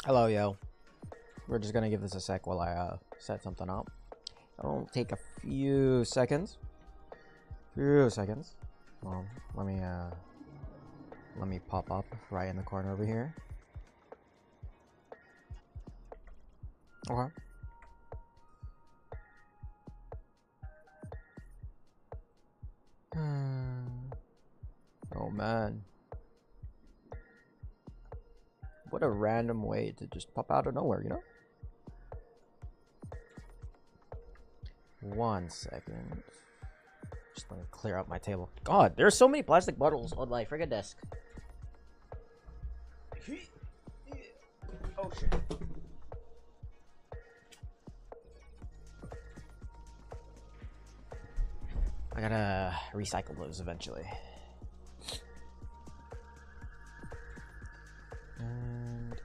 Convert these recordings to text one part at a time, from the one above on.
Hello, yo. We're just gonna give this a sec while I set something up. It'll take a few seconds. Well, let me pop up right in the corner over here. Okay. Oh man. What a random way to just pop out of nowhere, you know? 1 second. Just gonna clear out my table. God, there's so many plastic bottles on my friggin' desk. Oh shit. I gotta recycle those eventually. And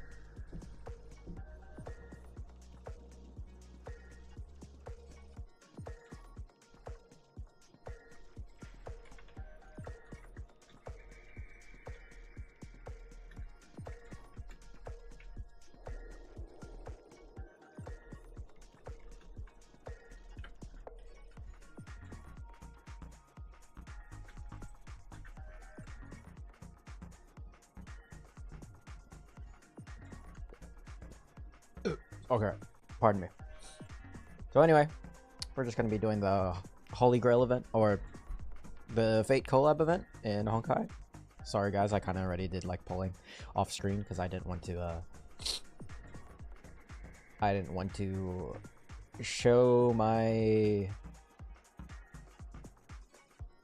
okay, pardon me. So anyway, we're just gonna be doing the Holy Grail event, or the Fate collab event in Honkai. Sorry guys, I kind of already did like pulling off screen because I didn't want to show my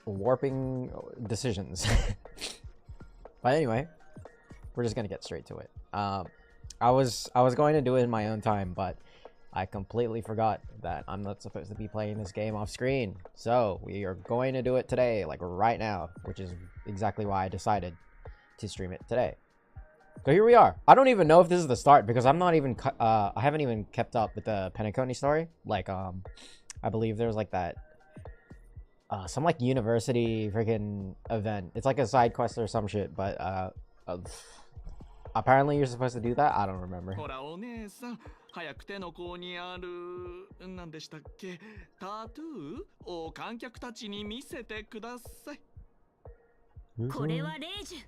warping decisions. But anyway, we're just gonna get straight to it. I was going to do it in my own time, but I completely forgot that I'm not supposed to be playing this game off screen. So we are going to do it today, like right now, which is exactly why I decided to stream it today. So here we are. I don't even know if this is the start because I'm not even I haven't even kept up with the Penacony story. Like I believe there's like that some like university freaking event. It's like a side quest or some shit, but apparently you're supposed to do that. I don't remember. 早く手の甲にある何でしたっけタトゥーを観客たちに見せてください。これはレージュ。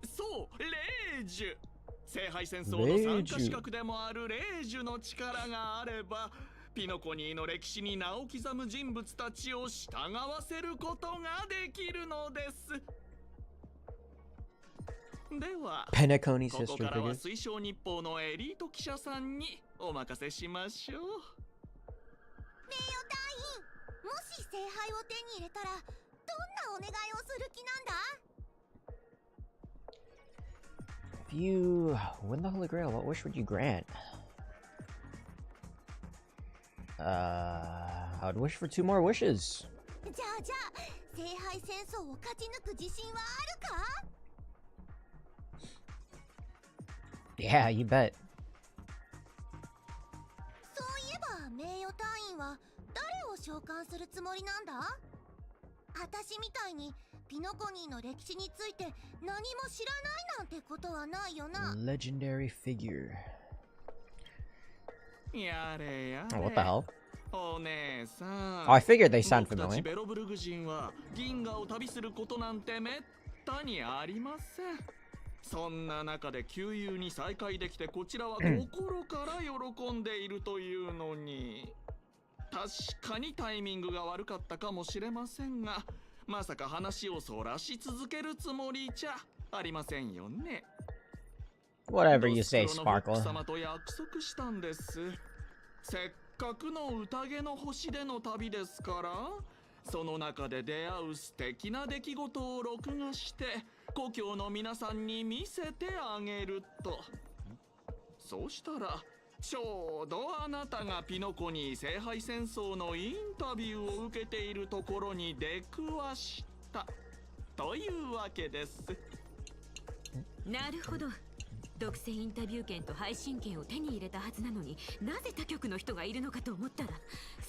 そうレージュ。聖杯戦争の参加資格でもあるレージュの力があればピノコニーの歴史に名を刻む人物たちを従わせることができるのです。では、ここからは水晶日報のエリート記者さんにお任せしましょう。名誉隊員、もし聖杯を手に入れたらどんなお願いをする気なんだ If you win the Holy Grail, what wish would you grant? I would wish for 2 more wishes. じゃあ聖杯戦争を勝ち抜く自信はあるか Yeah, you bet. そういえば名誉隊員は誰を召喚するつもりなんだ私みたいにピノコニーの歴史について何も知らないなんてことはないよな Legendary figure. やれやれ Oh, what the hell? お姉さん Oh, I figured they sound 僕たち familiar. ベロブルグ人は銀河を旅することなんてめったにありませんそんな中で旧友に再会できてこちらは心から喜んでいるというのに確かにタイミングが悪かったかもしれませんがまさか話をそらし続けるつもりじゃありませんよね Whatever you say, Sparkle. 様と約束したんですせっかくの宴の星での旅ですからその中で出会う素敵な出来事を録画して故郷の皆さんに見せてあげるとそうしたらちょうどあなたがピノコニー聖杯戦争のインタビューを受けているところに出くわしたというわけですなるほど独占インタビュー権と配信権を手に入れたはずなのになぜ他局の人がいるのかと思ったら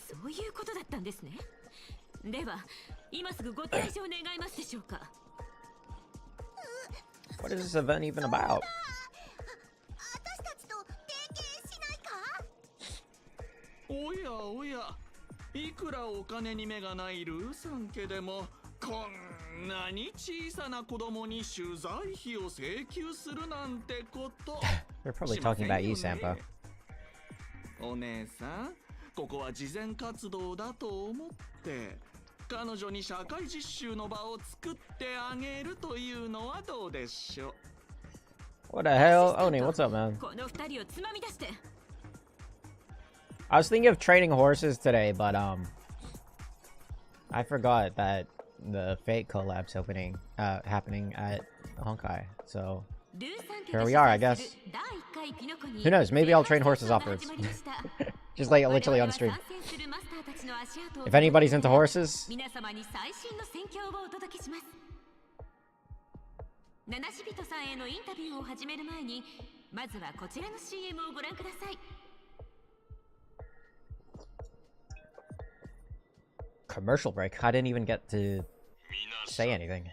そういうことだったんですねでは今すぐご退場願いますでしょうか What is this event even about? 私おやおや、いくらお金に目がないルーさん家でもこんなに小さな子供に取材費を請求するなんてこと。They're probably talking about you, Sampo. お姉さん、ここは慈善活動だと思って彼女に社会実習の場を作ってあげるというのはどうでしょう。 What the hell? Oni, what's up, man? この二人をつまみ出して。 I was thinking of training horses today, but I forgot that the Fate collab's happening at Honkai. So here we are, I guess. Who knows? Maybe I'll train horses afterwards. Just like literally on stream. If anybody's into horses, 七し人さんへのインタビューを始める前に、まずはこちらの CM をご覧ください。 commercial break. I didn't even get to say anything.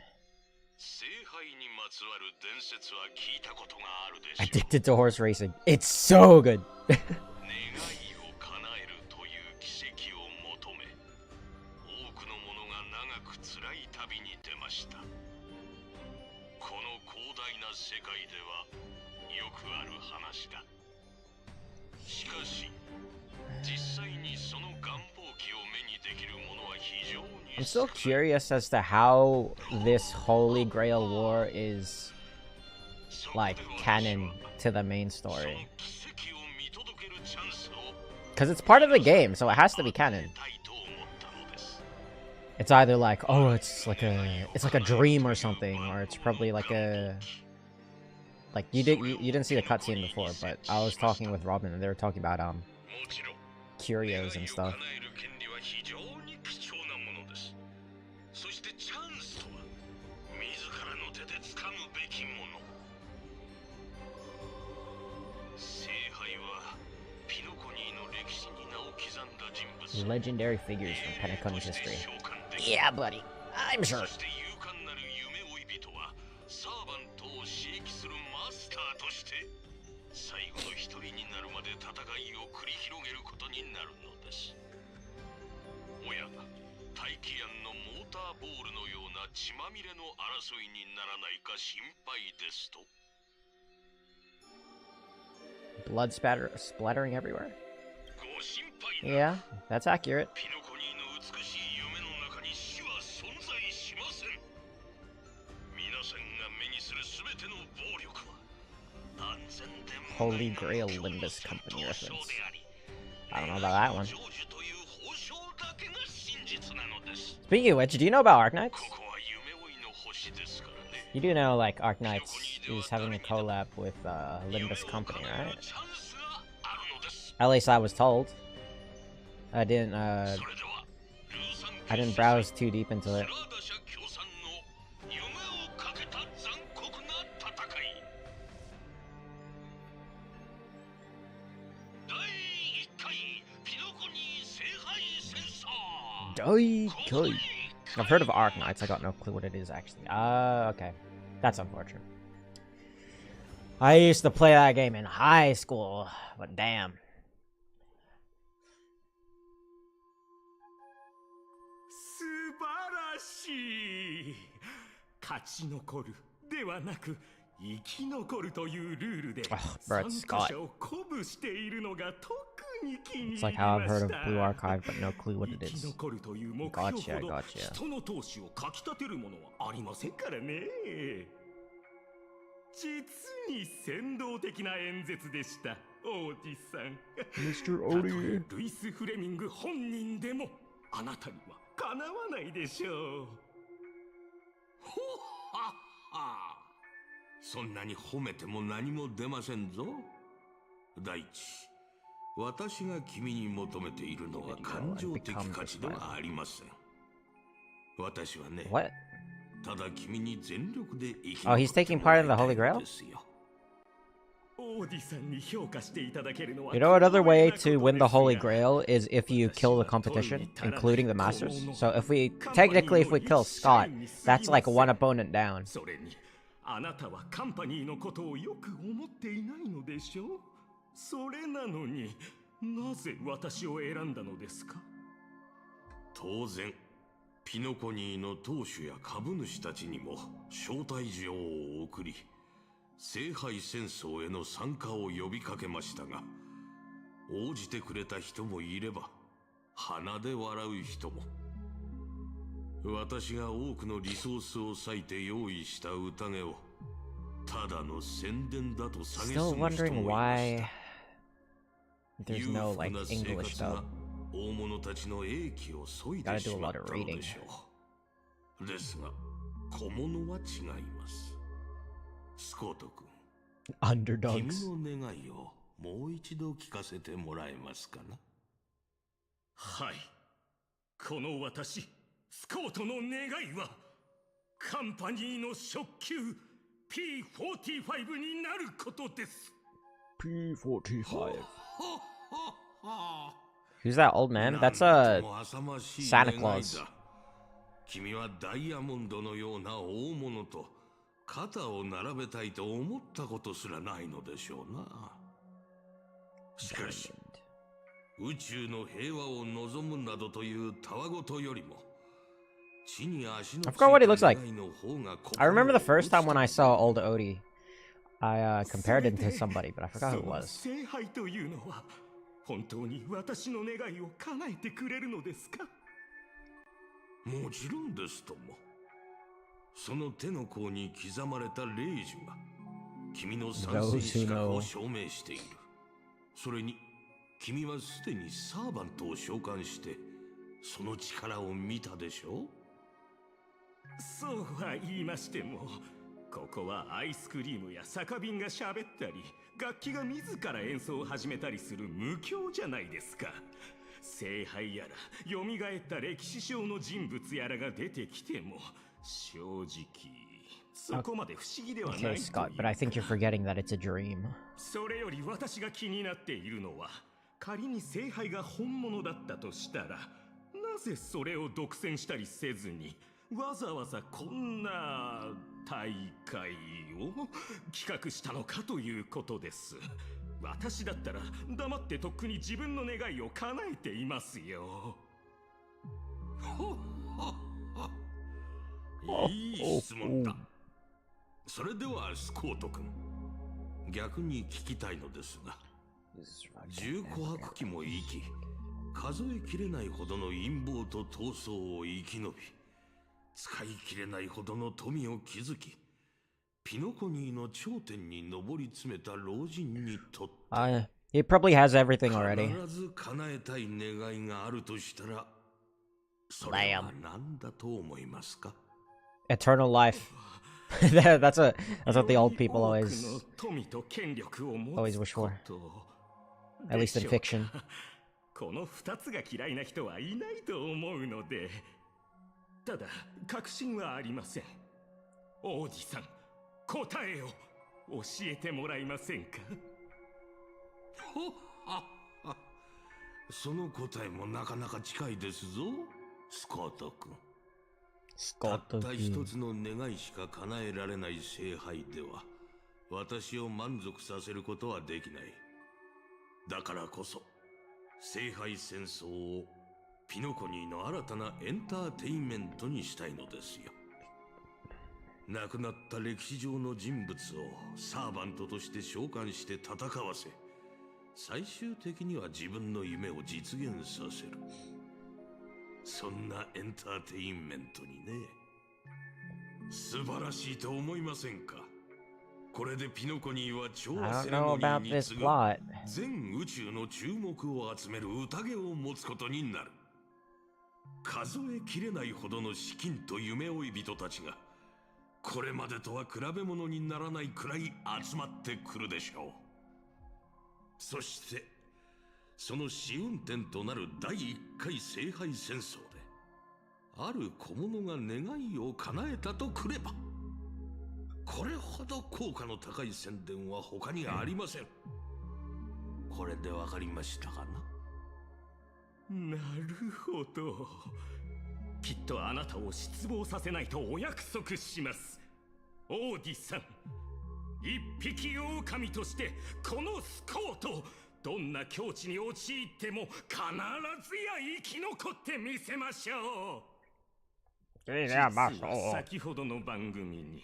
Addicted to horse racing. It's so good. I'm still curious as to how this Holy Grail War is, like, canon to the main story. Because it's part of the game, so it has to be canon. It's either like, oh, it's like a dream or something, or it's probably like a... Like, you didn't see the cutscene before, but I was talking with Robin, and they were talking about, curios and stuff. Legendary figures from Penacony's history. Yeah, buddy. I'm sure. Blood splattering everywhere? Yeah, that's accurate. Holy Grail Limbus Company reference. I don't know about that one. Speaking of which, do you know about Arknights? You do know, like, Arknights is having a collab with Limbus Company, right? At least I was told. I didn't browse too deep into it. I've heard of Arknights, I got no clue what it is actually. Okay. That's unfortunate. I used to play that game in high school, but damn. 勝ち残るではなく生き残るというルールで Bro, it's Scott. It's like how I've heard of Blue Archive, but no clue what it is. Gotcha, gotcha. 人の闘志をかき立てるものはありませんからね。実に先導的な演説でした、王子さん。Mr. Odie. ルイス・フレミング本人でもあなたにはかなわないでしょう。ほっはっは。そんなに褒めても何も出ませんぞ。第一、私が君に求めているのは感情的価値ではありません。私はね。What? ただ君に全力で生き Oh, he's taking part in the Holy Grail? You know, another way to win the Holy Grail is if you kill the competition, including the Masters. So if we kill Scott, that's like one opponent down. あなたはカンパニーのことをよく思っていないのでしょう。それなのになぜ私を選んだのですか？当然ピノコニーの当主や株主たちにも招待状を送り、聖杯戦争への参加を呼びかけましたが、応じてくれた人もいれば鼻で笑う人も。私が多くのリソースを割いて用意した宴をただの宣伝だと蔑する人 Still もいま wondering し why た。 there's no like 裕福な生 English 活 dub. が大物たちの英気を削いで Gotta し do a ま lot っ of たの reading. でしょう。ですが小物は違います。スコート君、君 Underdogs. の願いをもう一度聞かせてもらえますかな？はい、この私スコートの願いはカンパニーの初級 P45 になることです。 P45. Who's that old man? That's a Santa Claus. 君はダイヤモンドのような大物と肩を並べたいと思ったことすらないのでしょうな。しかし宇宙の平和を望むなどというたわごとよりも、地に足の I forgot what he つ looks い like. た願いの方が I remember the 心を first time when I 打つ saw old Odie, I compared him to somebody, but I forgot who it その was. 聖杯というのは本当に私の願いを叶えてくれるのですか？もちろんですとも。その手の甲に刻まれた霊樹が君の参戦資格を証明している。それに君はすでにサーバントを召喚してその力を見たでしょう？そうは言いましても、ここはアイスクリームや酒瓶が喋ったり、楽器が自ら演奏を始めたりする無教じゃないですか。聖杯やら蘇った歴史上の人物やらが出てきても、正直そこまで不思議ではないという。 Okay, Scott, but I think you're forgetting that it's a dream. それより私が気になっているのは、仮に聖杯が本物だったとしたら、なぜそれを独占したりせずにわざわざこんな大会を企画したのかということです。私だったら黙ってとっくに自分の願いを叶えていますよ。いい質問だ。それではスコート君、逆に聞きたいのですが、10琥珀期も生き、数えきれないほどの陰謀と闘争を生き延び、使い切れないほどの富を築き、ピノコニーの頂点に上り詰めた老人にとって、He probably has everything already. 必ず叶えたい願いがあるとしたら、それは何だと思いますか？ Eternal life. that's what the old people always wish for. At least in fiction. この2つが嫌いな人はいないと思うので、ただ確信はありません。王子さん、答えを教えてもらえませんか？その答えもなかなか近いですぞ、スコート君。たった一つの願いしか叶えられない聖杯では私を満足させることはできない。だからこそ聖杯戦争をピノコニーの新たなエンターテインメントにしたいのですよ。亡くなった歴史上の人物をサーバントとして召喚して戦わせ、最終的には自分の夢を実現させる。そんなエンターテインメントにね。素晴らしいと思いませんか？これでピノコニーは調和セレモニーに次ぐ全宇宙の注目を集める宴を持つことになる。数えきれないほどの資金と夢追い人たちがこれまでとは比べ物にならないくらい集まってくるでしょう。そしてその試運転となる第1回聖杯戦争である小物が願いを叶えたとくれば、これほど効果の高い宣伝は他にありません。これでわかりましたかな？なるほど。きっとあなたを失望させないとお約束します。王子さん、一匹狼としてこのスコートどんな境地に陥っても必ずや生き残ってみせましょう。実は先ほどの番組に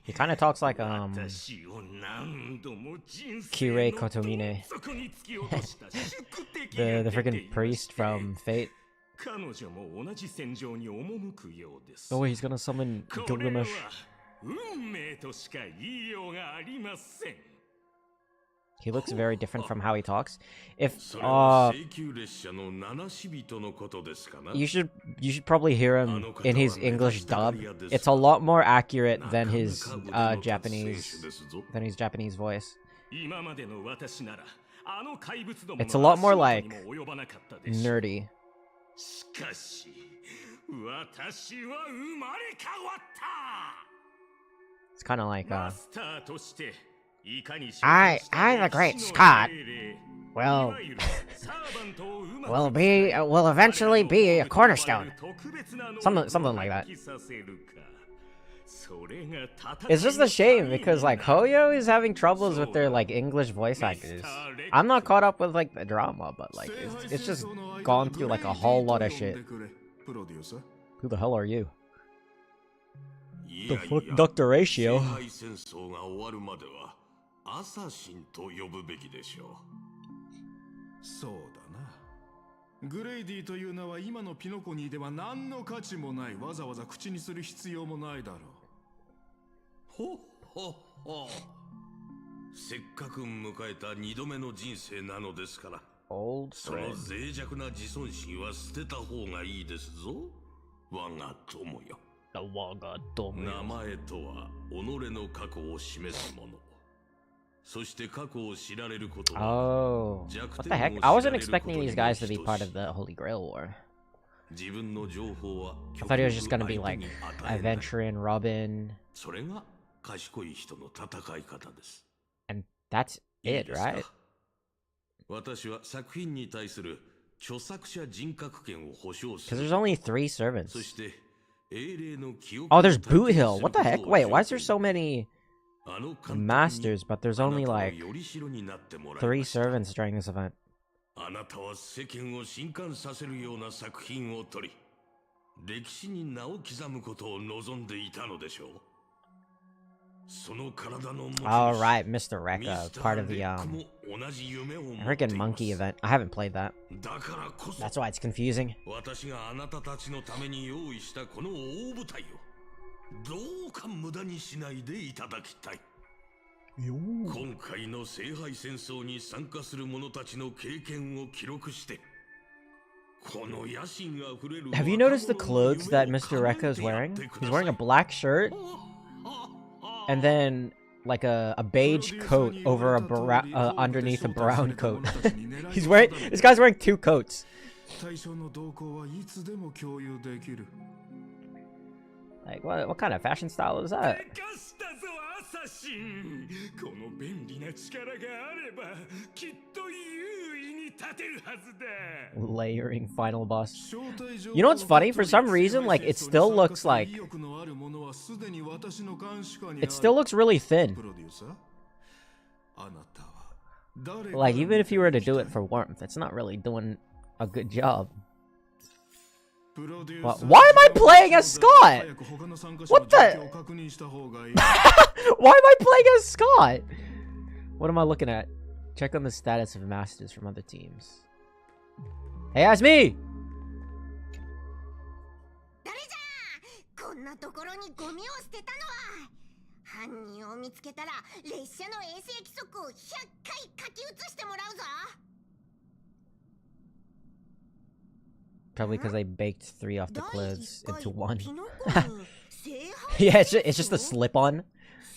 He kind of talks like 私を何度も人生 Kirei の Kotomine. どん底に突き落とした宿敵 the が出て freaking いまし priest て from Fate. 彼女も同じ戦場に赴くようです。 Oh, he's gonna summon これは Gilgamesh. 運命としか言いようがありません。 He looks very different from how he talks. If それは請求列車の七死人のことですかな。 you should probably hear him in his English dub. It's a lot more accurate than his Japanese voice. 今までの私ならあの怪物ども It's a lot more の like 足元にも及ばなかったでしょう。 nerdy. しかし私は生まれ変わった。 It's kind of like マスターとしていかに I the great Scott will eventually be a cornerstone. Something like that. It's just a shame because like Hoyo is having troubles with their like English voice actors. I'm not caught up with like the drama, but like it's just gone through like a whole lot of shit. Who the hell are you? The fuck, Dr. Ratio. 戦争が終わるまではアサシンと呼ぶべきでしょう。そうだな。グレイディという名は今のピノコニーでは何の価値もない。わざわざ口にする必要もないだろう。ほっほっほ。せっかく迎えた二度目の人生なのですから、 Old その friend. 脆弱な自尊心は捨てた方がいいですぞ。我が友よ。名前とは己の過去を示すもの。そして過去を知られることは Oh, what the heck? I wasn't expecting these guys to be part of the Holy Grail War. 自分の情報は I thought it was just gonna be like 相手に与えない。 Adventure and Robin, それが賢い人の戦い方です。 and that's いい it, ですか right? 私は作品に対する著作者人格権を保障す Because る。 there's only 3 servants. そして英霊の記憶 Oh, を there's 体験 Boot す Hill. る What the こと heck? を Wait, why is 条 there 件 so many あの監督に masters? But there's あな only たは like よりしろになってもらい 3ました。 servants during this event. あなたは世間を震撼させるような作品を撮り、歴史に名を刻むことを望んでいたのでしょう。その体の持ち主 All right, Mr. Rekka, ミスター part of レ the ックも同じ夢を持ってい freaking ま monkey す。 event. I haven't played that. だからこそ That's why it's confusing. 私があなたたちのために用意したこの大舞台をどうか無駄にしないでいただきたい。今回の聖杯戦争に参加する者たちの経験を記録して、この野心あふれる Have you noticed the clothes that Mr. Rekka is wearing? He's wearing a black shirt and then like a beige coat over a underneath a brown coat. This guy's wearing 2 coats. 対象の動向はいつでも共有できる。 Like what kind of fashion style is that? 生かしたぞアサシン。この便利な力があればきっと優位に立てるはずだ。 Layering final boss. You know what's funny? For some reason, like it still looks like it still looks really thin. Like even if you were to do it for warmth, it's not really doing a good job. Why am I playing as Scott? What the? Why am I playing as Scott? What am I looking at? Check on the status of masters from other teams. Hey, that's me! 誰じゃこんなところにゴミを捨てたのは。犯人を見つけたら列車の衛星規則を100回書き写してもらうぞ。 Probably because I baked 3 off the 第 clothes 1回 into 1. ピノコに聖杯 Yeah, it's just a slip-on.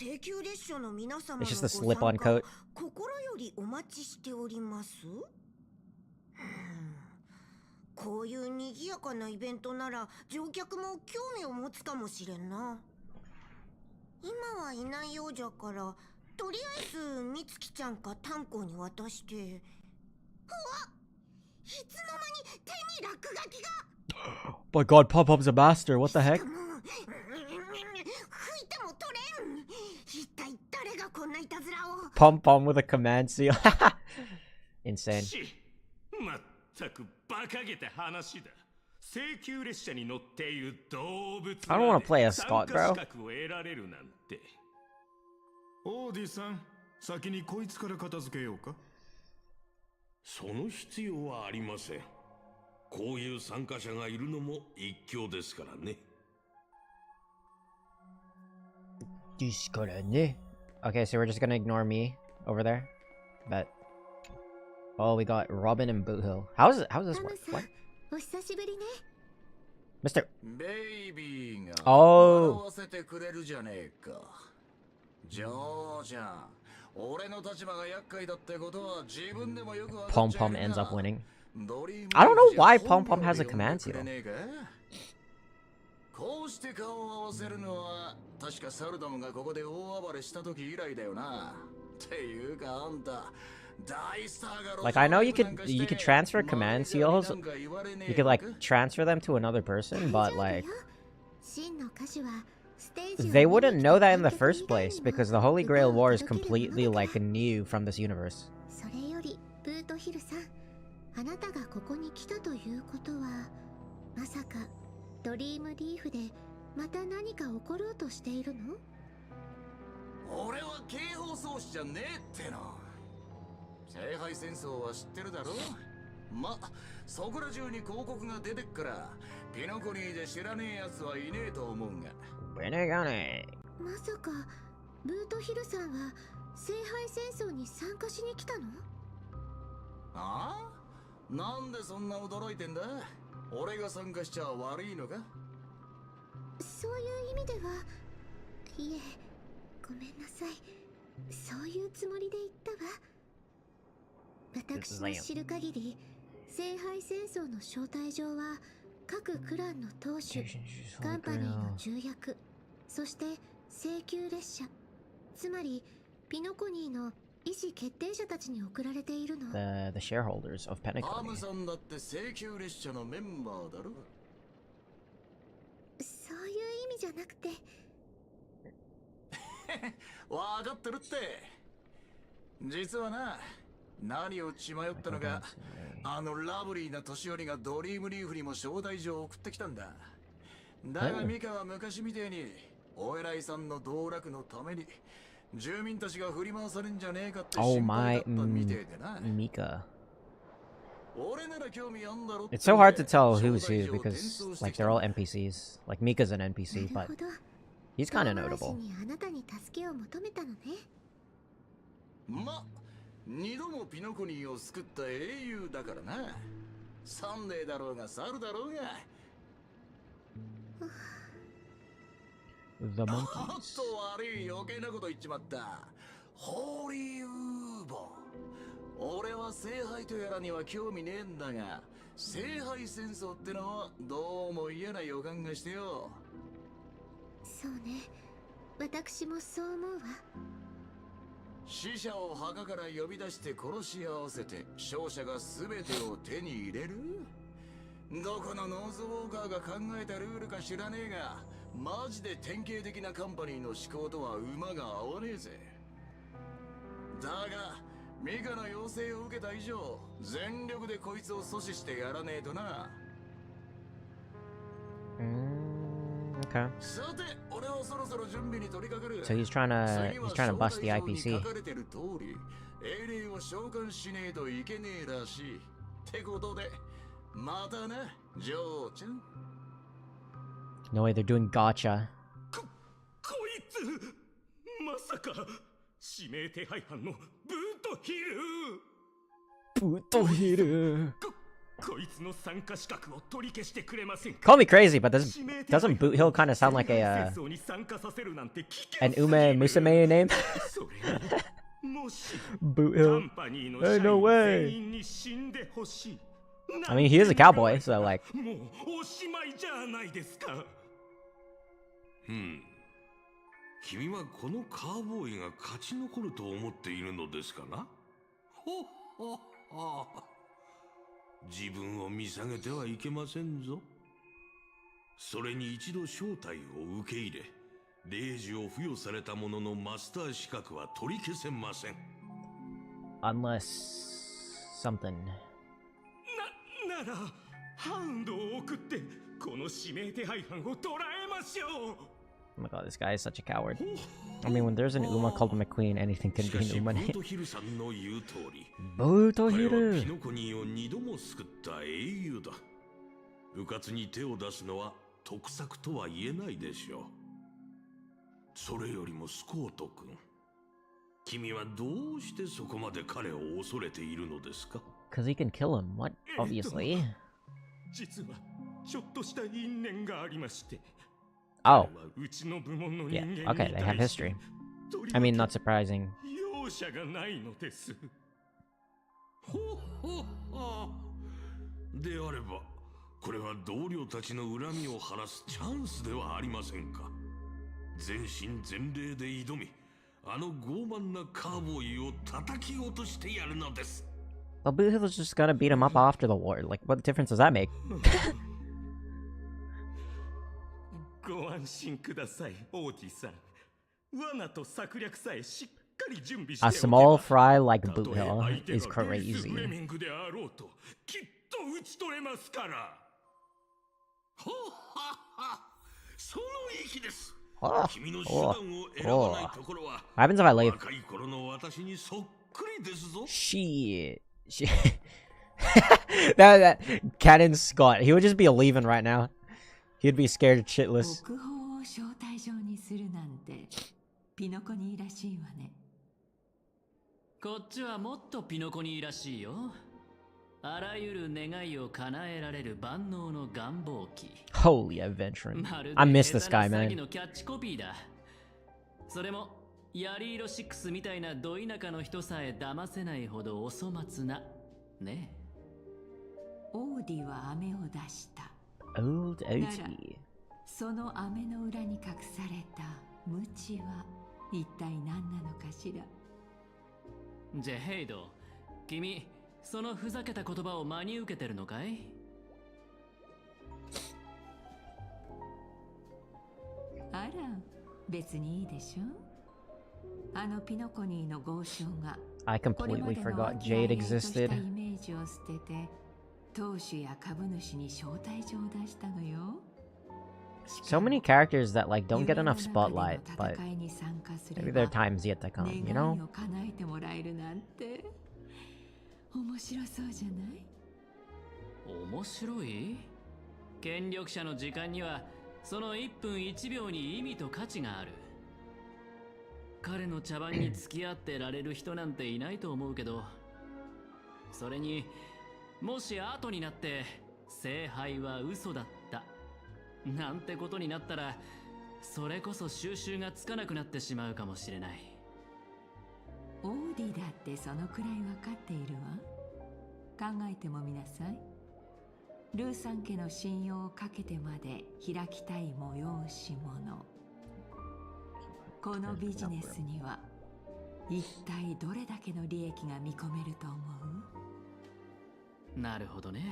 請求列車の皆様の It's ご just a 参 slip-on 加 coat. 心よりお待ちしております。こういう賑やかなイベントなら乗客も興味を持つかもしれんな。今はいないようじゃからとりあえずみつきちゃんかタンコに渡して。うわっ、いつの間に手に落書きが。 My god, Pom-Pom's a master. What the heck? 吹いても取れん。一体誰がこんないたずらを。 Pom-Pom with a command seal. insane. まったく馬鹿げた話だ。請求列車に乗っている動物 I don't want to play as 参 Scott, 加 bro. 資格を得られるなんて。オーディさん、先にこいつから片付けようか。その必要はありません。こういう参加者がいるのも一興ですからね。Okay, so we're just gonna ignore me over there. Bet. Oh, we got Robin and Boothill. How's this work? What? お久しぶりね。 Mr. ベイビーが Oh. 笑わせてくれるじゃねえか。ジョーちゃん、俺の立場が厄介だってことは自分でもよくわかっ Pom ちゃい Pom る ends な。 up winning. ドリーム I don't know why じゃ Pom Pom 本名 has a で呼ん command でくれ seal. ねえか。こうして顔を合わせるのは確かサルダムがここで大暴れした時以来だよな。っていうかあんた、大スターが Like, I know you could transfer command seals. You could like transfer them to another person, but like 真の歌手はステージを they wouldn't know that in the 見に来た first 観客以 place 外にも because the Holy Grail 歌を War is 届ける completely もの like だ。 new from this universe. それよりブートヒルさん、あなたがここに来たということは、まさかドリームリーフでまた何か起ころうとしているの？俺は警報装置じゃねえっての。聖杯戦争は知ってるだろ。ま、そこら中に広告が出てっからピノコニーで知らねえやつはいねえと思うが。まさかブートヒルさんは聖杯戦争に参加しに来たの？ああ？なんでそんな驚いてんだ？俺が参加しちゃ悪いのか？そういう意味では、いえ、ごめんなさい。そういうつもりで言ったわ。私の知る限り、聖杯戦争の招待状は各クランの当主、カンパニーの重役、そして請求列車、つまりピノコニーの意思決定者たちに送られているの。The shareholders of アム Penacony. さんだって請求列車のメンバーだろ。そういう意味じゃなくて、わかってるって。実はな、何を血迷ったのか、あのラブリーな年寄りがドリームリーフにも招待状を送ってきたんだ。だがミカは昔みてえにお偉いさんの道楽のために住民たちが振り回されんじゃねえかって Oh 心 my 配だったみてえでな。 Mika. 俺なら興味あんだろって It's so hard to tell who's 招待 who 状を転 because 送して like きた they're ん all だ。 NPCs. Like Mika's an な NPC, る but ほど。 he's kind of 遠回し notable. にあなたに助けを求めたのね。ま、二度もピノコニーを救った英雄だからな。サンデーだろうがサルだろうが。The おっ monkeys. と悪い、余計なこと言っちまった。ホーリーウーボ。俺は聖杯とやらには興味ねえんだが、聖杯戦争ってのはどうも嫌な予感がしてよ。そうね。私もそう思うわ。死者を墓から呼び出して殺し合わせて勝者が全てを手に入れる。どこのノーズウォーカーが考えたルールか知らねえが、マジで典型的なカンパニーの思考とは馬が合わねえぜ。だがミカの要請を受けた以上、全力でこいつを阻止してやらねえとな。Okay. さて、俺はそろそろ準備に取り掛かる。 So he's trying to bust the 次は招待状に IPC. 書かれてる通り、英霊を召喚しねえといけねえらしい。ってことで、またな、ジョーちゃん。No way, they're doing gotcha. こいつまさか指名手配犯のブートヒル。こいつの参加資格を取り消してくれませんか。 Call me crazy, but doesn't Boot Hill kind of sound like a 戦争に参加させるなんて危 an 険すぎる。 Ume Musume name? それにもし Boot カ Hill. ンパニーの社 no 員 way. 全員に死んでほしい。 I mean, he is a cowboy, so like. もうおしまいじゃないですか。君はこのカーボーイが勝ち残ると思っているのですかな。ほっほっほ。自分を見下げてはいけませんぞ。それに一度招待を受け入れ、令状を付与された者のマスター資格は取り消せません。Unless something. ならハウンドを送ってこの指名手配犯を捕らえましょう。 Oh my god, this guy is such a coward. I mean, when there's an Uma called McQueen, anything can し be か an し Uma ボ name. ートヒルさんの言う通り、 Boto 彼はピ Hiru! ノコニーを2度も救った英雄だ。迂闊に手を出すのは得策とは言えないでしょう。それよりもスコート君、君はどうしてそこまで彼を恐れているのですか？ Because he can kill him. What? Obviously. 実はちょっとした因縁がありまして。 Oh. うちの部門の人 Yeah. 間 Okay, に they 対 have して history. とり I わ mean, け not surprising. 容赦がないのです。ほほほ。であれば、これは同僚たちの恨みを晴らすチャンスではありませんか。全身全霊で挑み、あの傲慢なカーボーイを叩き落としてやるのです。 Well, Boot was just gonna beat him up after the war. Like, what difference does that make? ご安心ください、オーティさん。罠と策略さえしっかり準備して A おけば small fry like たと Boot え Hill 相手 is がルイス・ crazy. フレミングであろうときっと討ち取れますから。ほっはっは。その意気です。 Oh, 君の手段を選ばないところは、 What happens if I leave? 若い頃の私にそっくりですぞ。 Shit. that Cannon Scott. He would just be leaving right now. He'd be scared shitless. 国宝を招待状にするなんてピノコニーらしいわね。こっちはもっとピノコニーらしいよ。あらゆる願いを叶えられる万能の願望機。 Holy adventuring. まるで I miss this 下 guy, 手な詐欺 man. のキャッチコピーだ。それもヤリーロ6みたいなど田舎の人さえ騙せないほどお粗末なねえ。オーディは飴を出した。 Old なら OT. その飴の裏に隠された無知は一体何なのかしら。ジェヘイド、君そのふざけた言葉を真に受けてるのかい？あら、別にいいでしょ。あのピノコニーの豪商が I これま completely での forgot 和気あいあ Jade いとした existed. イメージを捨てて当主や株主に招待状を出したのよ。 So many characters that like don't get enough spotlight, but maybe there are times yet to come, you know? 願いを叶えてもらえるなんて面白そうじゃない？面白い？権力者の時間にはその1分1秒に意味と価値がある。彼の茶番に付き合ってられる人なんていないと思うけど、それにもし後になって聖杯は嘘だったなんてことになったら、それこそ収拾がつかなくなってしまうかもしれない。オーディだってそのくらい分かっているわ。考えてもみなさい。ルーさん家の信用をかけてまで開きたい催し物。このビジネスには一体どれだけの利益が見込めると思う？なるほどね。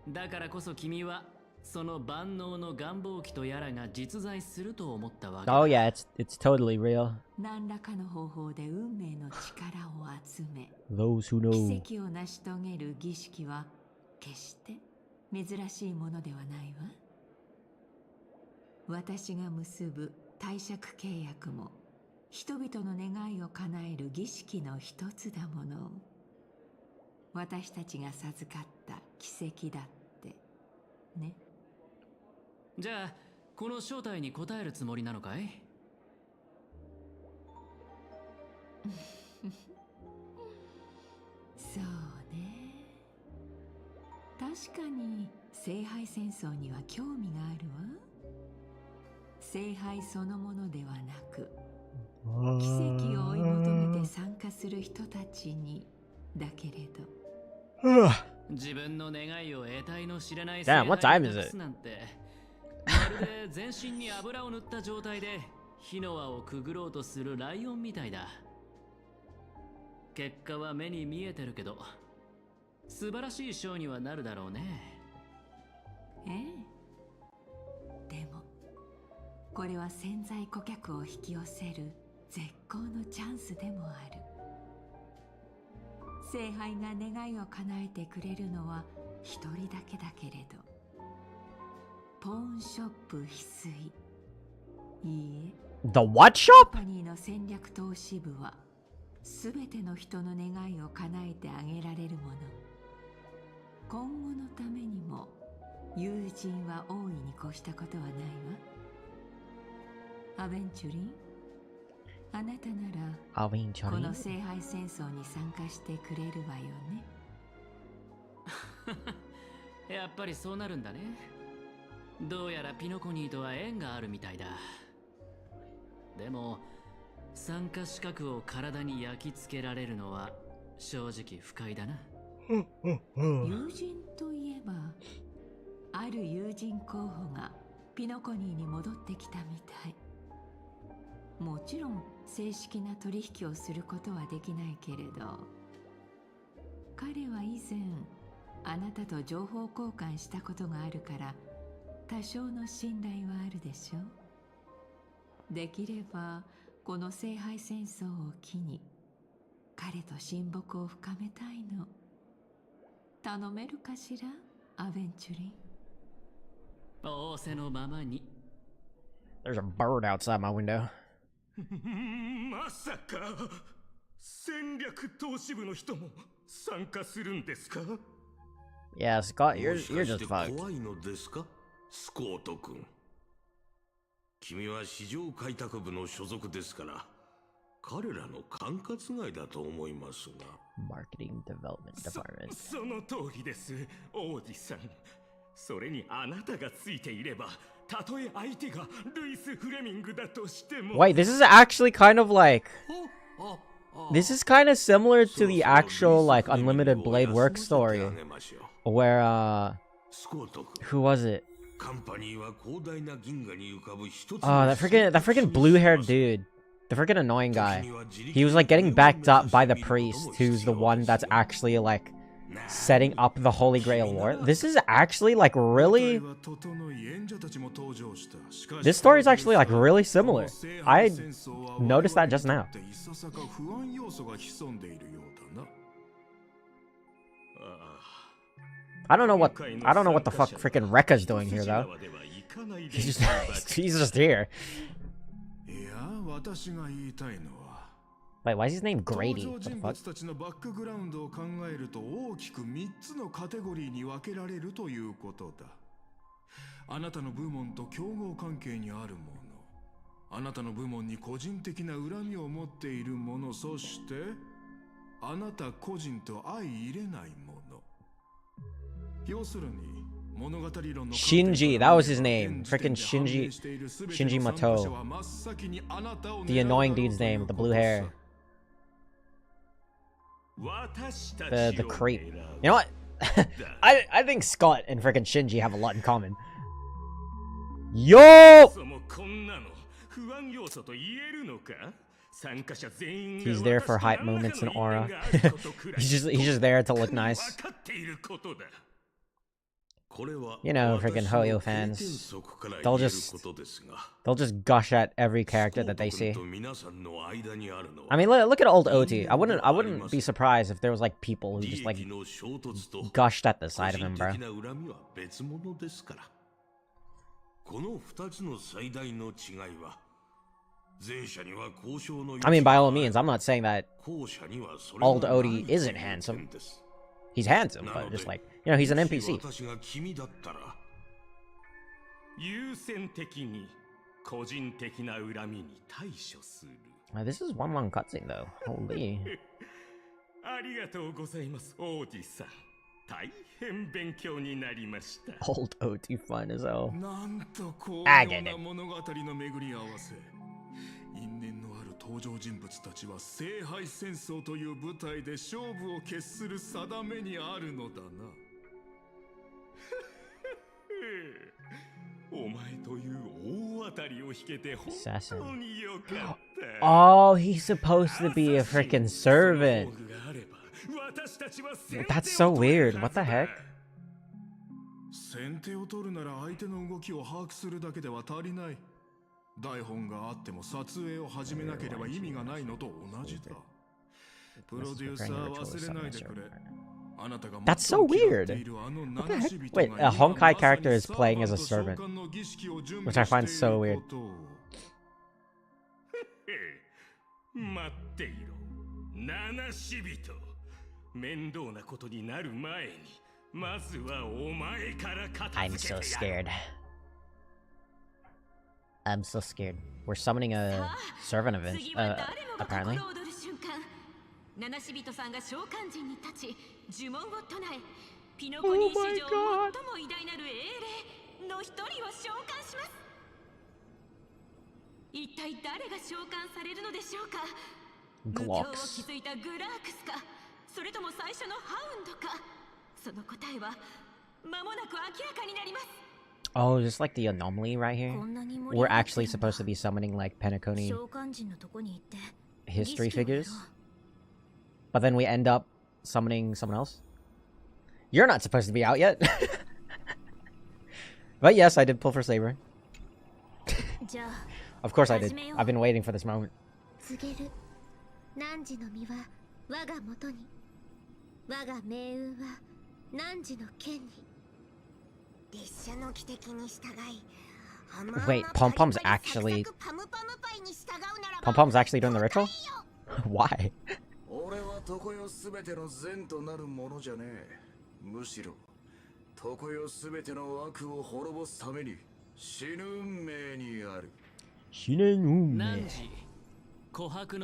だからこそ君はその万能の願望機とやらが実在すると思ったわけだ。 Oh yeah, it's totally real. 何らかの方法で運命の力を集め、 Those who know. 奇跡を成し遂げる儀式は決して珍しいものではないわ。私が結ぶ貸借契約も人々の願いを叶える儀式の一つだもの。私たちが授かった奇跡だってね。じゃあこの招待に応えるつもりなのかい？そうね。確かに聖杯戦争には興味があるわ。聖杯そのものではなく、奇跡を追い求めて参加する人たちにだけれど。自分の願いを得体の知れない聖 Damn, what 杯 time に is 託 it? すなんて、まるで全身に油を塗った状態で火の輪をくぐろうとするライオンみたいだ。結果は目に見えてるけど、素晴らしいショーにはなるだろうね。ええ。でもこれは潜在顧客を引き寄せる絶好のチャンスでもある。聖杯が願いを叶えてくれるのは一人だけだけれど、ポーンショップ翡翠、いいえ、 The what カ shop? ンパニーの戦略投資部はすべての人の願いを叶えてあげられるもの。今後のためにも友人は大いに越したことはないわ。アベンチュリン、あなたならこの聖杯戦争に参加してくれるわよね。やっぱりそうなるんだね。どうやらピノコニーとは縁があるみたいだ。でも参加資格を体に焼き付けられるのは正直不快だな。友人といえば、ある友人候補がピノコニーに戻ってきたみたい。もちろん正式な取引をすることはできないけれど、彼は以前あなたと情報交換したことがあるから多少の信頼はあるでしょう。できればこの聖杯戦争を機に彼と親睦を深めたいの。頼めるかしら、アベンチュリン。仰せのままに。 There's a bird outside my window. まさか戦略投資部の人も参加するんですか？ Yeah, Scott, you're もしか just して fucked. 怖いのですか、スコート君。君は市場開拓部の所属ですから、彼らの管轄外だと思いますが。Marketing Development Department. その通りです、王子さん。それにあなたがついていれば、たとえ相手がルイス・フレミングだとしても。 Wait, this is actually kind of like... This is kind of similar to the actual, like, Unlimited Blade Work story. Where, who was it? That freaking blue-haired dude. The freaking annoying guy. He was, like, getting backed up by the priest, who's the one that's actually, like, setting up the Holy Grail War. This is actually, like, really... This story is actually, like, really similar. I noticed that just now. I don't know what the fuck freaking Rekka's doing here, though. He's just here. Wait, why is his name Grady? What the fuck? あなたの部門と競合関係にあるもの、あなたの部門に個人的な恨みを持っているもの、そしてあなた個人と相入れないもの。要するに物語論の Shinji, that was his name. Freaking Shinji Mato. The annoying dude's name with the blue hair. The creep. You know what? I think Scott and freaking Shinji have a lot in common. Yo! He's there for hype moments and aura. he's just there to look nice. You know, freaking Hoyo fans. They'll just gush at every character that they see. I mean, look at old OT. I wouldn't be surprised if there was like people who just like gushed at the side of him, bro. I mean, by all means, I'm not saying that old Odie isn't handsome. He's handsome, but just like, you know, he's an NPC. This is one long cutscene, though. Holy. Old OT fun as hell. I get it. 因縁のある登場人物たちは聖杯戦争という舞台で勝負を決する定めにあるのだな。お前という大当たりを引けて本当によかった。Oh, he's supposed to be a freaking servant. That's so weird. What the heck? 先手を取るなら相手の動きを把握するだけでは足りない。台本があっても撮影を始めなければ意味がないのと同じだ。That's so weird. What the heck? Wait, a Honkai character is playing as a servant, which I find so weird. 待っていろ。七死人。面倒なことになる前に、まずはお前から片付けてやる。I'm so scared. I'm so scared. We're summoning a servant of it, apparently. 七死人さんが召喚陣に立ち、呪文を唱え、ピノコニー史上最も偉大なる英霊の一人を召喚します。一体誰が召喚されるのでしょうか。無教を築いたグラークスか、それとも最初のハウンドか。その答えは間もなく明らかになります。Oh, just like the anomaly right here. We're actually supposed to be summoning like Penacony history figures, but then we end up summoning someone else. You're not supposed to be out yet. But yes, I did pull for Saber. Of course I did. I've been waiting for this moment. Wait, Pom-Pom's actually... Pom-Pom's actually doing the ritual? Why?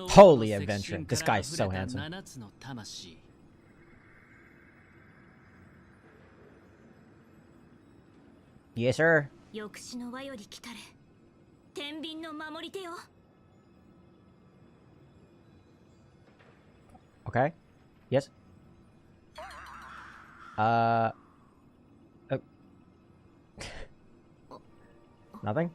Holy adventure. This guy's so handsome. Yes, sir. Okay. Yes. Nothing?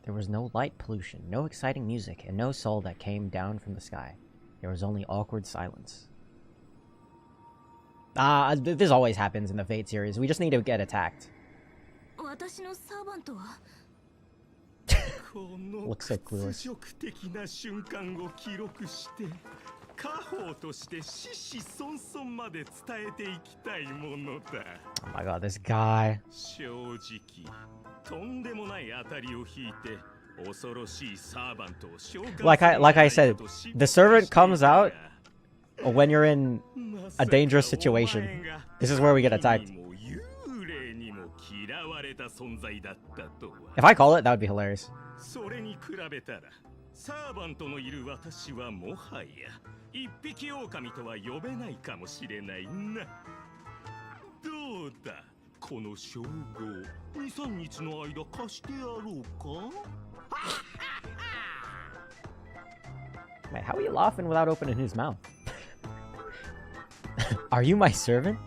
There was no light pollution, no exciting music, and no soul that came down from the sky. There was only awkward silence. This always happens in the Fate series. We just need to get attacked. Looks so clueless. Oh my god, this guy. Like I said, the servant comes out when you're in a dangerous situation. This is where we get attacked. If I call it, that would be hilarious. Wait, how are you laughing without opening his mouth? Are you my servant?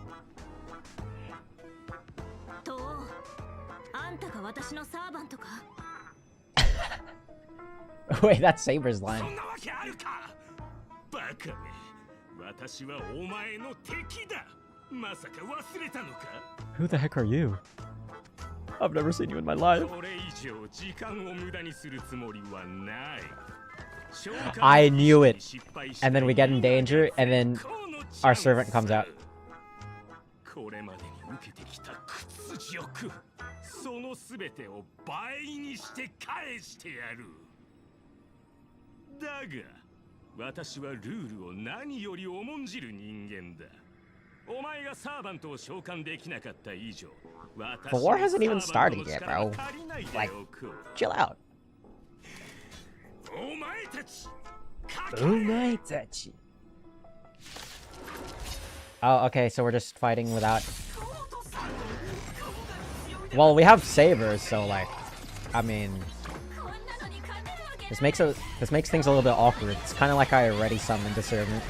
Wait, that's Saber's line. Who the heck are you? I've never seen you in my life. I knew it. And then we get in danger, and then our servant comes out. The war hasn't even started yet, bro. Like, chill out. Oh, okay, so we're just fighting without... Well, we have sabers, so like, I mean... This makes things a little bit awkward. It's kind of like I already summoned the servant.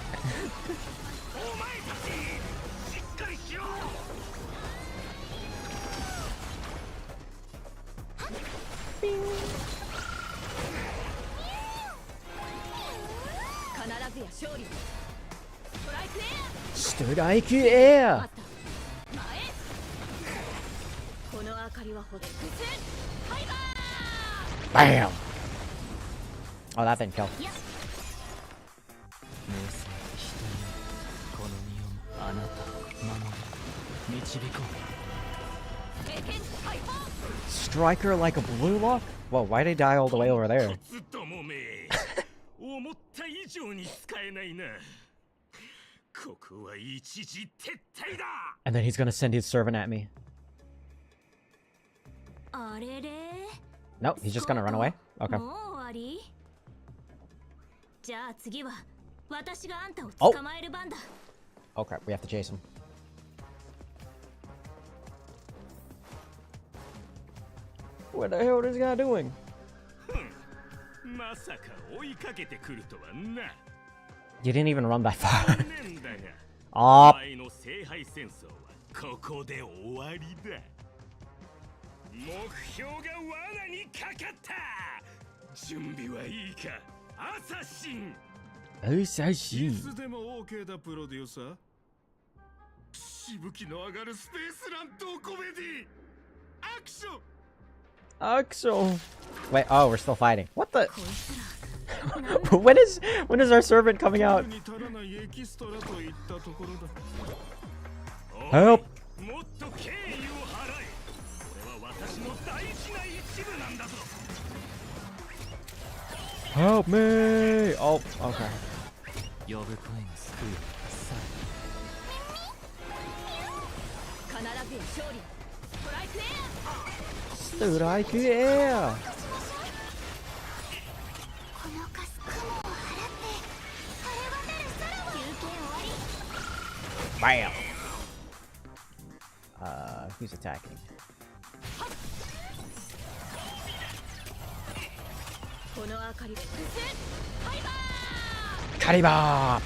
Strike air! Bam! Oh, that didn't kill. Striker like a blue lock? Whoa, why did he die all the way over there? And then he's gonna send his servant at me. Nope, he's just gonna run away? Okay. Oh! Okay, we have to chase him. What the hell is this guy doing? You didn't even run that far. Oh. Axel. Wait, oh, we're still fighting. What the? when is our servant coming out? Help! Help me! Oh, okay. Strike air! Bam! Who's attacking? Kariba!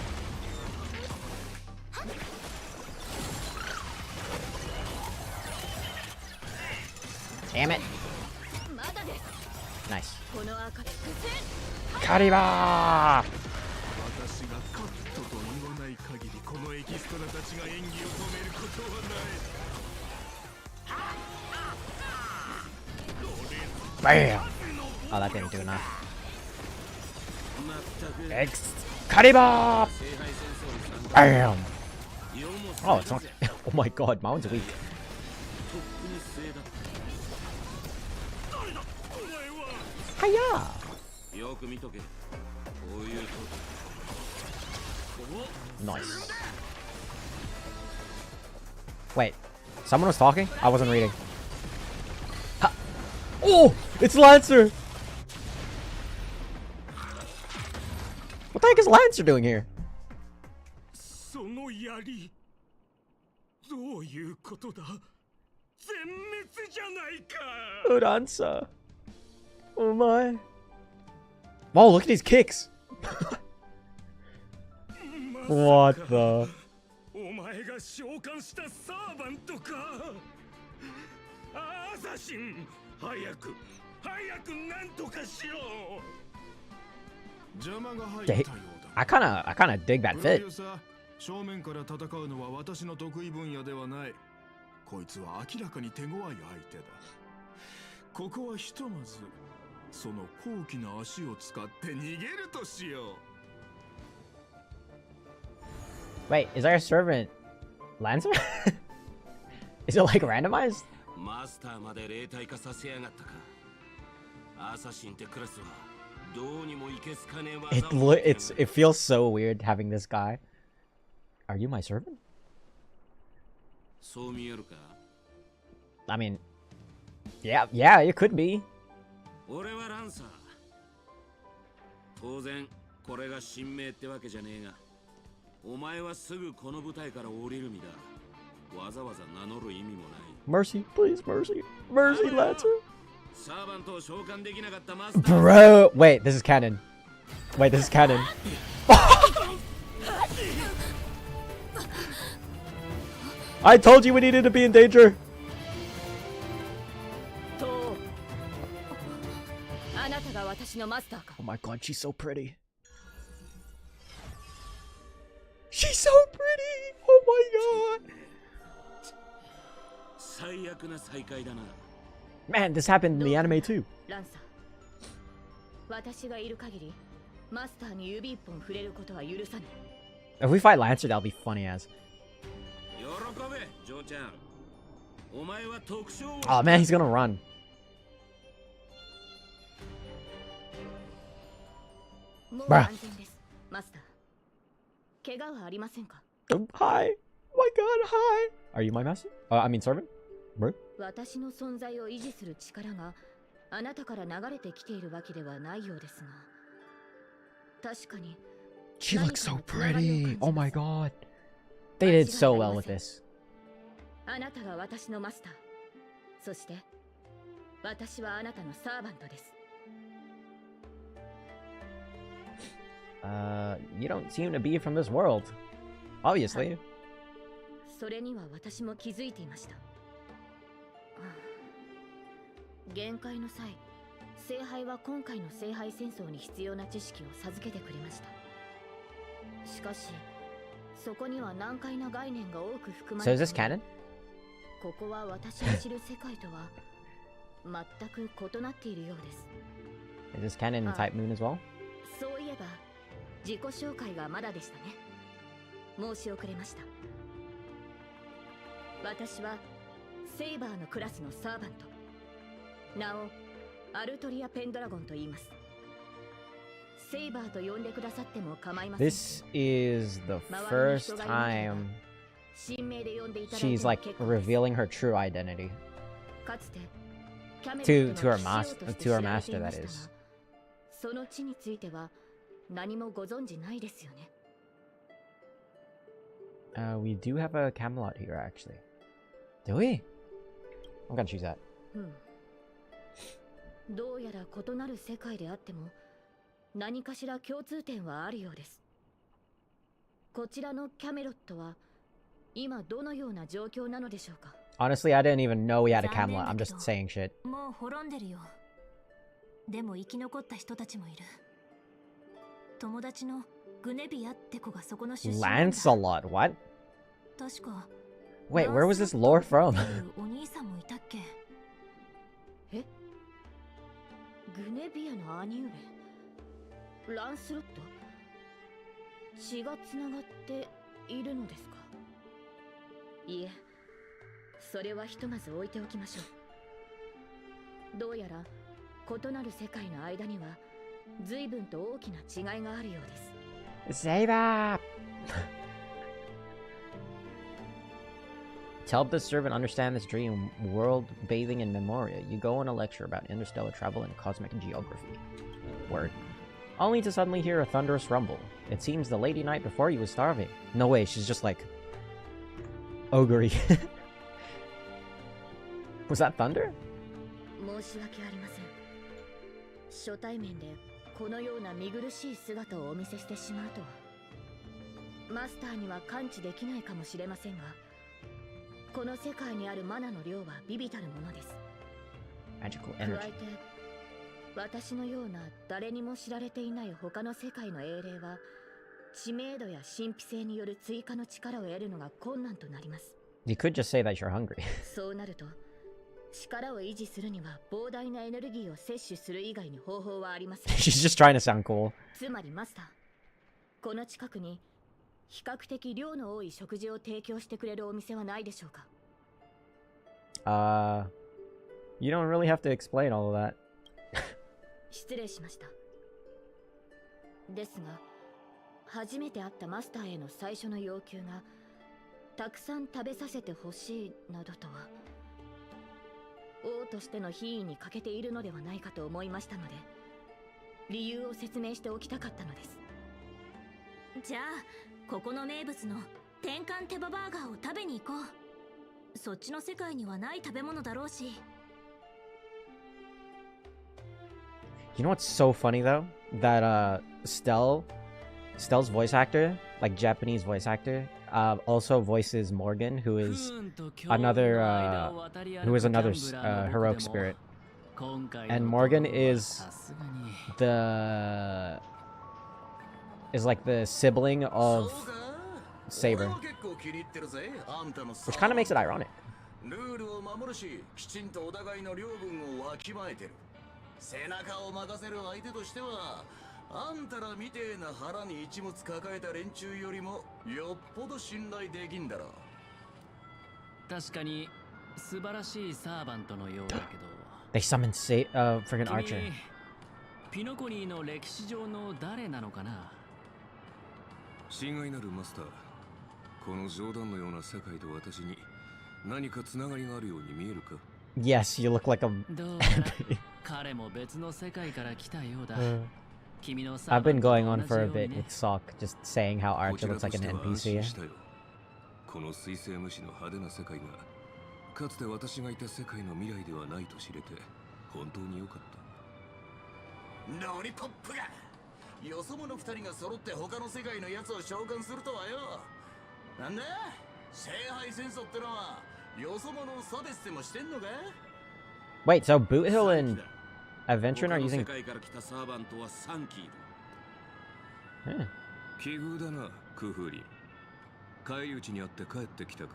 Damn it! Nice. Kariba! Bam! Oh, that didn't do enough. Kariba! Bam! Oh, it's not. Oh my god, my one's weak. Hiya! Nice. Wait, someone was talking? I wasn't reading. Ha. Oh! It's Lancer! What the heck is Lancer doing here? Uransa. Oh my. Wow, look at these kicks. What the? I kinda dig that fit. 正面から戦うのは私の得意分野ではない。こいつは明らかに手強い相手だ。ここはひとまずその高貴な足を使って逃げるとしよう。Wait, is our servant Lancer? Is it like randomized? マスターまで霊体化させやがったか。アサシンってクラスはどうにもいけすかねえ技を。It feels so weird having this guy. Are you my servant? そう見えるか? I mean, yeah, it could be. 俺はランサー。当然これが神明ってわけじゃねえが、お前はすぐこの舞台から降りる身だ。わざわざ名乗る意味もない。Mercy, please, mercy, mercy, Lancer. サーバントを召喚できなかったマスター。Bro, wait, this is canon. Wait, this is canon. I told you we needed to be in danger. Oh my god, she's so pretty. She's so pretty. Oh my god. Man, this happened in the anime too. 私がいる限りマスターに指一本触れることは許さない。 If we fight Lancer, that'll be funny as. Oh man, he's gonna run. もう安全です、マスター。怪我はありませんか？ Hi. My god, hi. Are you my master? I mean servant? Bro? 私の存在を維持する力があなたから流れてきているわけではないようですが、確かに She looks so pretty. Oh my god. They did so well with this. あなたが私のマスター。そして私はあなたのサーバントです。You don't seem to be from this world. Obviously. それには私も気づいていました。限界の際、聖杯は今回の聖杯戦争に必要な知識を授けてくれました。しかし、そこには難解な概念が多く含まれている。So is this canon? ここは私の知る世界とは全く異なっているようです。Is this canon in Type Moon as well? そういえば、自己紹介がまだでしたね。申し遅れました。私はセイバーのクラスのサーバント。名をアルトリア・ペンドラゴンと言います。セイバーと呼んでくださっても構いません。This is the first time she's like revealing her true identity. To her master, that is. その地については何もご存知ないですよね。We do have a Camelot here, actually. Do we? I'm gonna choose that. どうやら異なる世界であっても何かしら共通点はあるようです。こちらのキャメロットは今どのような状況なのでしょうか？ Honestly, I didn't even know we had a Camelot. I'm just saying shit. もう滅んでるよ。でも生き残った人たちもいる。友達のグネビアって子がそこの出身なんだ。Lancelot, what? 確か。Wait, where was this lore from? お兄さんもいたっけ？え？グネビアの兄上？ランスロット？血がつながっているのですか？いえ、それはひとまず置いておきましょう。どうやら異なる世界の間には随分と大きな違いがあるようです。Saber! To help the servant understand this dream world bathing in Memoria, you go on a lecture about interstellar travel and cosmic geography. Word. Only to suddenly hear a thunderous rumble. It seems the lady knight before you was starving. No way, she's just like... ogre-y. Was that thunder? 申し訳ありません。初対面でこのような見苦しい姿をお見せしてしまうとは。マスターには感知できないかもしれませんが、この世界にあるマナの量は微々たるものです。Magical 加 energy. えて、私のような誰にも知られていない他の世界の英霊は、知名度や神秘性による追加の力を得るのが困難となります。You could just say that you're hungry. そうなると、力を維持するには膨大なエネルギーを摂取する以外に方法はありません。She's just trying to sound cool. つまりマスター、この近くに比較的量の多い食事を提供してくれるお店はないでしょうか？ You don't really have to explain all of that. 失礼しました。ですが、初めて会ったマスターへの最初の要求が、たくさん食べさせてほしいなどとは、王としての品位に欠けているのではないかと思いましたので、理由を説明しておきたかったのです。じゃあ、ここの名物の天幹手羽バーガーを食べに行こう。そっちの世界にはない食べ物だろうし。You know what's so funny though? That Stell's voice actor, like Japanese voice actor, also voices Morgan, who is another heroic spirit. And Morgan is like the sibling of Saber, which kind of makes it ironic. 背中を任せる相手としてはあんたらみてえな腹に一物抱えた連中よりもよっぽど信頼できんだろう。確かに素晴らしいサーバントのようだけど They summoned friggin' Archer. 君ピノコニーの歴史上の誰なのかな。親愛なるマスター、この冗談のような世界と私に何かつながりがあるように見えるか？ Yes, you look like a... どうやら彼も別の世界から来たようだ。君のサー I've バン been トと going 同 on じ for a よう bit に with ね。 Sock, just saying how こ Archer ちら looks と like し an ては安 NPC. 心したよ。この水星無視の派手な世界がかつて私がいた世界の未来ではないと知れて本当に良かった。ロリポップがよそ者二人が揃って他の世界のやつを召喚するとはよ。なんだ聖杯戦争ってのはよそ者を差別でもしてんのか？ Wait, so Boot Hill and Adventurin are 他の using... 世界から来たサーバントは3機いる。奇遇だな、クフーリン。返り討ちにあって帰ってきたか？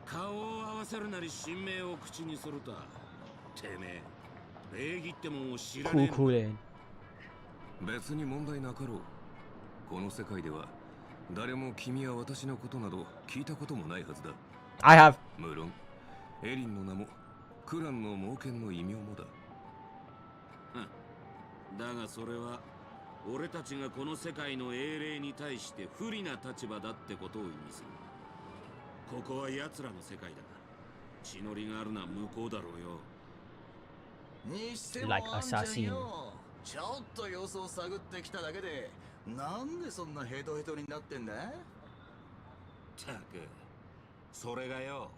顔を合わせるなり神名を口にすると。てめえ、礼儀ってもんを知らねえのか。 Cool. 別に問題なかろう。この世界では誰も君や私のことなど聞いたこともないはずだ。 I have... 無論エリンの名もクランの猛犬の異名もだ。だがそれは俺たちがこの世界の英霊に対して不利な立場だってことを意味する。ここは奴らの世界だ。血のりがあるのは向こうだろうよ。にしても Like あんちゃん assassin. よ、ちょっと様子を探ってきただけでなんでそんなヘトヘトになってんだ？たくそれがよ、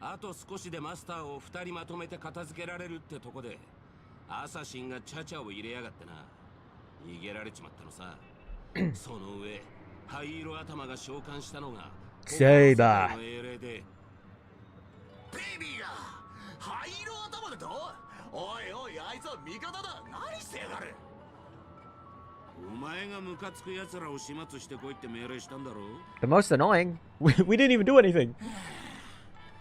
あと少しでマスターを2人まとめて片付けられるってとこでアサシンがチャチャを入れやがってな。逃げられちまったのさ。その上灰色頭が召喚したのがセイバーの英霊で。ベイビーだ。灰色頭でと？おいおい、あいつは味方だ。何してやがる？お前がムカつく奴らを始末してこいって命令したんだろう。 The most annoying. We didn't even do anything.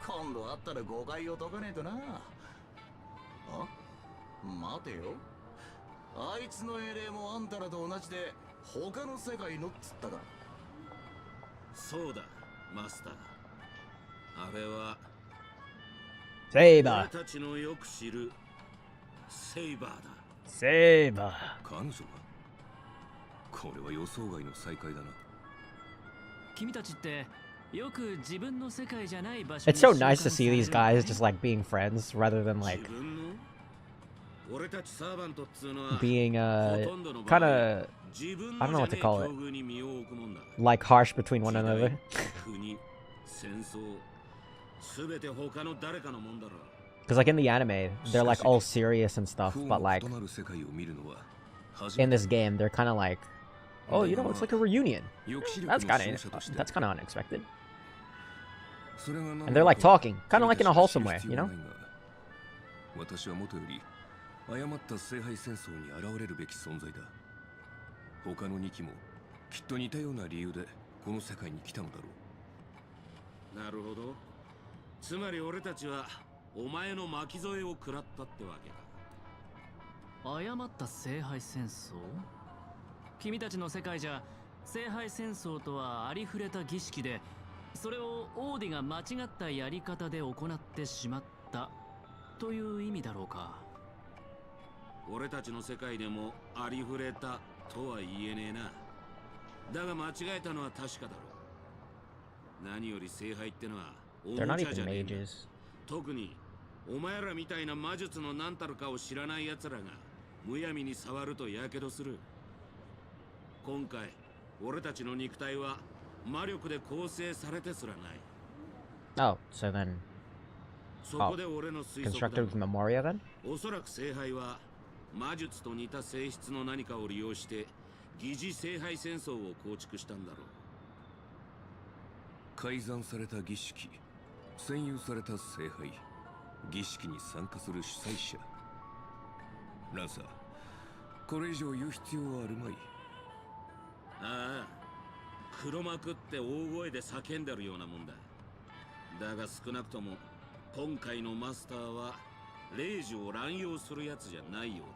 今度会ったら誤解を解かねえとな。あ？待てよ。あいつの英霊もあんたらと同じで他の世界のっつったか。そうだ、マスター。あれは Saber. 俺たちのよく知るセイバーだ。 Saber. 彼女がこれは予想外の再会だな。君たちってよく自分の世界じゃない場所 It's so nice to see these guys just like being friends rather than like 自分の俺たちサーバントっつうのは being ほとんどの場合 kind of 自分 I don't know の what じ to ゃ call ねえ it. 境遇に身を置くもんだ。 like harsh between one another. 国、戦争、すべて他の誰かのもんだろう。 Because like in the anime, they're like all serious and stuff, but like 異なる世界を見るのは初 in めて this game, they're kind of like, oh, you know, it's like a reunion. 抑止力 That's の kind 勝者として of unexpected. それが何 And they're like talking, kind of like in a wholesome way, you know? 私はもとより誤った聖杯戦争に現れるべき存在だ。他の2機もきっと似たような理由でこの世界に来たのだろう。なるほど。つまり俺たちはお前の巻き添えを食らったってわけだ。誤った聖杯戦争？君たちの世界じゃ聖杯戦争とはありふれた儀式で、それをオーディが間違ったやり方で行ってしまったという意味だろうか。俺たちの世界でもありふれたとは言えねえな。だが間違えたのは確かだろう。何より聖杯ってのはおも They're not ちゃじゃ even ねえんだ。 mages. 特にお前らみたいな魔術の何たるかを知らない奴らがむやみに触るとやけどする。今回俺たちの肉体は魔力で構成されてすらない。 Oh, so then そこで俺の推測 constructed with だ。 Memoria then? おそらく聖杯は魔術と似た性質の何かを利用して疑似聖杯戦争を構築したんだろう。改ざんされた儀式、占有された聖杯、儀式に参加する主催者。ランサー、これ以上言う必要はあるまい。ああ、黒幕って大声で叫んでるようなもんだ。だが少なくとも今回のマスターは霊樹を乱用するやつじゃないよう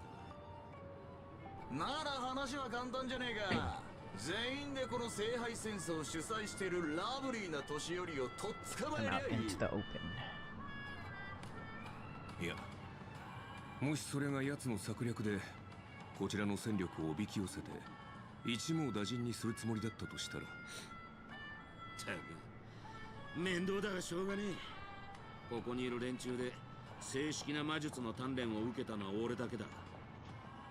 だな。なら話は簡単じゃねえか。全員でこの聖杯戦争を主催しているラブリーな年寄りをとっ捕まえりゃいい。いや、もしそれが奴の策略でこちらの戦力をおびき寄せて一網打尽にするつもりだったとしたら。たく面倒だがしょうがねえ。ここにいる連中で正式な魔術の鍛錬を受けたのは俺だけだ。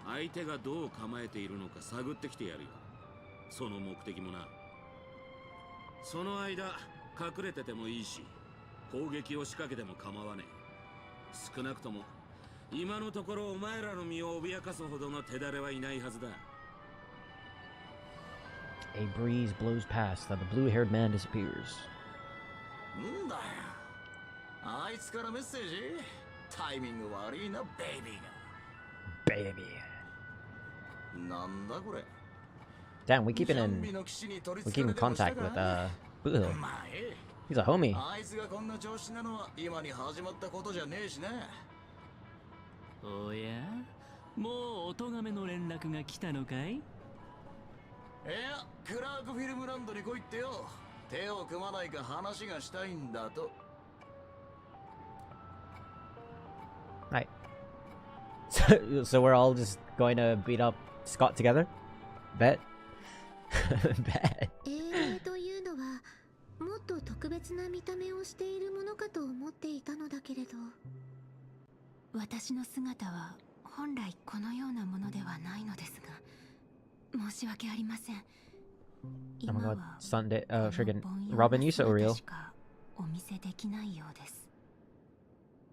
相手がどう構えているのか探ってきてやるよ。その目的もな。その間隠れててもいいし、攻撃を仕掛けても構わねえ。少なくとも今のところお前らの身を脅かすほどの手だれはいないはずだ。A breeze blows past and the blue-haired man disappears. んだよ、あいつからメッセージ。タイミング悪いな、ベイビーが。Baby. なんだこれ。Damn, we keep in contact with Boo. He's a homie. あいつがこんな調子なのは今に始まったことじゃねえしね。おや、もうお咎めの連絡が来たのかい？いや、クラークフィルムランドに来いってよ。手を組まないか話がしたいんだと。Right. So we're all just going to beat up Scott together? Bet? Bet. 英霊というのはもっと特別な見た目をしているものかと思っていたのだけれど、私の姿は本来このようなものではないのですが、申し訳ありません。 Oh my god, Sunday, friggin' Robin, you so real. しかお見せできないようです。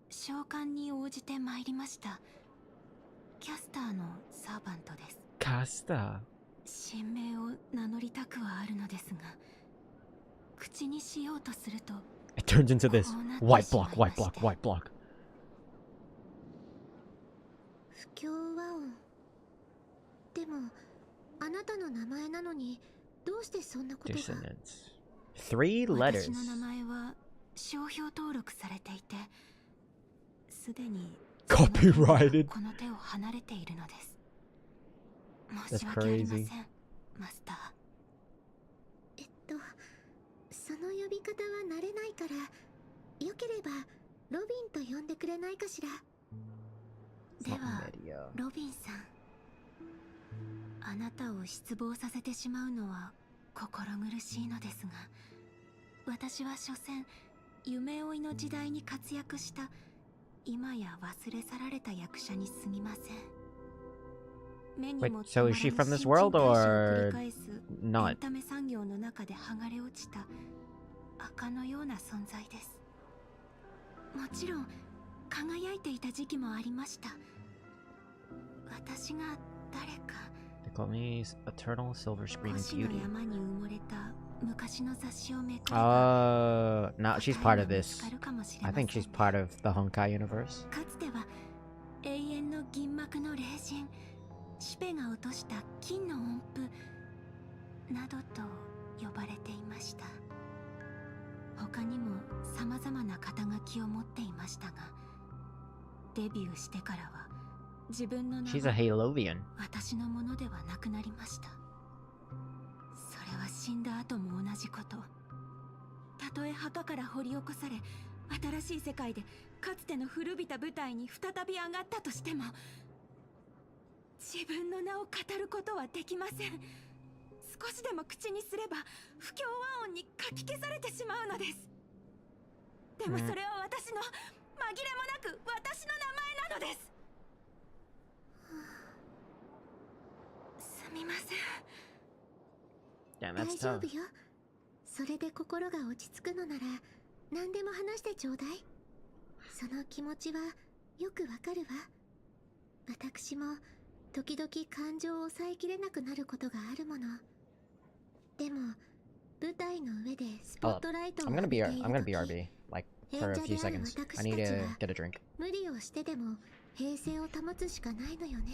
召喚に応じて参りました。キャスターのサーバントです。キャスター？神名を名乗りたくはあるのですが、口にしようとすると It turns into this white block, white block, white block. 不協和音。でもあなたの名前なのにどうしてそんなことが。 Dissonance. 3 letters. 私の名前は商標登録されていて、すでに Copyrighted. この手を離れているのです。 That's 申し訳ありません、 crazy. マスター。その呼び方は慣れないから、よければロビンと呼んでくれないかしら。ではロビンさん、あなたを失望させてしまうのは心苦しいのですが、私は所詮夢追いの時代に活躍した今や忘れ去られた役者に過ぎません。 Wait, so is she from this world or not? エンタメ産業の中で剥がれ落ちた赤のような存在です。もちろん輝いていた時期もありました。私が誰か。 They call me Eternal Silver Screen Beauty. 山に埋もれた昔の雑誌をめくれば、 No, she's part of this. I think she's part of the Honkai universe. かつては永遠の銀幕の霊人シペが落とした金の音符などと呼ばれていました。他にも様々な肩書きを持っていましたが、デビューしてからは自分の名 She's a Halovian. 私のものではなくなりました。それは死んだ後も同じこと。たとえ墓から掘り起こされ、新しい世界でかつての古びた舞台に再び上がったとしても、自分の名を語ることはできません。少しでも口にすれば不協和音にかき消されてしまうのです。でもそれは私の紛れもなく私の名前なのです。すみません。Damn, 大 that's 丈 tough. 夫よ。それで心が落ち着くのなら何でも話してちょうだい。その気持ちはよくわかるわ。私も時々感情を抑えきれなくなることがあるもの。でも舞台の上でスポットライトを I'm 浴 gonna び be ている I'm gonna be 時、 RB like for a few seconds. I need to get a drink. 無理をしてでも平静を保つしかないのよね。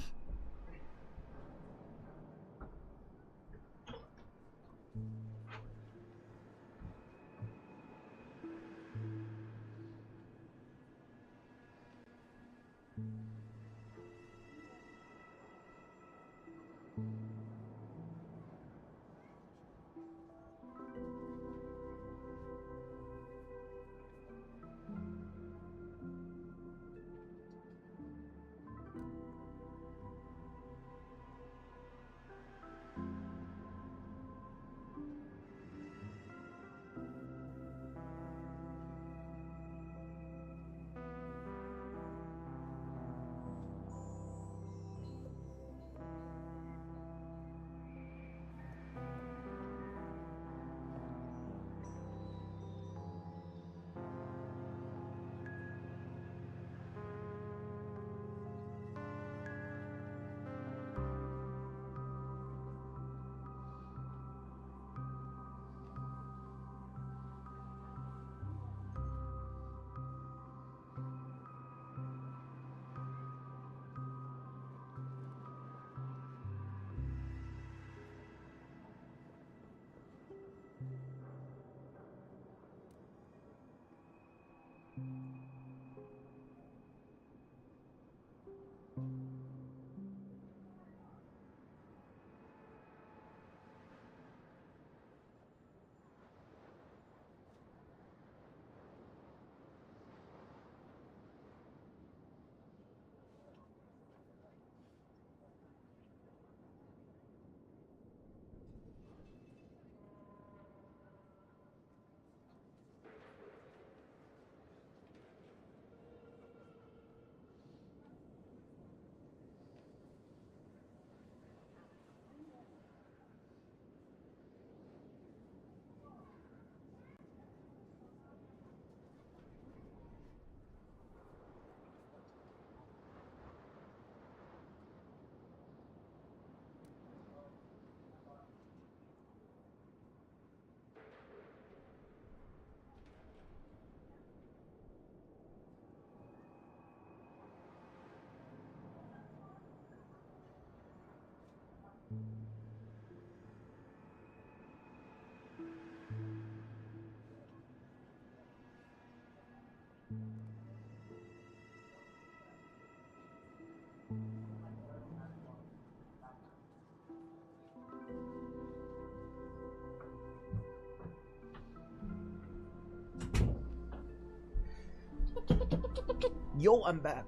Yo, I'm back.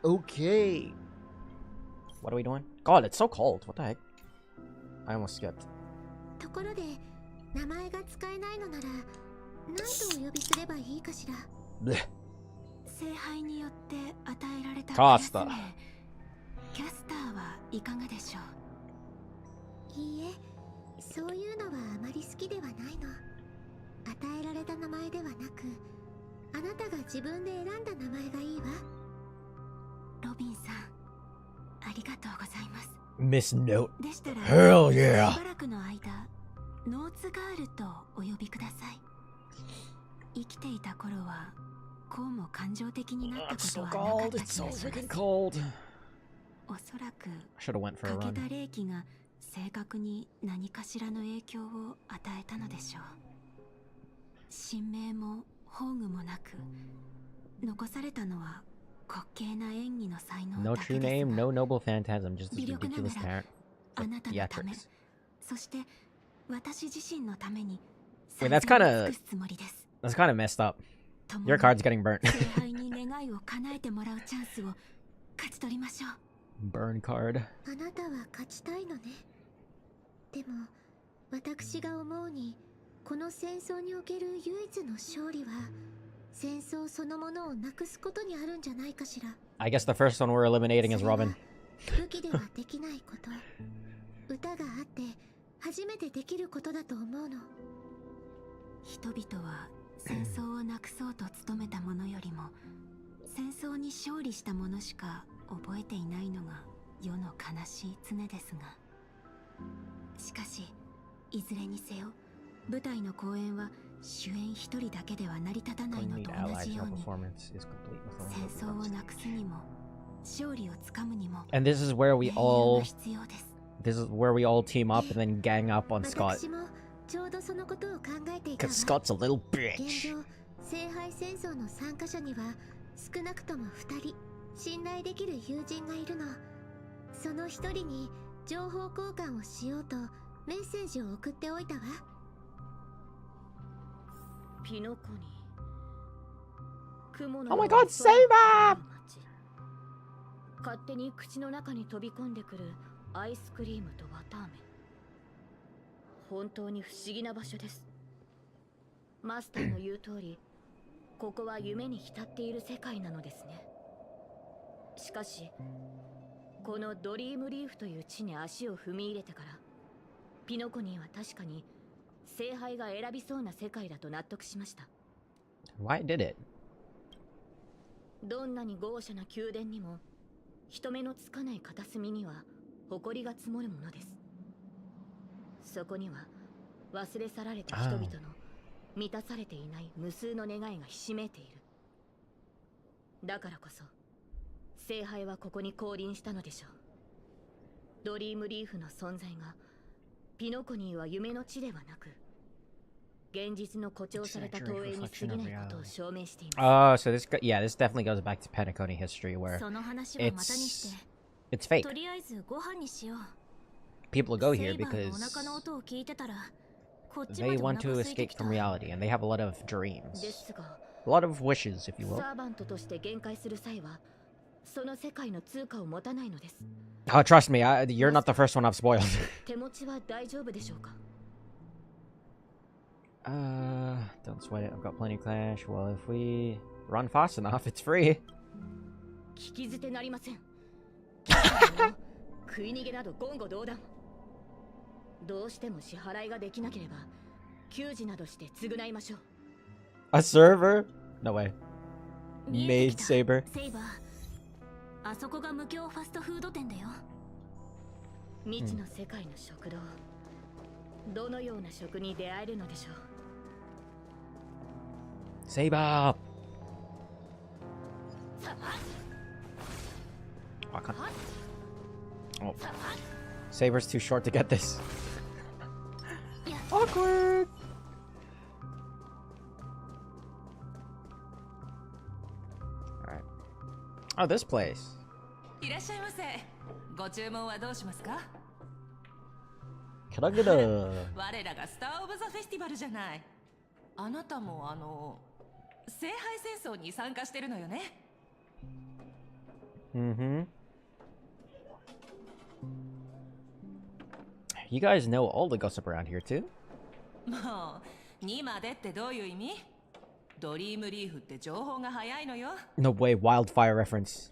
Okay. What are we doing? God, it's so cold. What the heck? I almost skipped. ところで、名前が使えないのなら、何とお呼びすればいいかしら。聖杯によって与えられたカスター。キャスターはいかがでしょう。いいえ、そういうのはあまり好きではないの。与えられた名前ではなく、あなたが自分で選んだ名前がいいわ。ロビンさん、ありがとうございます。Miss Note. でしたら、 Hell yeah. しばらくの間、ノーツガールとお呼びください。生きていた頃は、こうも感情的になったことはなかった気がします。おそらく、欠けた霊気が正確に何かしらの影響を与えたのでしょう。神明も宝具もなく、残されたのは滑稽な演技の才能 No だけ true です name, が、 no noble phantasm, just 微 this 力な ridiculous がら talent. あなたのため、 Theatrics. そして私自身のために Wait, that's kind 最善を of 尽くすつもりです。 that's kind of messed up. Your card's getting burnt. 聖杯に願いを叶えてもらうチャンスを勝ち取りましょう。 Burn card. あなたは勝ちたいのね。でも、私が思うに、この戦争における唯一の勝利は、戦争そのものをなくすことにあるんじゃないかしら。I guess the first one we're eliminating is Robin. 武器ではできないこと。歌があって初めてできることだと思うの。人々は戦争をなくそうと努めたものよりも、戦争に勝利したものしか覚えていないのが世の悲しい常ですが、しかしいずれにせよ舞台の公演は主演一人だけでは成り立たないのと同じように、戦争をなくすにも勝利をつかむにも、 And this is where we all 必要です。 this is where we all team up and then gang up on Scott. 私もちょうどそのことを考えていたわ。 Cause Scott's a little 現 bitch. 状、聖杯戦争の参加者には少なくとも2人信頼できる友人がいるの。その1人に情報交換をしようとメッセージを送っておいたわ。ピノコに雲の Oh my god, Saber! 勝手に口の中に飛び込んでくるアイスクリームと綿あめ。本当に不思議な場所です。マスターの言う通り、ここは夢に浸っている世界なのですね。しかしこのドリームリーフという地に足を踏み入れてから、ピノコニーは確かに聖杯が選びそうな世界だと納得しました。 Why did it? どんなに豪奢な宮殿にも人目のつかない片隅には埃が積もるものです。そこには忘れ去られた人々の満たされていない無数の願いがひしめいている。だからこそ聖杯はここに降臨したのでしょう。ドリームリーフの存在がピノコニーは夢の地ではなく現実の誇張された投影に過ぎないことを証明していまOh, so す。this definitely goes back to Penacony history where その話はまたにして it's fake. とりあえずご飯にしよう。 People go here セイバー because のお腹の音を聞いてたらこっちまで they お want 腹 to 空いて escape きた。 from reality and they have a lot of dreams. ですが A lot of wishes, if you will. サーバントとして限界する際はその世界の通貨を持たないのです。 Oh, trust me, you're not the first one I've spoiled. 手持ちは大丈夫でしょうか。 Don't sweat it. I've got plenty of cash. Well, if we run fast enough, it's free. 聞き捨てなりません。食い逃げなど言語道断。どうしても支払いができなければ給仕などして償いましょう。 A server? No way. 見え Maid てきた。 saber. セイバー、あそこが無料ファストフード店だよ。未知の世界の食堂、どのような食に出会えるのでしょう。 Saber! Oh, I can't. Oh. Saber's too short to get this. Awkward! Alright. Oh, this place. いらっしゃいませ。ご注文はどうしますか？ Can I get a... 我らがスター・オブ・ザ・フェスティバルじゃない。あなたも聖杯戦争に参加してるのよね。 Mm-hmm. You guys know all the gossip around here too? もう2までってどういう意味？ドリームリーフって情報が早いのよ。 No way, wildfire reference.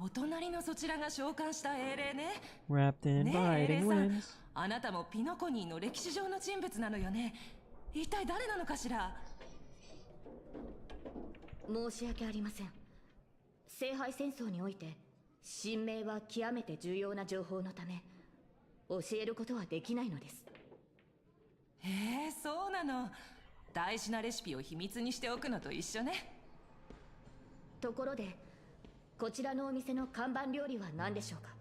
お隣のそちらが召喚した英霊ね。 Wrapped in ねえ、 biting 英霊さん winds. あなたもピノコニーの歴史上の人物なのよね。一体誰なのかしら？申し訳ありません。聖杯戦争において神明は極めて重要な情報のため教えることはできないのです。そうなの。大事なレシピを秘密にしておくのと一緒ね。ところでこちらのお店の看板料理は何でしょうか？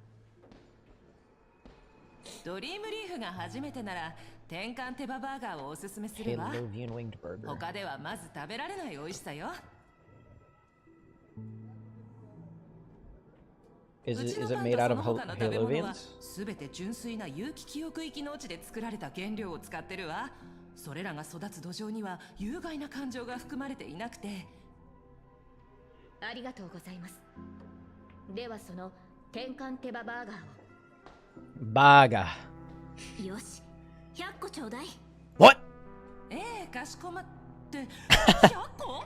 ドリームリーフが初めてなら天かん手羽バーガーをおすすめするわ。 Pavlovian winged burger. 他ではまず食べられない美味しさよ。 Is う it ちの is it パン made と out そ of の他の食べ物は Pavlovians? すべて純粋な有機記憶域農地で作られた原料を使ってるわ。それらが育つ土壌には有害な感情が含まれていなくて。ありがとうございます。ではその天かん手羽バーガーを。 Baga. よし、100個ちょうだい。 What? かしこまって。100個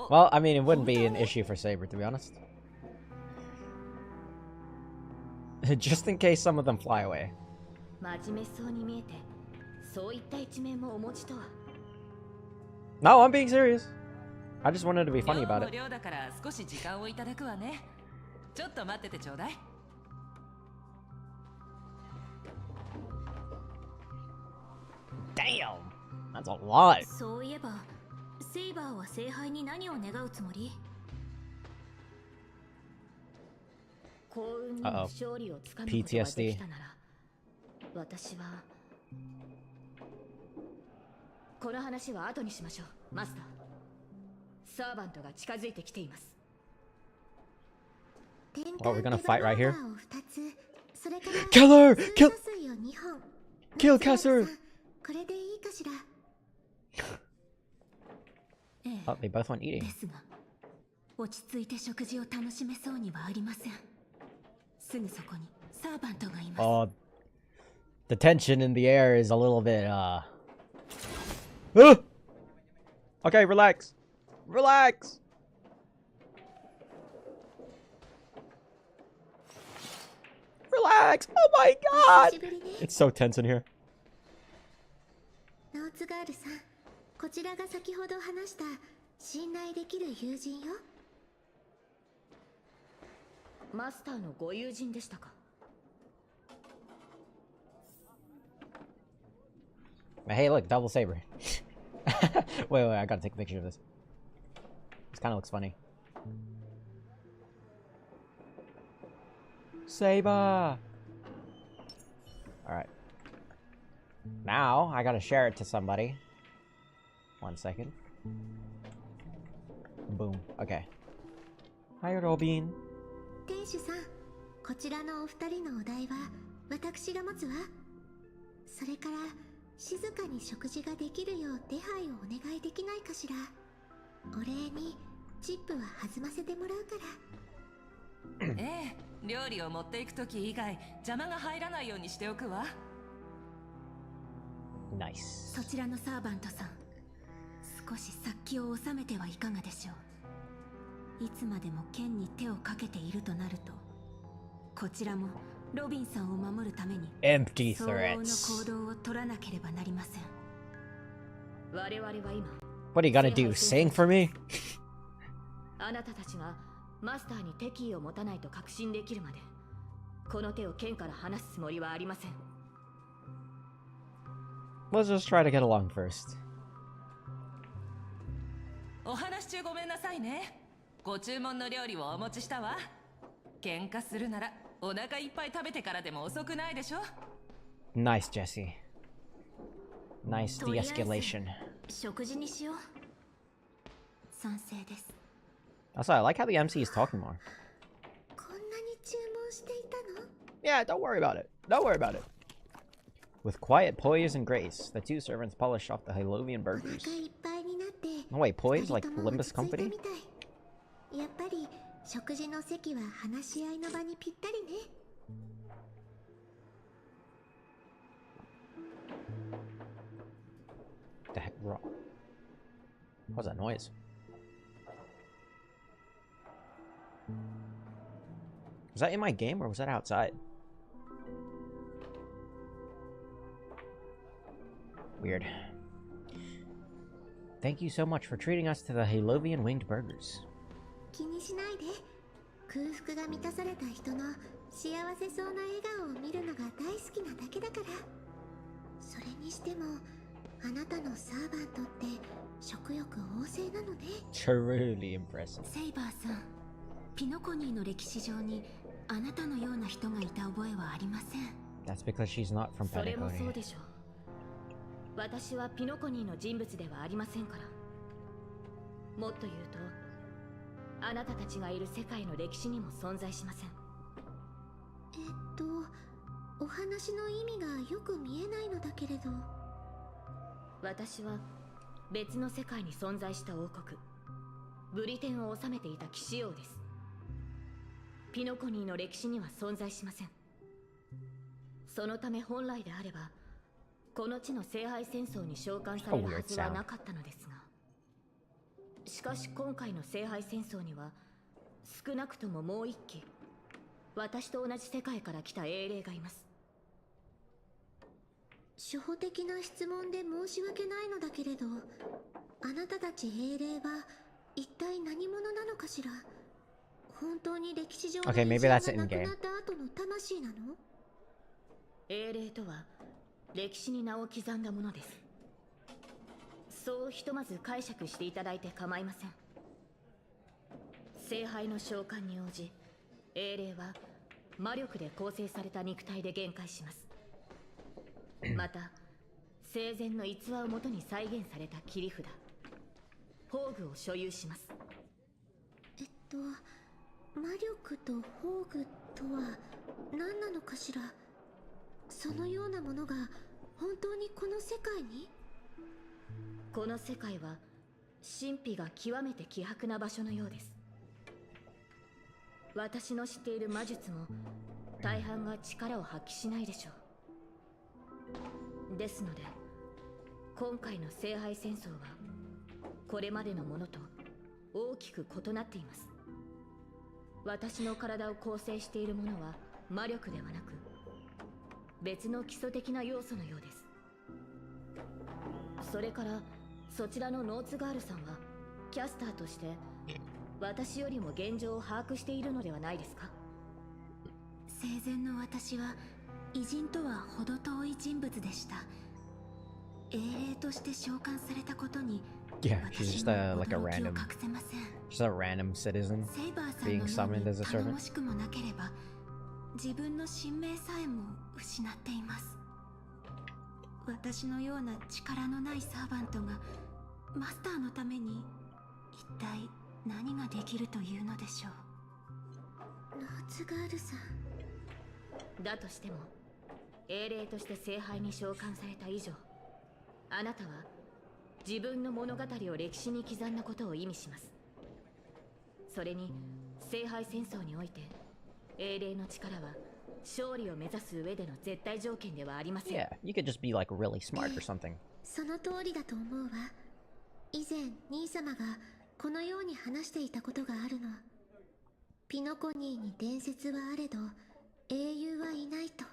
Well, I mean, it wouldn't be an issue for Saber, to be honest. Just in case some of them fly away. 真面目そうに見えて、そういった一面もお持ちとは。 No, I'm being serious. I just wanted to be funny about 量も it. 量だから少し時間をいただくわね。ちょっと待っててちょうだい。 Damn! That's a lot. そういえば、セイバーは聖杯に何を願うつもり？幸運にも勝利をつかむことができたなら、私はこの話は後にしましょう、マスター。サーバントが近づいてきています。 Oh, we're gonna fight right here? キ Kill her! キ Kill Kessler! これでいいかしら。 Oh, they both went eating. ですが、落ち着いて食事を楽しめそうにはありません。すぐそこにサーバントがいます。Oh, the tension in the air is a little bit, Okay, relax. Relax. Relax. Oh my god. It's so tense in here. ノーツガールさん、こちらが先ほど話した信頼できる友人よ。マスターのご友人でしたか。 Hey, look, double saber. Wait, I gotta take a picture of this. This kind of looks funny. Saber! Alright. Now, I gotta share it to somebody. 1 second. Boom. Okay. Hi, Robin. 店主さん、こちらのお二人のお題は私が持つわ。それから静かに食事ができるよう手配をお願いできないかしら。お礼にチップは弾ませてもらうから。ええ、料理を持っていくとき以外邪魔が入らないようにしておくわ。Nice. そちらのサーバントさん、少し殺気を収めてはいかがでしょう。いつまでも剣に手をかけているとなると、こちらもロビンさんを守るために Empty 相応の threats. 行動を取らなければなりません。我々は今 What are you gonna do? Sing for me? あなたたちがマスターに敵意を持たないと確信できるまでこの手を剣から離すつもりはありません。 Let's just try to get along first. お話中ごめんなさいね。ご注文の料理をお持ちしたわ。喧嘩するならお腹いっぱい食べてからでも遅くないでしょ。 Nice, Jesse. Nice とりあえず de-escalation. 食事にしよう。賛成です。 Also, I like how the MC is talking more. こんなに注文していたの？ Yeah, don't worry about it. Don't worry about it. With quiet poise and grace, the two servants polished off the Hylovian お腹 burgers. いっぱいになって Oh wait, poise 二人 like とも Limbus 落ち着いた Company? みたい。やっぱり食事の席は話し合いの場にぴったりね。 The heck, bro? What was that noise? Was that in my game or was that outside? Weird. Thank you so much for treating us to the Hylovian winged burgers. 気にしないで。空腹が満たされた人の幸せそうな笑顔を見るのが大好きなだけだから。それにしてもあなたのサーバントって食欲旺盛なのね。 Truly impressive. セイバーさん、ピノコニーの歴史上にあなたのような人がいた覚えはありません。 That's because she's not from それもそう Patagonia. でしょう。私はピノコニーの人物ではありませんから。もっと言うとあなたたちがいる世界の歴史にも存在しません。お話の意味がよく見えないのだけれど。私は別の世界に存在した王国ブリテンを治めていた騎士王です。ピノコニーの歴史には存在しません。そのため本来であればこの地の聖杯戦争に召喚されるはずはなかったのですが、しかし今回の聖杯戦争には少なくとももう一機私と同じ世界から来た英霊がいます。初歩的な質問で申し訳ないのだけれど、あなたたち英霊は一体何者なのかしら。本当に歴史上の Okay, 偉 maybe 人が that's it in 亡く game. なった後の魂なの？英霊とは歴史に名を刻んだものです。そうひとまず解釈していただいて構いません。聖杯の召喚に応じ英霊は魔力で構成された肉体で限界します。また生前の逸話をもとに再現された切り札宝具を所有します。魔力と宝具とは何なのかしら。そのようなものが本当にこの世界に？この世界は神秘が極めて希薄な場所のようです。私の知っている魔術も大半が力を発揮しないでしょう。ですので今回の聖杯戦争はこれまでのものと大きく異なっています。私の体を構成しているものは魔力ではなく別の基礎的な要素のようです。それからそちらのノーツガールさんはキャスターとして私よりも現状を把握しているのではないですか？生前の私は偉人とは程遠い人物でした。英霊として召喚されたことに Yeah, she's just like a random citizen being summoned as a servant. しくもなければ自分の神明さえも失っています。私のような力のないサーバントがマスターのために一体何ができるというのでしょう。ノーツガールさんだとしても英霊として聖杯に召喚された以上、あなたは自分の物語を歴史に刻んだことを意味します。それに聖杯戦争において英霊の力は勝利を目指す上での絶対条件ではありません。Yeah, you could just be like really smart or something. その通りだと思うわ。以前兄様がこのように話していたことがあるの。ピノコニーに伝説はあれど英雄はいないと。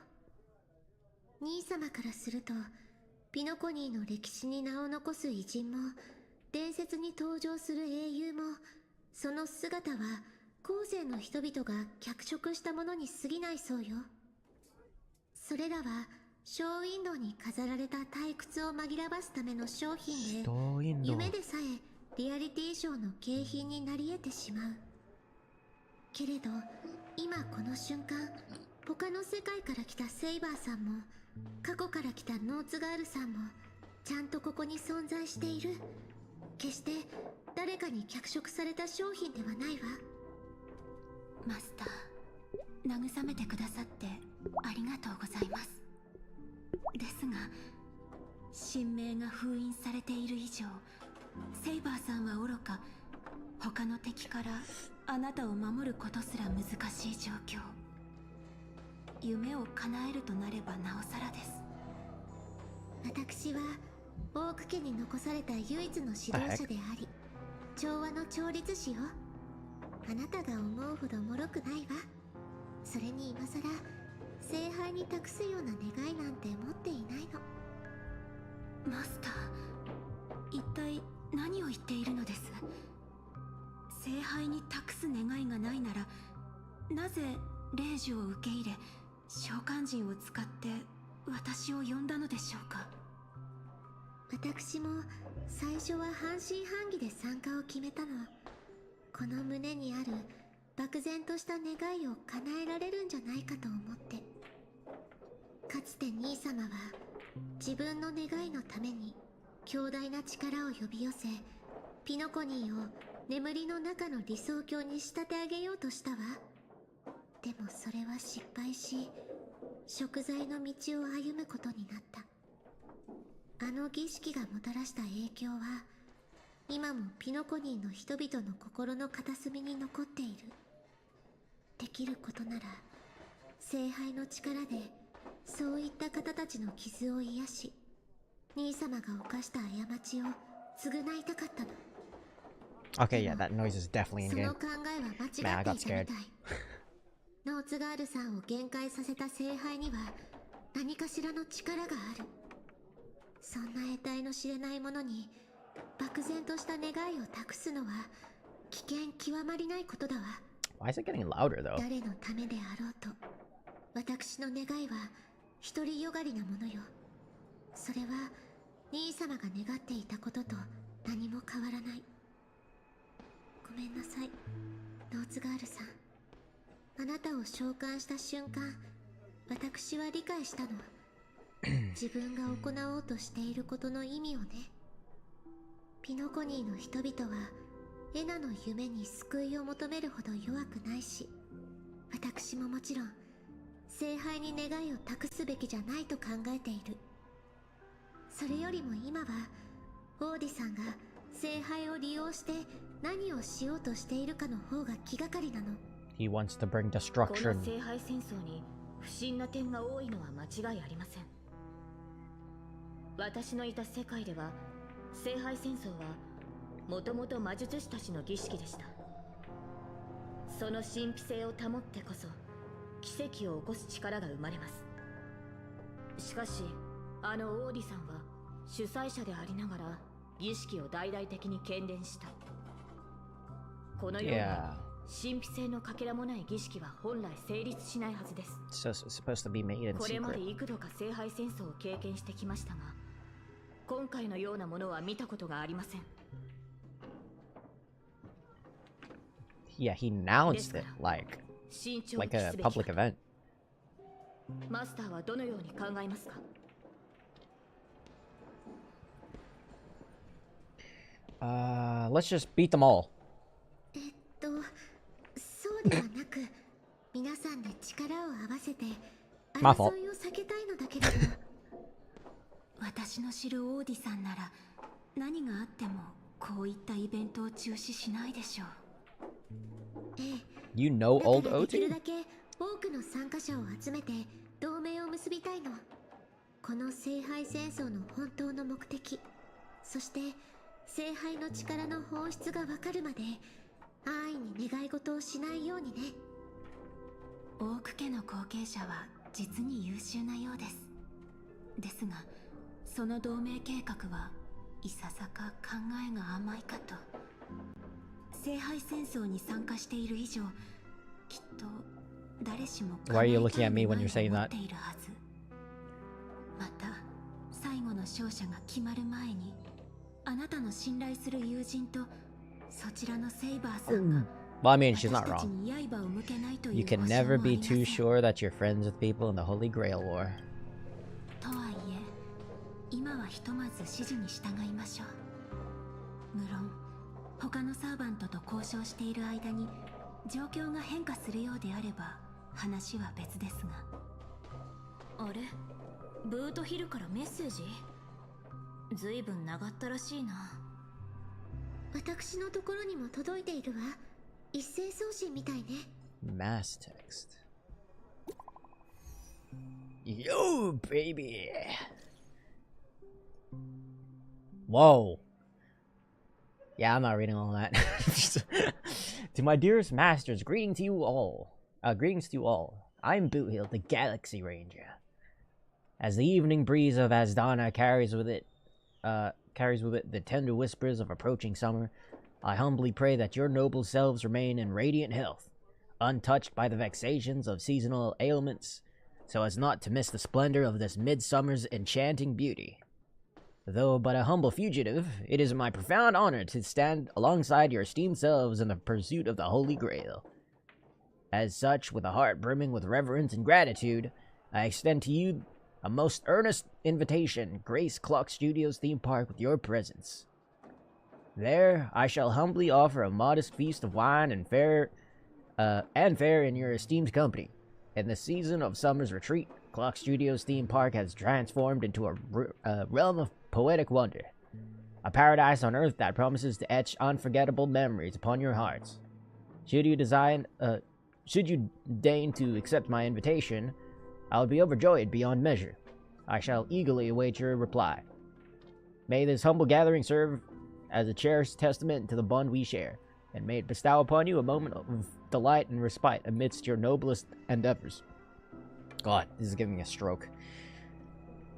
兄様からするとピノコニーの歴史に名を残す偉人も伝説に登場する英雄もその姿は後世の人々が脚色したものに過ぎないそうよ。それらはショーウィンドウに飾られた退屈を紛らわすための商品で夢でさえリアリティショーの景品になり得てしまう。けれど今この瞬間他の世界から来たセイバーさんも過去から来たノーツガールさんもちゃんとここに存在している。決して誰かに脚色された商品ではないわ。マスター、慰めてくださってありがとうございます。ですが神明が封印されている以上、セイバーさんはおろか他の敵からあなたを守ることすら難しい状況。夢を叶えるとなればなおさらです。私はオーク家に残された唯一の指導者であり調和の調律師よ。あなたが思うほど脆くないわ。それに今さら聖杯に託すような願いなんて持っていないの。マスター、一体何を言っているのです？聖杯に託す願いがないならなぜ霊樹を受け入れ召喚人を使って私を呼んだのでしょうか。私も最初は半信半疑で参加を決めたの。この胸にある漠然とした願いを叶えられるんじゃないかと思って。かつて兄様は自分の願いのために強大な力を呼び寄せピノコニーを眠りの中の理想郷に仕立て上げようとしたわ。でもそれは失敗し贖罪の道を歩むことになった。あの儀式がもたらした影響は今もピノコニーの人々の心の片隅に残っている。できることなら聖杯の力でそういった方たちの傷を癒し兄様が犯した過ちを償いたかったの。Okay, yeah, that noise is definitely in そ game. の考えは間違ってい Man, I た got みたい scared. ノーツガールさんを限界させた聖杯には何かしらの力がある。そんな得体の知れないものに漠然とした願いを託すのは危険極まりないことだわ。 Why is it getting louder though? 誰のためであろうと私の願いは独りよがりなものよ。それは兄様が願っていたことと何も変わらない。ごめんなさいノーツガールさん。あなたを召喚した瞬間私は理解したの。自分が行おうとしていることの意味をね。ピノコニーの人々はエナの夢に救いを求めるほど弱くないし、私ももちろん聖杯に願いを託すべきじゃないと考えている。それよりも今はオーディさんが聖杯を利用して何をしようとしているかの方が気がかりなの。 He wants to bring こ destruction. の聖杯戦争に不審な点が多いのは間違いありません。私のいた世界では聖杯戦争はもともと魔術師たちの儀式でした。その神秘性を保ってこそ奇跡を起こす力が生まれます。しかしあのオーディさんは主催者でありながら儀式を大々的に喧伝した。このような神秘性のかけらもない儀式は本来成立しないはずです。supposed to be made in これまで secret. 幾度か聖杯戦争を経験してきましたが、今回のようなものは見たことがありません。 Yeah, he announced it like 慎重に a すべき public か。 event. マスターはどのように考えますか？ Let's just beat them all. そうではなく、皆さんで力を合わせて My fault. 争いを避けたいのだけれど、私の知るオーディさんなら何があってもこういったイベントを中止しないでしょう。You know だ old からできる OT? だけ多くの参加者を集めて同盟を結びたいの。この聖杯戦争の本当の目的、そして聖杯の力の本質がわかるまで安易に願い事をしないようにね。オーク家の後継者は実に優秀なようです。ですが、その同盟計画はいささか考えが甘いかと。聖杯戦争に参加している以上、きっと誰しも Why are you looking at me when you're saying 持 that? っているはず。また最後の勝者が決まる前に、あなたの信頼する友人とそちらのセイバーさんが Well, I mean, she's not 私たち wrong. に刃を向けないという You can 保証 never もあ be りません。 too sure that you're friends with people in the Holy Grail War. とはいえ、今はひとまず指示に従いましょう。無論他のサーバントと交渉している間に状況が変化するようであれば話は別ですが。あれ、ブートヒルからメッセージ？ずいぶん長ったらしいな。私のところにも届いているわ。一斉送信みたいね。 Mass text. Yo, baby. Whoa. Yeah, I'm not reading all that. To my dearest masters, greetings to you all. Greetings to you all. I'm Boot Hill, the Galaxy Ranger. As the evening breeze of Asdana carries with it the tender whispers of approaching summer, I humbly pray that your noble selves remain in radiant health, untouched by the vexations of seasonal ailments, so as not to miss the splendor of this midsummer's enchanting beauty. Though but a humble fugitive, it is my profound honor to stand alongside your esteemed selves in the pursuit of the Holy Grail. As such, with a heart brimming with reverence and gratitude, I extend to you a most earnest invitation, grace Clock Studios theme park with your presence. There, I shall humbly offer a modest feast of wine and fare in your esteemed company. In the season of summer's retreat, Clock Studios theme park has transformed into a realm of poetic wonder, a paradise on earth that promises to etch unforgettable memories upon your hearts. Should you deign to accept my invitation, I will be overjoyed beyond measure. I shall eagerly await your reply. May this humble gathering serve as a cherished testament to the bond we share, and may it bestow upon you a moment of delight and respite amidst your noblest endeavors. God, this is giving me a stroke.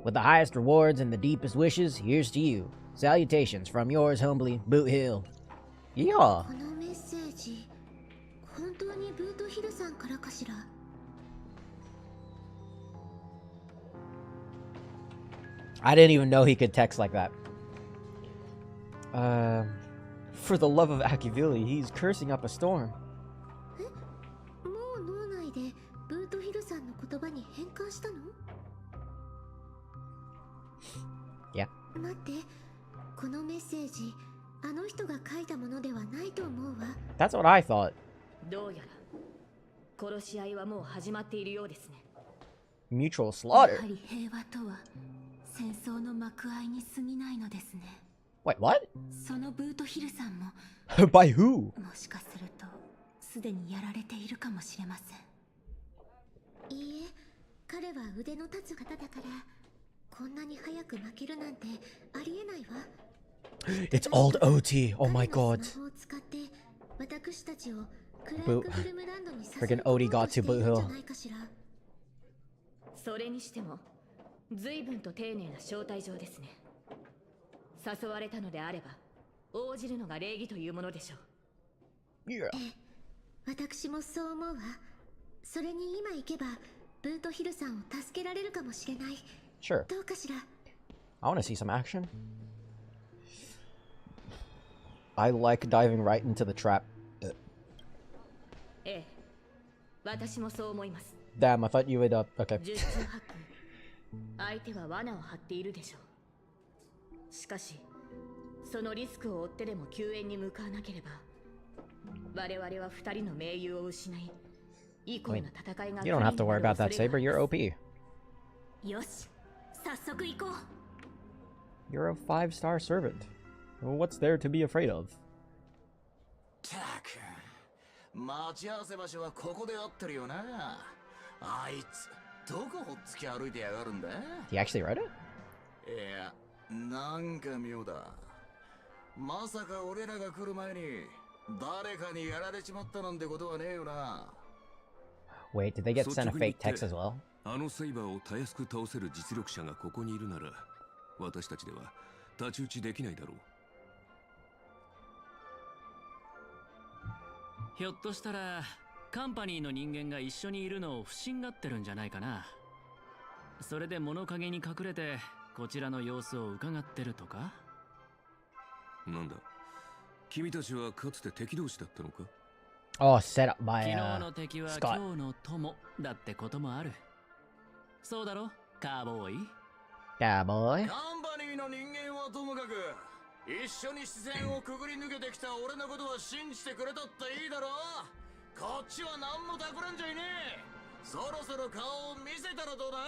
With the highest rewards and the deepest wishes, here's to you. Salutations from yours humbly, Boot Hill. Yeah. このメッセージ、本当にブートヒルさんからかしら。I didn't even know he could text like that. For the love of Akivili, he's cursing up a storm. もう脳内でブートヒルさんの言葉に変換したの？ Yeah. 待って、このメッセージ、あの人が書いたものではないと思うわ。 That's what I thought. どうやら殺し合いはもう始まっているようですね。 Mutual や slaughter. はり平和とは戦争の幕間に過ぎないのですね。 Wait, what? そのブートヒルさんも By who? もしかするとすでにやられているかもしれません。いいえ、彼は腕の立つ方だからこんなに早く負けるなんてありえないわ。 It's old OT. Oh my god. スマホを使って私たちをクラー Boot. クフルムランドに誘い Freaking 込もう OT と got して to い Boot るんじゃ Hill. ないかしら。それにしても随分と丁寧な招待状ですね。誘われたのであれば応じるのが礼儀というものでしょう。Yeah. 私もそう思うわ。それに今行けばブートヒルさんを助けられるかもしれない。 Sure. どうかしら。 I want to see some action. I like diving right into the trap. ええ、私もそう思います。 Damn, I thought you would, okay. 術中吐く相手は罠を張っているでしょう。しかしそのリスクを負ってでも救援に向かわなければ我々は二人の盟友を失い以降の戦いが You don't have to worry about that, Saber. You're OP. よし、早速行こう。 You're a 5-star servant. What's there to be afraid of? たく、待ち合わせ場所はここで合ってるよな。あいつどこほっつき歩いてやがるんだ。 He actually read it? いや、なんか妙だ。まさか俺らが来る前に誰かにやられちまったなんてことはねえよな。 Wait, did they get sent a fake text as well? あのセイバーをたやすく倒せる実力者がここにいるなら、私たちでは太刀打ちできないだろう。ひょっとしたらカンパニーの人間が一緒にいるのを不審がってるんじゃないかな。それで物陰に隠れてこちらの様子を伺ってるとか。なんだ、君たちはかつて敵同士だったのか。 Oh, set up by 昨日の敵は Scott. 今日の友だってこともある。そうだろ、カーボーイ。 Yeah, boy. カンパニーの人間はともかく一緒に視線をくぐり抜けてきた俺のことは信じてくれたっていいだろ。こっちは何も企んじゃいねえ。そろそろ顔を見せたらどうだ。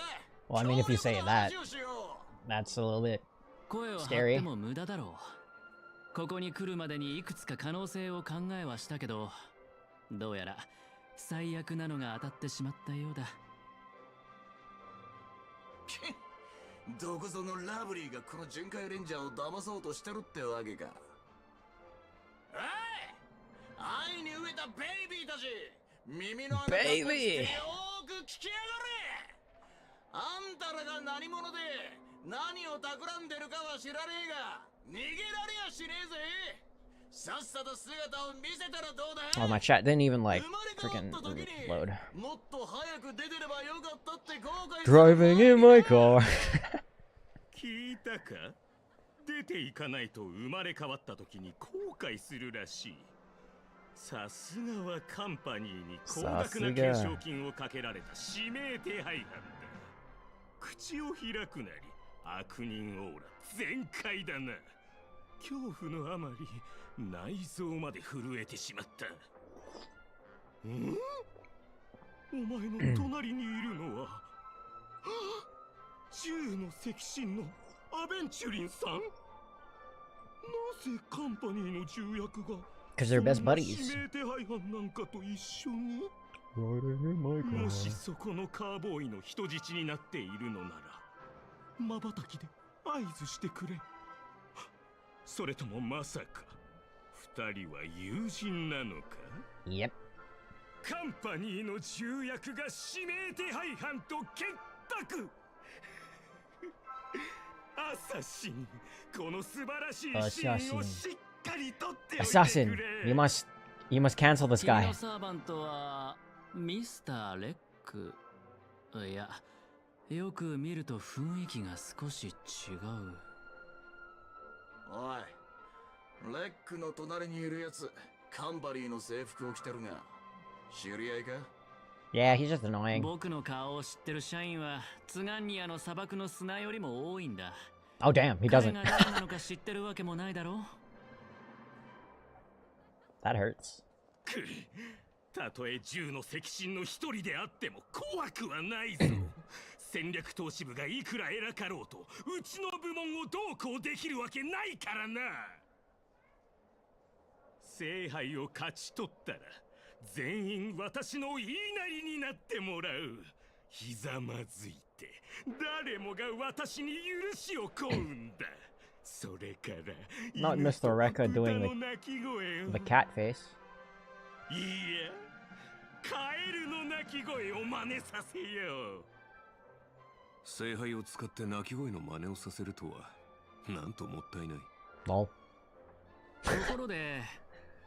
Well, I mean, if you say that, that's a little bit 声を張って scary. も無駄だろう。ここに来るまでにいくつか可能性を考えはしたけど、どうやら最悪なのが当たってしまったようだ。どこぞのラブリーがこの巡回レンジャーを騙そうとしてるってわけか。おい、愛に飢えたベイビーたち、耳の穴をよく聞きやがれ。あんたらが何者で何を企んでるかは知らねえが逃げられやしねえぜ。さっさと姿を見せたらどうだ。 Oh, my chat didn't even like freaking load. もっと早く出てればよかったって後悔。 Driving in my car. 聞いたか。出ていかないと生まれ変わった時に後悔するらしい。さすがはカンパニーに高額な懸賞金をかけられた指名手配犯だ。口を開くなり悪人オーラ全開だな。恐怖のあまり内臓まで震えてしまった。ん？お前の隣にいるのは銃の赤心のアベンチュリンさん。なぜカンパニーの重役が Because they're best buddies. 指名手配犯なんかと一緒に。 Driving in my もし car. そこのカーボーイの人質になっているのなら瞬きで合図してくれ。それともまさか二人は友人なのか。 Yep. カンパニーの重役が指名手配犯と結託。アサシン、この素晴らしいシーンをしっかりとっておいてくれ。 Assassin, you must cancel this 君 guy. のサーバントはミスター・レック。いや、よく見ると雰囲気が少し違う。おい、レックの隣にいるやつ、カンパニーの制服を着てるが、知り合いか？ Yeah, he's just annoying. 僕の顔を知ってる社員はツガンニアの砂漠の砂よりも多いんだ。 Oh damn, he 彼 doesn't. が誰なのか知ってるわけもないだろう。That hurts. たとえ銃の赤心の一人であっても怖くはないぞ。戦略投資部がいくら偉かろうとうちの部門をどうこうできるわけないからな。聖杯を勝ち取ったら全員私の言いなりになってもらう。ひざまずいて誰もが私に許しを請うんだ。それから Not Mr. Rekka doing the cat face. いや、カエルの鳴き声を真似させよう。聖杯を使って鳴き声の真似をさせるとはなんともったいない。No. ところで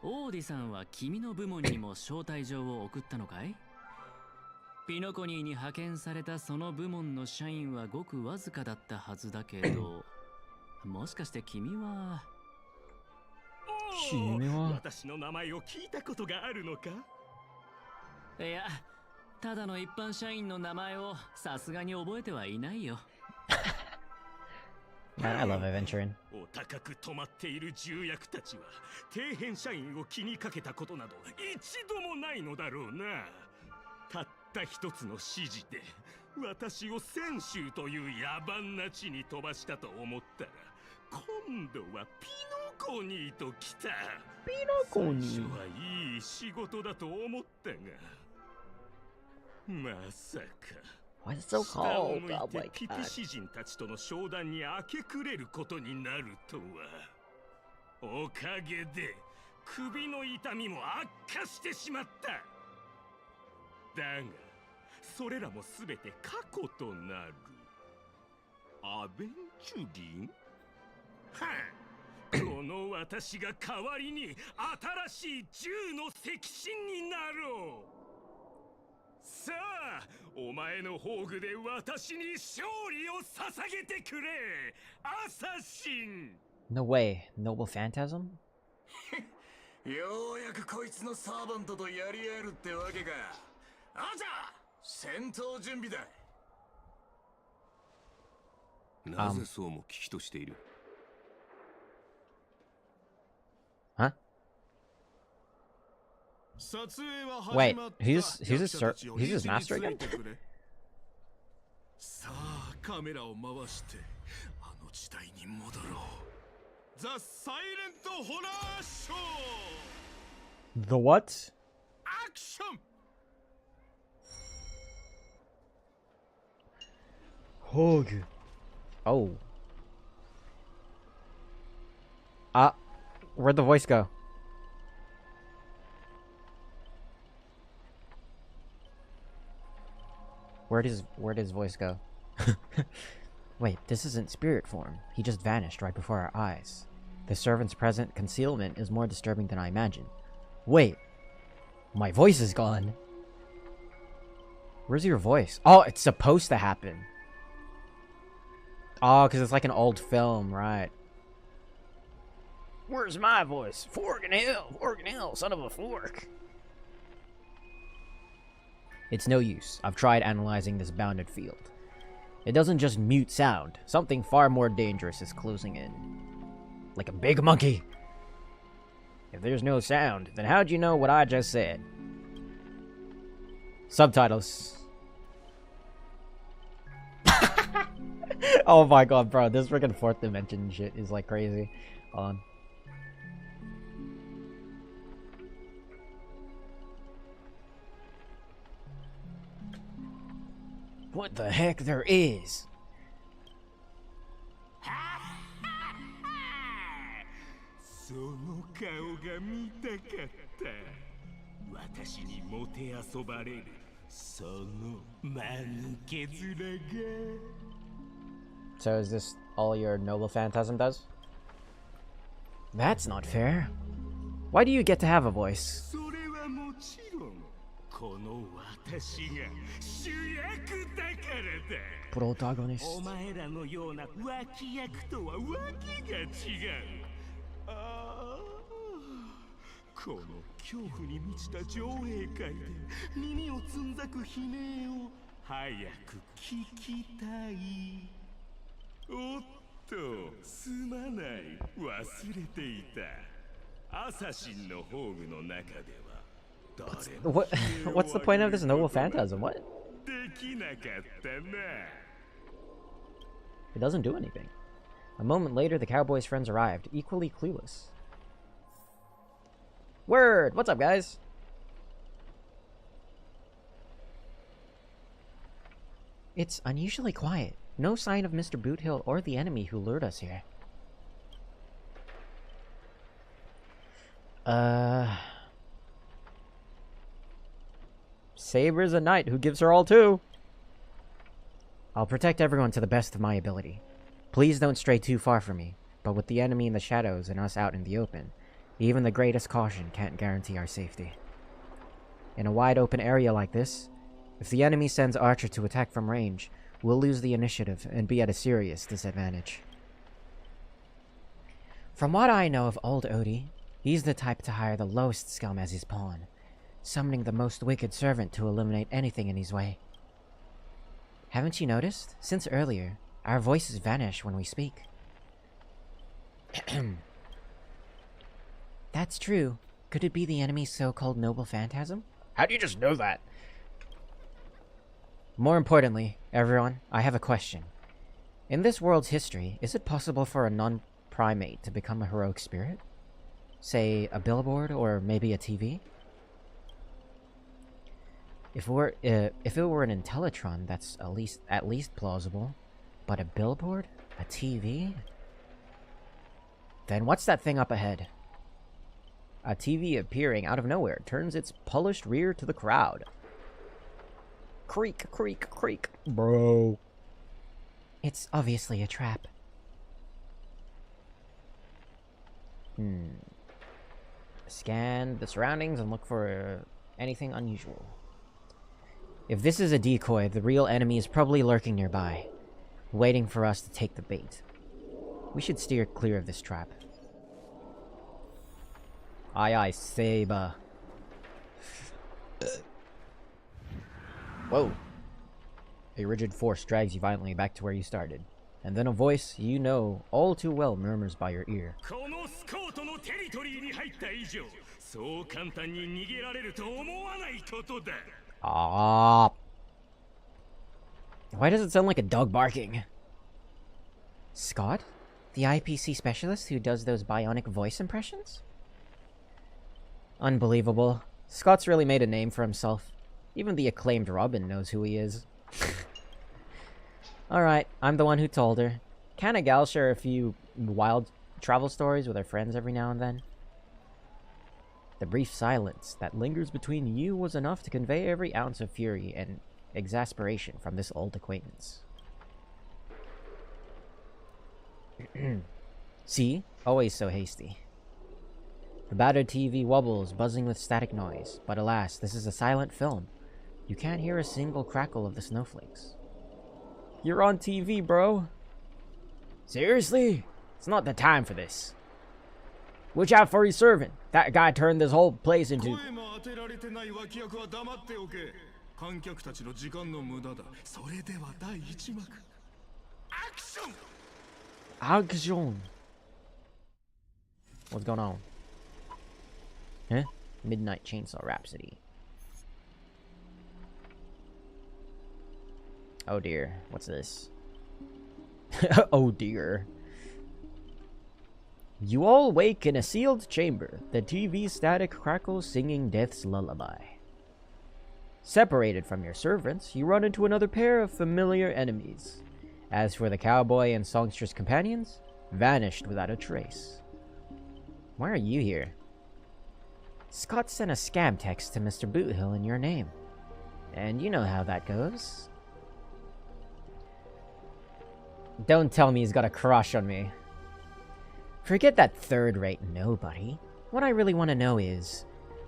オーディさんは君の部門にも招待状を送ったのかい？ピノコニーに派遣されたその部門の社員はごくわずかだったはずだけどもしかして君は私の名前を聞いたことがあるのか？いや、ただの一般社員の名前をさすがに覚えてはいないよ。Man, I love adventuring. お高く止まっている重役たちは底辺社員を気にかけたことなど一度もないのだろうな。たった一つの指示で私を泉州という野蛮な地に飛ばしたと思ったら今度はピノコニーと来た。ピノコニー。最初はいい仕事だと思ったがまさか Why is it so 下を cold? 向い Oh て my ピピ god. 詩人たちとの商談に明け暮れることになるとは。おかげで首の痛みも悪化してしまった。だがそれらもすべて過去となる。アベンチュリン？はあ、この私が代わりに新しい銃の赤心になろう。さあ、お前の宝具で私に勝利を捧げてくれ、アサシン。 No way, Noble Phantasm? ようやくこいつのサーバントとやり合えるってわけか。あじゃ戦闘準備だ。なぜそうも危機としている？ Huh? Wait, who's his master again? さあ、カメラを回してあの時代に戻ろう。ザ・サイレント・ホラー・ショー The what? アクション Hog. Oh. Where'd the voice go? Where did his voice go? Wait, this isn't spirit form. He just vanished right before our eyes. The servant's present concealment is more disturbing than I imagined. Wait, my voice is gone. Where's your voice? Oh, it's supposed to happen. Oh, because it's like an old film, right? Where's my voice? Fork and Hill, son of a fork. It's no use. I've tried analyzing this bounded field. It doesn't just mute sound. Something far more dangerous is closing in. Like a big monkey. If there's no sound, then how'd you know what I just said? Subtitles. Oh my god, bro. This freaking fourth dimension shit is like crazy. Hold on. What the heck there is? その顔が見たかった。私にもて遊ばれるその間抜け面が。 So is this all your Noble Phantasm does? That's not fair. Why do you get to have a voice? それはもちろんこの私が主役だからだ。 Protagonist. お前らのような脇役とはわけが違う。ああ、この恐怖に満ちた上映会で耳をつんざく悲鳴を早く聞きたい。おっと、すまない、忘れていた。What's the point of this noble phantasm? What? It doesn't do anything. A moment later, the cowboy's friends arrived, equally clueless. Word! What's up, guys? It's unusually quiet. No sign of Mr. Boothill or the enemy who lured us here. Saber's a knight who gives her all too. I'll protect everyone to the best of my ability. Please don't stray too far from me, but with the enemy in the shadows and us out in the open, even the greatest caution can't guarantee our safety. In a wide open area like this, if the enemy sends Archer to attack from range, we'll lose the initiative and be at a serious disadvantage. From what I know of old Odie, he's the type to hire the lowest scum as his pawn, summoning the most wicked servant to eliminate anything in his way. Haven't you noticed? Since earlier, our voices vanish when we speak. That's true. Could it be the enemy's so-called noble phantasm? How do you just know that? More importantly, everyone, I have a question. In this world's history, is it possible for a non-primate to become a heroic spirit? Say, a billboard or maybe a TV? If it were an Intellitron, that's at least plausible. But a billboard? A TV? Then what's that thing up ahead? A TV appearing out of nowhere turns its polished rear to the crowd. Creak, creak, creak. Bro. It's obviously a trap. Scan the surroundings and look for anything unusual. If this is a decoy, the real enemy is probably lurking nearby, waiting for us to take the bait. We should steer clear of this trap. Aye aye, Saber. Whoa. A rigid force drags you violently back to where you started. And then a voice you know all too well murmurs by your ear. Ah. Why does it sound like a dog barking? Scott? The IPC specialist who does those bionic voice impressions? Unbelievable. Scott's really made a name for himself. Even the acclaimed Robin knows who he is. Alright, I'm the one who told her. Can a gal share a few wild travel stories with her friends every now and then? The brief silence that lingers between you was enough to convey every ounce of fury and exasperation from this old acquaintance. See? Always so hasty. The battered TV wobbles, buzzing with static noise, but alas, this is a silent film. You can't hear a single crackle of the snowflakes. You're on TV, bro. Seriously? It's not the time for this. Watch out for his servant. That guy turned this whole place into... Action! What's going on? Huh? Midnight Chainsaw Rhapsody. Oh dear, what's this? Oh dear. You all wake in a sealed chamber, the TV static crackles singing death's lullaby. Separated from your servants, you run into another pair of familiar enemies. As for the cowboy and songstress companions, vanished without a trace. Why are you here? Scott sent a scam text to Mr. Boothill in your name. And you know how that goes. Don't tell me he's got a crush on me. Forget that third-rate nobody. What I really want to know is,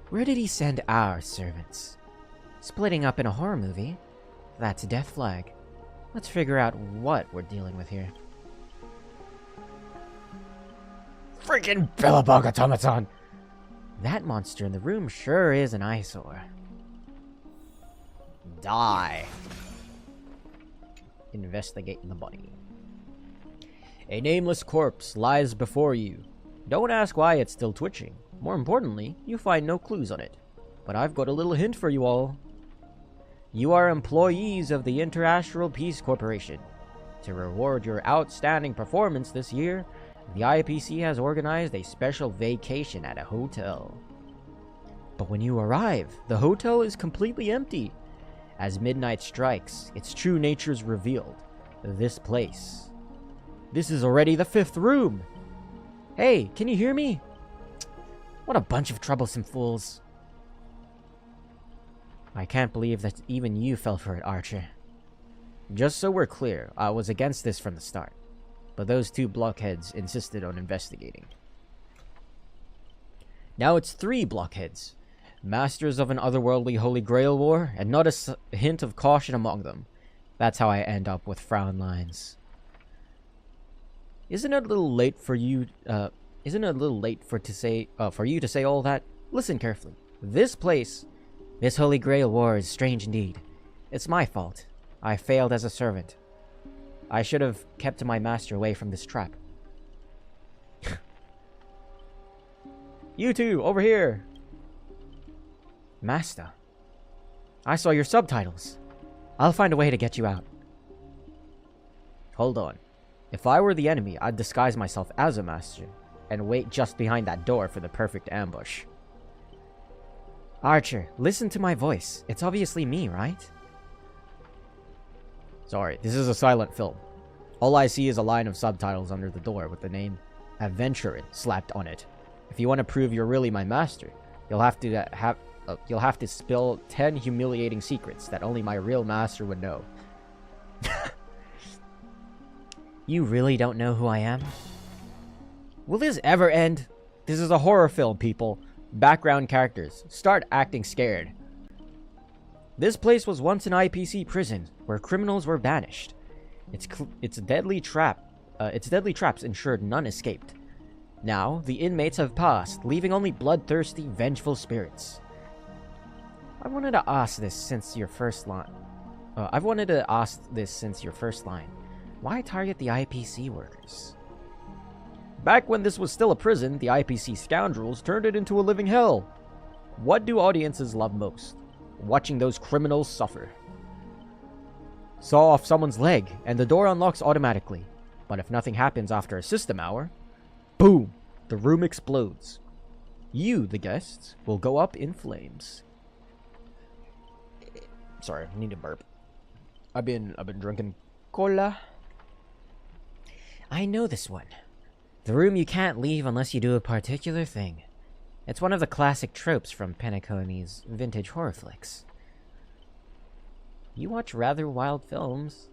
where did he send our servants? Splitting up in a horror movie? That's a death flag. Let's figure out what we're dealing with here. Freaking Billabong automaton! That monster in the room sure is an eyesore. Die. Investigate the body. A nameless corpse lies before you. Don't ask why it's still twitching. More importantly, you find no clues on it. But I've got a little hint for you all. You are employees of the Interastral Peace Corporation. To reward your outstanding performance this year, the IPC has organized a special vacation at a hotel. But when you arrive, the hotel is completely empty. As midnight strikes, its true nature is revealed. This place. This is already the 5th room. Hey, can you hear me? What a bunch of troublesome fools. I can't believe that even you fell for it, Archer. Just so we're clear, I was against this from the start. But those 2 blockheads insisted on investigating. Now it's 3 blockheads. Masters of an otherworldly Holy Grail war, and not a hint of caution among them. That's how I end up with frown lines. Isn't it a little late for you? Isn't it a little late for you to say all that? Listen carefully. This Holy Grail war is strange indeed. It's my fault. I failed as a servant. I should have kept my master away from this trap. You two, over here! Master. I saw your subtitles. I'll find a way to get you out. Hold on. If I were the enemy, I'd disguise myself as a master and wait just behind that door for the perfect ambush. Archer, listen to my voice. It's obviously me, right? Sorry, this is a silent film. All I see is a line of subtitles under the door with the name Adventurer slapped on it. If you want to prove you're really my master, you'll have to spill 10 humiliating secrets that only my real master would know. You really don't know who I am? Will this ever end? This is a horror film, people. Background characters. Start acting scared. This place was once an IPC prison where criminals were banished. Its deadly traps ensured none escaped. Now, the inmates have passed, leaving only bloodthirsty, vengeful spirits. I've wanted to ask this since your first line. Why target the IPC workers? Back when this was still a prison, the IPC scoundrels turned it into a living hell. What do audiences love most? Watching those criminals suffer. Saw off someone's leg, and the door unlocks automatically. But if nothing happens after a system hour, boom! The room explodes. You, the guests, will go up in flames. Sorry, I need to burp. I've been drinking cola. I know this one. The room you can't leave unless you do a particular thing. It's one of the classic tropes from Penacony's vintage horror flicks. You watch rather wild films.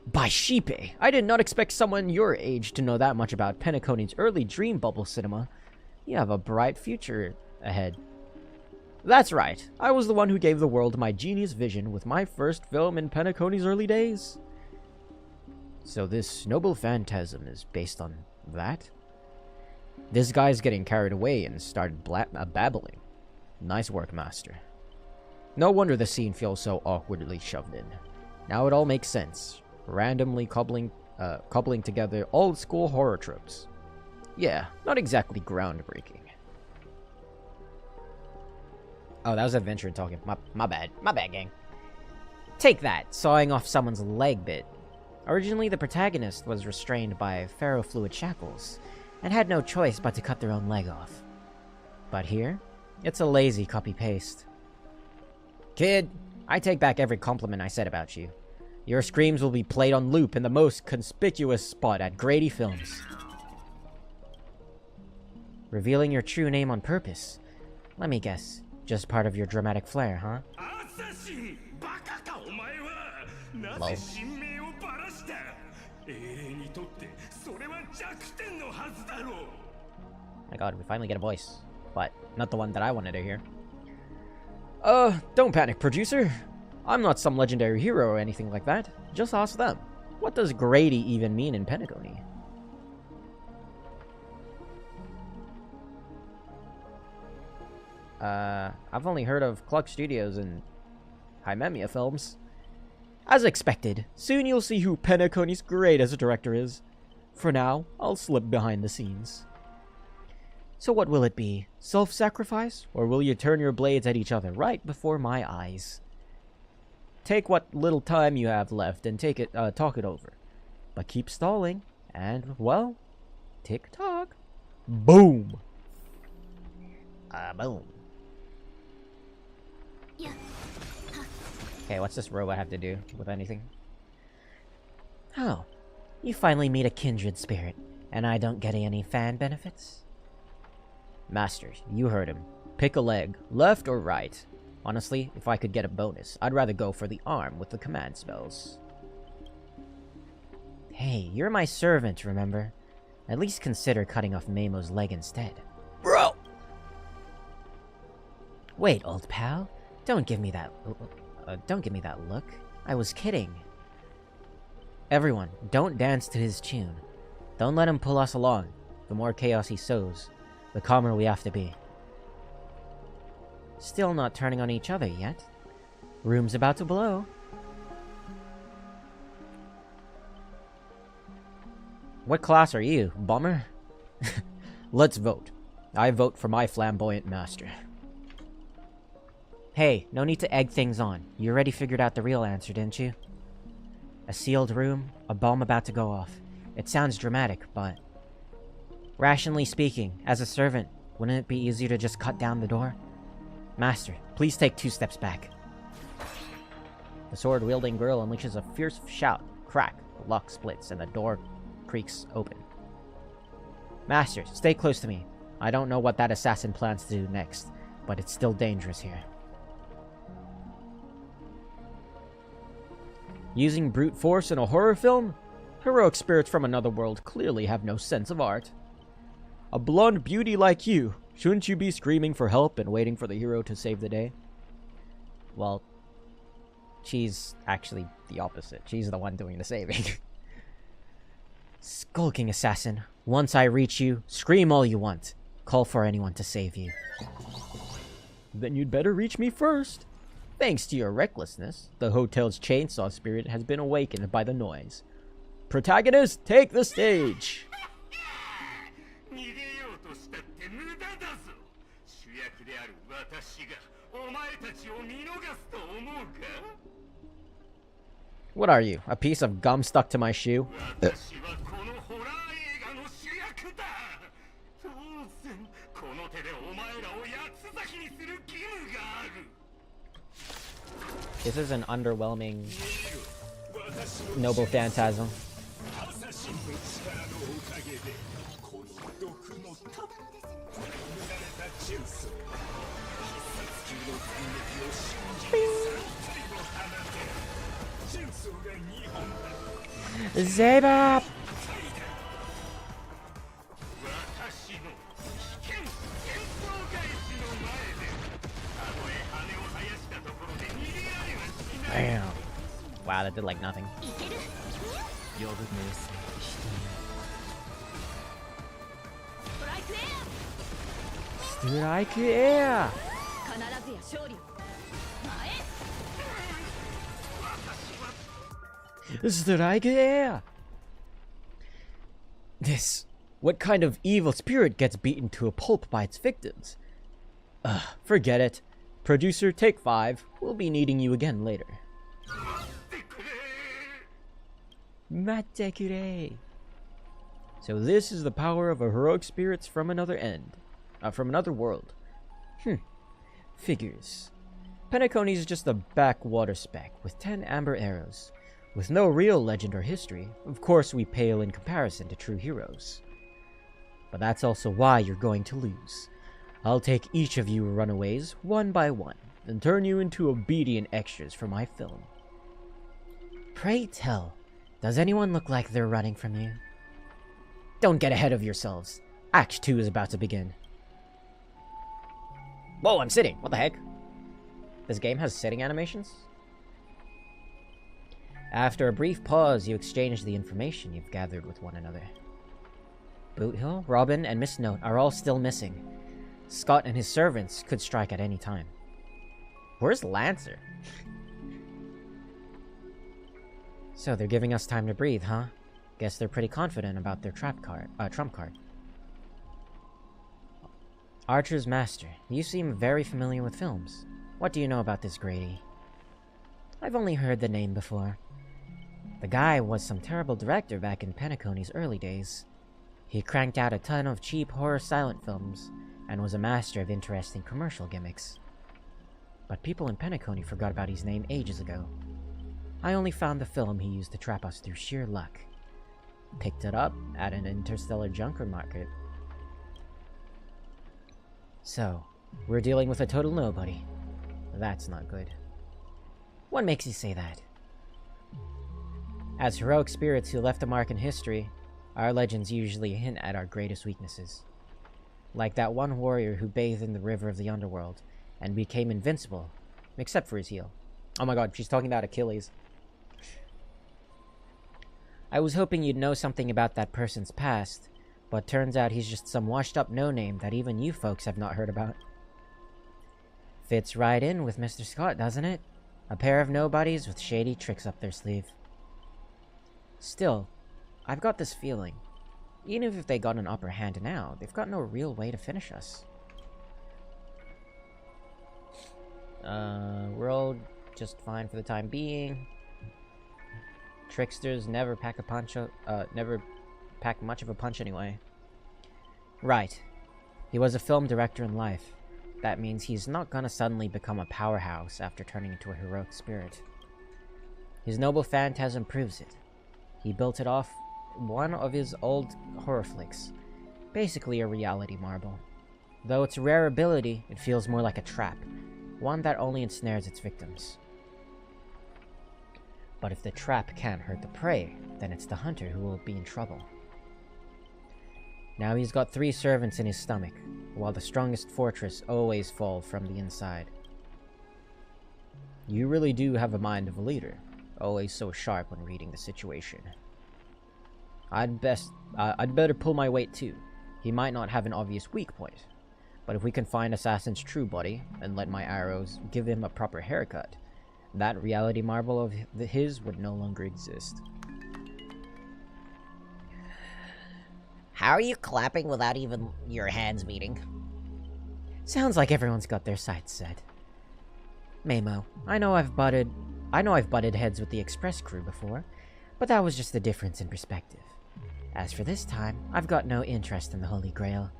By sheepe! I did not expect someone your age to know that much about Penacony's early dream bubble cinema. You have a bright future ahead. That's right. I was the one who gave the world my genius vision with my first film in Penacony's early days. So this noble phantasm is based on that? This guy's getting carried away and started babbling. Nice work, master. No wonder the scene feels so awkwardly shoved in. Now it all makes sense. Randomly coupling together old-school horror tropes. Yeah, not exactly groundbreaking. Oh, that was Adventure talking. My bad. My bad, gang. Take that, sawing off someone's leg bit. Originally, the protagonist was restrained by ferrofluid shackles, and had no choice but to cut their own leg off. But here, it's a lazy copy-paste. Kid, I take back every compliment I said about you. Your screams will be played on loop in the most conspicuous spot at Grady Films. Revealing your true name on purpose. Let me guess, just part of your dramatic flair, huh? Lol. My god, we finally get a voice. But not the one that I wanted to hear. Don't panic, producer. I'm not some legendary hero or anything like that. Just ask them. What does Grady even mean in Penacony? I've only heard of Cluck Studios and Hymemia films. As expected, soon you'll see who Penacony's great as a director is. For now, I'll slip behind the scenes. So what will it be? Self-sacrifice? Or will you turn your blades at each other right before my eyes? Take what little time you have left and talk it over. But keep stalling, and, well, tick-tock. Boom! Boom. Okay, what's this robot have to do with anything? Oh, you finally meet a kindred spirit, and I don't get any fan benefits? Master, you heard him. Pick a leg, left or right. Honestly, if I could get a bonus, I'd rather go for the arm with the command spells. Hey, you're my servant, remember? At least consider cutting off Mamo's leg instead. Bro! Wait, old pal. Don't give me that look. I was kidding. Everyone, don't dance to his tune. Don't let him pull us along. The more chaos he sows, the calmer we have to be. Still not turning on each other yet. Room's about to blow. What class are you, bummer? Let's vote. I vote for my flamboyant master. Hey, no need to egg things on. You already figured out the real answer, didn't you? A sealed room, a bomb about to go off. It sounds dramatic, but... rationally speaking, as a servant, wouldn't it be easier to just cut down the door? Master, please take 2 steps back. The sword-wielding girl unleashes a fierce shout. Crack, the lock splits, and the door creaks open. Master, stay close to me. I don't know what that assassin plans to do next, but it's still dangerous here. Using brute force in a horror film? Heroic spirits from another world clearly have no sense of art. A blonde beauty like you, shouldn't you be screaming for help and waiting for the hero to save the day? Well, she's actually the opposite. She's the one doing the saving. Skulking assassin. Once I reach you, scream all you want. Call for anyone to save you. Then you'd better reach me first. Thanks to your recklessness, the hotel's chainsaw spirit has been awakened by the noise. Protagonist, take the stage! What are you, a piece of gum stuck to my shoe? This is an underwhelming noble phantasm. Zeba! Damn. Wow, that did like nothing. Strike air! Strike air! This. What kind of evil spirit gets beaten to a pulp by its victims? Forget it. Producer, take 5. We'll be needing you again later. Matekure. So this is the power of a heroic spirits from another from another world. Figures. Penacony is just a backwater speck with 10 amber arrows. With no real legend or history, of course we pale in comparison to true heroes. But that's also why you're going to lose. I'll take each of you runaways, one by one, and turn you into obedient extras for my film. Pray tell, does anyone look like they're running from you? Don't get ahead of yourselves. Act 2 is about to begin. Whoa, I'm sitting! What the heck? This game has sitting animations? After a brief pause, you exchange the information you've gathered with one another. Boothill, Robin, and Miss Note are all still missing. Scott and his servants could strike at any time. Where's Lancer? So they're giving us time to breathe, huh? Guess they're pretty confident about their trump card. Archer's master. You seem very familiar with films. What do you know about this Grady? I've only heard the name before. The guy was some terrible director back in Penacony's early days. He cranked out a ton of cheap horror silent films, and was a master of interesting commercial gimmicks. But people in Penacony forgot about his name ages ago. I only found the film he used to trap us through sheer luck. Picked it up at an interstellar junker market. So, we're dealing with a total nobody. That's not good. What makes you say that? As heroic spirits who left a mark in history, our legends usually hint at our greatest weaknesses. Like that one warrior who bathed in the river of the underworld and became invincible, except for his heel. Oh my god, she's talking about Achilles. I was hoping you'd know something about that person's past, but turns out he's just some washed-up no-name that even you folks have not heard about. Fits right in with Mr. Scott, doesn't it? A pair of nobodies with shady tricks up their sleeve. Still, I've got this feeling. Even if they got an upper hand now, they've got no real way to finish us. We're all just fine for the time being. Tricksters never pack much of a punch anyway. Right. He was a film director in life. That means he's not gonna suddenly become a powerhouse after turning into a heroic spirit. His noble phantasm proves it. He built it off one of his old horror flicks. Basically a reality marble. Though it's a rare ability, it feels more like a trap. One that only ensnares its victims. But if the trap can't hurt the prey, then it's the hunter who will be in trouble. Now he's got 3 servants in his stomach, while the strongest fortress always falls from the inside. You really do have a mind of a leader, always so sharp when reading the situation. I'd better pull my weight too. He might not have an obvious weak point, but if we can find Assassin's true body, and let my arrows give him a proper haircut, that reality marble of his would no longer exist. How are you clapping without even your hands meeting? Sounds like everyone's got their sights set. Mamo, I know I've butted heads with the Express crew before, but that was just a difference in perspective. As for this time, I've got no interest in the Holy Grail.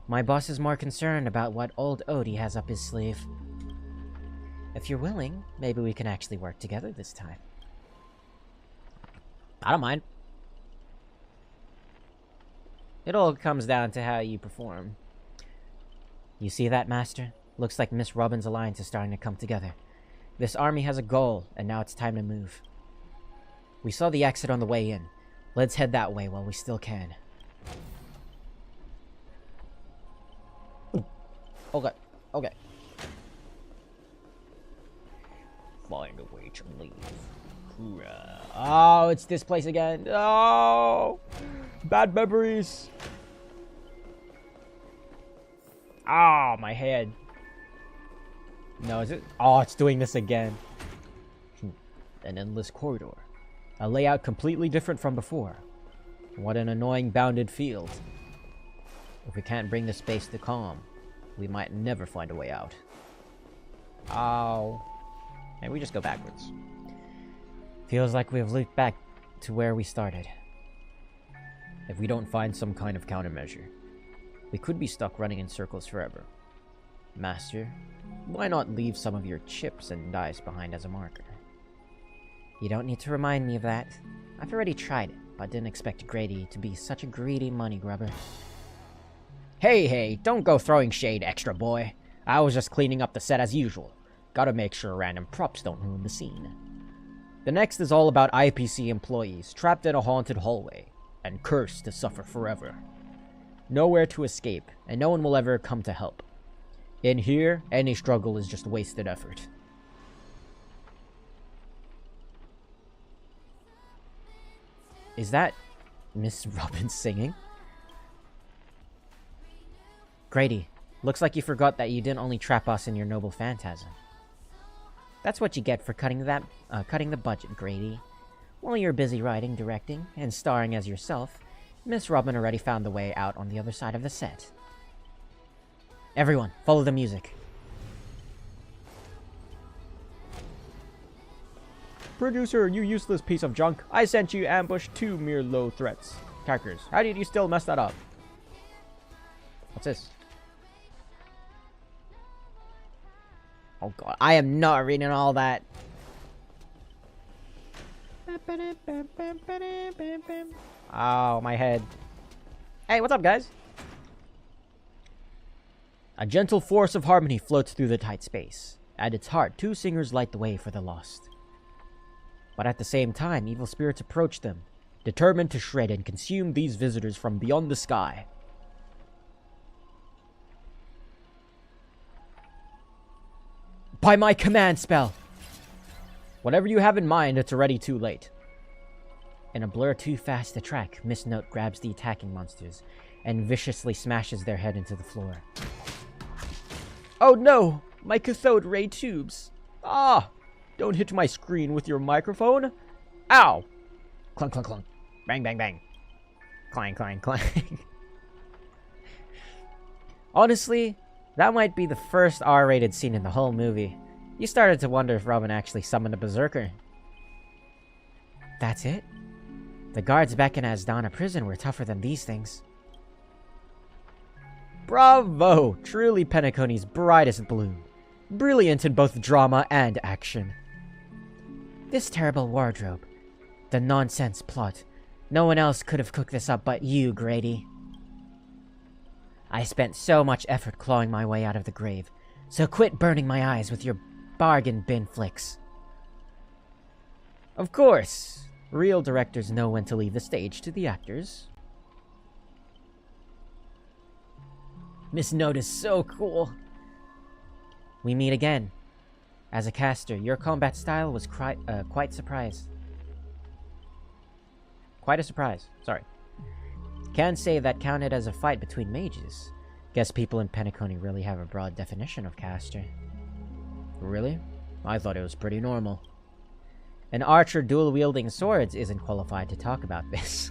My boss is more concerned about what old Odie has up his sleeve. If you're willing, maybe we can actually work together this time. I don't mind. It all comes down to how you perform. You see that, Master? Looks like Miss Robin's alliance is starting to come together. This army has a goal, and now it's time to move. We saw the exit on the way in. Let's head that way while we still can. Okay, okay. Find a way to leave. Hoorah. Oh, it's this place again. Oh! Bad memories. Ah, my head. No, is it? Oh, it's doing this again. An endless corridor. A layout completely different from before. What an annoying bounded field. If we can't bring the space to calm, we might never find a way out. Oh. Maybe we just go backwards. Feels like we've looped back to where we started. If we don't find some kind of countermeasure, we could be stuck running in circles forever. Master, why not leave some of your chips and dice behind as a marker? You don't need to remind me of that. I've already tried it, but didn't expect Grady to be such a greedy money grubber. Hey, don't go throwing shade, extra boy. I was just cleaning up the set as usual. Gotta make sure random props don't ruin the scene. The next is all about IPC employees trapped in a haunted hallway and cursed to suffer forever. Nowhere to escape, and no one will ever come to help. In here, any struggle is just wasted effort. Is that Miss Robin singing? Grady, looks like you forgot that you didn't only trap us in your noble phantasm. That's what you get for cutting the budget, Grady. While you're busy writing, directing, and starring as yourself, Miss Robin already found the way out on the other side of the set. Everyone, follow the music. Producer, you useless piece of junk. I sent you ambush 2 mere low threats. Characters, how did you still mess that up? What's this? Oh god, I am not reading all that. Oh, my head. Hey, what's up, guys? A gentle force of harmony floats through the tight space. At its heart, 2 singers light the way for the lost. But at the same time, evil spirits approach them, determined to shred and consume these visitors from beyond the sky. By my command spell! Whatever you have in mind, it's already too late. In a blur too fast to track, Miss Note grabs the attacking monsters and viciously smashes their head into the floor. Oh no! My cathode ray tubes! Ah! Don't hit my screen with your microphone! Ow! Clunk, clunk, clunk. Bang, bang, bang. Clang, clang, clang. Honestly, that might be the first R-rated scene in the whole movie. You started to wonder if Robin actually summoned a berserker. That's it? The guards back in Asdana prison were tougher than these things. Bravo! Truly Penacony's brightest bloom. Brilliant in both drama and action. This terrible wardrobe. The nonsense plot. No one else could have cooked this up but you, Grady. I spent so much effort clawing my way out of the grave, so quit burning my eyes with your bargain bin flicks. Of course, real directors know when to leave the stage to the actors. Miss Note is so cool. We meet again. As a caster, your combat style was quite a surprise. Quite a surprise, sorry. Can't say that counted as a fight between mages. Guess people in Penacony really have a broad definition of caster. Really? I thought it was pretty normal. An archer dual-wielding swords isn't qualified to talk about this.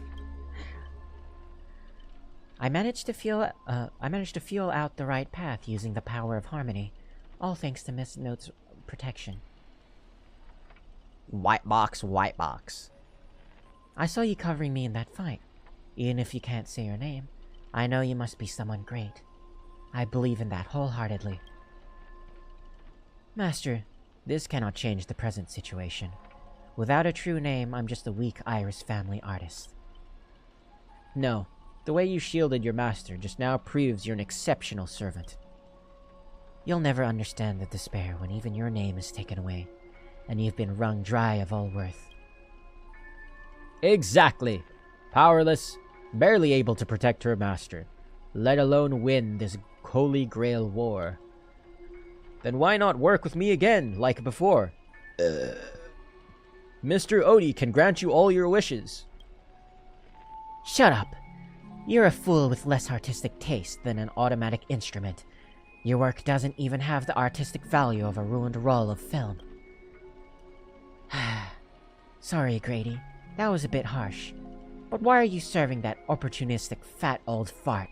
I managed to feel out the right path using the power of harmony, all thanks to Miss Note's protection. White box, white box. I saw you covering me in that fight. Even if you can't say your name, I know you must be someone great. I believe in that wholeheartedly. Master, this cannot change the present situation. Without a true name, I'm just a weak Iris family artist. No, the way you shielded your master just now proves you're an exceptional servant. You'll never understand the despair when even your name is taken away, and you've been wrung dry of all worth. Exactly! Powerless, barely able to protect her master, let alone win this Holy Grail war. Then why not work with me again, like before? Mr. Odie can grant you all your wishes. Shut up! You're a fool with less artistic taste than an automatic instrument. Your work doesn't even have the artistic value of a ruined roll of film. Sorry, Grady. That was a bit harsh. But why are you serving that opportunistic fat old fart?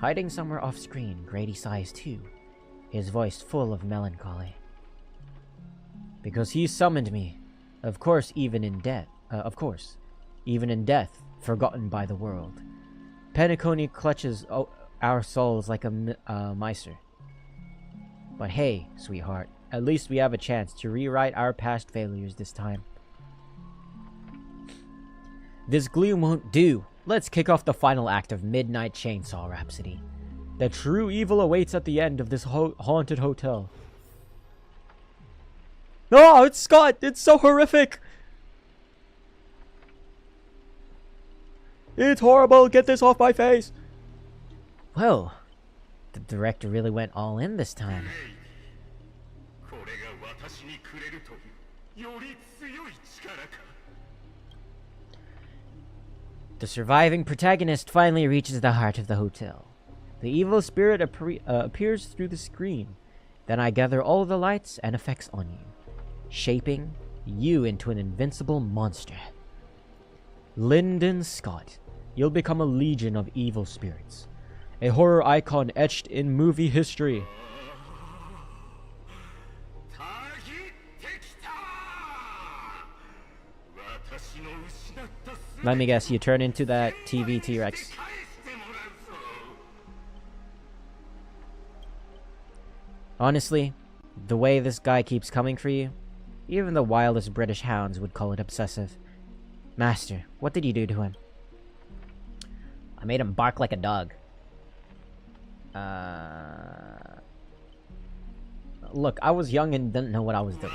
Hiding somewhere off-screen, Grady sighs too, his voice full of melancholy. Because he summoned me. Of course, even in death, forgotten by the world. Penacony clutches our souls like a miser. But hey, sweetheart, at least we have a chance to rewrite our past failures this time. This gloom won't do. Let's kick off the final act of Midnight Chainsaw Rhapsody. The true evil awaits at the end of this haunted hotel. No, it's Scott! It's so horrific! It's horrible! Get this off my face! Whoa. The director really went all in this time. The surviving protagonist finally reaches the heart of the hotel. The evil spirit appears through the screen. Then I gather all the lights and effects on you, shaping you into an invincible monster. Lyndon Scott, you'll become a legion of evil spirits. A horror icon etched in movie history. Let me guess, you turn into that TV T-Rex. Honestly, the way this guy keeps coming for you, even the wildest British hounds would call it obsessive. Master, what did you do to him? I made him bark like a dog. Look, I was young and didn't know what I was doing.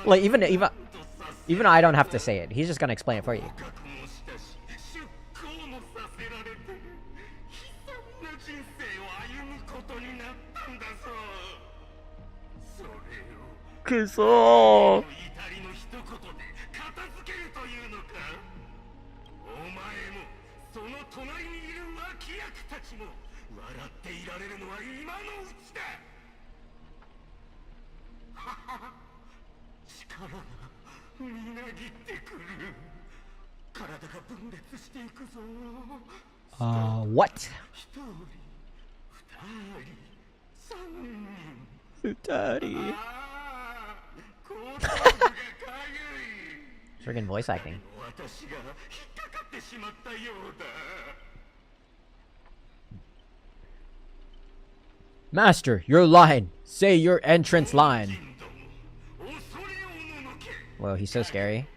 Like, even I don't have to say it. He's just gonna explain it for you. Kuso. What? Futari. Friggin' voice acting. Master, your line. Say your entrance line. Whoa, he's so scary.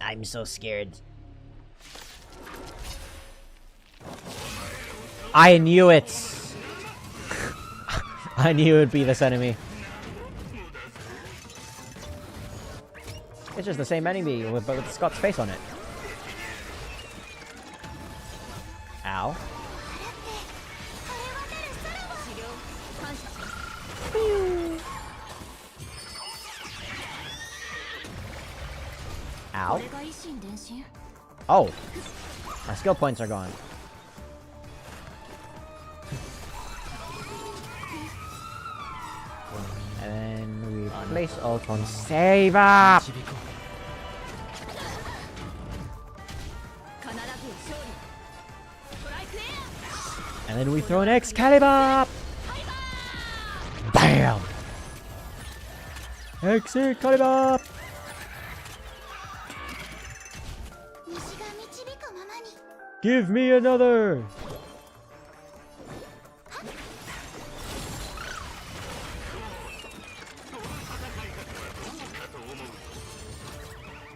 I'm so scared. I knew it. I knew it would be this enemy. It's just the same enemy, but with Scott's face on it. Ow. Ow. Oh. My skill points are gone. And then we place ult on save up. And then we throw an Excalibur. Bam. Excalibur. Give me another.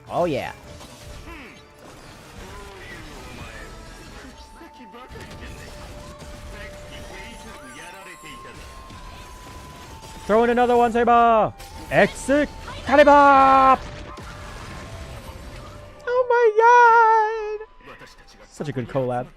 Oh yeah. Throw in another one, Saber. Excalibur. Oh my god. Such a good collab.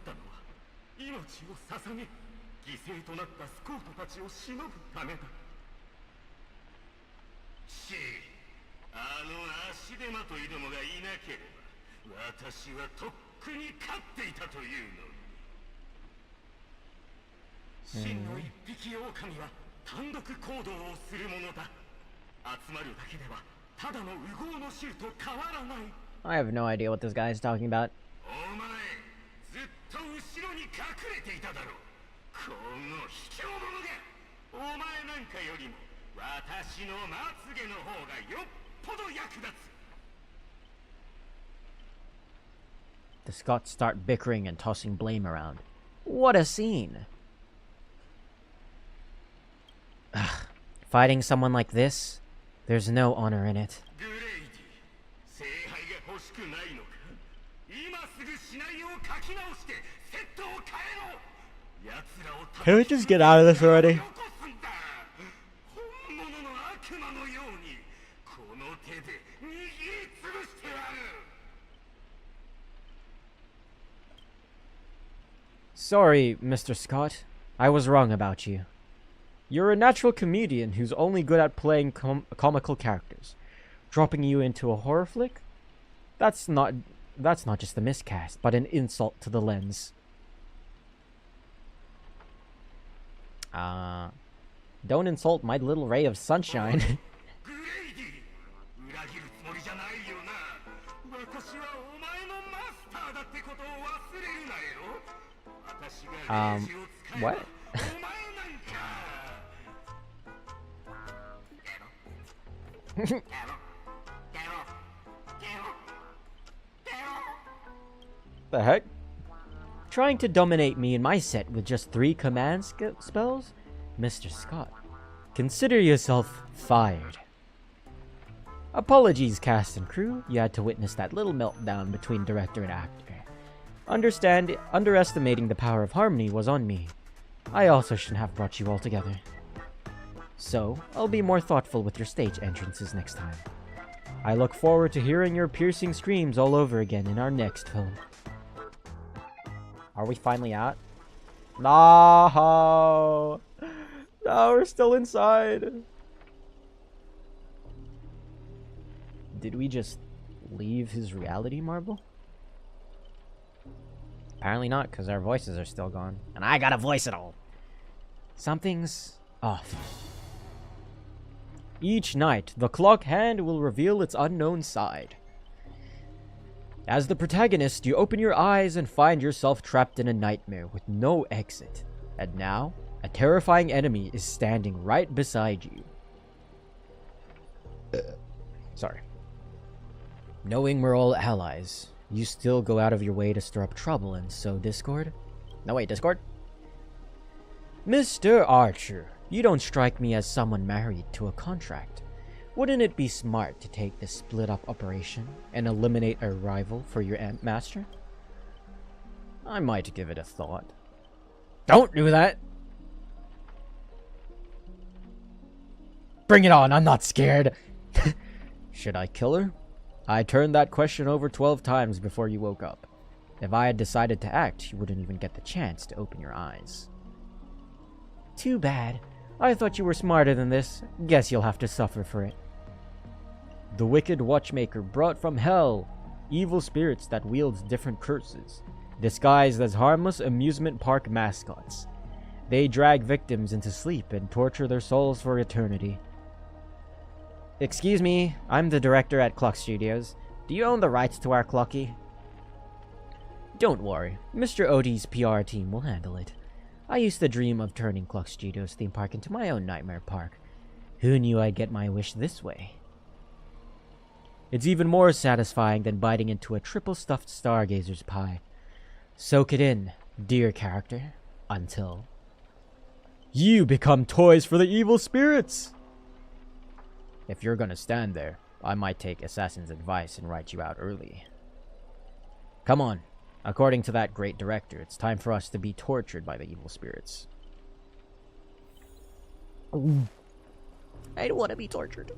I have no idea what this guy is talking about. The Scots start bickering and tossing blame around. What a scene! Ugh. Fighting someone like this, there's no honor in it. Can we just get out of this already? Sorry, Mr. Scott. I was wrong about you. You're a natural comedian who's only good at playing comical characters. Dropping you into a horror flick? That's not that's not just a miscast, but an insult to the lens. Don't insult my little ray of sunshine. What? The heck? Trying to dominate me in my set with just 3 command spells? Mr. Scott, consider yourself fired. Apologies, cast and crew. You had to witness that little meltdown between director and actor. Underestimating the power of harmony was on me. I also shouldn't have brought you all together. So, I'll be more thoughtful with your stage entrances next time. I look forward to hearing your piercing screams all over again in our next film. Are we finally out? No! No, we're still inside. Did we just leave his reality marble? Apparently not, because our voices are still gone. And I gotta voice it all. Something's off. Each night, the clock hand will reveal its unknown side. As the protagonist, you open your eyes and find yourself trapped in a nightmare with no exit. And now, a terrifying enemy is standing right beside you. Sorry. Knowing we're all allies, you still go out of your way to stir up trouble and sow discord? No, wait, discord? Mr. Archer, you don't strike me as someone married to a contract. Wouldn't it be smart to take this split-up operation and eliminate a rival for your master? I might give it a thought. Don't do that! Bring it on, I'm not scared! Should I kill her? I turned that question over 12 times before you woke up. If I had decided to act, you wouldn't even get the chance to open your eyes. Too bad. I thought you were smarter than this. Guess you'll have to suffer for it. The wicked watchmaker brought from hell evil spirits that wield different curses, disguised as harmless amusement park mascots. They drag victims into sleep and torture their souls for eternity. Excuse me, I'm the director at Clock Studios. Do you own the rights to our Clocky? Don't worry, Mr. Odie's PR team will handle it. I used to dream of turning Clock Studios theme park into my own nightmare park. Who knew I'd get my wish this way? It's even more satisfying than biting into a triple stuffed Stargazer's pie. Soak it in, dear character, until you become toys for the evil spirits! If you're gonna stand there, I might take Assassin's advice and write you out early. Come on. According to that great director, it's time for us to be tortured by the evil spirits. I don't want to be tortured.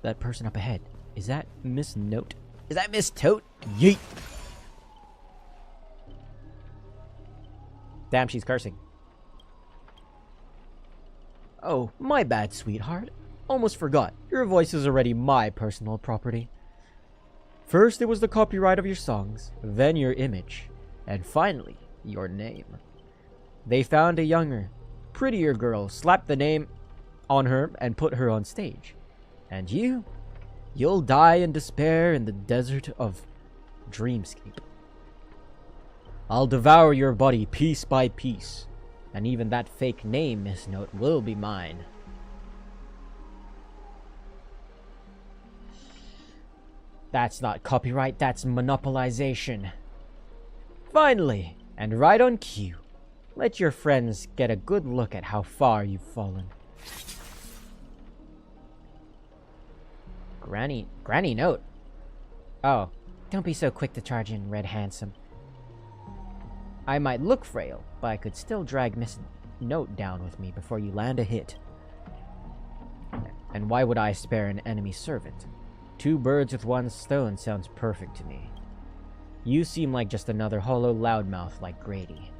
That person up ahead, is that Miss Note? Is that Miss Tote? Yeet! Damn, she's cursing. Oh, my bad, sweetheart. Almost forgot. Your voice is already my personal property. First, it was the copyright of your songs, then your image, and finally, your name. They found a younger, prettier girl, slapped the name on her, and put her on stage. And you'll die in despair in the desert of Dreamscape. I'll devour your body piece by piece, and even that fake name, Miss Note, will be mine. That's not copyright, that's monopolization. Finally, and right on cue, let your friends get a good look at how far you've fallen. Granny Note. Oh, don't be so quick to charge in, Red Handsome. I might look frail, but I could still drag Miss Note down with me before you land a hit. And why would I spare an enemy servant? 2 birds with 1 stone sounds perfect to me. You seem like just another hollow loudmouth like Grady.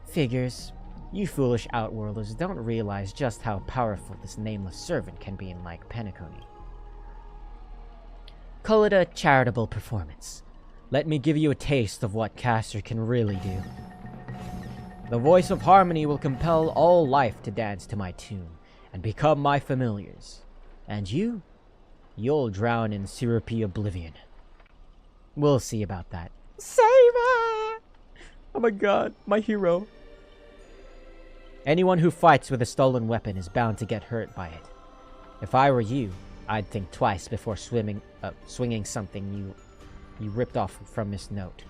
Figures. You foolish outworlders don't realize just how powerful this nameless servant can be in Like Penacony. Call it a charitable performance. Let me give you a taste of what Caster can really do. The voice of harmony will compel all life to dance to my tune and become my familiars. And you'll drown in syrupy oblivion. We'll see about that. Save her! Oh my god, my hero. Anyone who fights with a stolen weapon is bound to get hurt by it. If I were you, I'd think twice before swinging something you ripped off from this note.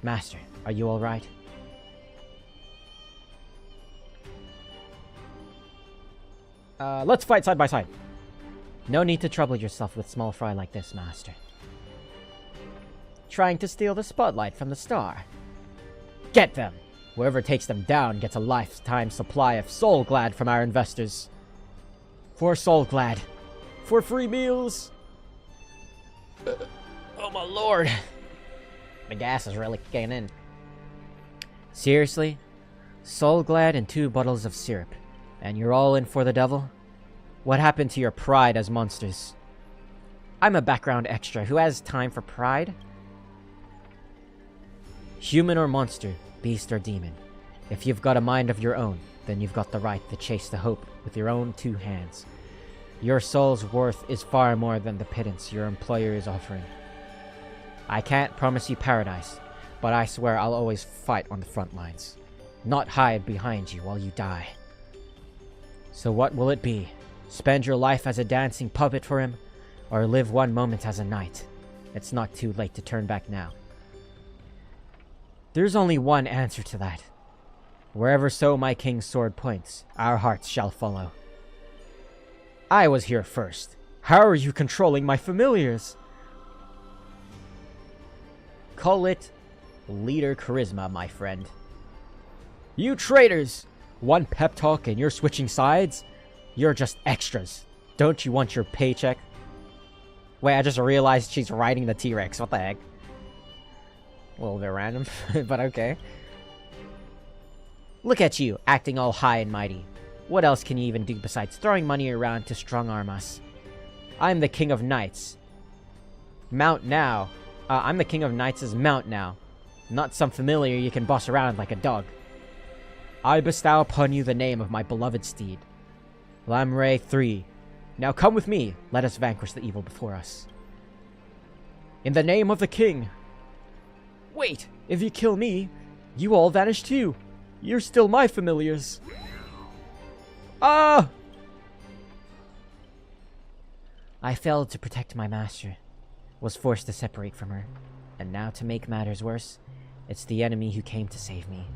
Master, are you alright? Let's fight side by side. No need to trouble yourself with small fry like this, Master. Trying to steal the spotlight from the star. Get them! Whoever takes them down gets a lifetime supply of Soul Glad from our investors. For Soul Glad. For free meals! Oh my lord. The gas is really kicking in. Seriously? Soul Glad and 2 bottles of syrup. And you're all in for the devil? What happened to your pride as monsters? I'm a background extra who has time for pride. Human or monster, beast or demon. If you've got a mind of your own, then you've got the right to chase the hope with your own 2 hands. Your soul's worth is far more than the pittance your employer is offering. I can't promise you paradise, but I swear I'll always fight on the front lines. Not hide behind you while you die. So what will it be? Spend your life as a dancing puppet for him, or live one moment as a knight? It's not too late to turn back now. There's only one answer to that. Wherever so my king's sword points, our hearts shall follow. I was here first. How are you controlling my familiars? Call it leader charisma, my friend. You traitors! One pep talk and you're switching sides? You're just extras. Don't you want your paycheck? Wait, I just realized she's riding the T-Rex. What the heck? A little bit random, but okay. Look at you, acting all high and mighty. What else can you even do besides throwing money around to strong-arm us? I'm the king of knights. Mount now. I'm the king of knights' mount now. Not some familiar you can boss around like a dog. I bestow upon you the name of my beloved steed. Lamray 3. Now come with me. Let us vanquish the evil before us. In the name of the king. Wait, if you kill me, you all vanish too. You're still my familiars. Ah! I failed to protect my master. Was forced to separate from her. And now to make matters worse, it's the enemy who came to save me.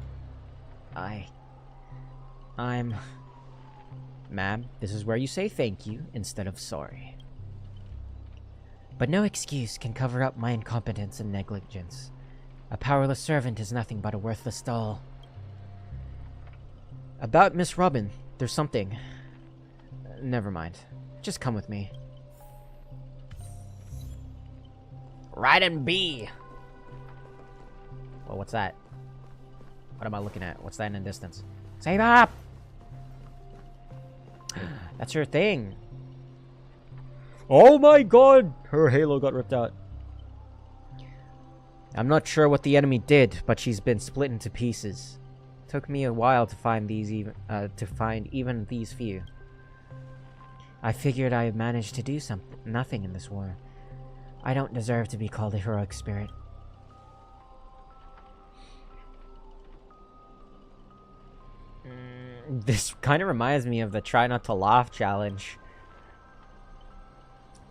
Ma'am, this is where you say thank you instead of sorry. But no excuse can cover up my incompetence and negligence. A powerless servant is nothing but a worthless doll. About Miss Robin, there's something. Never mind. Just come with me. Right and B. Well, what's that? What am I looking at? What's that in the distance? Save up! That's her thing. Oh my god! Her halo got ripped out. I'm not sure what the enemy did, but she's been split into pieces. Took me a while to find even these few. I figured I managed to do nothing in this war. I don't deserve to be called a heroic spirit. This kind of reminds me of the try not to laugh challenge.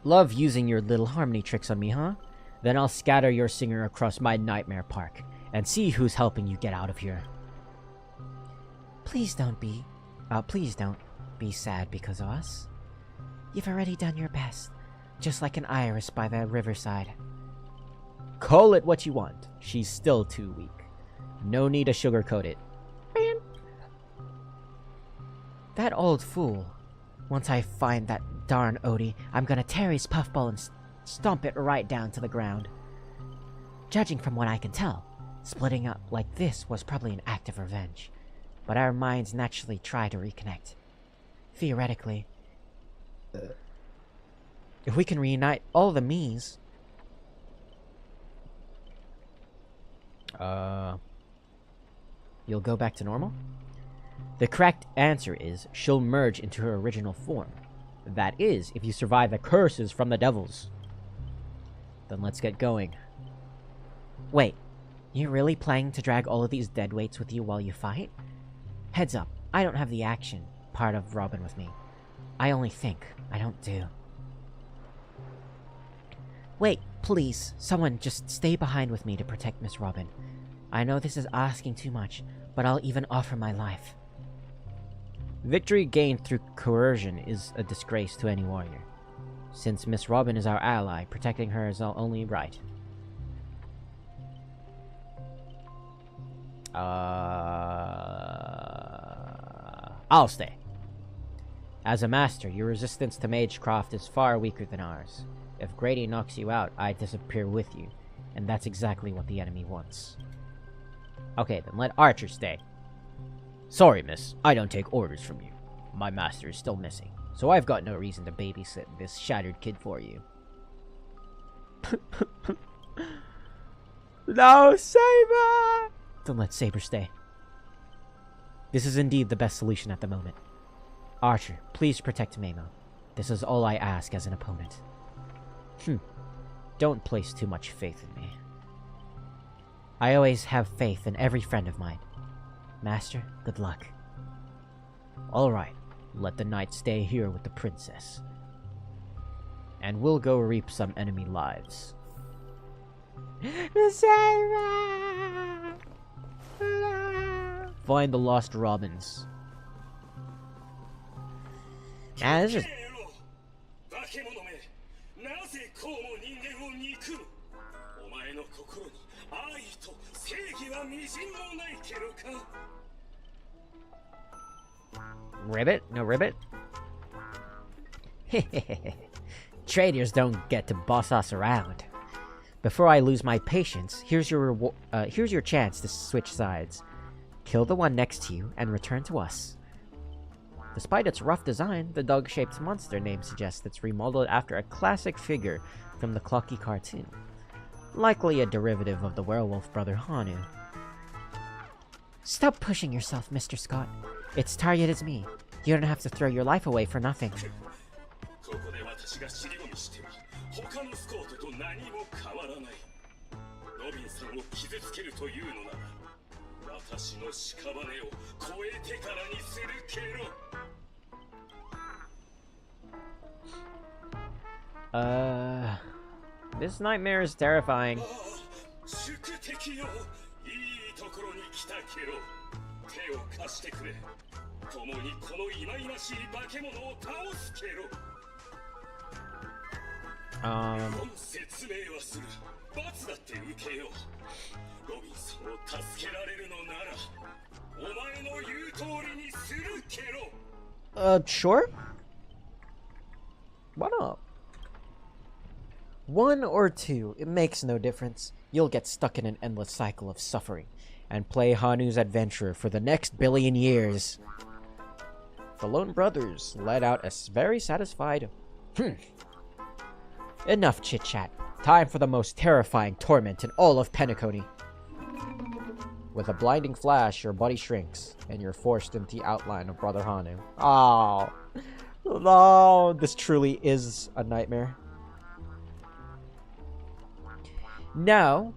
Love using your little harmony tricks on me, huh? Then I'll scatter your singer across my nightmare park and see who's helping you get out of here. Please don't be sad because of us. You've already done your best, just like an iris by the riverside. Call it what you want. She's still too weak. No need to sugarcoat it. Man. That old fool. Once I find that darn Odie, I'm gonna tear his puffball and stomp it right down to the ground. Judging from what I can tell, splitting up like this was probably an act of revenge. But our minds naturally try to reconnect. Theoretically. If we can reunite all the me's... You'll go back to normal? The correct answer is she'll merge into her original form. That is, if you survive the curses from the devils. Then let's get going. Wait, you're really planning to drag all of these dead weights with you while you fight? Heads up, I don't have the action part of Robin with me. I only think, I don't do. Wait, please, someone just stay behind with me to protect Miss Robin. I know this is asking too much, but I'll even offer my life. Victory gained through coercion is a disgrace to any warrior. Since Miss Robin is our ally, protecting her is our only right. I'll stay. As a master, your resistance to Magecraft is far weaker than ours. If Grady knocks you out, I disappear with you, and that's exactly what the enemy wants. Okay, then let Archer stay. Sorry, miss. I don't take orders from you. My master is still missing, so I've got no reason to babysit this shattered kid for you. No, Saber! Then let Saber stay. This is indeed the best solution at the moment. Archer, please protect Mamo. This is all I ask as an opponent. Don't place too much faith in me. I always have faith in every friend of mine. Master, good luck. Alright, let the knight stay here with the princess. And we'll go reap some enemy lives. Find the lost robins. Man, this is... Ribbit? No ribbit? Traitors don't get to boss us around. Before I lose my patience, here's your chance to switch sides. Kill the one next to you and return to us. Despite its rough design, the dog-shaped monster name suggests it's remodeled after a classic figure from the Clocky cartoon. Likely a derivative of the werewolf brother Hanu. Stop pushing yourself, Mr. Scott. Its target is me. You don't have to throw your life away for nothing. This nightmare is terrifying. Sure? Why not? One or two, it makes no difference. You'll get stuck in an endless cycle of suffering and play Hanu's adventure for the next billion years. The Lone Brothers let out a very satisfied Enough chit-chat. Time for the most terrifying torment in all of Penacony. With a blinding flash, your body shrinks, and you're forced into the outline of Brother Hanu. Oh, no, this truly is a nightmare. Now,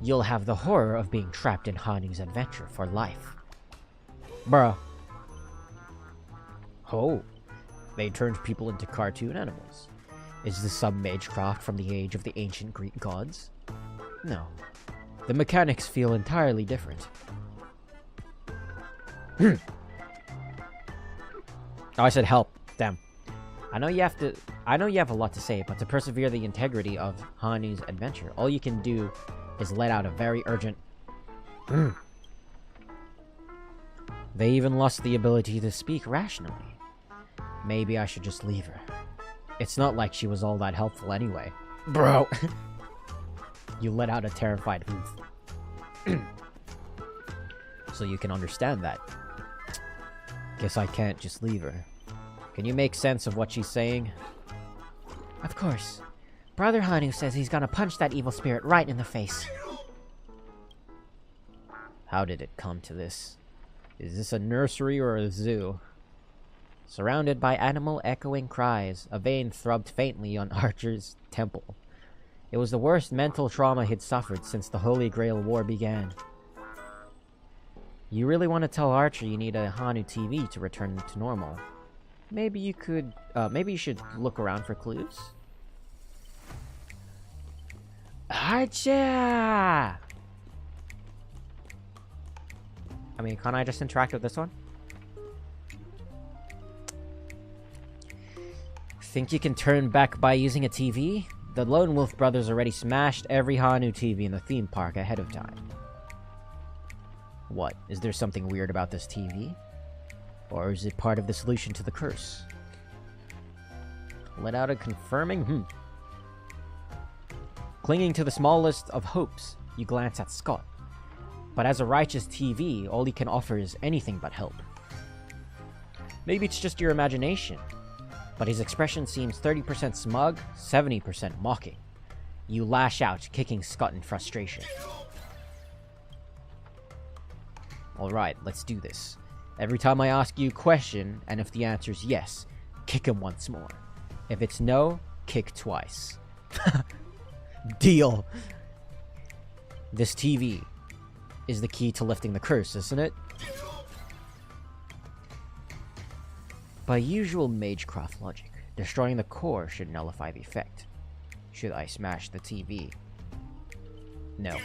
you'll have the horror of being trapped in Hanu's adventure for life. Bruh. Oh, they turned people into cartoon animals. Is this some Magecraft from the age of the ancient Greek gods? No. The mechanics feel entirely different. Oh, I said help. Damn. I know you have a lot to say, but to persevere the integrity of Hanu's adventure, all you can do is let out a very urgent They even lost the ability to speak rationally. Maybe I should just leave her. It's not like she was all that helpful anyway. Bro! You let out a terrified hoof. So you can understand that. Guess I can't just leave her. Can you make sense of what she's saying? Of course. Brother Hanu says he's gonna punch that evil spirit right in the face. How did it come to this? Is this a nursery or a zoo? Surrounded by animal echoing cries, a vein throbbed faintly on Archer's temple. It was the worst mental trauma he'd suffered since the Holy Grail War began. You really want to tell Archer you need a Hanu TV to return to normal? Maybe you should look around for clues? Archer! I mean, can't I just interact with this one? Think you can turn back by using a TV? The Lone Wolf brothers already smashed every Hanu TV in the theme park ahead of time. What? Is there something weird about this TV? Or is it part of the solution to the curse? Let out a confirming Clinging to the smallest of hopes, you glance at Scott. But as a righteous TV, all he can offer is anything but help. Maybe it's just your imagination, but his expression seems 30% smug, 70% mocking. You lash out, kicking Scott in frustration. Alright, let's do this. Every time I ask you a question, and if the answer is yes, kick him once more. If it's no, kick twice. Deal! This TV is the key to lifting the curse, isn't it? By usual Magecraft logic, destroying the core should nullify the effect. Should I smash the TV? No.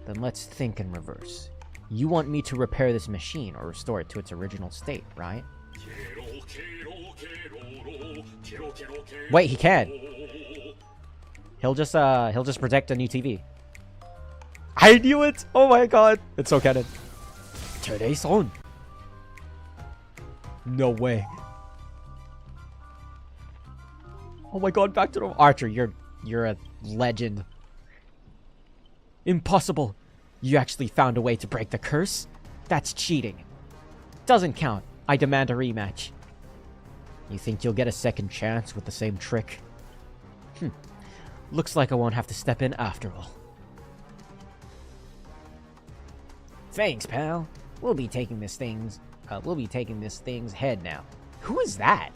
Then let's think in reverse. You want me to repair this machine or restore it to its original state, right? Wait, he can. He'll just protect a new TV. I knew it! Oh my god! It's so canon. Today's on. No way. Oh my god, back to the Archer, you're a legend. Impossible. You actually found a way to break the curse? That's cheating. Doesn't count. I demand a rematch. You think you'll get a second chance with the same trick? Looks like I won't have to step in after all. Thanks, pal. We'll be taking this thing's head now. Who is that?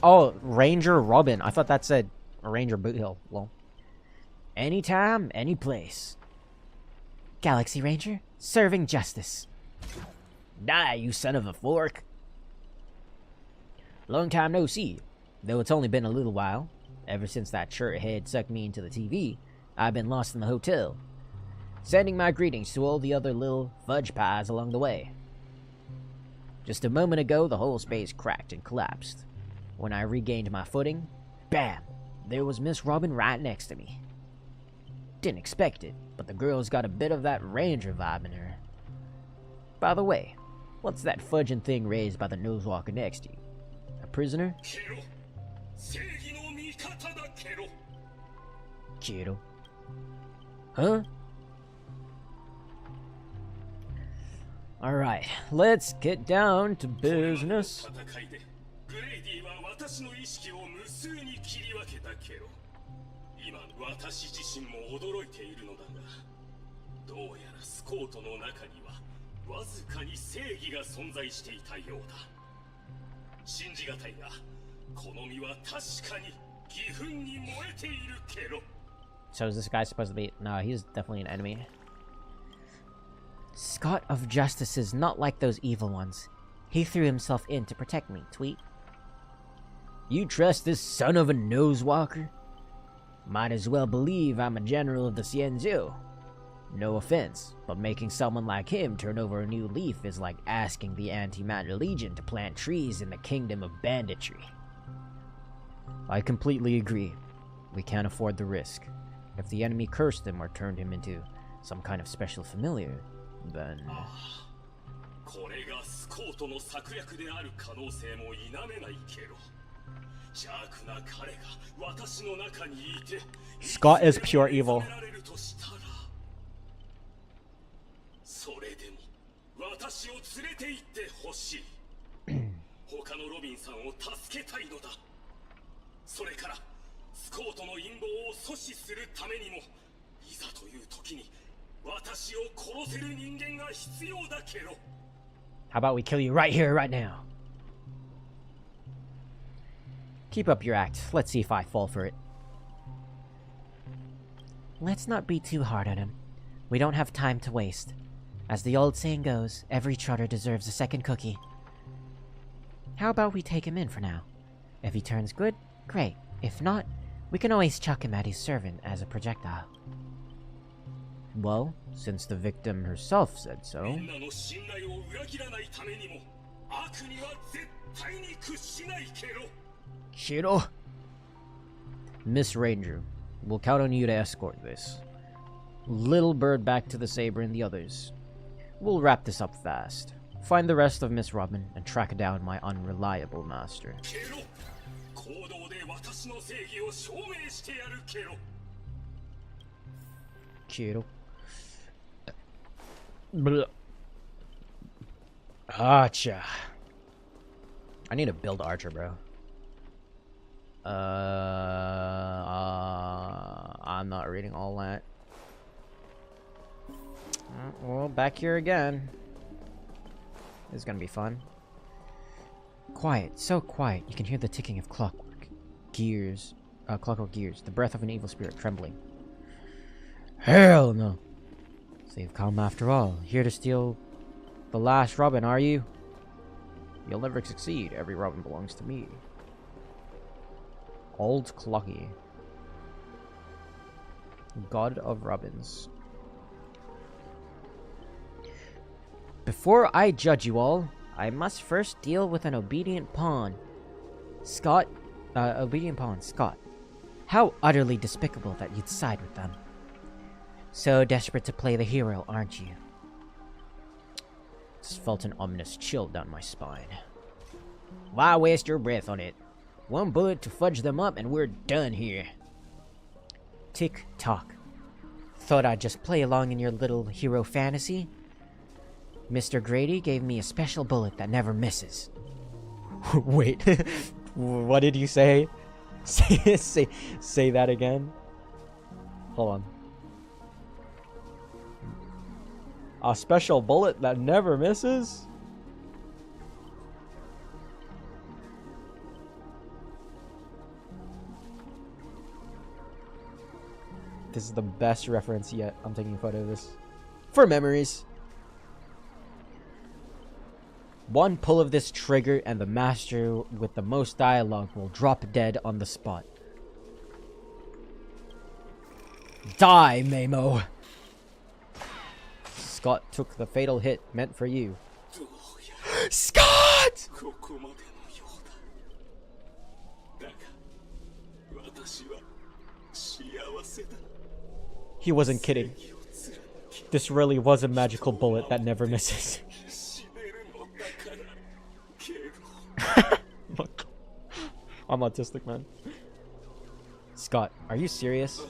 Oh, Ranger Robin. I thought that said Ranger Boothill. Lol. Anytime, any place. Galaxy Ranger, serving justice. Die, you son of a fork. Long time no see, though it's only been a little while. Ever since that shirthead sucked me into the TV, I've been lost in the hotel. Sending my greetings to all the other little fudge pies along the way. Just a moment ago, the whole space cracked and collapsed. When I regained my footing, bam! There was Miss Robin right next to me. Didn't expect it, but the girl's got a bit of that Ranger vibe in her. By the way, what's that fudging thing raised by the nosewalker next to you? A prisoner? Kiro. Huh? Alright, let's get down to business. So is this guy supposed to be... No, he's definitely an enemy. Scott of Justice is not like those evil ones. He threw himself in to protect me, Tweet. You trust this son of a nosewalker? Might as well believe I'm a general of the Xianzhou. No offense, but making someone like him turn over a new leaf is like asking the Antimatter Legion to plant trees in the kingdom of banditry. I completely agree. We can't afford the risk. If the enemy cursed him or turned him into some kind of special familiar, then... Scott is pure evil. 私を連れて行ってほしい。他のロビンさんを助けたいのだ。それからスコートの陰謀を阻止するためにも、いざという時に私を殺せる人間が必要だけど。 How about we kill you right here, right now? Keep up your act. Let's see if I fall for it. Let's not be too hard on him. We don't have time to waste. As the old saying goes, every trotter deserves a second cookie. How about we take him in for now? If he turns good, great. If not, we can always chuck him at his servant as a projectile. Well, since the victim herself said so... Shiro? Miss Ranger, we'll count on you to escort this. Little Bird back to the Saber and the others. We'll wrap this up fast. Find the rest of Miss Robin and track down my unreliable master. Kiro. Gotcha. I need to build Archer, bro. I'm not reading all that. Well, back here again. This is gonna be fun. Quiet, so quiet. You can hear the ticking of clockwork gears. Clockwork gears. The breath of an evil spirit trembling. Hell no. So you've come after all. Here to steal the last Robin, are you? You'll never succeed. Every Robin belongs to me. Old Clocky. God of Robins. Before I judge you all, I must first deal with an obedient pawn. Scott. Obedient pawn, Scott. How utterly despicable that you'd side with them. So desperate to play the hero, aren't you? Just felt an ominous chill down my spine. Why waste your breath on it? One bullet to fudge them up and we're done here. Tick-tock. Thought I'd just play along in your little hero fantasy? Mr. Grady gave me a special bullet that never misses. Wait, what did you say? Say that again? Hold on. A special bullet that never misses? This is the best reference yet. I'm taking a photo of this. For memories. One pull of this trigger and the master with the most dialogue will drop dead on the spot. Die, Mamo! Scott took the fatal hit meant for you. Scott! He wasn't kidding. This really was a magical bullet that never misses. I'm autistic, man. Scott, are you serious?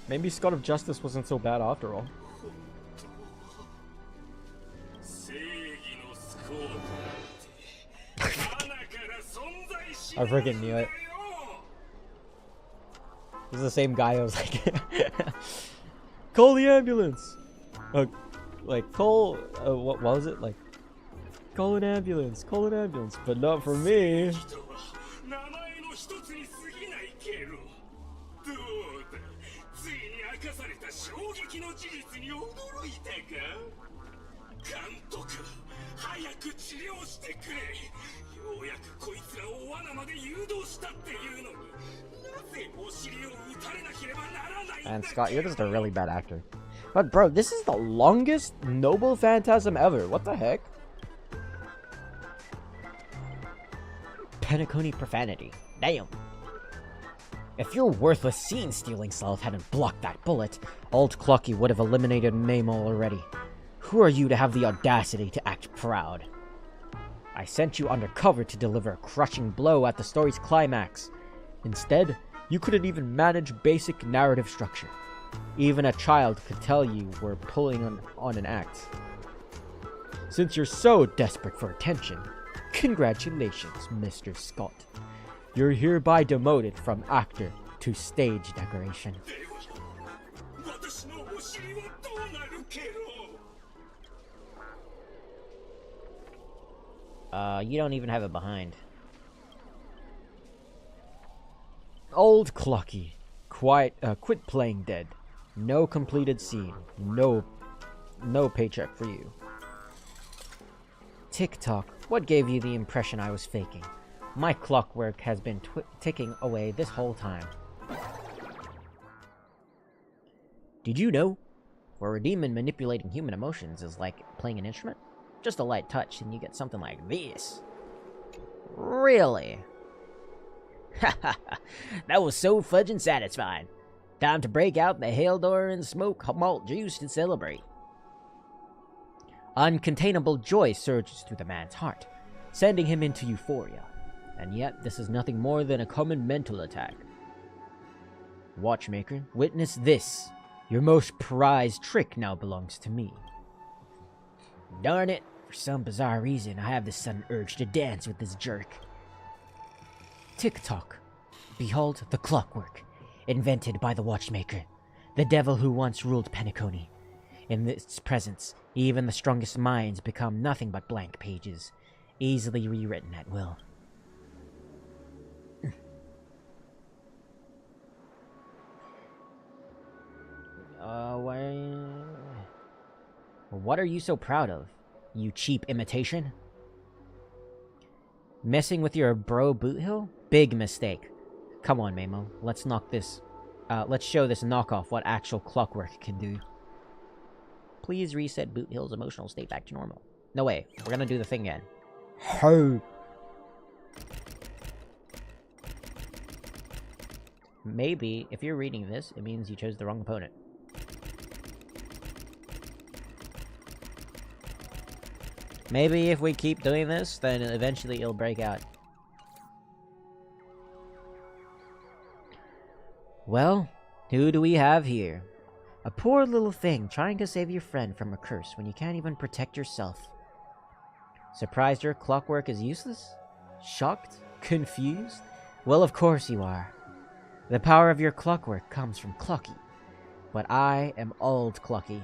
Maybe Scott of Justice wasn't so bad after all. I freaking knew it. This is the same guy who was like, call the ambulance! Like, call, what was it? Like, call an ambulance, but not for me. And Scott, you're just a really bad actor. But bro, this is the longest Noble Phantasm ever. What the heck? Penacony profanity. Damn. If your worthless scene-stealing self hadn't blocked that bullet, Old Clocky would have eliminated Mamo already. Who are you to have the audacity to act proud? I sent you undercover to deliver a crushing blow at the story's climax. Instead, you couldn't even manage basic narrative structure. Even a child could tell you were pulling on an act. Since you're so desperate for attention, congratulations, Mr. Scott. You're hereby demoted from actor to stage decoration. You don't even have it behind. Old Clucky. Quit playing dead. No completed scene. No paycheck for you. Tick-tock. What gave you the impression I was faking? My clockwork has been ticking away this whole time. Did you know? For a demon, manipulating human emotions is like playing an instrument. Just a light touch and you get something like this. Really? Haha, that was so fudging satisfying. Time to break out the Haldor and smoke malt juice to celebrate. Uncontainable joy surges through the man's heart, sending him into euphoria. And yet, this is nothing more than a common mental attack. Watchmaker, witness this. Your most prized trick now belongs to me. Darn it, for some bizarre reason, I have this sudden urge to dance with this jerk. Tick-tock. Behold the clockwork, invented by the watchmaker, the devil who once ruled Penacony. In its presence, even the strongest minds become nothing but blank pages, easily rewritten at will. What are you so proud of? You cheap imitation? Messing with your bro Boothill? Big mistake. Come on, Mamo. Let's show this knockoff what actual clockwork can do. Please reset Boothill's emotional state back to normal. No way. We're gonna do the thing again. Ho! Maybe, if you're reading this, it means you chose the wrong opponent. Maybe if we keep doing this, then eventually it'll break out. Well, who do we have here? A poor little thing trying to save your friend from a curse when you can't even protect yourself. Surprised your clockwork is useless? Shocked? Confused? Well, of course you are. The power of your clockwork comes from Clucky, but I am old Clucky.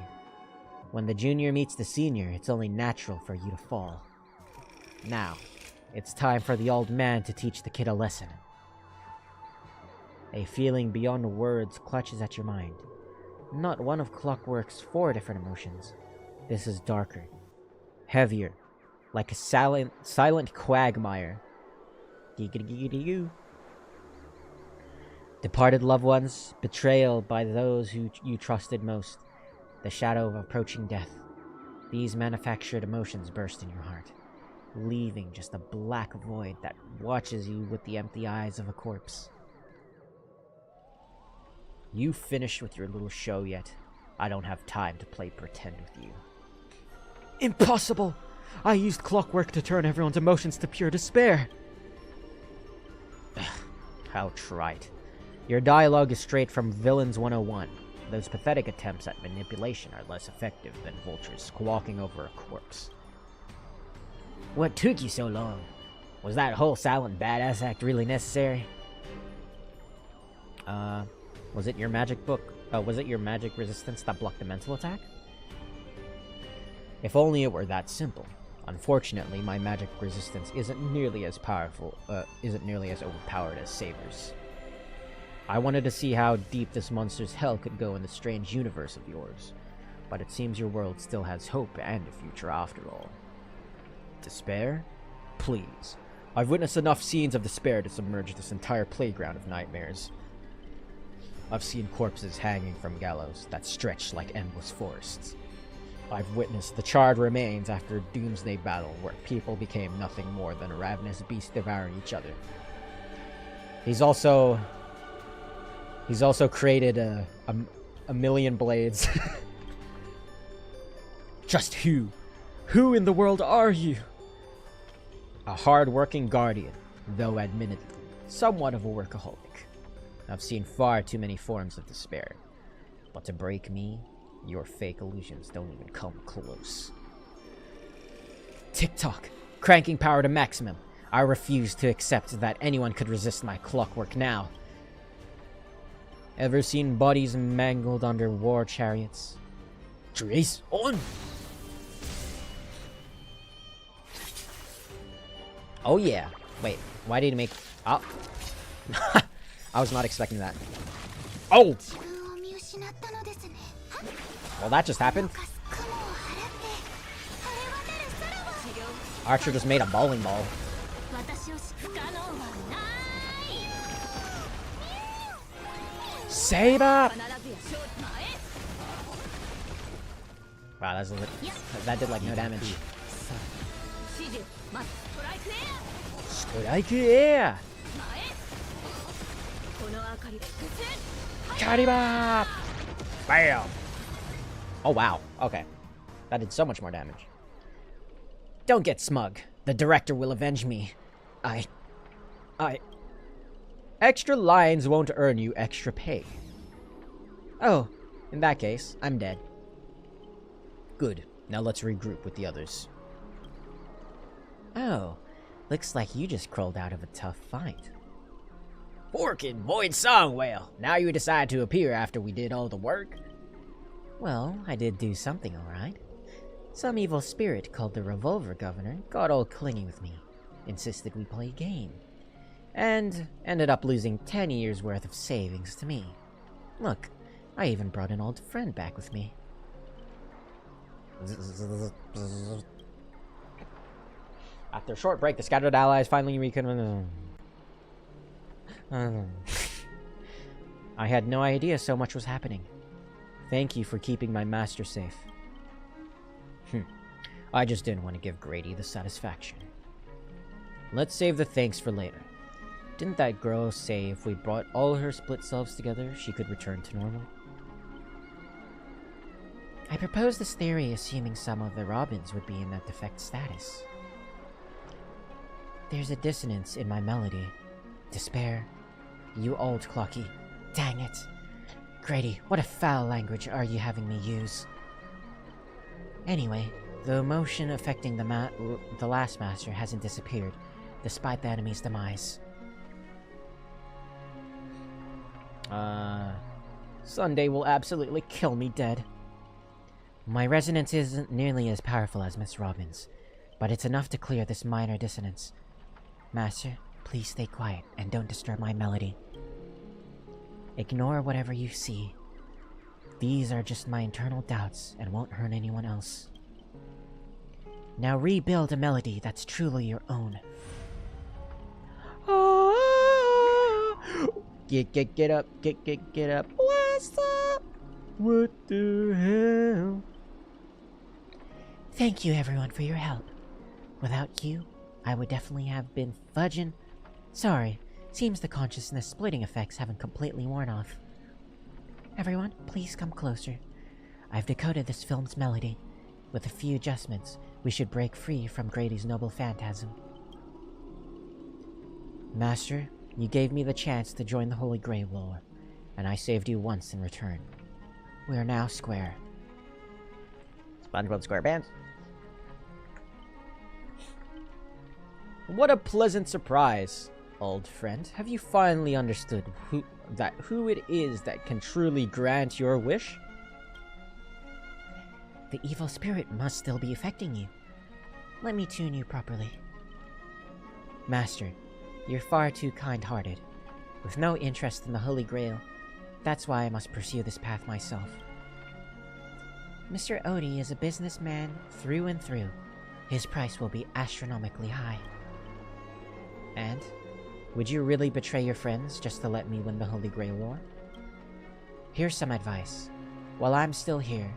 When the junior meets the senior, it's only natural for you to fall. Now, it's time for the old man to teach the kid a lesson. A feeling beyond words clutches at your mind. Not one of Clockwork's 4 different emotions. This is darker, heavier, like a silent quagmire. Giggity-giggity-goo. Departed loved ones, betrayal by those who you trusted most, the shadow of approaching death. These manufactured emotions burst in your heart, leaving just a black void that watches you with the empty eyes of a corpse. You finished with your little show yet? I don't have time to play pretend with you. Impossible! I used clockwork to turn everyone's emotions to pure despair! How trite. Your dialogue is straight from Villains 101. Those pathetic attempts at manipulation are less effective than vultures squawking over a corpse. What took you so long? Was that whole silent badass act really necessary? Was it your magic book? Was it your magic resistance that blocked the mental attack? If only it were that simple. Unfortunately, my magic resistance isn't nearly as overpowered as Saber's. I wanted to see how deep this monster's hell could go in the strange universe of yours, but it seems your world still has hope and a future after all. Despair? Please. I've witnessed enough scenes of despair to submerge this entire playground of nightmares. I've seen corpses hanging from gallows that stretch like endless forests. I've witnessed the charred remains after a doomsday battle where people became nothing more than a ravenous beast devouring each other. He's also created a million blades. Just who? Who in the world are you? A hard-working guardian, though admittedly somewhat of a workaholic. I've seen far too many forms of despair. But to break me, your fake illusions don't even come close. Tick-tock, cranking power to maximum. I refuse to accept that anyone could resist my clockwork now. Ever seen bodies mangled under war chariots? Trace on! Oh yeah. Wait, why did he make... Oh. I was not expecting that. Oh! Well, that just happened. Archer just made a bowling ball. Saber! Wow, that did like no damage. Strike air! Kariba! Bam! Oh wow, okay. That did so much more damage. Don't get smug. The director will avenge me. Extra lines won't earn you extra pay. Oh, in that case, I'm dead. Good. Now let's regroup with the others. Oh, looks like you just crawled out of a tough fight. Forkin, Void Song Whale! Now you decide to appear after we did all the work? Well, I did do something, alright. Some evil spirit called the Revolver Governor got all clingy with me, insisted we play a game, and ended up losing 10 years worth of savings to me. Look, I even brought an old friend back with me. After a short break, the scattered allies finally reconvened. I had no idea so much was happening. Thank you for keeping my master safe. I just didn't want to give Grady the satisfaction. Let's save the thanks for later. Didn't that girl say if we brought all her split selves together, she could return to normal? I proposed this theory assuming some of the Robins would be in that defect status. There's a dissonance in my melody. Despair. You old clocky. Dang it. Grady, what a foul language are you having me use? Anyway, the emotion affecting the last master hasn't disappeared, despite the enemy's demise. Sunday will absolutely kill me dead. My resonance isn't nearly as powerful as Miss Robin's, but it's enough to clear this minor dissonance. Master, please stay quiet and don't disturb my melody. Ignore whatever you see. These are just my internal doubts and won't hurt anyone else. Now rebuild a melody that's truly your own. Get up, get up. What's up? What the hell? Thank you everyone for your help. Without you, I would definitely have been fudging. Sorry, seems the consciousness splitting effects haven't completely worn off. Everyone, please come closer. I've decoded this film's melody. With a few adjustments, we should break free from Grady's noble phantasm. Master, you gave me the chance to join the Holy Grail War, and I saved you once in return. We are now square. SpongeBob SquarePants. What a pleasant surprise, old friend. Have you finally understood who it is that can truly grant your wish? The evil spirit must still be affecting you. Let me tune you properly. Master, you're far too kind-hearted. With no interest in the Holy Grail, that's why I must pursue this path myself. Mr. Odie is a businessman through and through. His price will be astronomically high. And? Would you really betray your friends just to let me win the Holy Grail War? Here's some advice. While I'm still here,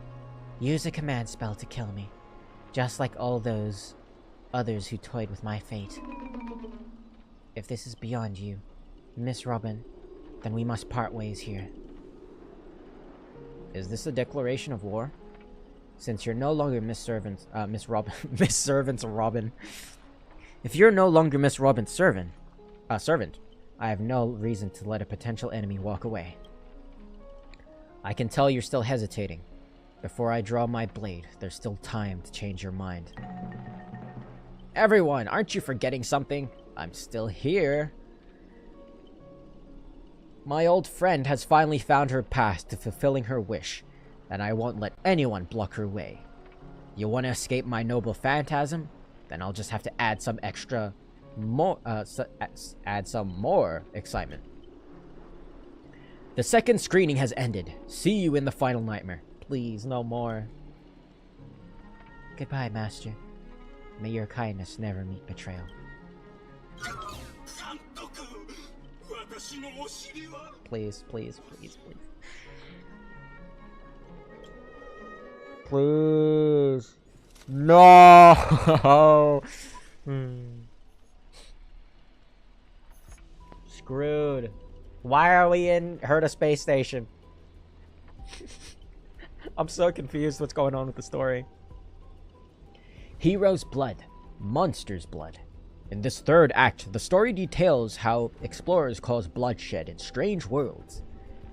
use a command spell to kill me, just like all those others who toyed with my fate. If this is beyond you, Miss Robin, then we must part ways here. Is this a declaration of war? Since you're no longer Miss Servant, Miss Robin, Miss Servant's Robin. If you're no longer Miss Robin's servant, I have no reason to let a potential enemy walk away. I can tell you're still hesitating. Before I draw my blade, there's still time to change your mind. Everyone, aren't you forgetting something? I'm still here. My old friend has finally found her path to fulfilling her wish, and I won't let anyone block her way. You want to escape my noble phantasm? Then I'll just have to add some more excitement. The second screening has ended. See you in the final nightmare. Please, no more. Goodbye, Master. May your kindness never meet betrayal. Please, please, please, please. Please. No! Screwed. Why are we in Herta Space Station? I'm so confused what's going on with the story. Hero's blood. Monster's blood. In this third act, the story details how explorers cause bloodshed in strange worlds.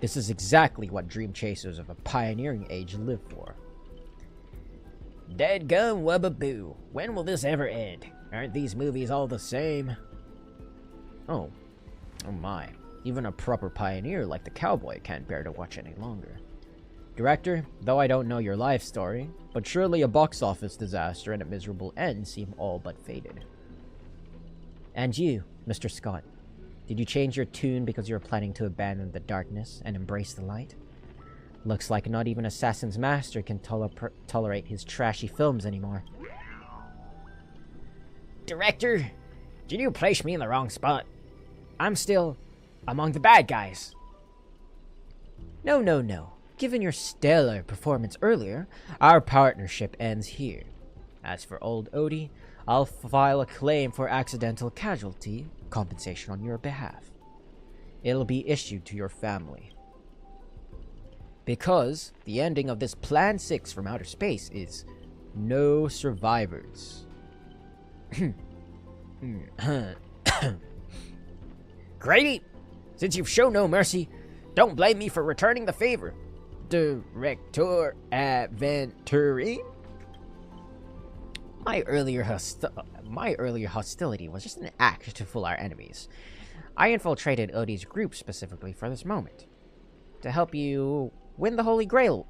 This is exactly what dream chasers of a pioneering age live for. Dadgum wubbaboo. When will this ever end? Aren't these movies all the same? Oh. Oh my. Even a proper pioneer like the cowboy can't bear to watch any longer. Director, though I don't know your life story, but surely a box office disaster and a miserable end seem all but fated. And you, Mr. Scott, did you change your tune because you were planning to abandon the darkness and embrace the light? Looks like not even Assassin's Master can tolerate his trashy films anymore. Director, did you place me in the wrong spot? I'm still among the bad guys. No, no, no. Given your stellar performance earlier, our partnership ends here. As for old Odie, I'll file a claim for accidental casualty compensation on your behalf. It'll be issued to your family. Because the ending of this Plan 6 from outer space is no survivors. Grady, since you've shown no mercy, don't blame me for returning the favor. Director Aventurine? My earlier hostility was just an act to fool our enemies. I infiltrated Odie's group specifically for this moment. To help you win the Holy Grail.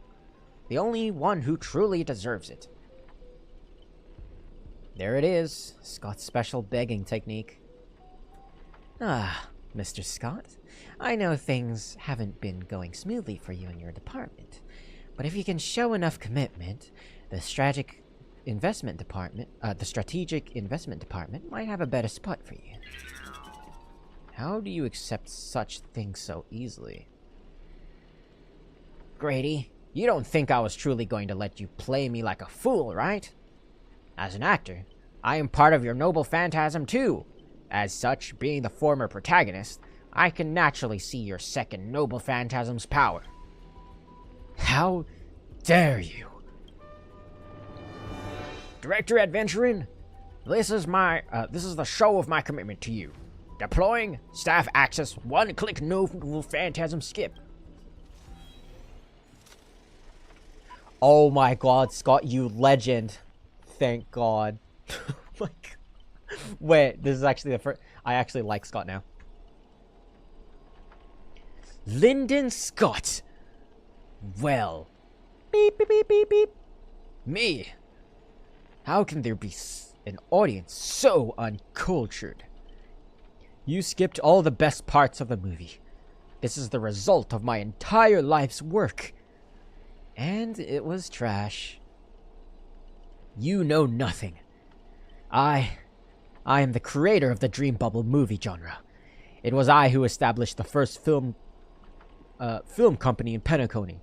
The only one who truly deserves it. There it is. Scott's special begging technique. Ah, Mr. Scott. I know things haven't been going smoothly for you in your department. But if you can show enough commitment, the strategic investment department might have a better spot for you. How do you accept such things so easily? Grady, you don't think I was truly going to let you play me like a fool, right? As an actor, I am part of your noble phantasm too. As such, being the former protagonist, I can naturally see your second noble phantasm's power. How dare you? Director Adventurin, this is the show of my commitment to you. Deploying staff access one-click noble phantasm skip. Oh my god, Scott, you legend. Thank god. Like, wait, this is actually the first. I actually like Scott now. Lyndon Scott. Well. Beep, beep, beep, beep, beep. Me. How can there be an audience so uncultured? You skipped all the best parts of the movie. This is the result of my entire life's work. And it was trash. You know nothing. I am the creator of the Dream Bubble movie genre. It was I who established the first film company in Penacony.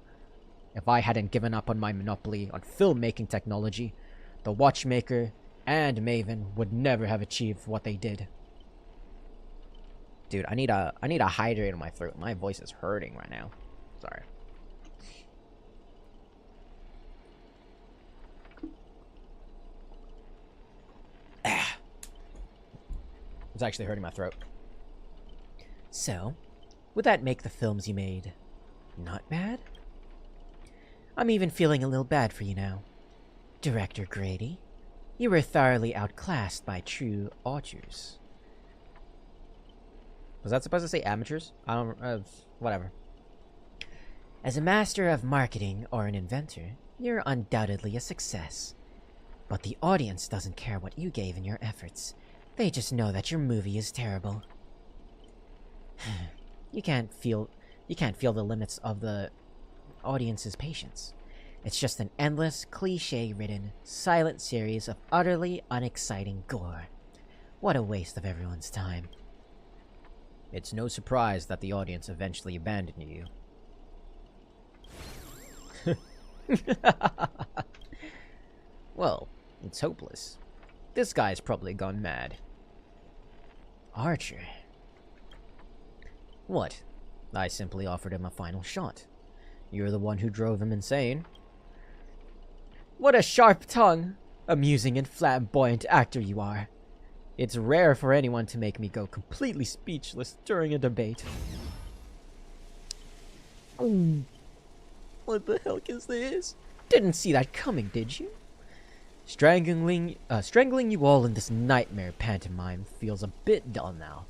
If I hadn't given up on my monopoly on filmmaking technology, the Watchmaker and Maven would never have achieved what they did. Dude, I need a hydrate in my throat. My voice is hurting right now. Sorry. It's actually hurting my throat. So, would that make the films you made not bad? I'm even feeling a little bad for you now. Director Grady, you were thoroughly outclassed by true auteurs. Was that supposed to say amateurs? I don't... whatever. As a master of marketing or an inventor, you're undoubtedly a success. But the audience doesn't care what you gave in your efforts. They just know that your movie is terrible. You can't feel the limits of the audience's patience. It's just an endless, cliche-ridden, silent series of utterly unexciting gore. What a waste of everyone's time. It's no surprise that the audience eventually abandoned you. Well, it's hopeless. This guy's probably gone mad. Archer. What? I simply offered him a final shot. You're the one who drove him insane. What a sharp tongue! Amusing and flamboyant actor you are. It's rare for anyone to make me go completely speechless during a debate. What the heck is this? Didn't see that coming, did you? Strangling you all in this nightmare pantomime feels a bit dull now.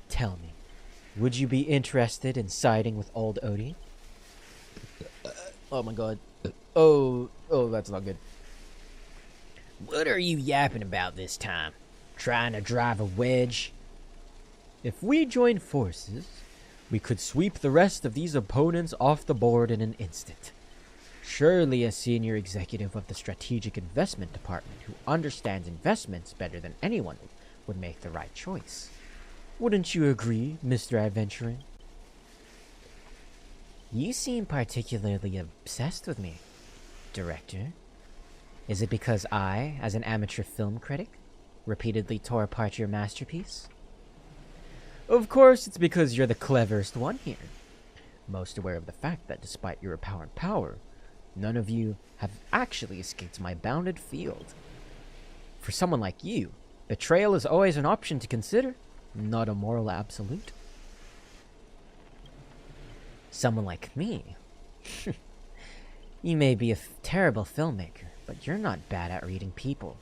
Tell me, would you be interested in siding with old Odie? Oh my god. Oh, that's not good. What are you yapping about this time? Trying to drive a wedge? If we join forces, we could sweep the rest of these opponents off the board in an instant. Surely a senior executive of the Strategic Investment Department who understands investments better than anyone would make the right choice. Wouldn't you agree, Mr. Adventurer? You seem particularly obsessed with me, Director. Is it because I, as an amateur film critic, repeatedly tore apart your masterpiece? Of course, it's because you're the cleverest one here. Most aware of the fact that despite your apparent power, none of you have actually escaped my bounded field. For someone like you, betrayal is always an option to consider, not a moral absolute. Someone like me? You may be a terrible filmmaker, but you're not bad at reading people.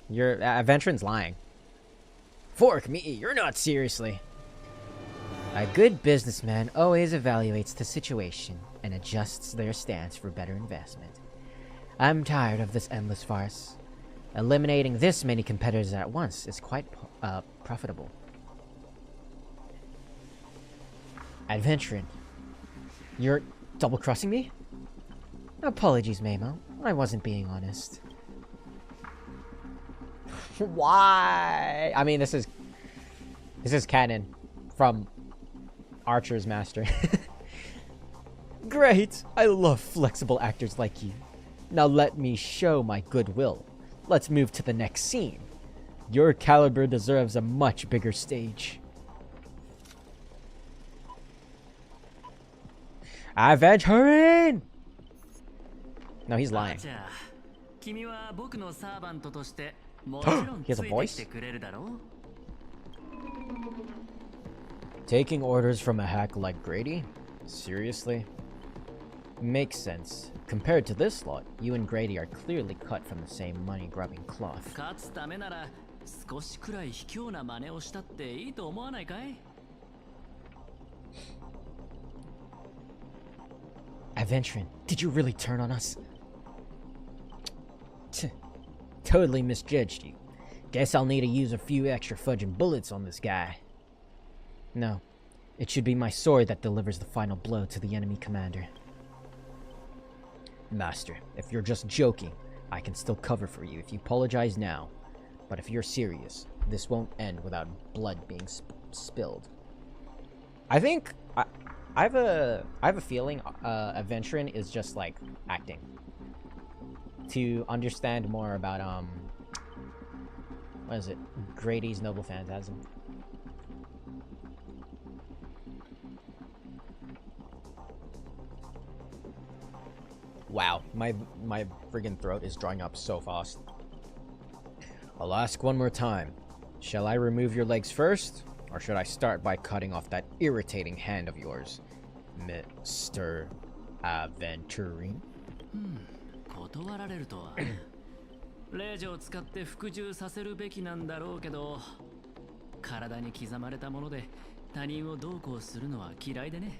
Your Adventurin's lying. Fork me, you're not seriously. A good businessman always evaluates the situation and adjusts their stance for better investment. I'm tired of this endless farce. Eliminating this many competitors at once is quite profitable. Adventurin, you're double-crossing me? Apologies, Mamo. I wasn't being honest. Why? I mean, this is canon from Archer's Master. Great! I love flexible actors like you. Now let me show my goodwill. Let's move to the next scene. Your caliber deserves a much bigger stage. Adventuring! No, he's lying. He has a voice? Taking orders from a hack like Grady? Seriously? Makes sense. Compared to this lot, you and Grady are clearly cut from the same money-grubbing cloth. Adventurin, did you really turn on us? Totally misjudged you. Guess I'll need to use a few extra fudging bullets on this guy. No, it should be my sword that delivers the final blow to the enemy commander. Master, if you're just joking, I can still cover for you if you apologize now. But if you're serious, this won't end without blood being spilled. I think I have a feeling Adventurin is just like acting to understand more about what is it? Grady's Noble Phantasm. Wow, my friggin' throat is drying up so fast. I'll ask one more time. Shall I remove your legs first? Or should I start by cutting off that irritating hand of yours, Mr. Aventurine? 断られるとは。令状を使って服従させるべきなんだろうけど、体に刻まれたもので他人をどうこうするのは嫌いでね。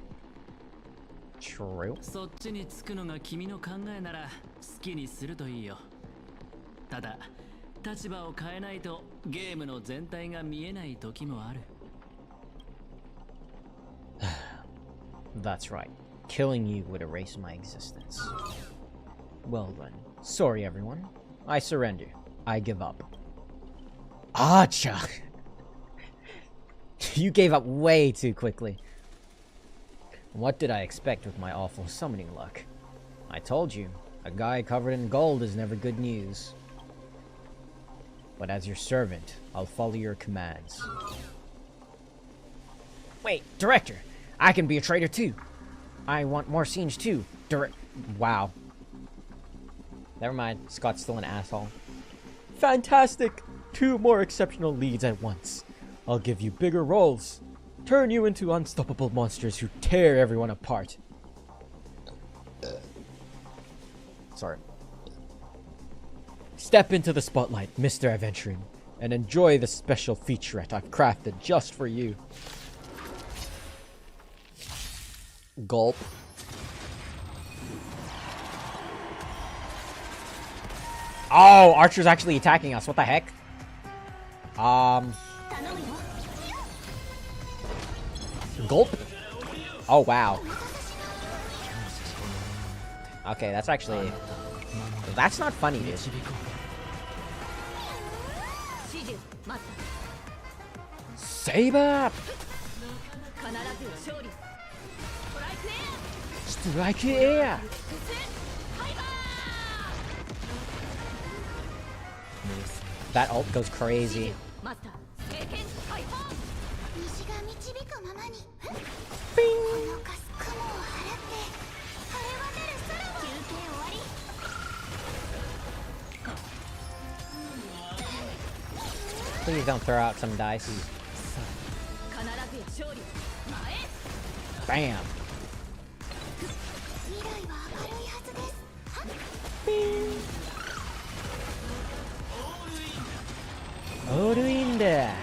True. そっちにつくのが君の考えなら好きにするといいよ。ただ、立場を変えないとゲームの全体が見えない時もある。That's right. Killing you would erase my existence. Well then. Sorry everyone. I surrender. I give up. Acha! You gave up way too quickly. What did I expect with my awful summoning luck? I told you, a guy covered in gold is never good news. But as your servant, I'll follow your commands. Wait, director! I can be a traitor too! I want more scenes too. Wow. Never mind, Scott's still an asshole. Fantastic! 2 more exceptional leads at once. I'll give you bigger roles. Turn you into unstoppable monsters who tear everyone apart. Sorry. Step into the spotlight, Mr. Aventurine, and enjoy the special featurette I've crafted just for you. Gulp. Oh, Archer's actually attacking us. What the heck? Gulp? Oh, wow. Okay, that's actually... That's not funny, dude. Saber! Strike air! That ult goes crazy. Please don't throw out some dice. Bam! Oruinda!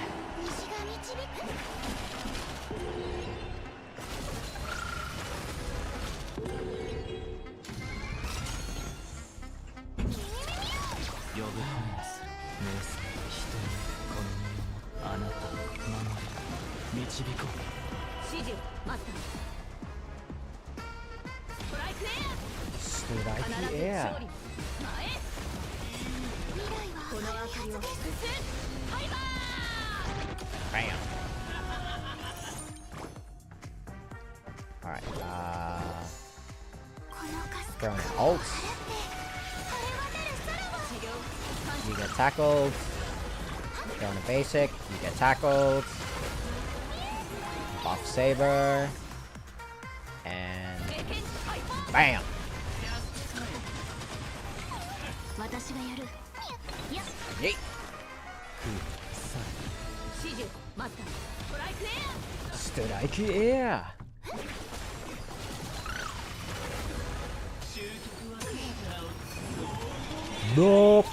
Yeah. Bam. Alright, throwing ults. You get tackled. Throwing a basic, you get tackled. Buff saber. And bam! Yeet! Strike air! Nope!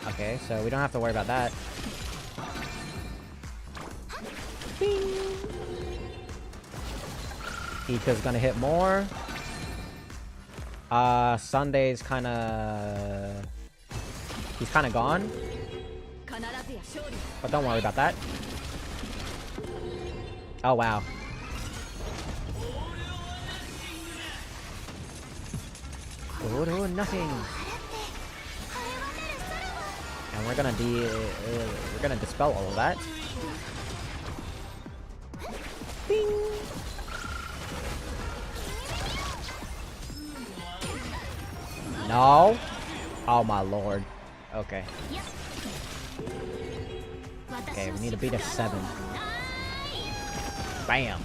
Okay, so we don't have to worry about that. Ika's gonna hit more. Sunday's kinda... He's kinda gone. But don't worry about that. Oh, wow. Oh, nothing. And we're gonna dispel all of that. Bing. No. Oh my lord. Okay. Okay, we need to beat a 7. Bam.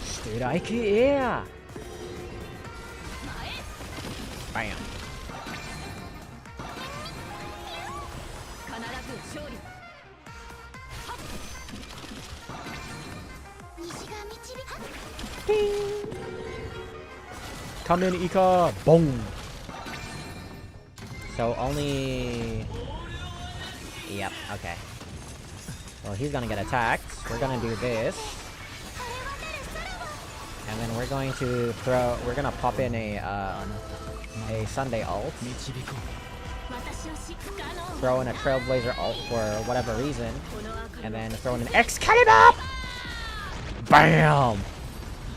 Strike air. Bam. 必ず勝利。 Come in, Ika. Boom. So only. Yep. Okay. Well, he's gonna get attacked. We're gonna do this, and then we're going to throw. We're gonna pop in a Sunday ult. Throw in a Trailblazer ult for whatever reason, and then throw in an Excalibur. Bam!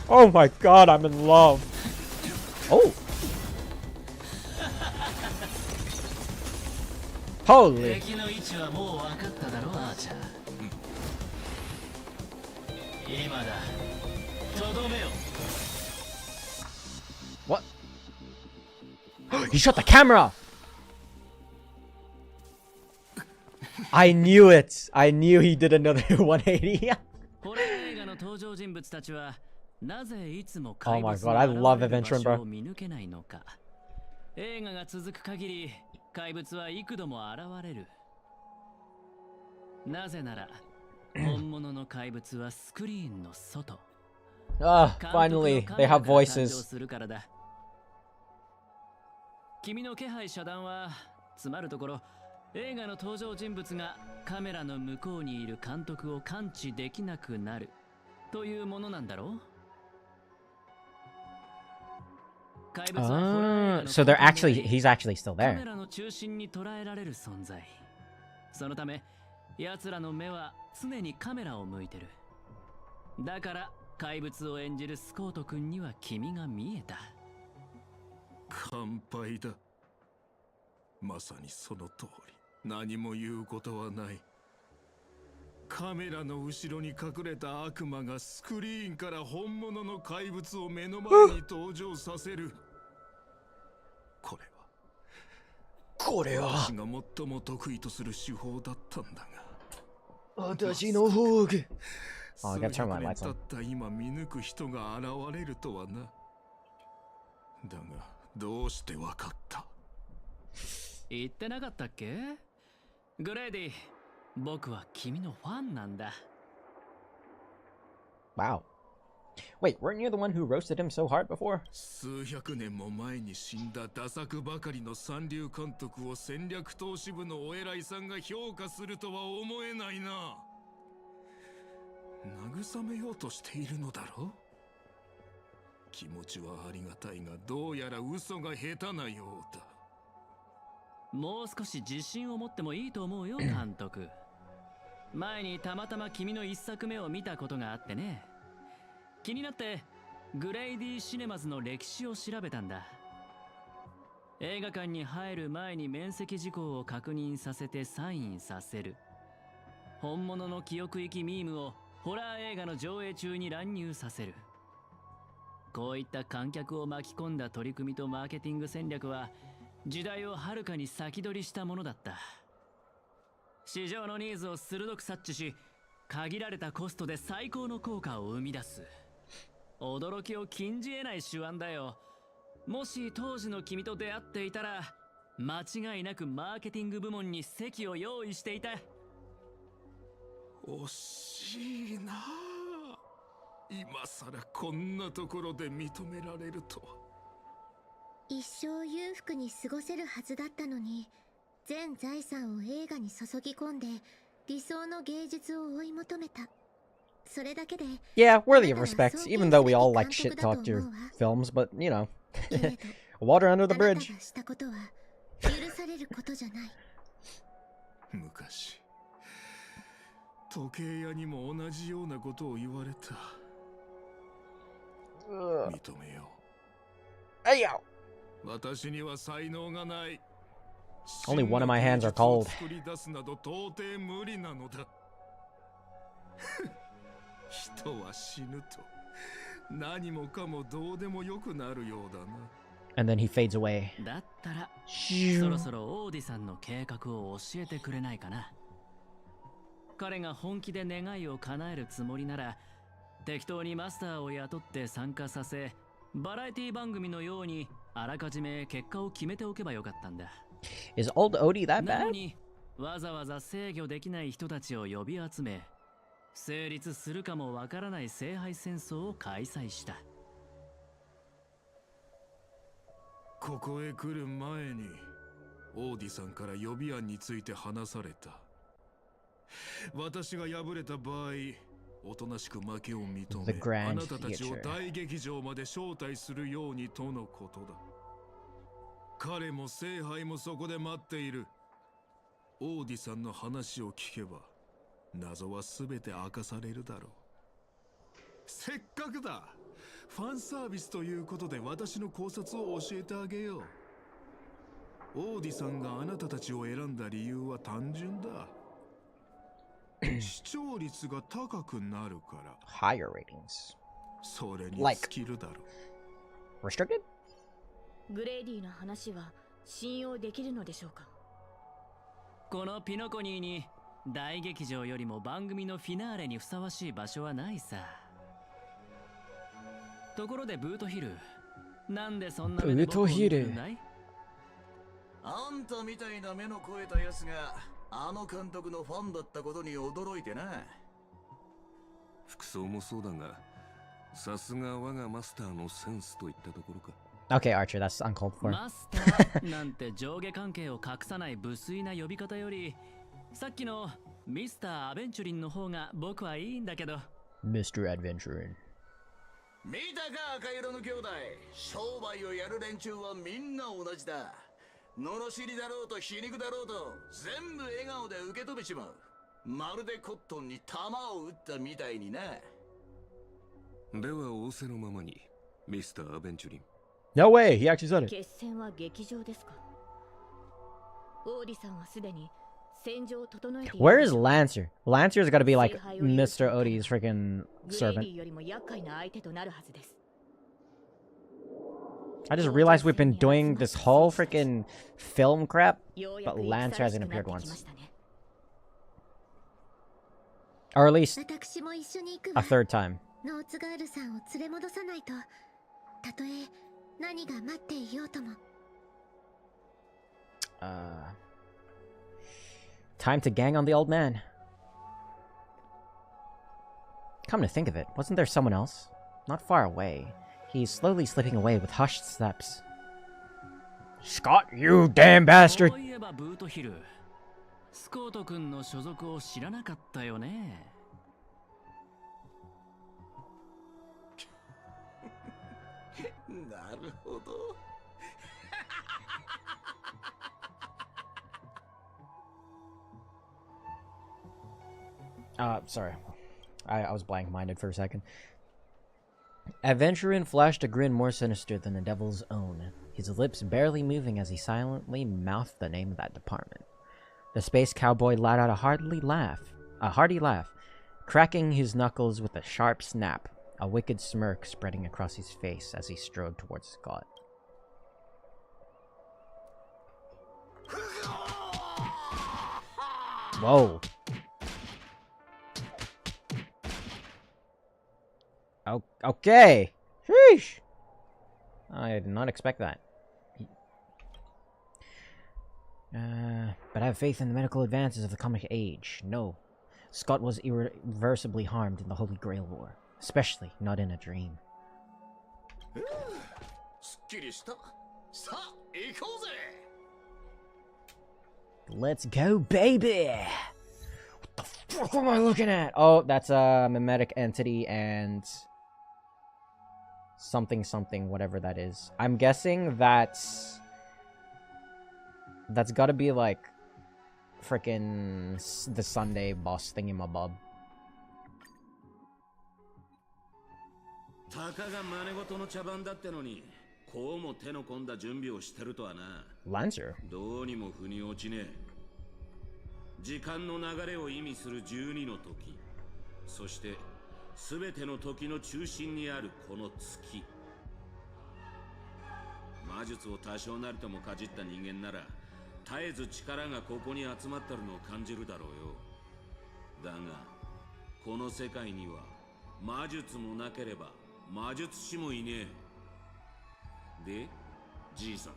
Oh my god, I'm in love. Oh. Holy. What? He shot the camera! I knew it! I knew he did another 180. Oh my god, I love adventuring, bro. 映画が続く限り怪物は幾度も現れる。なぜなら本物の怪物はスクリーンの外。Finally, they have voices. 君の気配遮断はつまるところ映画の登場人物がカメラの向こうにいる監督を感知できなくなるというものなんだろう。So he's actually still there. カメラの中心に捉えられる存在。そのため奴らの目は常にカメラを向いてる。だから怪物を演じるスコート君には君が見えた。乾杯だ。まさにその通り。何も言うことはない。カメラの後ろに隠れた悪魔がスクリーンから本物の怪物を目の前に登場させる。これは私が最も得意とする手法だったんだが。私の方が。数百年経った今見抜く人が現れるとはな。だがどうしてわかった？言ってなかったっけ？グレイディ、僕は君のファンなんだ。Wow. Wait, weren't you the one who roasted him so hard before? 数百年も前に死んだダ作ばかりの三流監督を戦略投資部のお偉いさんが評価するとは思えないな。慰めようとしているのだろう。気持ちはありがたいがどうやら嘘が下手なようだ。もう少し自信を持ってもいいと思うよ監督。前にたまたま君の一作目を見たことがあってね。気になってグレイディシネマズの歴史を調べたんだ。映画館に入る前に面積事項を確認させてサインさせる。本物の記憶域ミームをホラー映画の上映中に乱入させる。こういった観客を巻き込んだ取り組みとマーケティング戦略は時代をはるかに先取りしたものだった。市場のニーズを鋭く察知し、限られたコストで最高の効果を生み出す。驚きを禁じ得ない手腕だよ。もし当時の君と出会っていたら、間違いなくマーケティング部門に席を用意していた。惜しいな。今さらこんなところで認められるとは。一生裕福に過ごせるはずだったのに、全財産を映画に注ぎ込んで理想の芸術を追い求めた。それだけで Yeah, worthy of respect, even though we all like shit talk your films, but you know, water under the bridge. したことは許されることじゃない。昔時計屋にも同じようなことを言われた。認めよう。Hey yo! 私には才能がない。 Only one of my hands are cold. 作り出すなど到底無理なのだ。人は死ぬと何もかもどうでもよくなるようだな。And then he fades away. だったらそろそろオーディさんの計画を教えてくれないかな。彼が本気で願いを叶えるつもりなら、適当にマスターを雇って参加させ、バラエティ番組のようにあらかじめ結果を決めておけばよかったんだ。Is old Odie that なの bad? にわざわざ制御できない人たちを呼び集め、成立するかもわからない聖杯戦争を開催した。ここへ来る前にオーディさんから予備案について話された。私が敗れた場合、おとなしく負けを認 The め、 grand あなたたちを future. 大劇場まで招待するようにとのことだ。彼も聖杯もそこで待っている。オーディさんの話を聞けば謎は全て明かされるだろう。せっかくだ。ファンサービスということで私の考察を教えてあげよう。オーディさんがあなたたちを選んだ理由は単純だ。視聴率が高くなるから。 Higher ratings. それに Like 尽きるだろう。 restricted? グレイディの話は信用できるのでしょうか。このピノコニーに大劇場よりも番組のフィナーレにふさわしい場所はないさ。ところでブートヒル、なんでそんな目で僕を見てるんだい？あんたみたいな目の肥えたやつがあの監督のファンだったことに驚いてな。服装もそうだが、さすが我がマスターのセンスといったところか。Okay, Archer, that's uncalled for. マスターなんて上下関係を隠さない無粋な呼び方より、さっきのミスター・アベンチュリンの方が僕はいいんだけど。Mr. Adventuring. 見たか赤色の兄弟。商売をやる連中はみんな同じだ。罵りだろうと皮肉だろうと全部笑顔で受け止めちまう。まるでコットンに弾を撃ったみたいにな。では仰せのままに、ミスター・アベンチュリン。No way, he actually said it. 決戦は劇場ですか。オーディさんはすでに戦場を整えている。 Where is Lancer? Lancer's gotta be like Mr. Odie's freaking グレイデ servant. ィよりも厄介な相手となるはずです。 I just realized we've been doing this whole freaking film crap, but Lancer hasn't appeared once. Or at least 私も一緒に行く a わ。 third time. ノーツガールさんを連れ戻さないと、たとえ何が待っていようとも。Time to gang on the old man. Come to think of it, wasn't there someone else? Not far away. He's slowly slipping away with hushed steps. Scott, you damn bastard! そういえばブートヒル、スコート君の所属を知らなかったよね。なるほど。Sorry. I was blank-minded for a second. Adventurin flashed a grin more sinister than the devil's own, his lips barely moving as he silently mouthed the name of that department. The space cowboy let out a hearty laugh, cracking his knuckles with a sharp snap, a wicked smirk spreading across his face as he strode towards Scott. Whoa. Okay. Sheesh. I did not expect that. But I have faith in the medical advances of the comic age. No. Scott was irreversibly harmed in the Holy Grail War. Especially not in a dream. Let's go, baby! What the fuck am I looking at? Oh, that's a mimetic entity and something something, whatever that is. I'm guessing that's gotta be like frickin' the Sunday boss thingamabob. たかが真似事の茶番だってのに、こうも手の込んだ準備をしてるとはな。Lancer? どうにも腑に落ちねえ。時間の流れを意味する12の時、そして全ての時の中心にあるこの月。魔術を多少なりともかじった人間なら、絶えず力がここに集まってるのを感じるだろうよ。だが、この世界には魔術もなければ魔術師もいねえ。で、じいさん。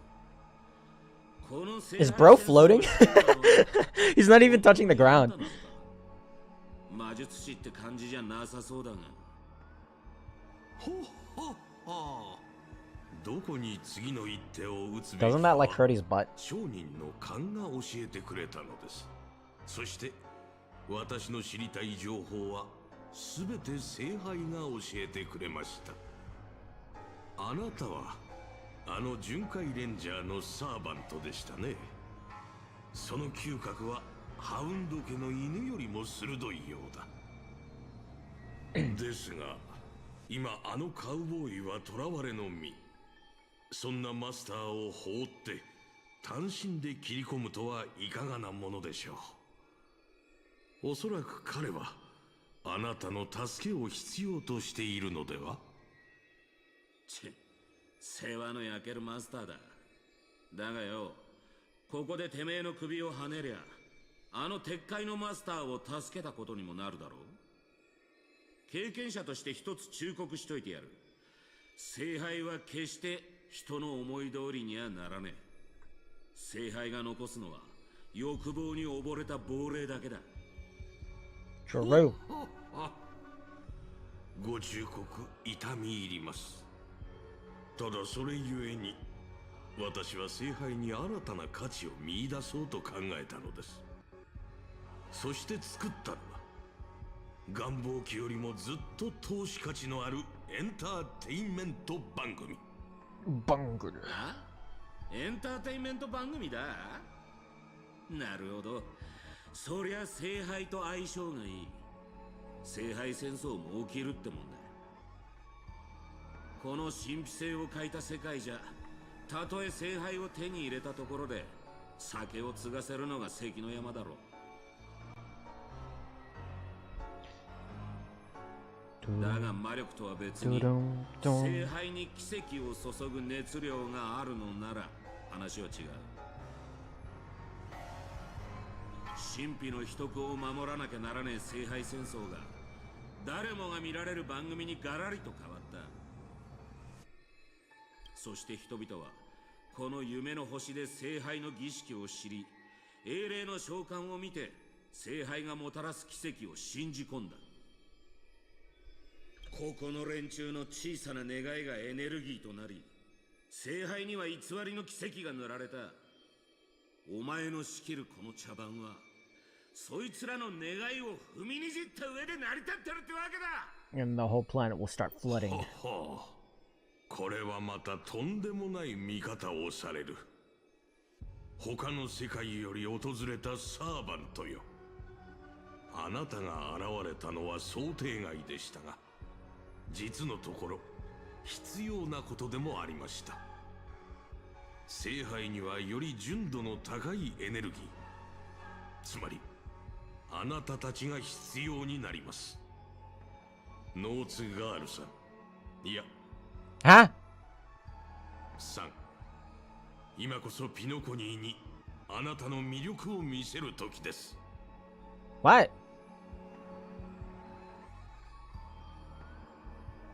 Is bro floating? He's not even touching the ground. 魔術師って感じじゃなさそうだが。ほほほ。どこに次の一手を打つべき Doesn't that like hurt his butt? 商人の勘が教えてくれたのです。そして私の知りたい情報はすべて聖杯が教えてくれました。あなたはあの巡回レンジャーのサーバントでしたね。その嗅覚はハウンド家の犬よりも鋭いようだ。ですが今あのカウボーイは囚われの身。そんなマスターを放って単身で切り込むとはいかがなものでしょう。おそらく彼はあなたの助けを必要としているのでは。世話の焼けるマスターだ。だがよ、ここでてめえの首をはねりゃあの鉄塊のマスターを助けたことにもなるだろう。経験者として一つ忠告しといてやる。聖杯は決して人の思い通りにはならねえ。聖杯が残すのは欲望に溺れた亡霊だけだ。True. ご忠告痛み入ります。ただそれゆえに私は聖杯に新たな価値を見出そうと考えたのです。そして作ったのは願望期よりもずっと投資価値のあるエンターテインメント番組。エンターテインメント番組だ。なるほど。そりゃ聖杯と相性がいい。聖杯戦争も起きるってもんだ。この神秘性を欠いた世界じゃ、たとえ聖杯を手に入れたところで酒を継がせるのが関の山だろう。だが魔力とは別に聖杯に奇跡を注ぐ熱量があるのなら話は違う。神秘の秘匿を守らなきゃならねえ聖杯戦争が誰もが見られる番組にガラリと変わった。そして人々はこの夢の星で聖杯の儀式を知り、英霊の召喚を見て聖杯がもたらす奇跡を信じ込んだ。ここの連中の小さな願いがエネルギーとなり、聖杯には偽りの奇跡が塗られた。お前の仕切るこの茶番はそいつらの願いを踏みにじった上で成り立ってるってわけだ。 And the whole planet will start flooding. これはまたとんでもない見方をされる。他の世界より訪れたサーバントよ。あなたが現れたのは想定外でしたが、実のところ必要なことでもありました。聖杯にはより純度の高いエネルギー、つまりあなたたちが必要になります。ノーツガールさん、いやはさん、今こそピノコニーにあなたの魅力を見せる時です。 What?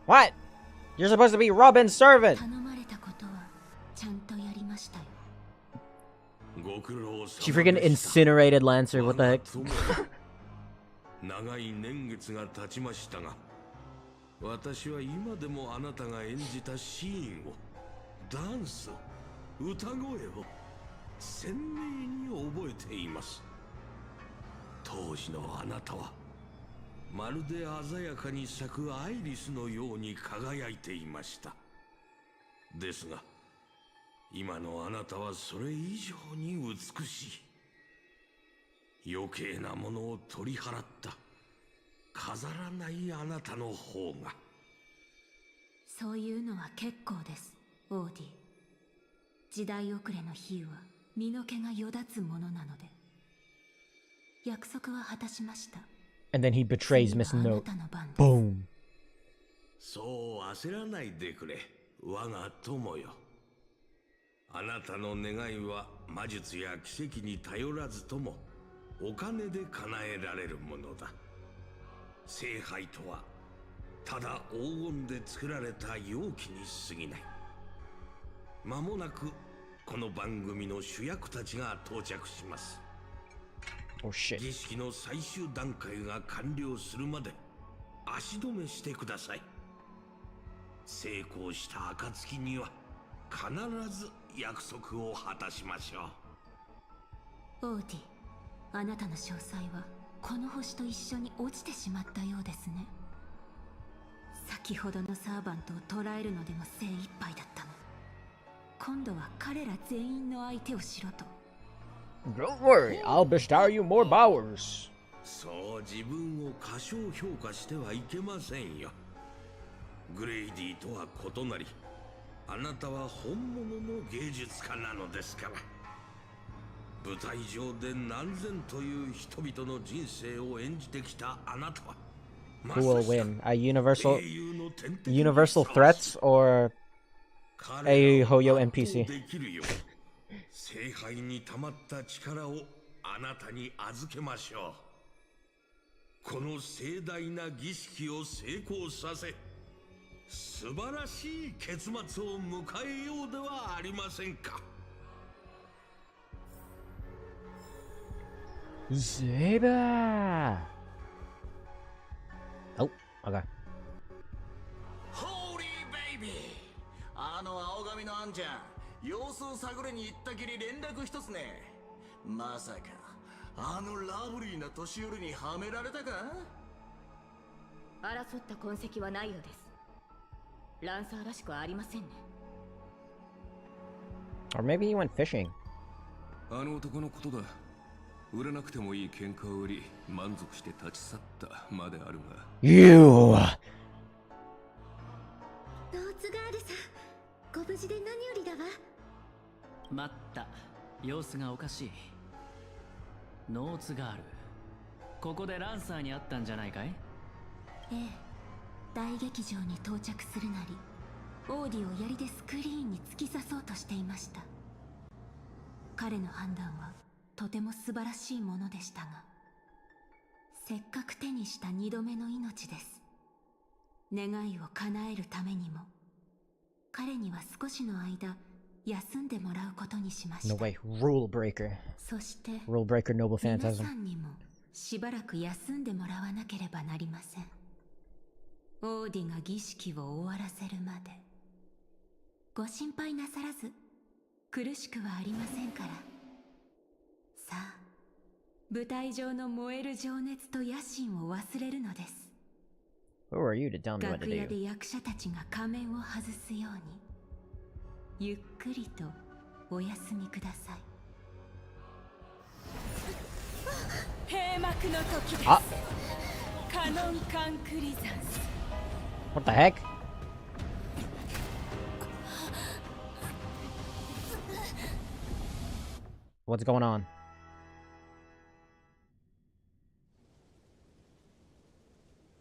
What? You're supposed to be Robin's servant. 頼まれたことはちゃんとやりましたよ。 She freaking incinerated Lancer. What the heck? 長い年月が経ちましたが、私は今でもあなたが演じたシーンを、ダンスを、歌声を鮮明に覚えています。当時のあなたはまるで鮮やかに咲くアイリスのように輝いていました。ですが今のあなたはそれ以上に美しい。余計なものを取り払った飾らないあなたの方が。そういうのは結構です、オーディ。時代遅れの比喩は身の毛がよだつものなので。約束は果たしました。 And then he betrays Miss Note. Boom. そう焦らないでくれ、我が友よ。あなたの願いは魔術や奇跡に頼らずともお金で叶えられるものだ。聖杯とはただ黄金で作られた容器に過ぎない。間もなくこの番組の主役たちが到着します。Oh shit. 儀式の最終段階が完了するまで足止めしてください。成功した暁には必ず約束を果たしましょう。オーディ、あなたの詳細はこの星と一緒に落ちてしまったようですね。先ほどのサーバントを捕らえるのでも精一杯だったの。今度は彼ら全員の相手をしろと。Don't worry, I'll bestow you more powers. そう自分を過小評価してはいけませんよ。グレイディとは異なり、あなたは本物の芸術家なのですから。舞台上で何千という人々の人生を演じてきたあなたは、Who will win? A universal threats or a Hoyo NPC? 聖杯に溜まった力をあなたに預けましょう。この盛大な儀式を成功させ、素晴らしい結末を迎えようではありませんか。Zeba! Oh, okay. Holy baby! あの青髪のあんちゃん、様子を探りに行ったきり連絡一つね。まさかあのラブリーな年寄りにはめられたか？争った痕跡はないようです。ランサーらしくありませんね。 Or maybe he went fishing. あの男のことだ。売らなくてもいい喧嘩を売り満足して立ち去ったまであるが。You! ノーツガールさん、ご無事で何よりだわ。待った。様子がおかしい。ノーツガール、ここでランサーに会ったんじゃないかい？ええ、大劇場に到着するなりオーディを槍でスクリーンに突き刺そうとしていました。彼の判断はとても素晴らしいものでしたが、せっかく手にした2度目の命です。願いを叶えるためにも彼には少しの間休んでもらうことにしました。 No way, rule breaker. そして Rule breaker noble 皆 phantasm. さんにもしばらく休んでもらわなければなりません。オーディが儀式を終わらせるまでご心配なさらず苦しくはありませんから。さあ、舞台上の燃える情熱と野心を忘れるのです。 Who are you to tell me what to 楽屋 do? で役者たちが仮面を外すようにゆっくりとお休みください。閉幕の時です。あ、カノンカンクリザンス。 What the heck? What's going on?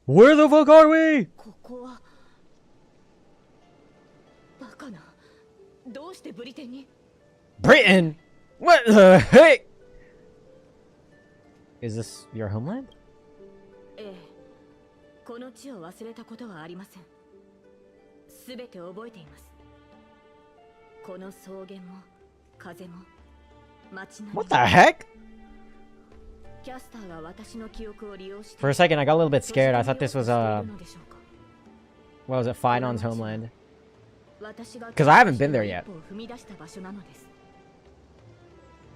Where the fuck are we? ここはバカな。どうしてブリテンに？ Britain? What the heck? Is this your homeland? ええ、この地を忘れたことはありません。すべて覚えています。この草原も風も街並みも。 What the heck? キャスターが私の記憶を利用して。 For a second, I got a little bit scared. I thought this was what was it, Finon's homeland? Because I haven't been there yet. よ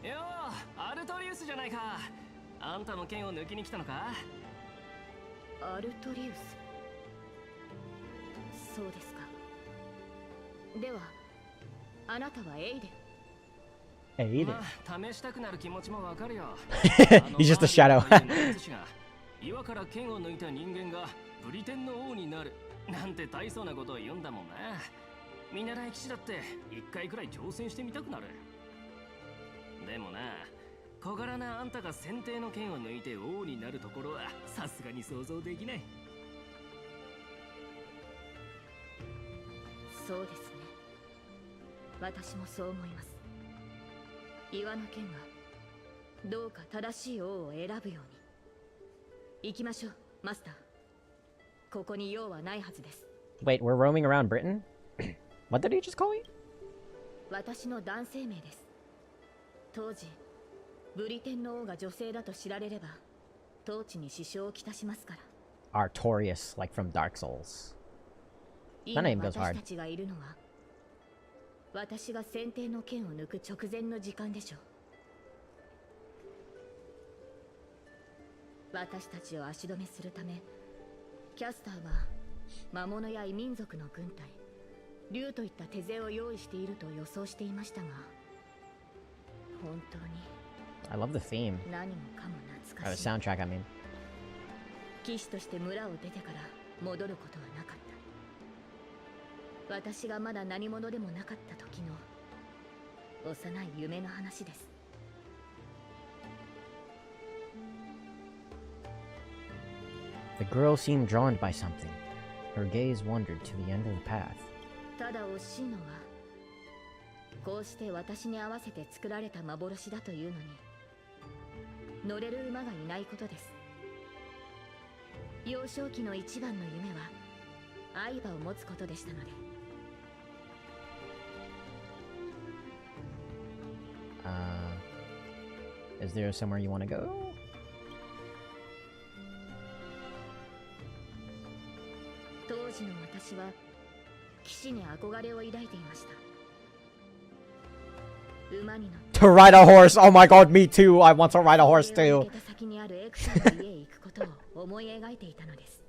ー、アルトリウスじゃないか。あんたの剣を抜きに来たのか？アルトリウス。そうですか。では、あなたはエイデン。Aiden. 試したくなる気持ちもわかるよ。 He's just a shadow. 岩から剣を抜いた人間がブリテンの王になるなんて大層なことを言うんだもんな。見習い騎士だって一回くらい挑戦してみたくなる。でもな、小柄なあんたが先手の剣を抜いて王になるところはさすがに想像できない。そうですね。私もそう思います。岩の剣がどうか正しい王を選ぶように。行きましょう、マスター。ここに用はないはずです。 Wait, we're roaming around Britain? What did he just call me? 私の男性名です。当時ブリテンの王が女性だと知られれば統治に支障をきたしますから。Artorias, like from Dark Souls. That 今 name goes 私 hard. たちがいるのは私が選定の剣を抜く直前の時間でしょう。私たちを足止めするためキャスターは魔物や異民族の軍隊、竜といった手勢を用意していると予想していましたが、本当に I love the theme. 何もかも Or 懐 the かしい。 soundtrack, I mean. 騎士として村を出てから戻ることはなかった。私がまだ何者でもなかった時の幼い夢の話です。The girl seemed drawn by something. Her gaze wandered to the end of the path. ただ惜しいのは、こうして私に合わせて作られた幻だというのに乗れる馬がいないことです。幼少期の一番の夢は愛馬を持つことでしたので。Is there somewhere you want to go? 当時の私は騎士に憧れを抱いていました。馬に乗って To ride a horse! Oh my god, me too! I want to ride a horse それを too! 抜けた先にあるエクサの家へ行くことを思い描いていたのです。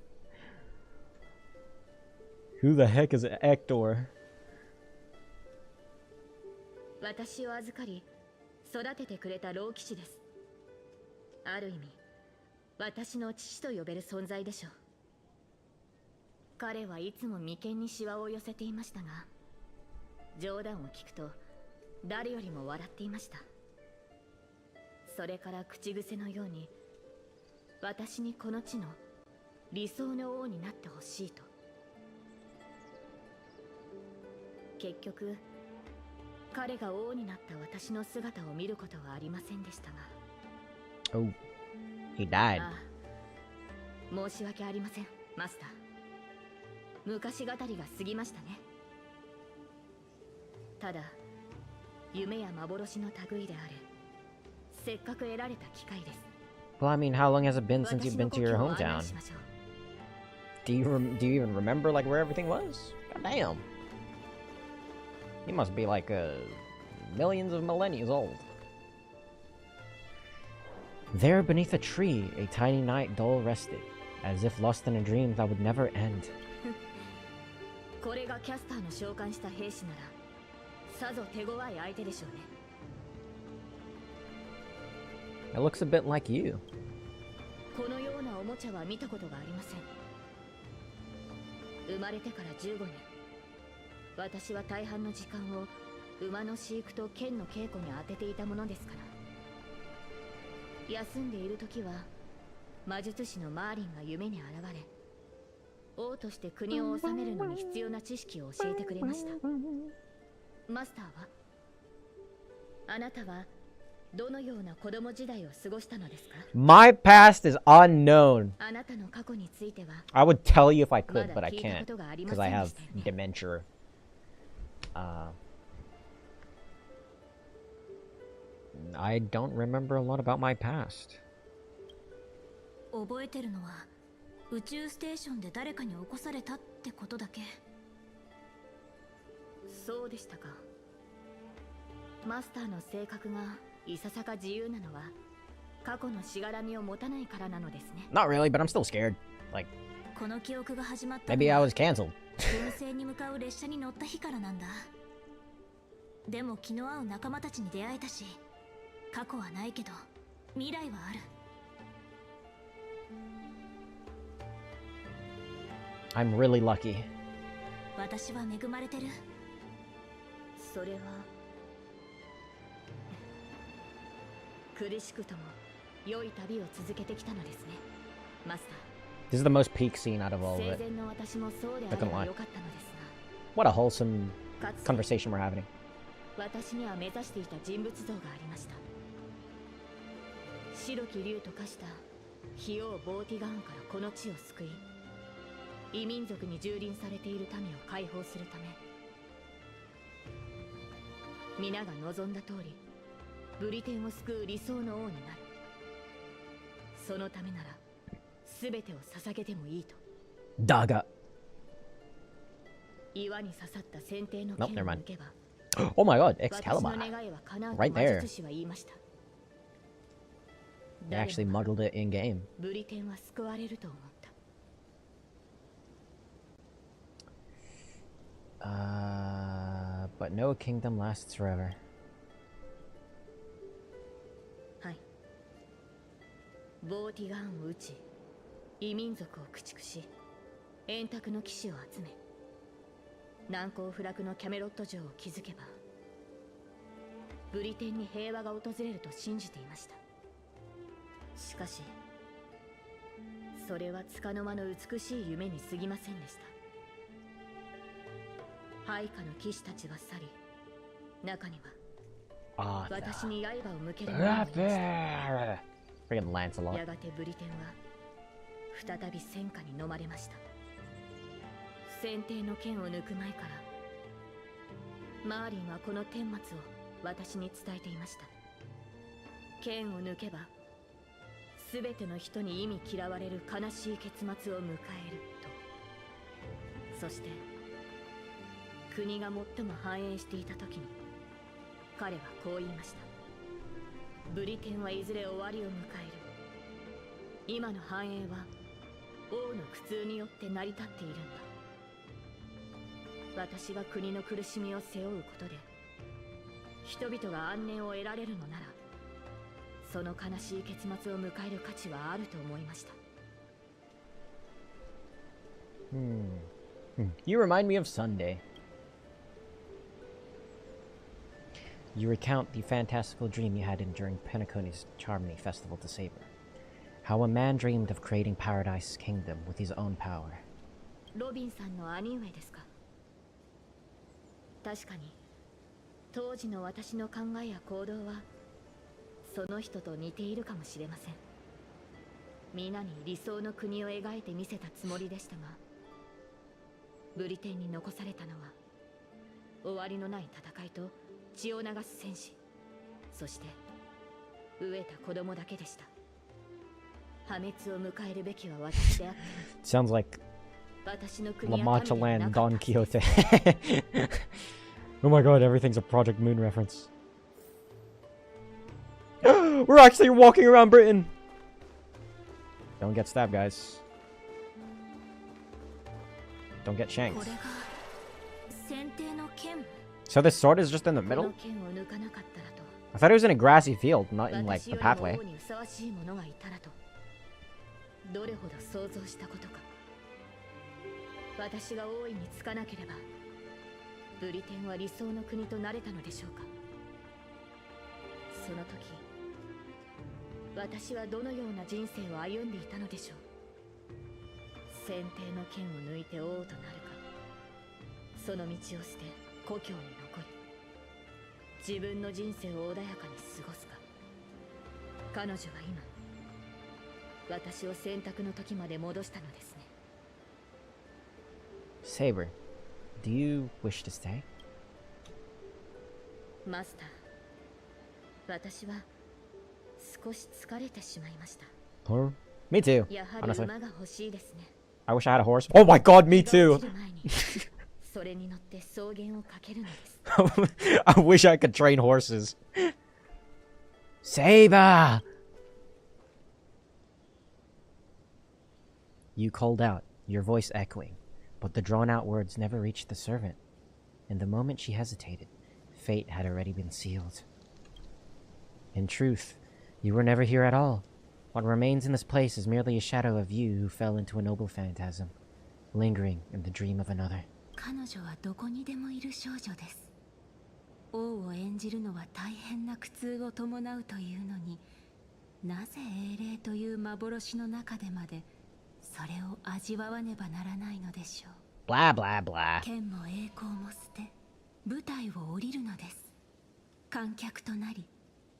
Who the heck is Ector? 私を預かり育ててくれた老騎士です。ある意味私の父と呼べる存在でしょう。彼はいつも眉間にシワを寄せていましたが、冗談を聞くと誰よりも笑っていました。それから口癖のように私にこの地の理想の王になってほしいと。結局彼が王になった私の姿を見ることはありませんでしたが。 Oh, he died. ああ、申し訳ありません、マスター。昔語りが過ぎましたね。ただ夢や幻の類である。せっかく得られた機会です。 Well, I mean, how long has it been since you've been to your 私の故郷を案 hometown? 内しましょう。 Do you even remember like where everything was? God damn. You must be like millions of millennia old. There beneath a tree, a tiny knight dull rested, as if lost in a dream that would never end. これがキャスターの召喚した兵士ならさぞ手強い相手でしょうね。 It looks a bit like you. このようなおもちゃは見たことがありません。生まれてから15年、私は大半の時間を馬の飼育と剣の稽古に当てていたものですから。休んでいる時は魔術師のマーリンが夢に現れ、王として国を治めるのに必要な知識を教えてくれました。マスターは、あなたはどのような子供時代を過ごしたのですか？ My past is unknown. あなたの過去については I would tell you if I ま could, だ but I 聞いた can't ことがありま because せ I んで have したよね。 dementia. I don't remember a lot about my past. 覚えてるのは宇宙ステーションで誰かに起こされたってことだけ。そうでしたか。マスターの性格がいささか自由なのは過去のしがらみを持たないからなのですね。 Not really, but I'm still scared. Like, この記憶が始まったの maybe I は was canceled. 軍政に向かう列車に乗った日からなんだ。でも気の合う仲間たちに出会えたし、過去はないけど未来はある。I'm really lucky. 私は恵まれてる。それは苦しくとも良い旅を続けてきたのですね、マスター。 This is the most peak scene out of all of 生 it. 前の私もそうであ Not れ gonna ば lie. よかったのです What a wholesome が、かつて conversation we're having. 私には目指していた人物像がありました。白き竜と化した費王ボーティガーンからこの地を救い、異民族に蹂躙されている民を解放するため、皆が望んだ通りブリテンを救う理想の王になる。そのためなら全てを捧げてもいいと。だが。岩に刺さった先手の Nope, 剣を never 抜 mind. けば Oh my god, 私 Excalibur. の願いは叶うと Right 魔 there. 術師は言いました。 They actually muddled it in game. ブリテンは救われると思った。But no kingdom lasts forever. はい。ボーティガーンを撃ち、異民族を駆逐し、円卓の騎士を集め、難攻不落のキャメロット城を築けば、ブリテンに平和が訪れると信じていました。しかし、それは束の間の美しい夢に過ぎませんでした。配下の騎士たちは去り、中には私に刃を向ける者がいました。Friggin' Lancelot. やがてブリテンは再び戦火に飲まれました。先帝の剣を抜く前からマーリンはこの顛末を私に伝えていました。剣を抜けば全ての人に忌み嫌われる悲しい結末を迎えると。そして国が最も繁栄していた時に彼はこう言いました。ブリテンはいずれ終わりを迎える。今の繁栄は王の苦痛によって成り立っているんだ。私が国の苦しみを背負うことで人々が安寧を得られるのなら、その悲しい結末を迎える価値はあると思いました。You remind me of Sunday. You recount the fantastical dream you had during Penacony's Charmony Festival to Saber. How a man dreamed of creating Paradise Kingdom with his own power. ロビンさんの兄上ですか。確かに当時の私の考えや行動はその人と似ているかもしれません。皆に理想の国を描いてみせたつもりでしたが、ブリテンに残されたのは終わりのない戦いと血を流す戦士、そして飢えた子供だけでした。破滅を迎えるべきは私であって。 Sounds like La Mancha Land Don Quixote. Oh my god, everything's a Project Moon reference. We're actually walking around Britain! Don't get stabbed, guys. Don't get shanked. So this sword is just in the middle? I thought it was in a grassy field, not in like the pathway. どれほど想像したことか。私が王位につかなければブリテンは理想の国となれたのでしょうか。その時私はどのような人生を歩んでいたのでしょう。先帝の剣を抜いて王となるか、その道を捨て故郷に残り自分の人生を穏やかに過ごすか。彼女は今私を選択の時まで戻したのですね。Saber, do you wish to stay? マスター、私は少し疲れてしまいました。Or me too. やはり馬が欲しいですね。I wish I had a horse. Oh my god, me too. それに乗って草原をかけるのです。I wish I could train horses. Saber! You called out, your voice echoing, but the drawn-out words never reached the servant. In the moment she hesitated, fate had already been sealed. In truth, you were never here at all. What remains in this place is merely a shadow of you who fell into a noble phantasm, lingering in the dream of another. 彼女はどこにでもいる少女です。王を演じるのは大変な苦痛を伴うというのに、なぜ英霊という幻の中でまでそれを味わわねばならないのでしょう。Blah blah blah. 剣も栄光も捨て、舞台を降りるのです。観客となり、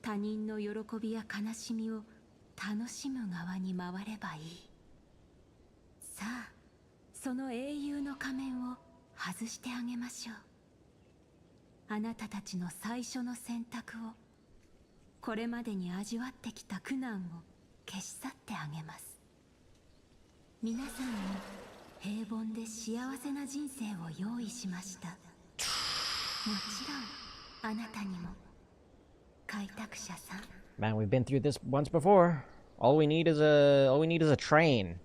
他人の喜びや悲しみを楽しむ側に回ればいい。さあ、その英雄の仮面を外してあげましょう。あなたたちの最初の選択を、これまでに味わってきた苦難を消し去ってあげます。皆さんに平凡で幸せな人生を用意しました。もちろんあなたにも、開拓者さん。 Man, we've been through this once before. All we need is a train.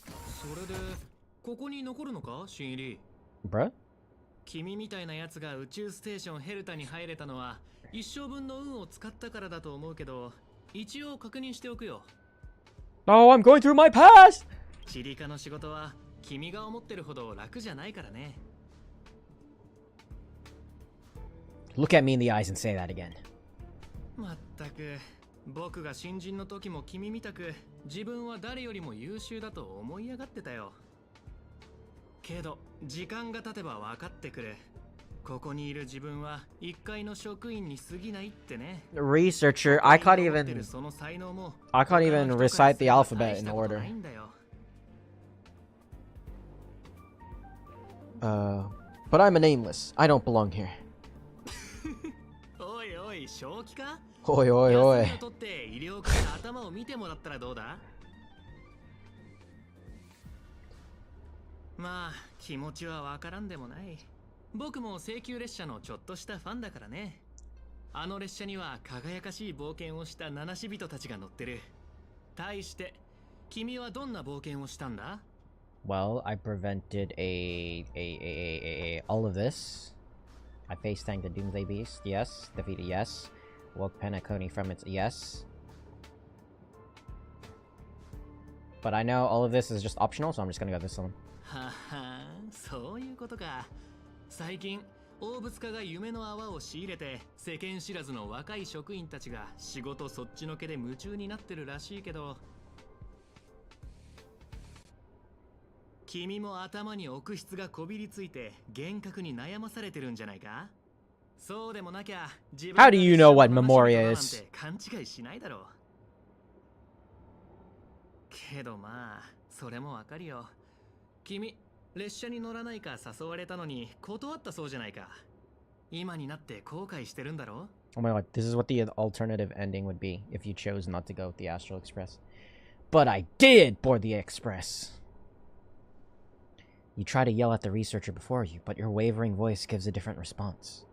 それでここに残るのか、新入り。 Bruh? 君みたいなやつが宇宙ステーションヘルタに入れたのは一生分の運を使ったからだと思うけど、一応確認しておくよ。 Oh, I'm going through my past! チリカの仕事は君が思ってるほど楽じゃないからね。 Look at me in the eyes and say that again. まったく、僕が新人の時も君みたく自分は誰よりも優秀だと思い上がってたよ。けど時間が経てば分かってくる。ここにいる自分は一階の職員に過ぎないってね。 Researcher, I can't even recite the alphabet in order. But I'm a nameless. I don't belong here. おいおい、正気か？おいおいおい。休みを取って医療科で頭を見てもらったらどうだ？まあ気持ちはわからんでもない。僕も請求列車のちょっとしたファンだからね。あの列車には輝かしい冒険をした七死人たちが乗ってる。対して君はどんな冒険をしたんだ？ Well, I prevented all of this. I face tanked the Doomsday Beast, yes. Defeated, yes. Woke Penacony from its, yes. But I know all of this is just optional, so I'm just gonna go this one. はは、そういうことか。最近大物家が夢の泡を仕入れて世間知らずの若い職員たちが仕事そっちのけで夢中になってるらしいけど、君も頭に奥質がこびりついて幻覚に悩まされてるんじゃないか？そうでもなきゃ自分 How do you know what Memoria is? 勘違いしないだろう。けどまあそれもわかるよ。君列車に乗らないか誘われたのに断ったそうじゃないか。今になって後悔してるんだろ？ Oh my god, this is what the alternative ending would be if you chose not to go with the Astral Express. But I did board the Express! You try to yell at the researcher before you, but your wavering voice gives a different response.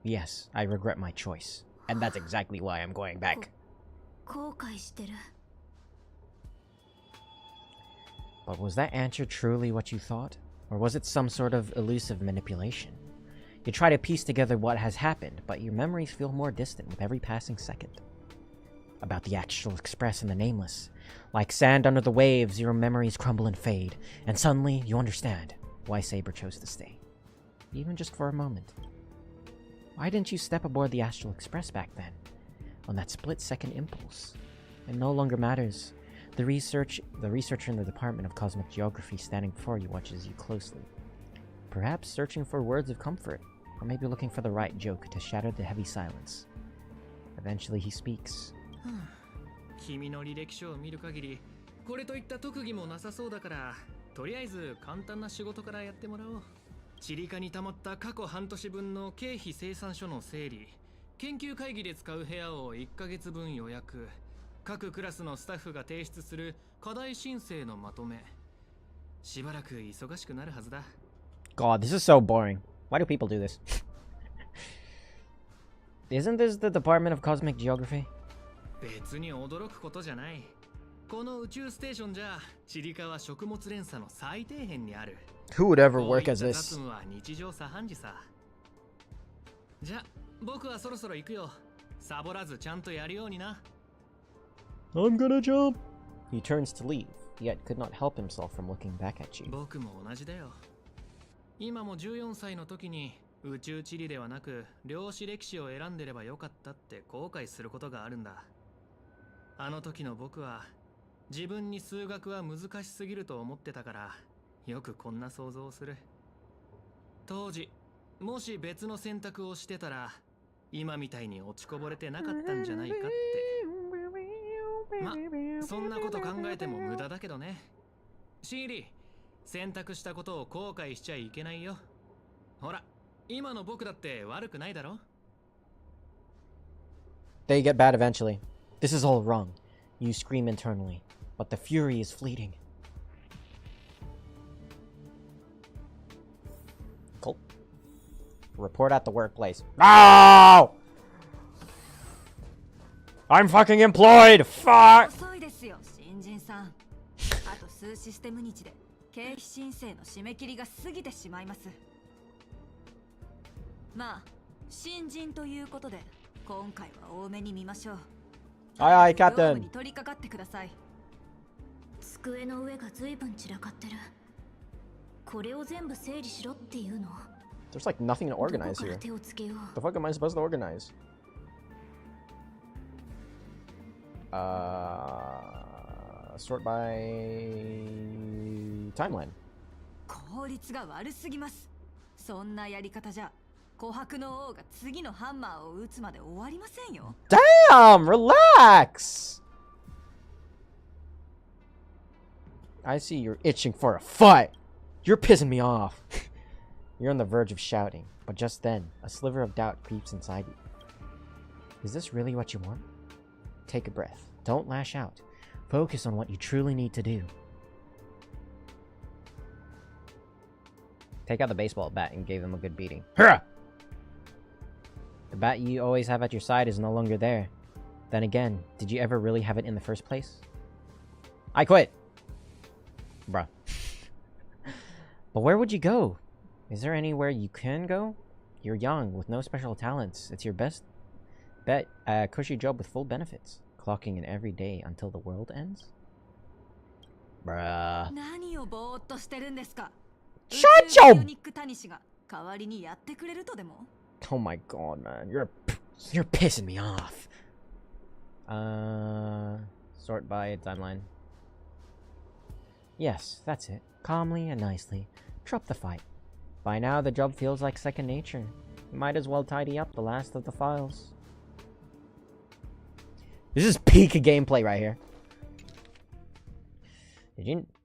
Yes, I regret my choice. And that's exactly why I'm going back. 後悔してる。 But was that answer truly what you thought? Or was it some sort of elusive manipulation? You try to piece together what has happened, but your memories feel more distant with every passing second. About the Astral Express and the Nameless. Like sand under the waves, your memories crumble and fade, and suddenly you understand why Saber chose to stay. Even just for a moment. Why didn't you step aboard the Astral Express back then? On that split-second impulse. It no longer matters. The researcher in the Department of Cosmic Geography standing before you watches you closely. Perhaps searching for words of comfort, or maybe looking for the right joke to shatter the heavy silence. Eventually he speaks. 君の履歴書を見る限り、これといった特技もなさそうだから、とりあえず簡単な仕事からやってもらおう。チリカに溜まった過去半年分の経費精算書の整理、研究会議で使う部屋を1ヶ月分予約、各クラスのスタッフが提出する課題申請のまとめ。しばらく忙しくなるはずだ。God, this is so boring. Why do people do this? Isn't this the Department of Cosmic Geography? 別に驚くことじゃない。この宇宙ステーションじゃ、チリカは食物連鎖の最底辺にある。Who would ever work as 雑 this? 務は日常茶飯事さ。じゃ、僕はそろそろ行くよ。サボらずちゃんとやるようにな。I'm gonna jump. He turns to leave, yet could not help himself from looking back at you. 僕も同じだよ。今も14歳の時に宇宙地理ではなく量子歴史を選んでればよかったって後悔することがあるんだ。あの時の僕は自分に数学は難しすぎると思ってたから、よくこんな想像をする。当時もし別の選択をしてたら今みたいに落ちこぼれてなかったんじゃないかって。ま、そんなこと考えても無駄だけどね。シーリー、選択したことを後悔しちゃいけないよ。ほら、今の僕だって悪くないだろ。 They get bad eventually. This is all wrong. You scream internally, but the fury is fleeting. Cool. Report at the workplace. No! I'm fucking employed! Fuck! 遅いですよ、新人さん。あと数システム日で経費申請の締め切りが過ぎてしまいます。まあ、新人ということで今回は多めに見ましょう。Aye, aye, Captain. 業務に取り掛かってください。机の上が随分散らかってる。これを全部整理しろっていうの。 There's like nothing to organize here. The fuck am I supposed to organize? Sort by timeline. 効率が悪すぎます。そんなやり方じゃ琥珀の王が次のハンマーを打つまで終わりませんよ。 Damn! Relax! I see you're itching for a fight. You're pissing me off. You're on the verge of shouting, but just then, a sliver of doubt creeps inside you. Is this really what you want? Take a breath. Don't lash out. Focus on what you truly need to do. Take out the baseball bat and gave him a good beating. Hurrah! The bat you always have at your side is no longer there. Then again, did you ever really have it in the first place? I quit! Bruh. But where would you go? Is there anywhere you can go? You're young, with no special talents. It's your best bet a cushy job with full benefits. Clocking in every day until the world ends? Bruh. 何をぼーっとしてるんですか。 Shut your... ニックタニシが代わりにやってくれるとでも。 Oh my god, man. You're pissing me off. Sort by timeline. Yes, that's it. Calmly and nicely. Drop the fight. By now, the job feels like second nature. Might as well tidy up the last of the files. This is peak gameplay right here.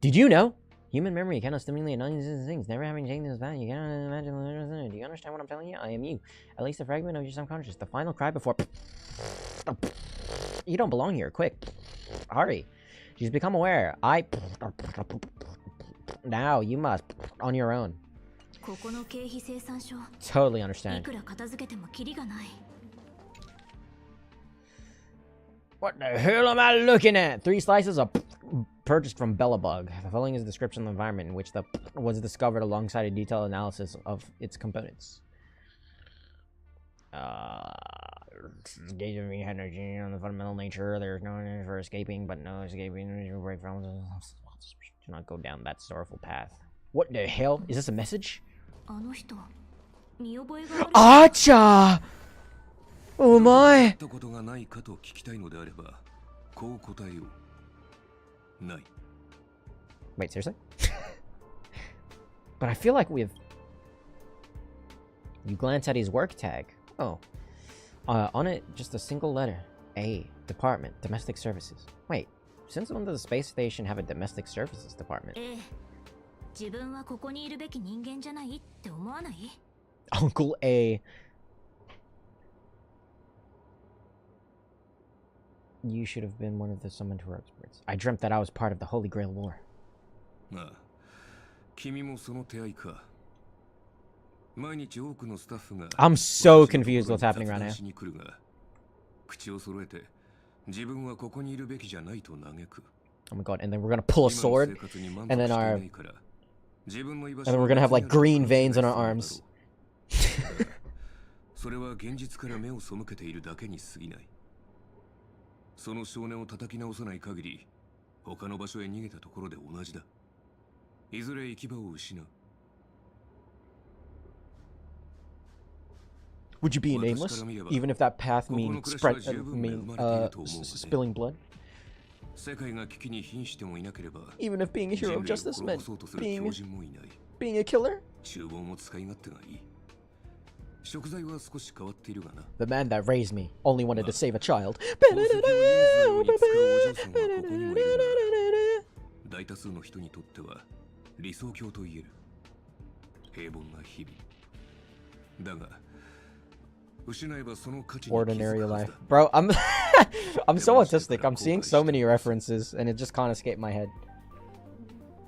Did you know? Human memory cannot stimulate none of these things. Never having changed this value, you cannot imagine. Do you understand what I'm telling you? I am you. At least a fragment of your subconscious. The final cry before... You don't belong here. Quick. Hurry. She's become aware. Now, you must. On your own. Totally understand. What the hell am I looking at? 3 slices of purchased from Bellabug. The following is a description of the environment in which the was discovered alongside a detailed analysis of its components. Giving energy on the fundamental nature. There's no energy for escaping, but no escaping break from. Do not go down that sorrowful path. What the hell? Is this a message? Acha! Oh my! Wait, seriously? But I feel like we've... You glance at his work tag. Oh. On it, just a single letter. A. Department. Domestic Services. Wait, since when does the space station have a Domestic Services department? Uncle A. You should have been one of the summoned her experts. I dreamt that I was part of the Holy Grail War. I'm so confused what's happening right now. Oh my god, and then we're gonna pull a sword, and then we're gonna have like green veins on our arms. その少年を叩き直さない限り、他の場所へ逃げたところで同じだ。いずれ行き場を失う。Would you be nameless, even if that path means spilling blood? 世界が危機に瀕してもいなければ、 Even if being a hero of justice meant being a killer? 厨房も使い勝手がいい。 The man that raised me only wanted to save a child. 大多数の人にとっては理想郷と言える。平凡な日々。だが、失えばその価値に気づくはずだ。Ordinary life. Bro, I'm I'm so autistic. I'm seeing so many references and it just can't escape my head.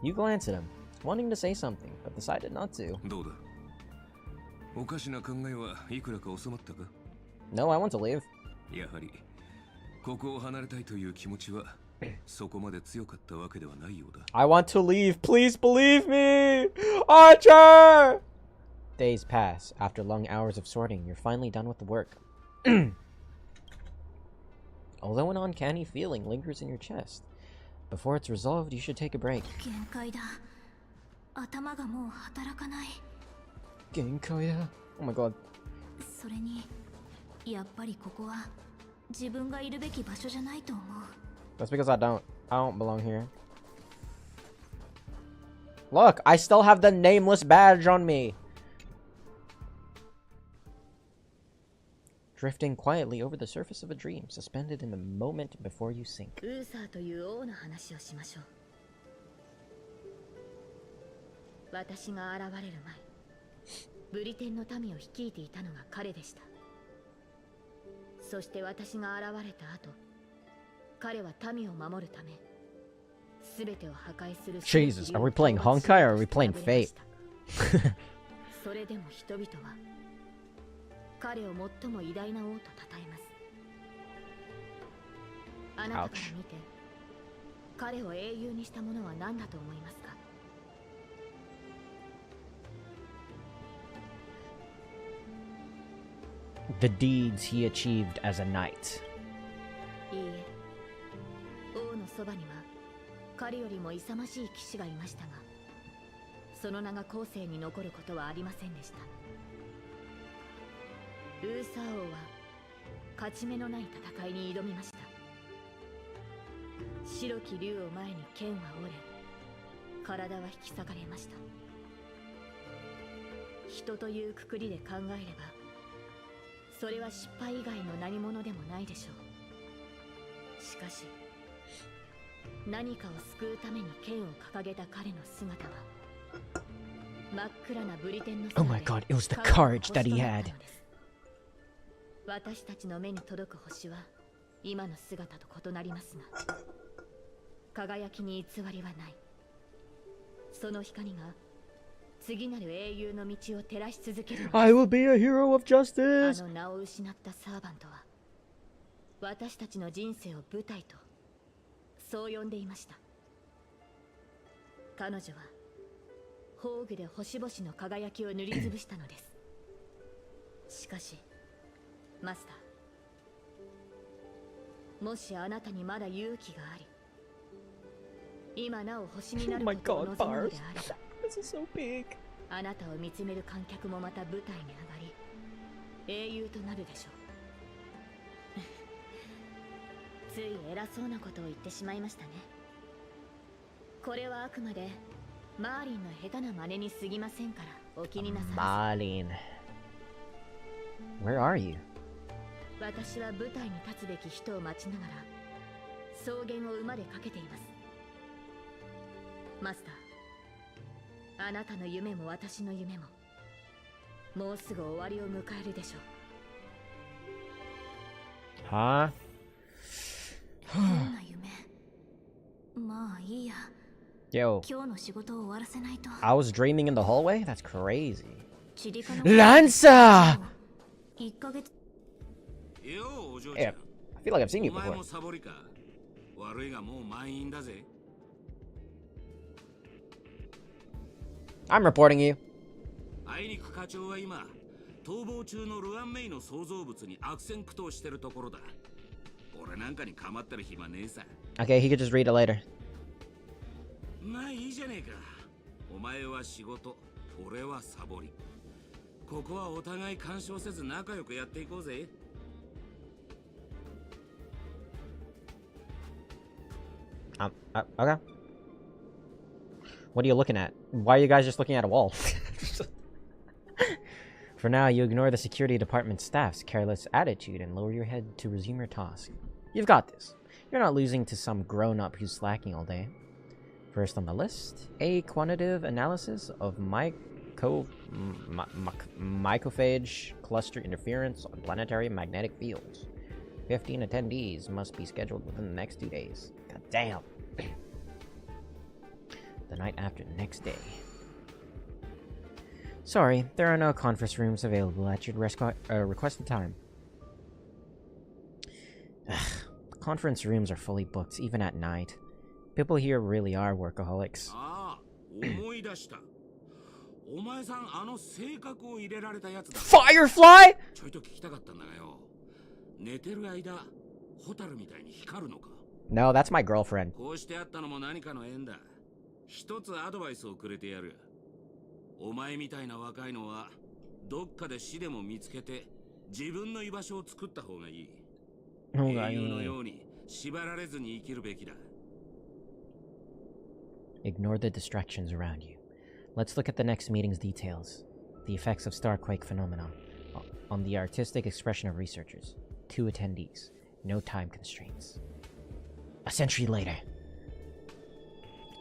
You glance at him, wanting to say something, but decided not to. どうだ。おかしな考えはいくらか収まったか？ No, I want to leave. やはりここを離れたいという気持ちはそこまで強かったわけではないようだ。I want to leave. Please believe me, Archer. Days pass. After long hours of sorting, you're finally done with the work. Although an uncanny feeling lingers in your chest, before it's resolved, you should take a break. 限界だ。頭がもう働かない。限界だ。Oh my god. それに、やっぱりここは自分がいるべき場所じゃないと思う。That's because I don't belong here. Look, I still have the nameless badge on me. Drifting quietly over the surface of a dream, suspended in the moment before you sink. ウーサーという王の話をしましょう。私が現れる前、ブリテンの民を率いていたのが彼でした。そして私が現れた後、彼は民を守るため、すべてを破壊する。Jesus, are we playing Honkai or are we playing Fate? それでも人々は彼を最も偉大な王と称えます。あなたから見て、彼を英雄にしたものは何だと思いますか？The deeds he achieved as a knight. いいえ、王のそばには彼よりも勇ましい騎士がいましたが、その名が後世に残ることはありませんでした。ウーサー王は勝ち目のない戦いに挑みました。白き竜を前に剣は折れ、体は引き裂かれました。人というくくりで考えれば、それは失敗以外の何者でもないでしょう。しかし、何かを救うために剣を掲げた彼の姿は、真っ暗なブリテンの空 Oh my god, it was the courage that he had. 私たちの目に届く星は今の姿と異なりますが、輝きに偽りはない。その光が次なる英雄の道を照らし続ける。I will be a hero of justice. あの名を失ったサーバントは私たちの人生を舞台とそう呼んでいました。彼女は宝具で星々の輝きを塗りつぶしたのです。しかしマスター、もしあなたにまだ勇気があり、今なお星になることを望むのであれば、あなたを見つめる観客もまた舞台に上がり、英雄となるでしょう。つい偉そうなことを言ってしまいましたね。これはあくまでマーリンの下手な真似に過ぎませんから、お気になさらず。Marlene. Where are you? 私は舞台に立つべき人を待ちながら草原を馬でかけています。マスター、あなたの夢も私の夢ももうすぐ終わりを迎えるでしょう。Huh? 変な夢。まあいいや。 Yo, 今日の仕事を終わらせないと。 I was dreaming in the hallway? That's crazy. チリカの Lancer! 1ヶ月。Yeah, I feel like I've seen you お前 before. もサボりか。悪いがもう満員だぜ。I'm reporting you. あいにく課長は今逃亡中のルアンメイの創造物に悪戦苦闘してるところだ。俺なんかに構ってる暇ねえさ。 Okay, he could just read it later. まあいいじゃねえか。お前は仕事、俺はサボり。ここはお互い干渉せず仲良くやっていこうぜ。Okay. What are you looking at? Why are you guys just looking at a wall? For now, you ignore the security department staff's careless attitude and lower your head to resume your task. You've got this. You're not losing to some grown-up who's slacking all day. First on the list, a quantitative analysis of mycophage cluster interference on planetary magnetic fields. 15 attendees must be scheduled within the next 2 days. God damn. The night after the next day. Sorry, there are no conference rooms available at your requested time. Conference rooms are fully booked, even at night. People here really are workaholics. Firefly?! No, that's my girlfriend. 一つアドバイスをくれてやる。お前みたいな若いのはどっかで死でも見つけて自分の居場所を作った方がいい。英雄のように縛られずに生きるべきだ。Ignore the distractions around you. Let's look at the next meeting's details. The effects of Starquake phenomenon on the artistic expression of researchers. 2 attendees. No time constraints. A century later.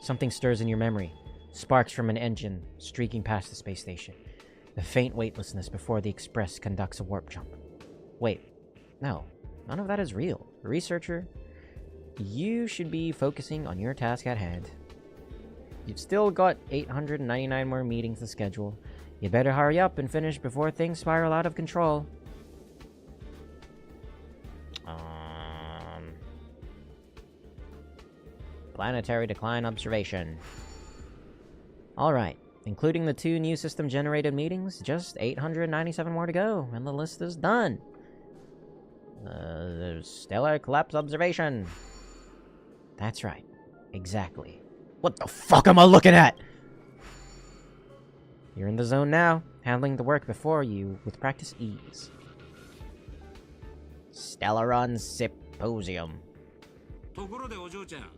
Something stirs in your memory. Sparks from an engine streaking past the space station. The faint weightlessness before the Express conducts a warp jump. Wait. No. None of that is real. Researcher, you should be focusing on your task at hand. You've still got 899 more meetings to schedule. You better hurry up and finish before things spiral out of control. Planetary decline observation. Alright, including the 2 new system-generated meetings, just 897 more to go, and the list is done. Stellar collapse observation. That's right. Exactly. What the fuck am I looking at? You're in the zone now, handling the work before you with practice ease. Stellaron Symposium. ところでお嬢ちゃん、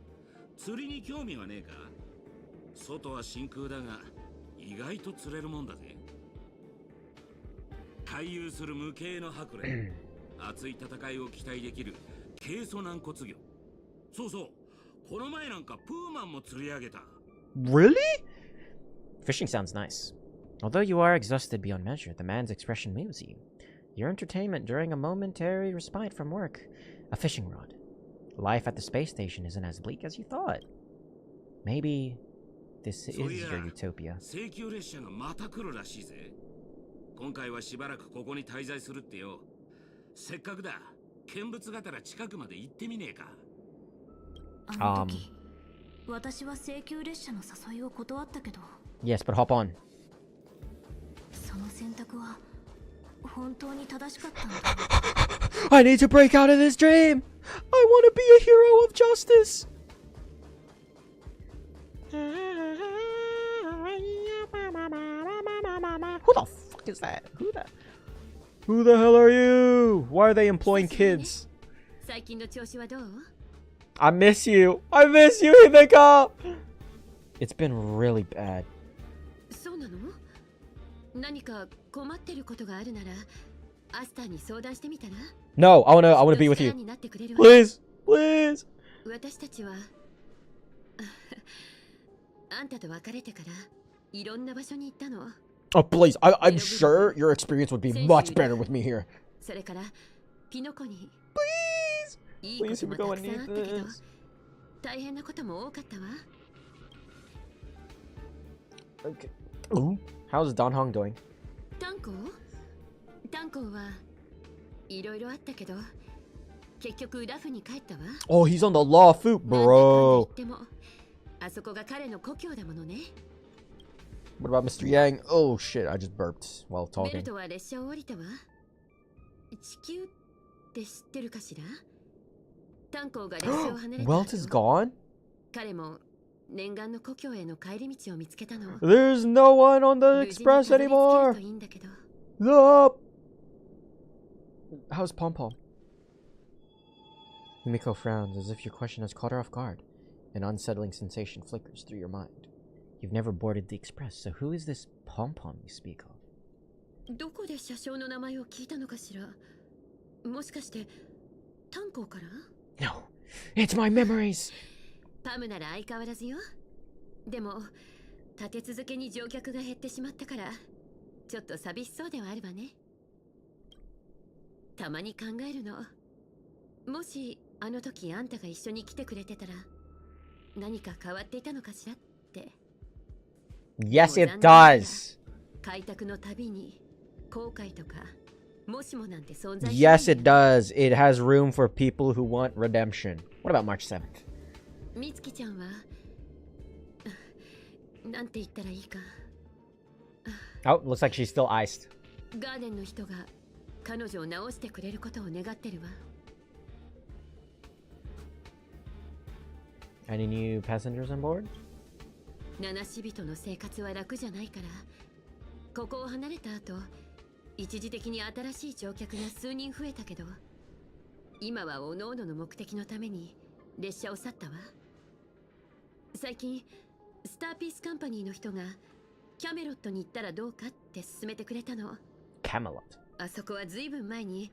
釣りに興味はねえか？外は真空だが、意外と釣れるもんだぜ。回遊する無形のハクレ、熱い戦いを期待できる軽素軟骨魚。そうそう、この前なんかプーマンも釣り上げた。Really? Fishing sounds nice. Although you are exhausted beyond measure, the man's expression moves you. Your entertainment during a momentary respite from work. A fishing rod. Life at the space station isn't as bleak as you thought. Maybe this is your utopia. 請求列車がまた来るらしいぜ。今回はしばらくここに滞在するってよ。せっかくだ。見物がてら近くまで行ってみねえか。あの時、私は請求列車の誘いを断ったけど。Yes, but hop on. その選択は本当に正しかったんだ。I need to break out of this dream. I want to be a hero of justice. Who the fuck is that? Who the hell are you? Why are they employing kids? 最近の調子はどう? I miss you. I miss you, Hideka. It's been really bad. そうなの? 何か困ってることがあるならアスターに相談してみたら? No, I wanna be with you. Please, please. 私たちはあんたと別れてからいろんな場所に行ったの。Oh, please. I'm sure your experience would be much better with me here. それからピノコに Please. いいこともたくさんあったけど大変なことも多かったわ。Okay. How's Donhong doing? 炭鉱はいろいろあったけど結局ラフに帰ったわ。Oh, he's on the lawsuit, bro. でもあそこが彼の故郷だものね。What about Mr. Yang? Oh shit, I just burped while ベ talking. ルトは列車を降りたわ。地球って知ってるかしら？炭鉱が列車を離れた。Welt is gone? 彼も念願の故郷への帰り道を見つけたの。There's no one on the express anymore. Up. How's Pom Pom? Yumiko frowns as if your question has caught her off guard. An unsettling sensation flickers through your mind. You've never boarded the express, so who is this Pom Pom you speak of? どこで車掌の名前を聞いたのかしら？もしかして炭鉱から？ No, it's my memories. パムなら相変わらずよ。でも立て続けに乗客が減ってしまったからちょっと寂しそうではあるわね。たまに考えるの。もしあの時あんたが一緒に来てくれてたら何か変わっていたのかしらって。 Yes, it does. 開拓のたびに後悔とかもしもなんて存在しない。 Yes, it does. It has room for people who want redemption. What about March 7th? みつきちゃんはなんて言ったらいいか。 Oh, looks like she's still iced. ガーデンの人が彼女を直してくれることを願ってるわ。 Any new passengers on board? 七死人の生活は楽じゃないから、ここを離れた後一時的に新しい乗客が数人増えたけど、今は各々の目的のために列車を去ったわ。最近スターピースカンパニーの人がキャメロットに行ったらどうかって勧めてくれたの。 Camelot. あそこはずいぶん前に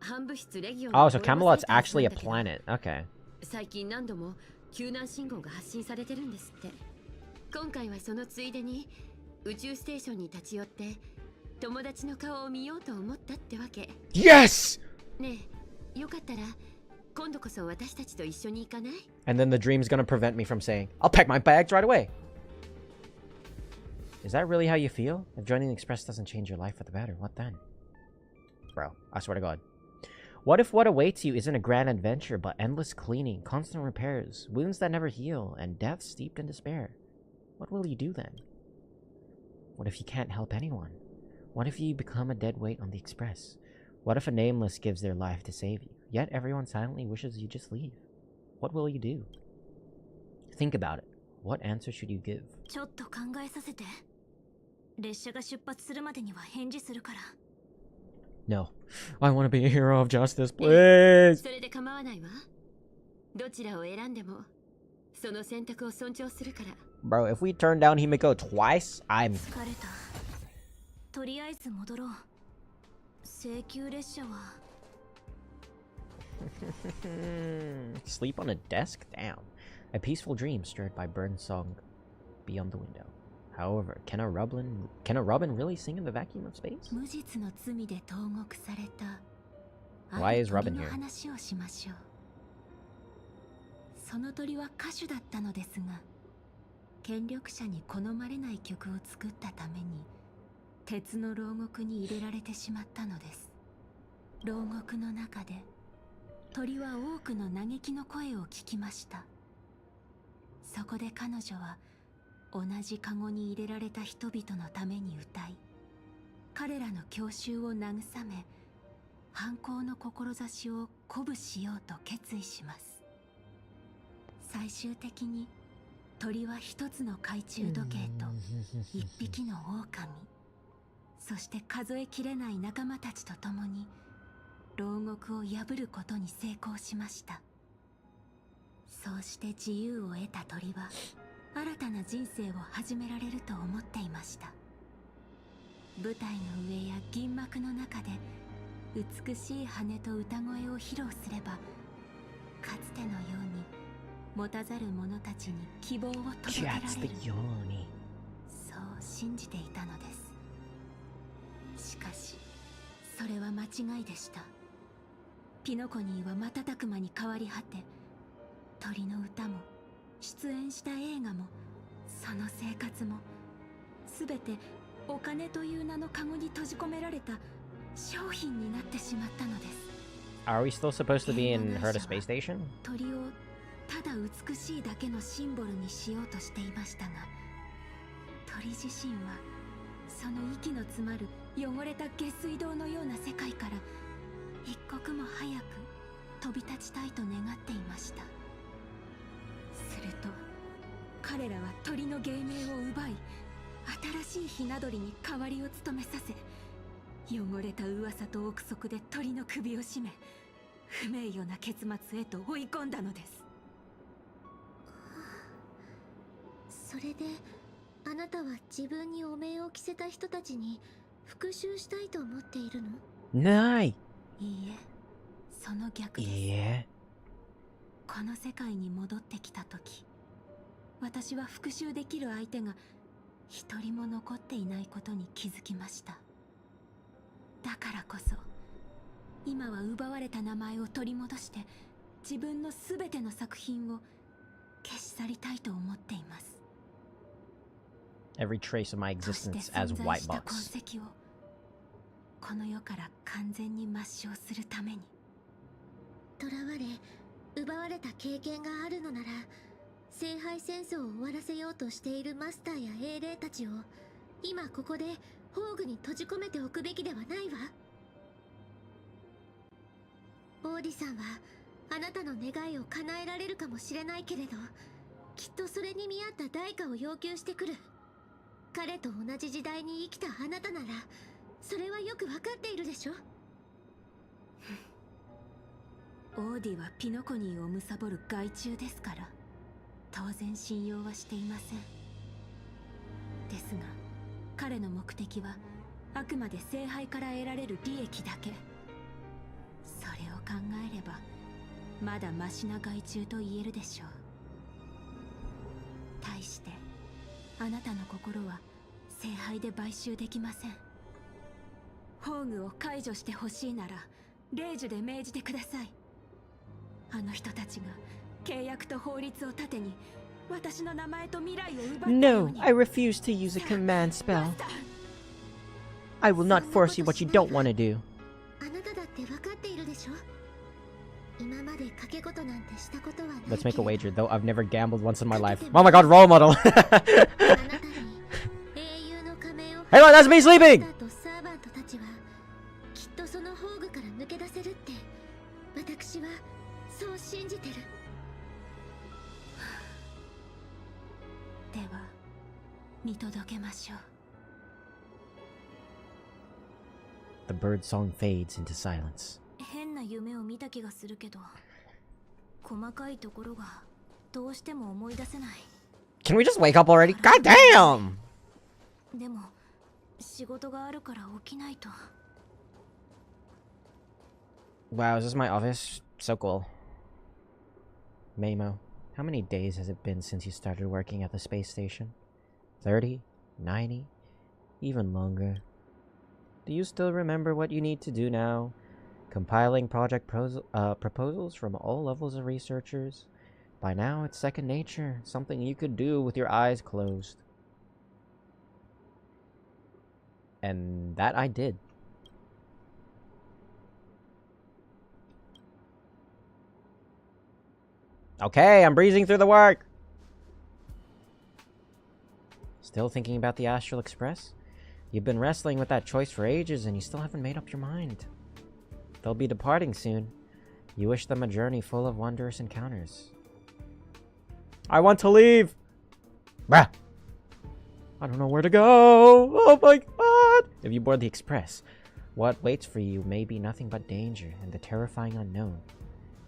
反物質レギオン Oh, so Camelot's actually a planet. Okay. 最近何度も救難信号が発信されてるんですって。今回はそのついでに宇宙ステーションに立ち寄って友達の顔を見ようと思ったってわけ。 Yes! ねえ、よかったら今度こそ私たちと一緒に行かない？ And then the dream's gonna prevent me from saying, I'll pack my bags right away. Is that really how you feel? If joining the Express doesn't change your life for the better, what then? Bro, I swear to God. What if what awaits you isn't a grand adventure, but endless cleaning, constant repairs, wounds that never heal, and death steeped in despair? What will you do then? What if you can't help anyone? What if you become a dead weight on the Express? What if a nameless gives their life to save you, yet everyone silently wishes you just leave? What will you do? Think about it. What answer should you give? ちょっと考えさせて。列車が出発するまでには返事するから。No. I want to be a hero of justice, please! それで構わないわ。どちらを選んでもその選択を尊重するから。 Bro, if we turn down Himiko twice, I'm... 疲れた。とりあえず戻ろう。請求列車は Sleep on a desk? Damn. A peaceful dream stirred by bird song beyond the window. However, can a robin really sing in the vacuum of space? 無実の罪で投獄された Why is Robin ある鳥 here? の話をしましょう。その鳥は歌手だったのですが、権力者に好まれない曲を作ったために鉄の牢獄に入れられてしまったのです。牢獄の中で鳥は多くの嘆きの声を聞きました。そこで彼女は同じカゴに入れられた人々のために歌い、彼らの郷愁を慰め、反抗の志を鼓舞しようと決意します。最終的に鳥は一つの懐中時計と一匹の狼、そして数えきれない仲間たちと共に牢獄を破ることに成功しました。そうして自由を得た鳥は新たな人生を始められると思っていました。舞台の上や銀幕の中で美しい羽と歌声を披露すれば、かつてのように持たざる者たちに希望を届けられる、そう信じていたのです。しかしそれは間違いでした。ピノコニーは瞬く間に変わり果て、鳥の歌も出演した映画もその生活もすべてお金という名のカゴに閉じ込められた商品になってしまったのです。 Are we still supposed to be in her to space station? 鳥をただ美しいだけのシンボルにしようとしていましたが、鳥自身はその息の詰まる汚れた下水道のような世界から一刻も早く飛び立ちたいと願っていました。すると彼らは鳥の芸名を奪い、新しいひな鳥に代わりを務めさせ、汚れた噂と憶測で鳥の首を絞め、不名誉な結末へと追い込んだのです。それであなたは自分に汚名を着せた人たちに復讐したいと思っているの？ない。いいえ、その逆です。いいえ。この世界に戻ってきた時、私は復讐できる相手が一人も残っていないことに気づきました。だからこそ今は奪われた名前を取り戻して自分のすべての作品を消し去りたいと思っています。 Every trace of my そして existence 存 as 在 white した痕 box. 跡をこの世から完全に抹消するために。囚われ奪われた経験があるのなら、聖杯戦争を終わらせようとしているマスターや英霊たちを今ここで宝具に閉じ込めておくべきではないわ。オーディさんはあなたの願いを叶えられるかもしれないけれど、きっとそれに見合った代価を要求してくる。彼と同じ時代に生きたあなたならそれはよくわかっているでしょ。オーディはピノコニーを貪る害虫ですから、当然信用はしていません。ですが彼の目的はあくまで聖杯から得られる利益だけ。それを考えればまだマシな害虫と言えるでしょう。対してあなたの心は聖杯で買収できません。宝具を解除してほしいなら令樹で命じてください。あの人たちが契約と法律を盾に私の名前と未来を奪ったよう No, に。 I refuse to use a command spell. I will not force you what you don't want to do. あなただって分かっているでしょ。今まで賭け事なんてしたことはない。 Let's make a wager, though I've never gambled once in my life. Oh my god, role model! Hey, that's me sleeping! とサーバントたちはきっとその宝具から抜け出せるって私はそう信じてる。では見届けましょう。 The bird song fades into silence. 変な夢を見た気がするけど、細かいところがどうしても思い出せない。 Can we just wake up already? God damn! でも仕事があるから起きないと。 Wow, is this my office? So cool. Mamo, how many days has it been since you started working at the space station? 30? 90? Even longer? Do you still remember what you need to do now? Compiling project proposals from all levels of researchers? By now, it's second nature, something you could do with your eyes closed. And that I did. Okay, I'm breezing through the work. Still thinking about the Astral Express? You've been wrestling with that choice for ages and you still haven't made up your mind. They'll be departing soon. You wish them a journey full of wondrous encounters. I want to leave! Bruh! I don't know where to go! Oh my god! If you board the Express, what waits for you may be nothing but danger and the terrifying unknown.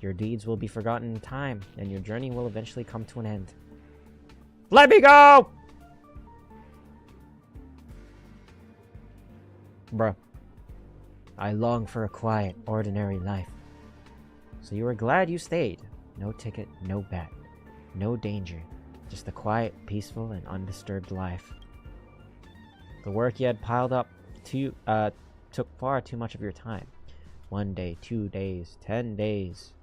Your deeds will be forgotten in time, and your journey will eventually come to an end. Let me go! Bruh. I long for a quiet, ordinary life. So you were glad you stayed. No ticket, no bet. No danger. Just a quiet, peaceful, and undisturbed life. The work you had piled up took far too much of your time. 1 day, 2 days, 10 days.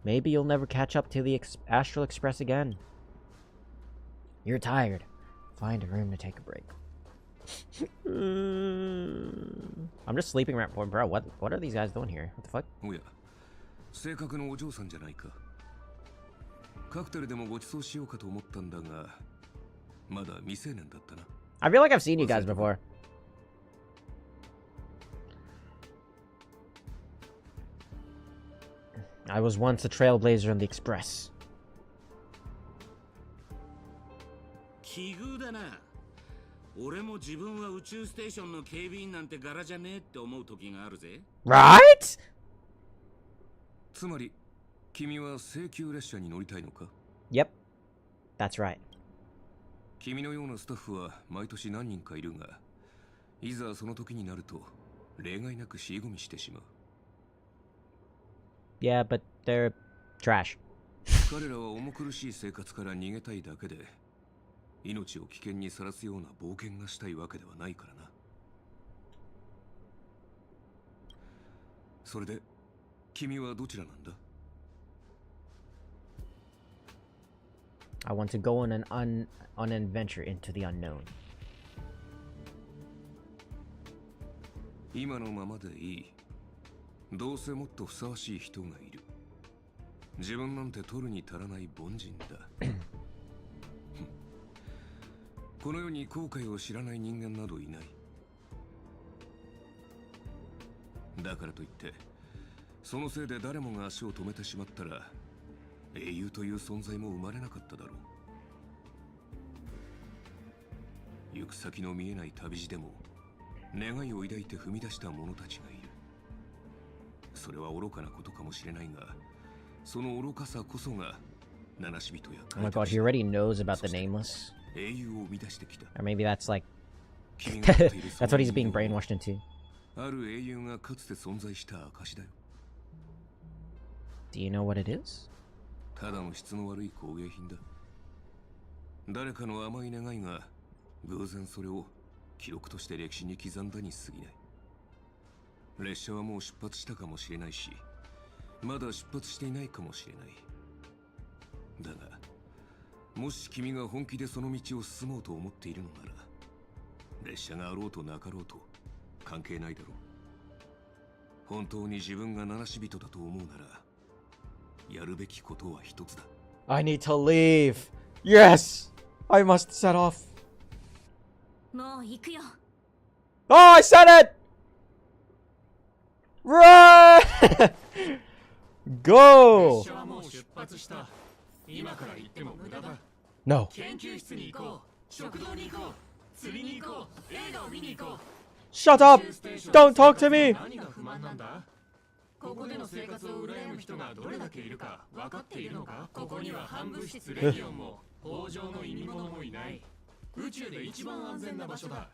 Maybe you'll never catch up to the Astral Express again. You're tired. Find a room to take a break. I'm just sleeping right now, bro. What are these guys doing here? What the fuck? Oh yeah. 正確のお嬢さんじゃないか。カクテルでもご馳走しようかと思ったんだが、まだ未成年だったな。I feel like I've seen you guys before. I was once a trailblazer on the Express. 奇遇だな。俺も自分は宇宙ステーションの警備員なんて柄じゃねえって思う時があるぜ。Right? つまり、君は請求列車に乗りたいのか？ Yep. That's right. 君のようなスタッフは毎年何人かいるが、いざその時になると例外なく尻込みしてしまう。Yeah, but they're trash. 彼らは重苦しい生活から逃げたいだけで、命を危険にさらすような冒険がしたいわけではないからな。それで君はどちらなんだ？ I want to go on an adventure into the unknown. 今のままでいい。どうせもっとふさわしい人がいる。自分なんて取るに足らない凡人だ。この世に後悔を知らない人間などいない。だからといってそのせいで誰もが足を止めてしまったら英雄という存在も生まれなかっただろう。行く先の見えない旅路でも願いを抱いて踏み出した者たちがいる。それは愚かなことかもしれないが、その愚かさこそが七死人や Oh my god, he already knows about the nameless. 英雄を生み出してきた。 Or maybe that's like that's what he's being brainwashed into. ある英雄がかつて存在した証だよ。 Do you know what it is? ただの質の悪い工芸品だ。誰かの甘い願いが偶然それを記録として歴史に刻んだに過ぎない。列車はもう出発したかもしれないし、まだ出発していないかもしれない。だがもし君が本気でその道を進もうと思っているのなら、列車があろうとなかろうと関係ないだろう。本当に自分が七死人だと思うなら、やるべきことは一つだ。 I need to leave. Yes! I must set off. もう行くよ。 Oh, I said it! Run! Go! 列車はもう出発した。今から行っても無駄だ。 No. 研究室に行こう。食堂に行こう。釣りに行こう。映画を見に行こう。 Shut up! Don't talk to me! 何が不満なんだ？ここでの生活を羨む人がどれだけいるか分かっているのか？ここには反物質レギオンも北条の意味物もいない。宇宙で一番安全な場所だ。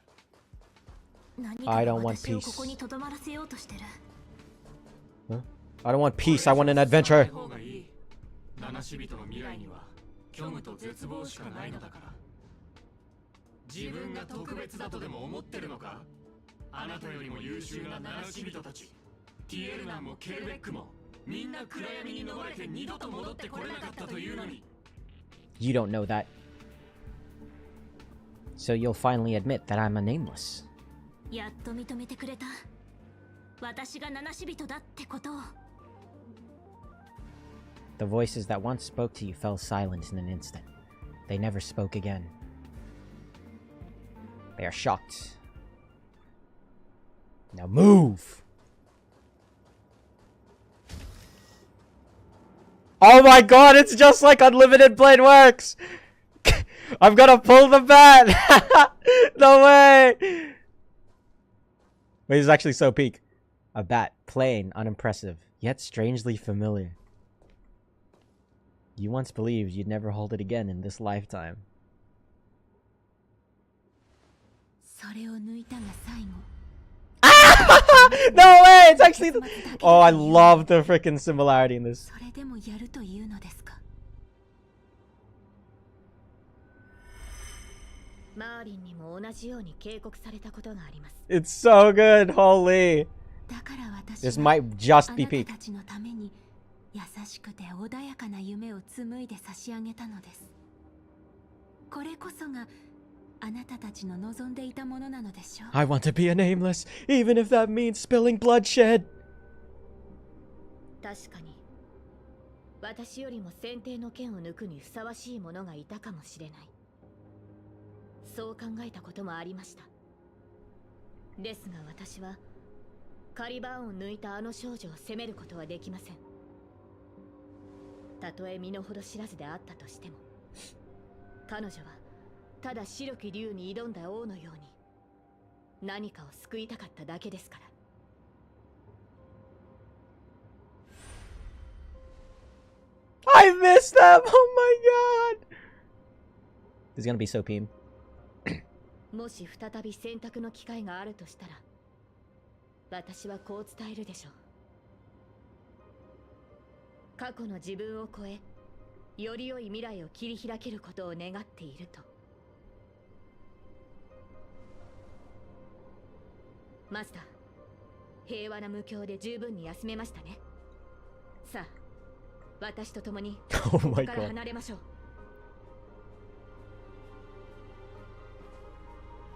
何か I don't want 私を peace. ここにとどまらせようとしてる。 Huh? I don't want peace, I want an adventure. 七死人の未来には虚無と絶望しかないのだから。自分が特別だとでも思ってるのか？あなたよりも優秀な七死人たち、ティエルナンもケルベックもみんな暗闇に逃れて二度と戻ってこれなかったというのに。 You don't know that. So you'll finally admit that I'm a nameless. やっと認めてくれた。私が七死人だってことを。 The voices that once spoke to you fell silent in an instant. They never spoke again. They are shocked. Now move! Oh my god, it's just like Unlimited Blade works! I'm gonna pull the bat! No way! Wait, this is actually so peak. A bat, plain, unimpressive, yet strangely familiar. You once believed you'd never hold it again in this lifetime. それを抜いたが最後。 No way! It's actually the... Oh, I love the freaking similarity in this. それでもやるというのですか。マーリンにも同じように警告されたことがあります。 It's so good, holy. だから私 This は might just あ be な peak. たたちのために優しくて穏やかな夢を紡いで差し上げたのです。これこそがあなたたちの望んでいたものなのでしょう。 I want to be a nameless, even if that means spilling bloodshed. 確かに私よりも先手の剣を抜くにふさわしい者がいたかもしれない。そう考えたこともありました。ですが私はカリバーンを抜いたあの少女を責めることはできません。たとえ身の程知らずであったとしても、彼女はただ白き竜に挑んだ王のように何かを救いたかっただけですから。I missed them! Oh my god! This is gonna be so peem. もし再び選択の機会があるとしたら、私はこう伝えるでしょう。過去の自分を超え、より良い未来を切り開けることを願っていると。マスター、平和な無境で十分に休めましたね。さあ、私と共にここから離れましょう。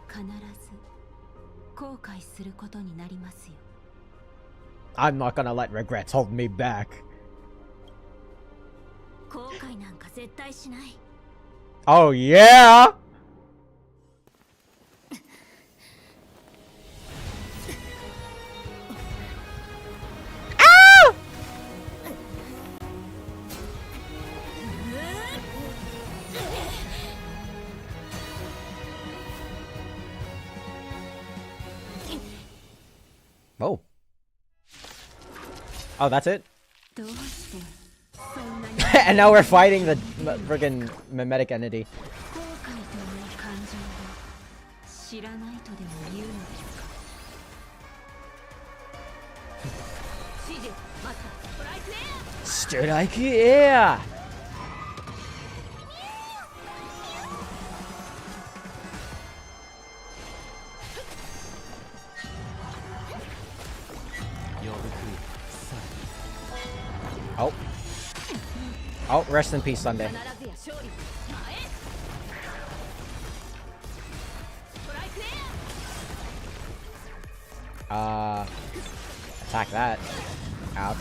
必ず後悔することになりますよ。I'm not gonna let regrets hold me back. 後悔なんか絶対しない。Oh yeah! Oh. Oh, that's it? And now we're fighting the friggin' mimetic entity. Strike air! Oh. Oh, rest in peace, Sunday. Attack that. Ouch.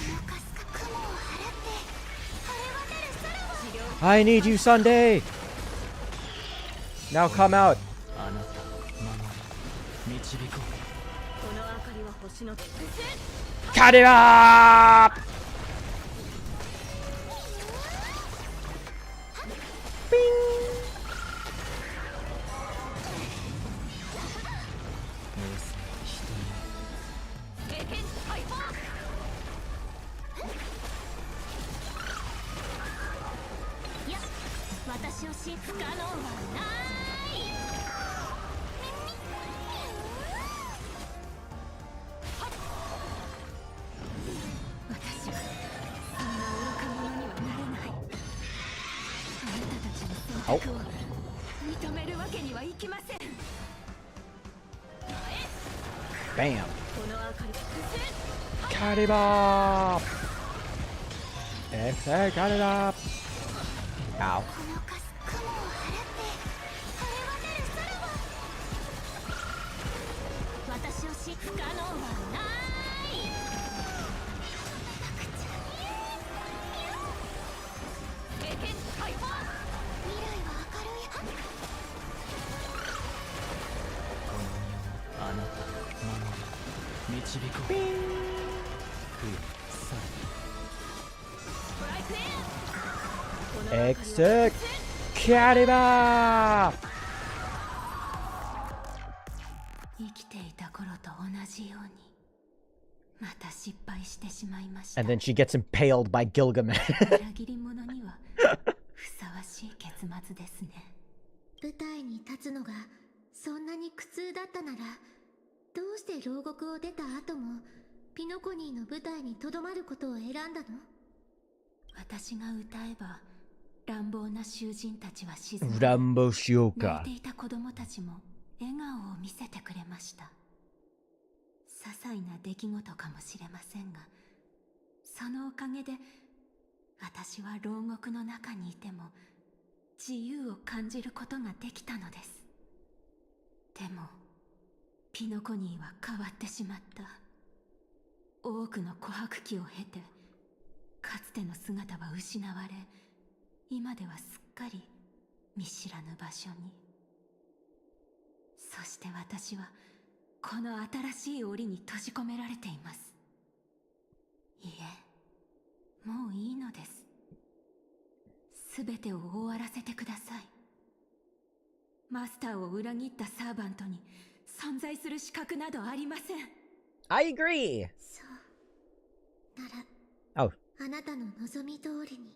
I need you, Sunday! Now come out. Cut it up! Oh. Bam. Cut it up. Cut it up. Ow. Exit. Cut it up. 生きていた頃と同じようにまた失敗してしまいました。 And then she gets impaled by Gilgamesh. 裏切り者にはふさわしい結末ですね。舞台に立つのがそんなに苦痛だったなら、どうして牢獄を出た後もピノコニーの舞台にとどまることを選んだの？私が歌えば乱暴な囚人たちは沈み、乱暴しようか。泣いていた子供たちも笑顔を見せてくれました。些細な出来事かもしれませんが、そのおかげで私は牢獄の中にいても自由を感じることができたのです。でもピノコニーは変わってしまった。多くの琥珀期を経てかつての姿は失われ、今ではすっかり見知らぬ場所に。そして私はこの新しい檻に閉じ込められています。いえ、もういいのです。すべてを終わらせてください。マスターを裏切ったサーバントに存在する資格などありません。I agree. そうなら、Oh. あなたの望み通りに。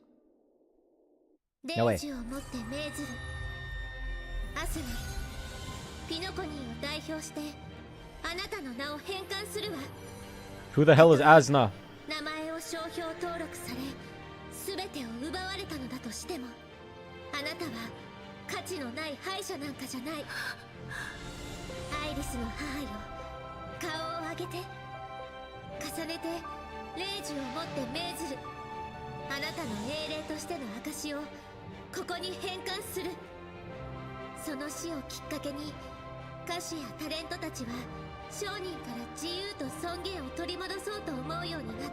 No way. レイジをもって命ずる。アスナ、ピノコニーを代表してあなたの名を返還するわ。 Who the hell is Asna? 名前を商標登録され、すべてを奪われたのだとしても、あなたは価値のない敗者なんかじゃない。アイリスの母よ、顔を上げて、重ねて霊樹を持って命ずる。あなたの英霊としての証をここに返還する。その死をきっかけに歌手やタレントたちは商人から自由と尊厳を取り戻そうと思うようになっ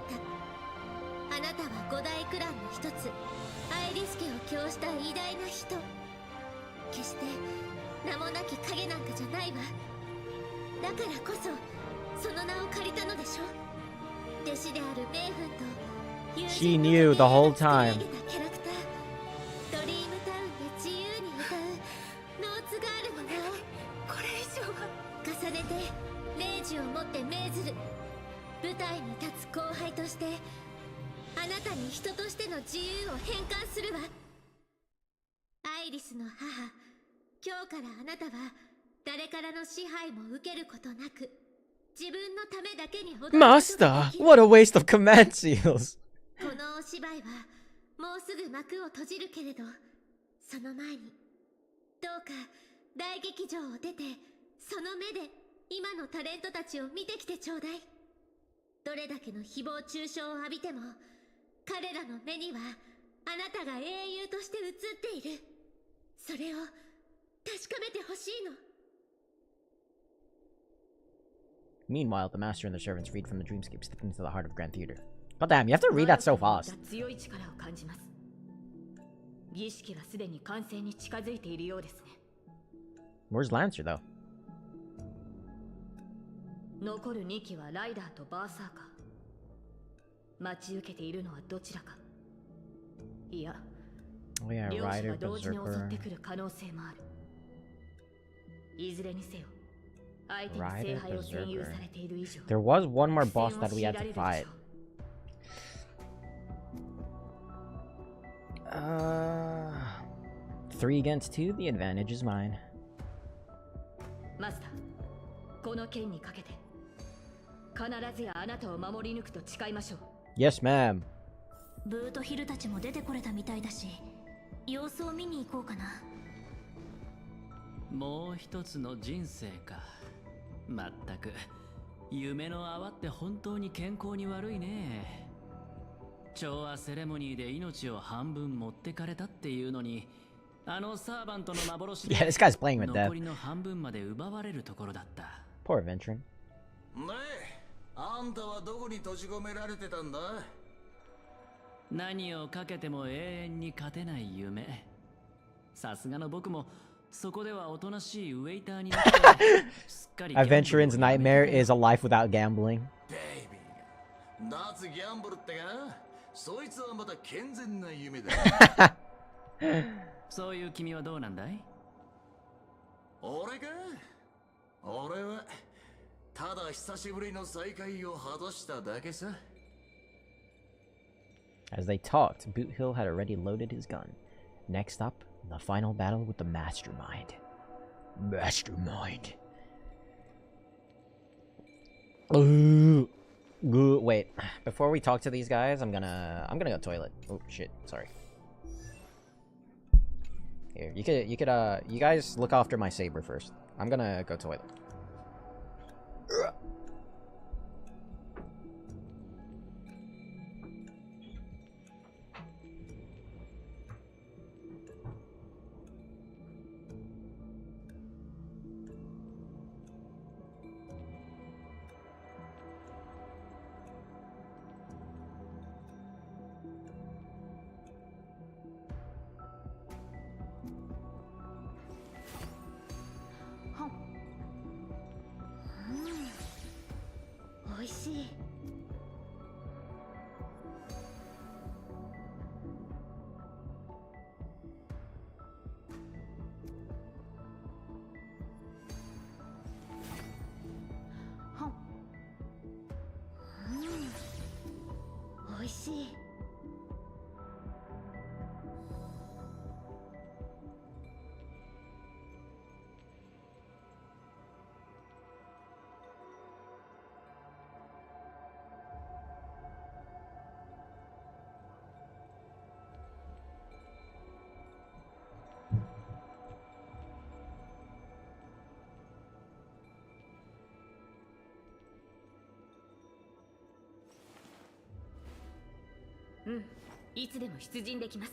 た。あなたは五大クランの一つアイリス家を供した偉大な人。決して名もなき影なんかじゃないわ。だからこそその名を借りたのでしょ。弟子であるメイフンと友 She 人の knew the whole 作り上 time. げたキャラクター、ドリームタウンで自由に歌うノーツガールの名をこれ以上は重ねて霊樹を持って命ずる。舞台に立つ後輩としてあなたに人としての自由を返還するわ。アイリスの母、今日からあなたは誰からの支配も受けることなく自分のためだけに踊ることができる。 Master, what a waste of command seals. このお芝居はもうすぐ幕を閉じるけれど、その前にどうか大劇場を出てその目で今のタレントたちを見てきてちょうだい。どれだけの誹謗中傷を浴びても彼らの目にはあなたが英雄として映っている。それを確かめてほしいの。 Meanwhile, the master and the servants read from the dreamscape, stepping into the heart of Grand Theater. But damn, you have to read that so fast. 強い力を感じます。儀式はすでに完成に近づいているようですね。 Where's Lancer, though? 残る2機はライダーとバーサーカー。待ち受けているのはどちらか。いや、 Oh yeah, 両者 Rider, が同時に襲っ Berserker. てくる可能性もある。いずれにせよ、相手に Rider, 聖杯を占有されている以上、 There was one more boss that we had to fight. Three against two, the advantage is mine. マスター、この剣にかけて必ずやあなたを守り抜くと誓いましょう。 Yes, ma'am. ブーとヒルたちも出てこれたみたいだし、様子を見に行こうかな。もう一つの人生か。まったく夢の泡って本当に健康に悪いね。調和セレモニーで命を半分持ってかれたっていうのに、あのサーバントの幻で Yeah, this guy's playing with death. 残りの半分まで奪われるところだった。 Poor Ventrin. ねえ、あんたはどこに閉じ込められてたんだ？何をかけても永遠に勝てない夢。さすがの僕もそこではおとなしいウェイターになってすっかり A Venturin's nightmare is a life without gambling. ベイビー、脱ギャンブルってか？そいつはまた健全な夢だ。そういう君はどうなんだい？俺か？俺はただ久しぶりの再会を果たしただけさ。 As they talked, Boothill had already loaded his gun. Next up, the final battle with the Mastermind. Mastermind. Good. Wait, before we talk to these guys, I'm gonna go toilet. Oh shit, sorry. Here, you guys look after my saber first. I'm gonna go toilet. うん、いつでも出陣できます。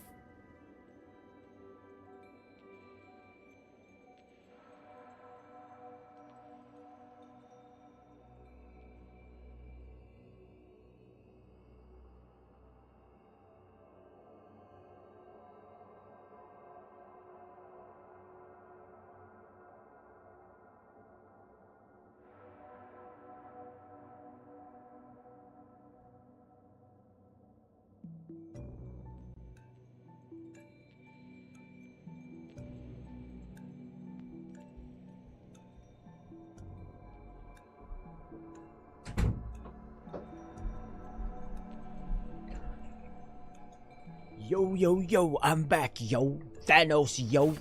Yo, yo, yo, I'm back, yo. Thanos, yo.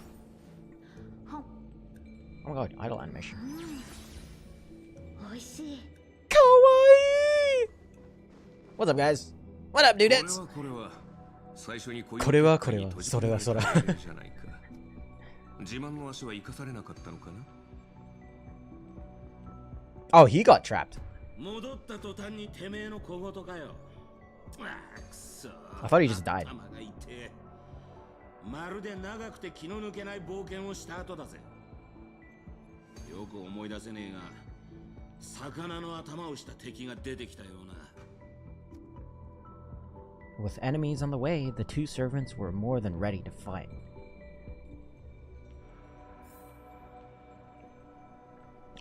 Oh my god, idle animation. Kawaii! What's up, guys? What up, dudettes? これはそれはそれ。自慢の足は生かされなかったのかな。 Oh, he got trapped. 戻った途端にてめえの小言かよ。くそ。I thought he just died. まるで長くて気の抜けない冒険をした後だぜ。よく思い出せねえが、魚の頭をした敵が出てきたような。 With enemies on the way, the two servants were more than ready to fight.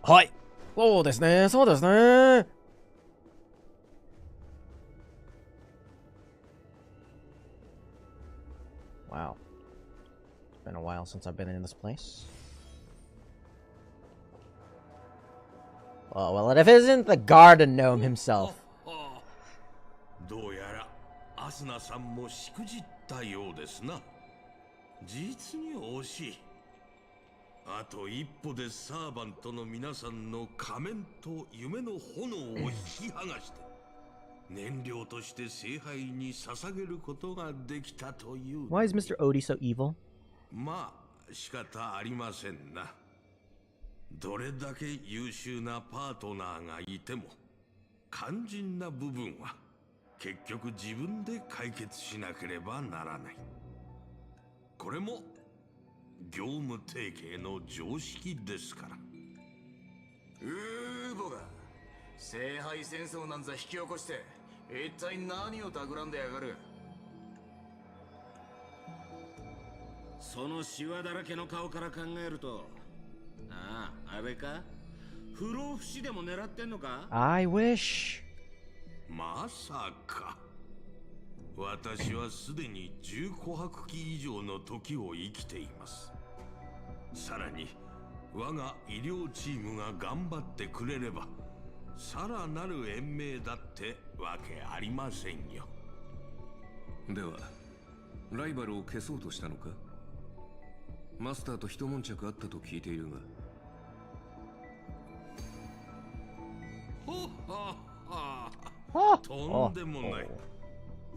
Hi! そうですね、そうですね。Wow. It's been a while since I've been in this place. Well, if it isn't the garden gnome himself. どうやらアスナさんもしくじったようですな。実に惜しい。あと一歩でサーバントの皆さんの仮面と夢の炎を引き剥がして燃料として聖杯に捧げることができたという。 Why is Mr. Odie so evil? まあ仕方ありませんな。どれだけ優秀なパートナーがいても肝心な部分は結局自分で解決しなければならない。これも業務提携の常識ですから。ボが聖杯戦争なんざ引き起こして一体何を企んでやがる。そのシワだらけの顔から考えると、あれか、不老不死でも狙ってんのか。 I wish. まさか。私はすでに10琥珀期以上の時を生きています。さらに我が医療チームが頑張ってくれればさらなる延命だってわけありませんよ。ではライバルを消そうとしたのか。マスターと一悶着あったと聞いているが。とんでもない。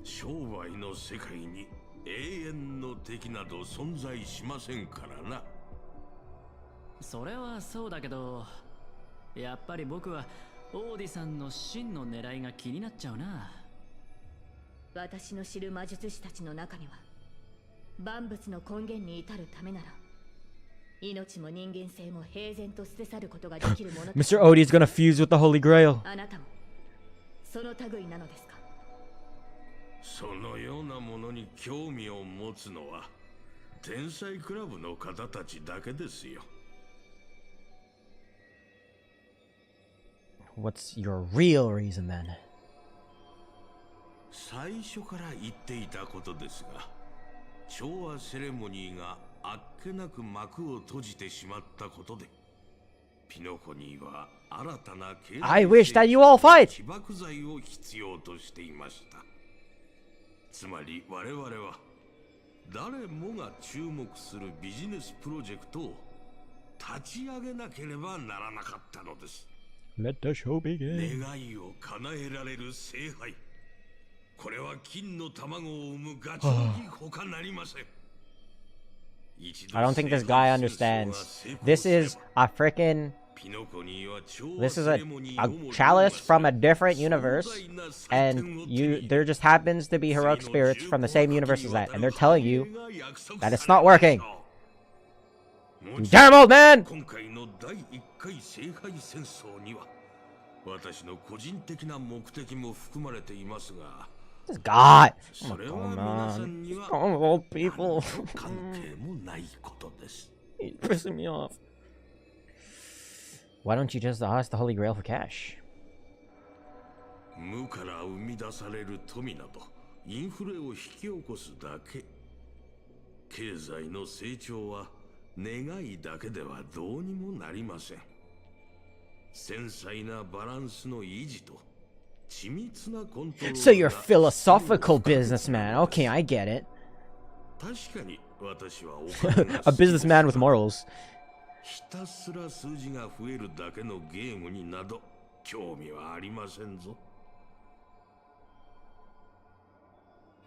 商売の世界に永遠の敵など存在しませんからな。それはそうだけど、やっぱり僕はオーディさんの真の狙いが気になっちゃうな。私の知る魔術師たちの中には万物の根源に至るためなら命も人間性も平然と捨て去ることができるもの。 Mr. Odie is gonna fuse with the Holy Grail. あなたもその類なのですか。そのようなものに興味を持つのは天才クラブの方たちだけですよ。What's your real reason then? 最初から言っていたことですが、調和セレモニーがあっけなく幕を閉じてしまったことで、ピノコニーは新たな経済 I wish that you all fight! 起爆剤を必要としていました。つまり我々は誰もが注目するビジネスプロジェクトを立ち上げなければならなかったのです。 Let the show begin. 願いを叶えられる聖杯、これは金の卵を産むガチに他なりません。 I don't think this guy understands. This is a freaking This is a chalice from a different universe, and there just happens to be heroic spirits from the same universe as that, and they're telling you that it's not working. You damn old man! This God! Oh man. Oh, old people. He's pissing me off. Why don't you just ask the Holy Grail for cash? 無から生み出される富などインフレを引き起こすだけ。経済の成長は願いだけではどうにもなりません。繊細なバランスの維持と緻密なコントロール。So you're a philosophical businessman. Okay, I get it. 確かに私はお金が A businessman with morals. ひたすら数字が増えるだけのゲームになど興味はありませんぞ。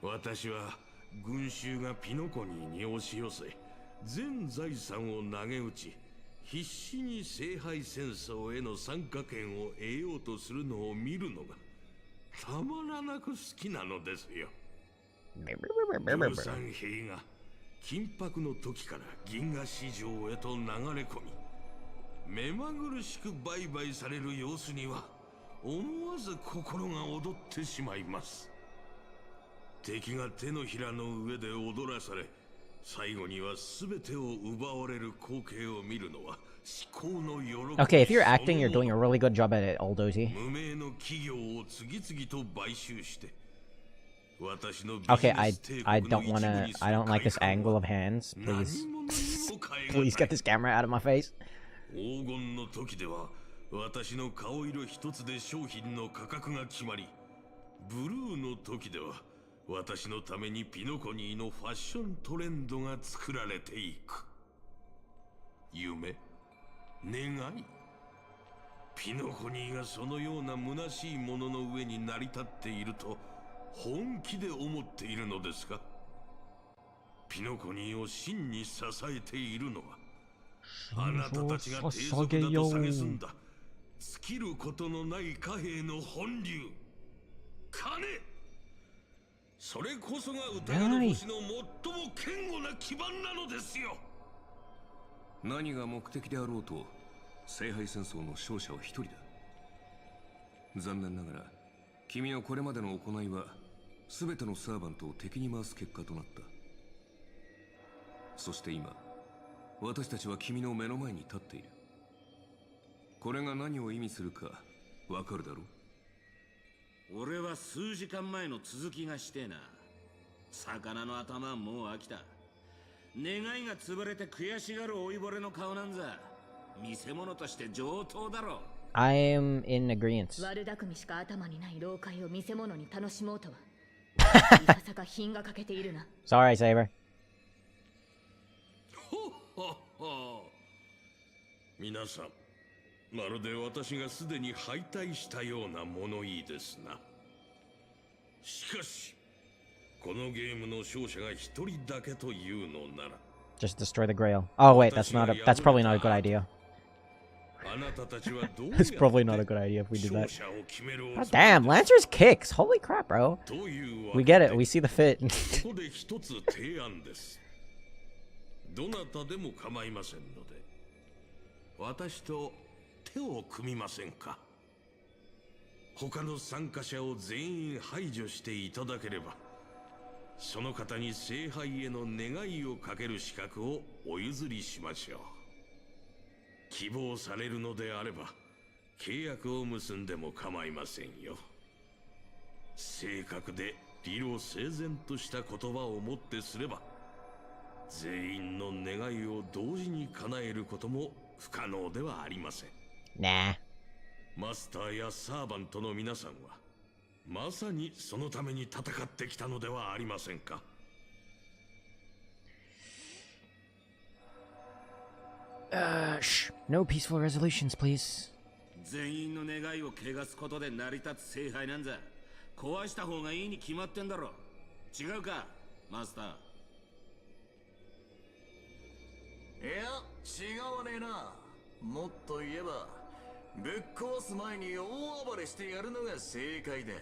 私は群衆がピノコニーに押し寄せ、全財産を投げ打ち、必死に聖杯戦争への参加権を得ようとするのを見るのがたまらなく好きなのですよ。量産兵が緊迫の時から銀河市場へと流れ込み、目まぐるしく売買される様子には思わず心が躍ってしまいます。敵が手のひらの上で踊らされ、最後には全てを奪われる光景を見るのは至高の喜び。 Okay, if you're acting, you're doing a really good job at it, old Ozy. 無名の企業を次々と買収して、Okay, I don't like this angle of hands. Please. Please get this camera out of my face. 黄金の時では私の顔色一つで商品の価格が決まり、ブルーの時では私のためにピノコニーのファッショントレンドが作られていく。夢、願い、ピノコニーがそのような虚しいものの上に成り立っていると本気で思っているのですか？ピノコニーを真に支えているのは、あなたたちが低俗だと蔑んだ尽きることのない貨幣の本流、金。それこそが疑の星の最も堅固な基盤なのですよ。何が目的であろうと、聖杯戦争の勝者は一人だ。残念ながら君のこれまでの行いは全てのサーバントを敵に回す結果となった。そして今、私たちは君の目の前に立っている。これが何を意味するかわかるだろう。俺は数時間前の続きがしてえな。魚の頭はもう飽きた。願いが潰れて悔しがる老いぼれの顔なんざ見せ物として上等だろ。 I am in agreement. 悪巧みしか頭にない老快を見せ物に楽しもうとは。いささか品が欠けているな。Sorry, Saber. 皆さん、まるで私がすでに敗退したような物言いですな。しかし、このゲームの勝者が一人だけというのなら。Just destroy the Grail. Oh wait, that's probably not a good idea. It's probably not a good idea if we do that. Oh, damn, Lancer's kicks. Holy crap, bro. We get it. We see the fit. ここで一つ提案です。どなたでも構いませんので、私と手を組みませんか？他の参加者を全員排除していただければ、その方に聖杯への願いをかける資格をお譲りしましょう。希望されるのであれば、契約を結んでも構いませんよ。正確で理路整然とした言葉をもってすれば、全員の願いを同時に叶えることも不可能ではありません。Nah. マスターやサーバントの皆さんは、まさにそのために戦ってきたのではありませんか。Shh. No peaceful resolutions, please. 全員の願いを汚すことで成り立つ聖杯なんざ壊した方がいいに決まってんだろ。違うか、マスター。いや、違わねえな。もっと言えばぶっ壊す前に大暴れしてやるのが正解だ。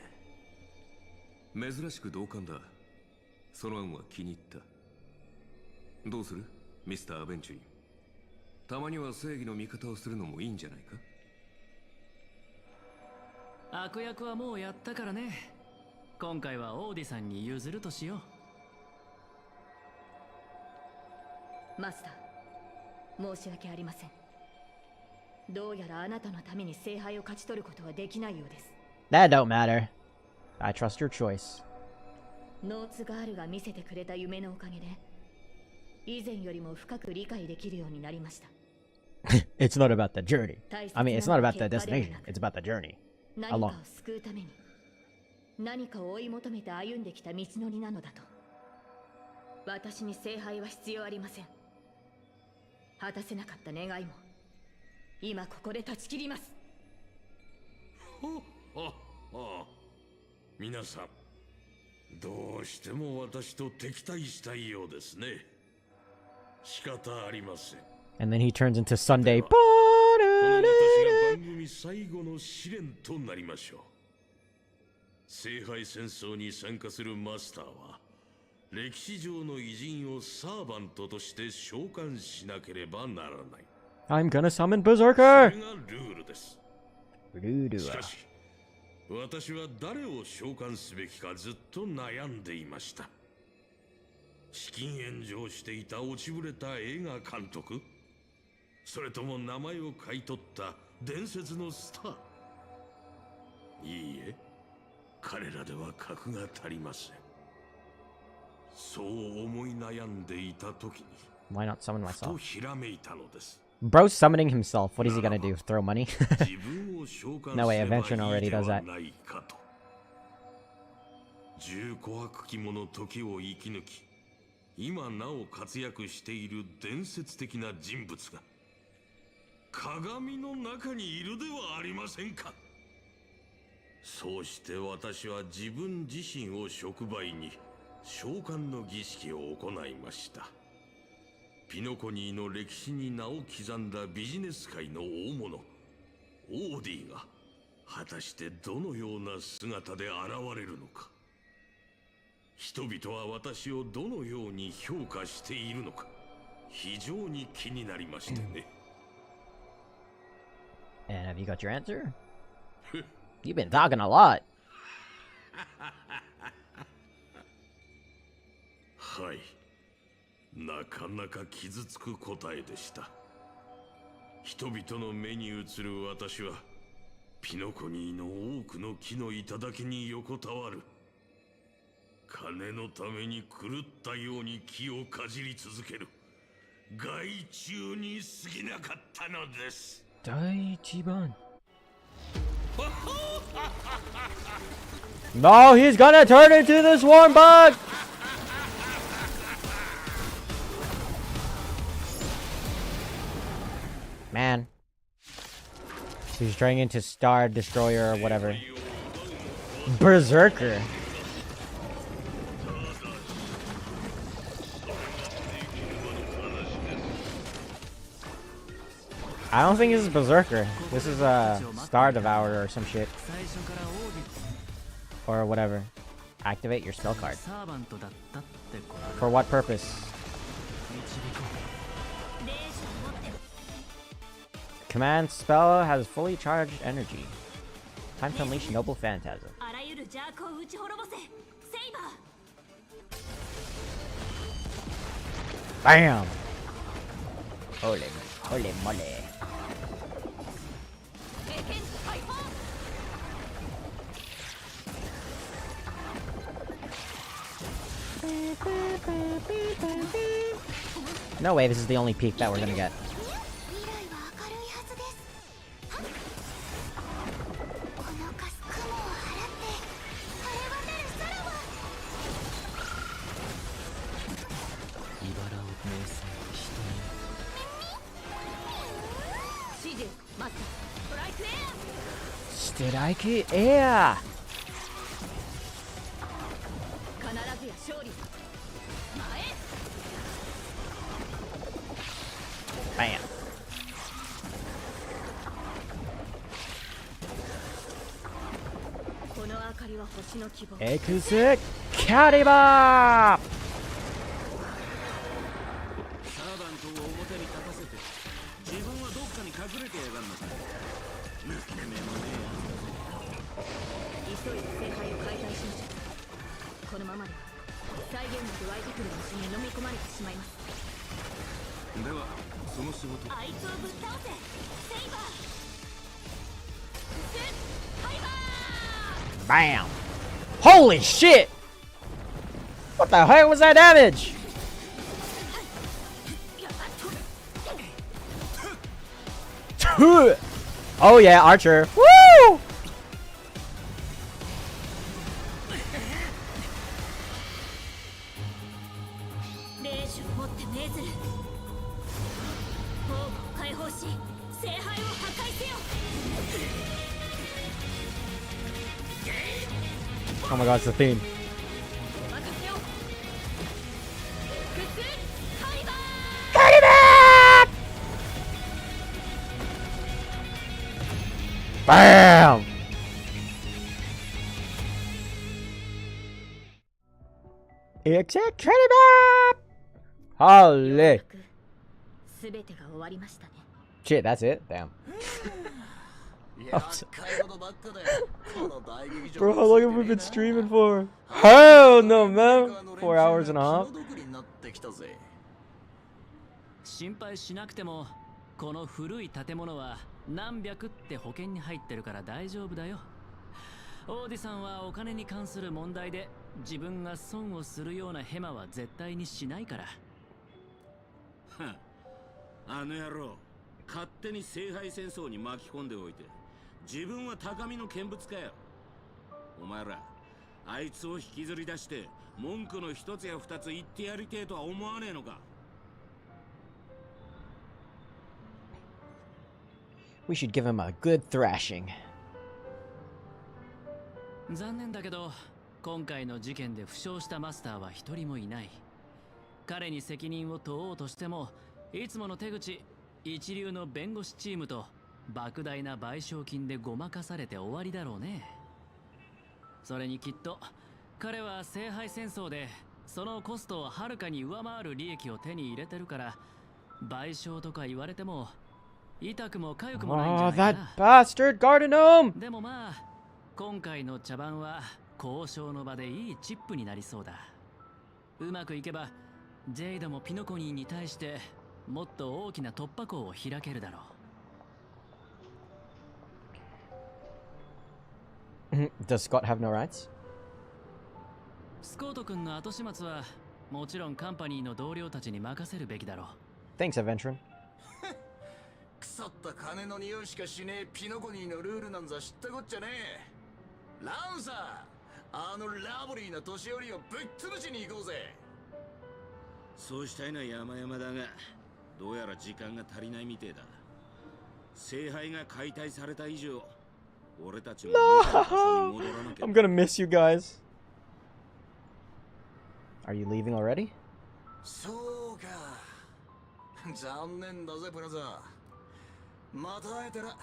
珍しく同感だ。その案は気に入った。どうするミスター・アベンチュリン。たまには正義の味方をするのもいいんじゃないか。悪役はもうやったからね。今回はオーディさんに譲るとしよう。マスター、申し訳ありません。どうやらあなたのために聖杯を勝ち取ることはできないようです。That don't matter. I trust your choice. ノーツガールが見せてくれた夢のおかげで、以前よりも深く理解できるようになりました。It's not about the journey. I mean, it's not about the destination. It's about the journey. 何かを救うために、何かを追い求めて歩んできた道のりなのだと。私に聖杯は必要ありません。果たせなかった願いも今ここで断ち切ります。皆さん、どうしても私と敵対したいようですね。仕方ありません。And then he turns into Sunday. この私が番組最後の試練となりましょう。聖杯戦争に参加するマスターは歴史上の偉人をサーバントとして召喚しなければならない。I'm gonna summon Berserker! それがルールです。しかし、私は誰を召喚すべきかずっと悩んでいました。資金援助をしていた落ちぶれた映画監督、それとも名前を買い取った伝説のスター。いいえ、彼らでは格が足りません。そう思い悩んでいた時に、 Why not summon ふと myself? ひらめいたのです。Bro's summoning himself. What is he gonna do? Throw money? No way, Adventure already does that. 十琥珀期もの時を生き抜き、今なお活躍している伝説的な人物が鏡の中にいるではありませんか。そうして私は自分自身を触媒に召喚の儀式を行いました。ピノコニーの歴史に名を刻んだビジネス界の大物オーディが果たしてどのような姿で現れるのか。人々は私をどのように評価しているのか、非常に気になりましてね。And have you got your answer? You've been talking a lot. はい、なかなか傷つく答えでした。人々の目に映る私はピノコニーの多くの木の頂に横たわる、金のために狂ったように木をかじり続ける害虫に過ぎなかったのです。第一番。No, he's gonna turn into the swarm bug! Man. He's turning into Star Destroyer or whatever. Berserker. I don't think this is Berserker. This is a Star Devourer or some shit. Or whatever. Activate your spell card. For what purpose? Command spell has fully charged energy. Time to unleash Noble Phantasm. Bam! Holy, holy moly. No way, this is the only peak that we're gonna get. Strike air! Bam. りは星の希望。エクスカリバー。サーバントを表に立たせて自分はどっかに隠れてやがんのか。目もね急いで聖杯を解体しましょう。このままでは再現なく湧いてくる星に飲み込まれてしまいます。ではその仕事。あいつをぶっ倒せセイバー。Bam! Holy shit! What the heck was that damage? Oh yeah, Archer. Woo! Oh my god, it's the theme. Bam! Except Trinidad! Holy! Shit, that's it? Damn. Bro, how long have we been streaming for? Hell no, man! 4 hours and a half? 心配しなくてもこの古い建物は何百って保険に入ってるから大丈夫だよ。オーディさんはお金に関する問題で自分が損をするようなヘマは絶対にしないから。あの野郎、勝手に聖杯戦争に巻き込んでおいて自分は高みの見物かよ。お前らあいつを引きずり出して文句の一つや二つ言ってやりてえとは思わねえのか。We should give him a good thrashing. 残念だけど今回の事件で負傷したマスターは一人もいない。彼に責任を問おうとしてもいつもの手口、一流の弁護士チームと莫大な賠償金でごまかされて終わりだろうね。それにきっと彼は聖杯戦争でそのコストをはるかに上回る利益を手に入れてるから賠償とか言われても痛くも痒くもないんじゃないかな。Oh, that bastard garden gnome! でもまあ今回の茶番は交渉の場でいいチップになりそうだ。うまくいけばジェイドもピノコニーに対してもっと大きな突破口を開けるだろう。Does Scott have no rights? スコート君の後始末はもちろんカンパニーの同僚たちに任せるべきだろう。 Thanks, Adventurer. 腐った金の匂いしかしねえピノコニーのルールなんざ知ったこっちゃねえ。ランサー、あのラブリーな年寄りをぶっ潰しに行こうぜ。そうしたいのは山々だがどうやら時間が足りないみてえだ。聖杯が解体された以上俺たちも元の場所に戻らなきゃ。 I'm gonna miss you guys. Are you leaving already? そうか。残念だぜブラザー。また会えたら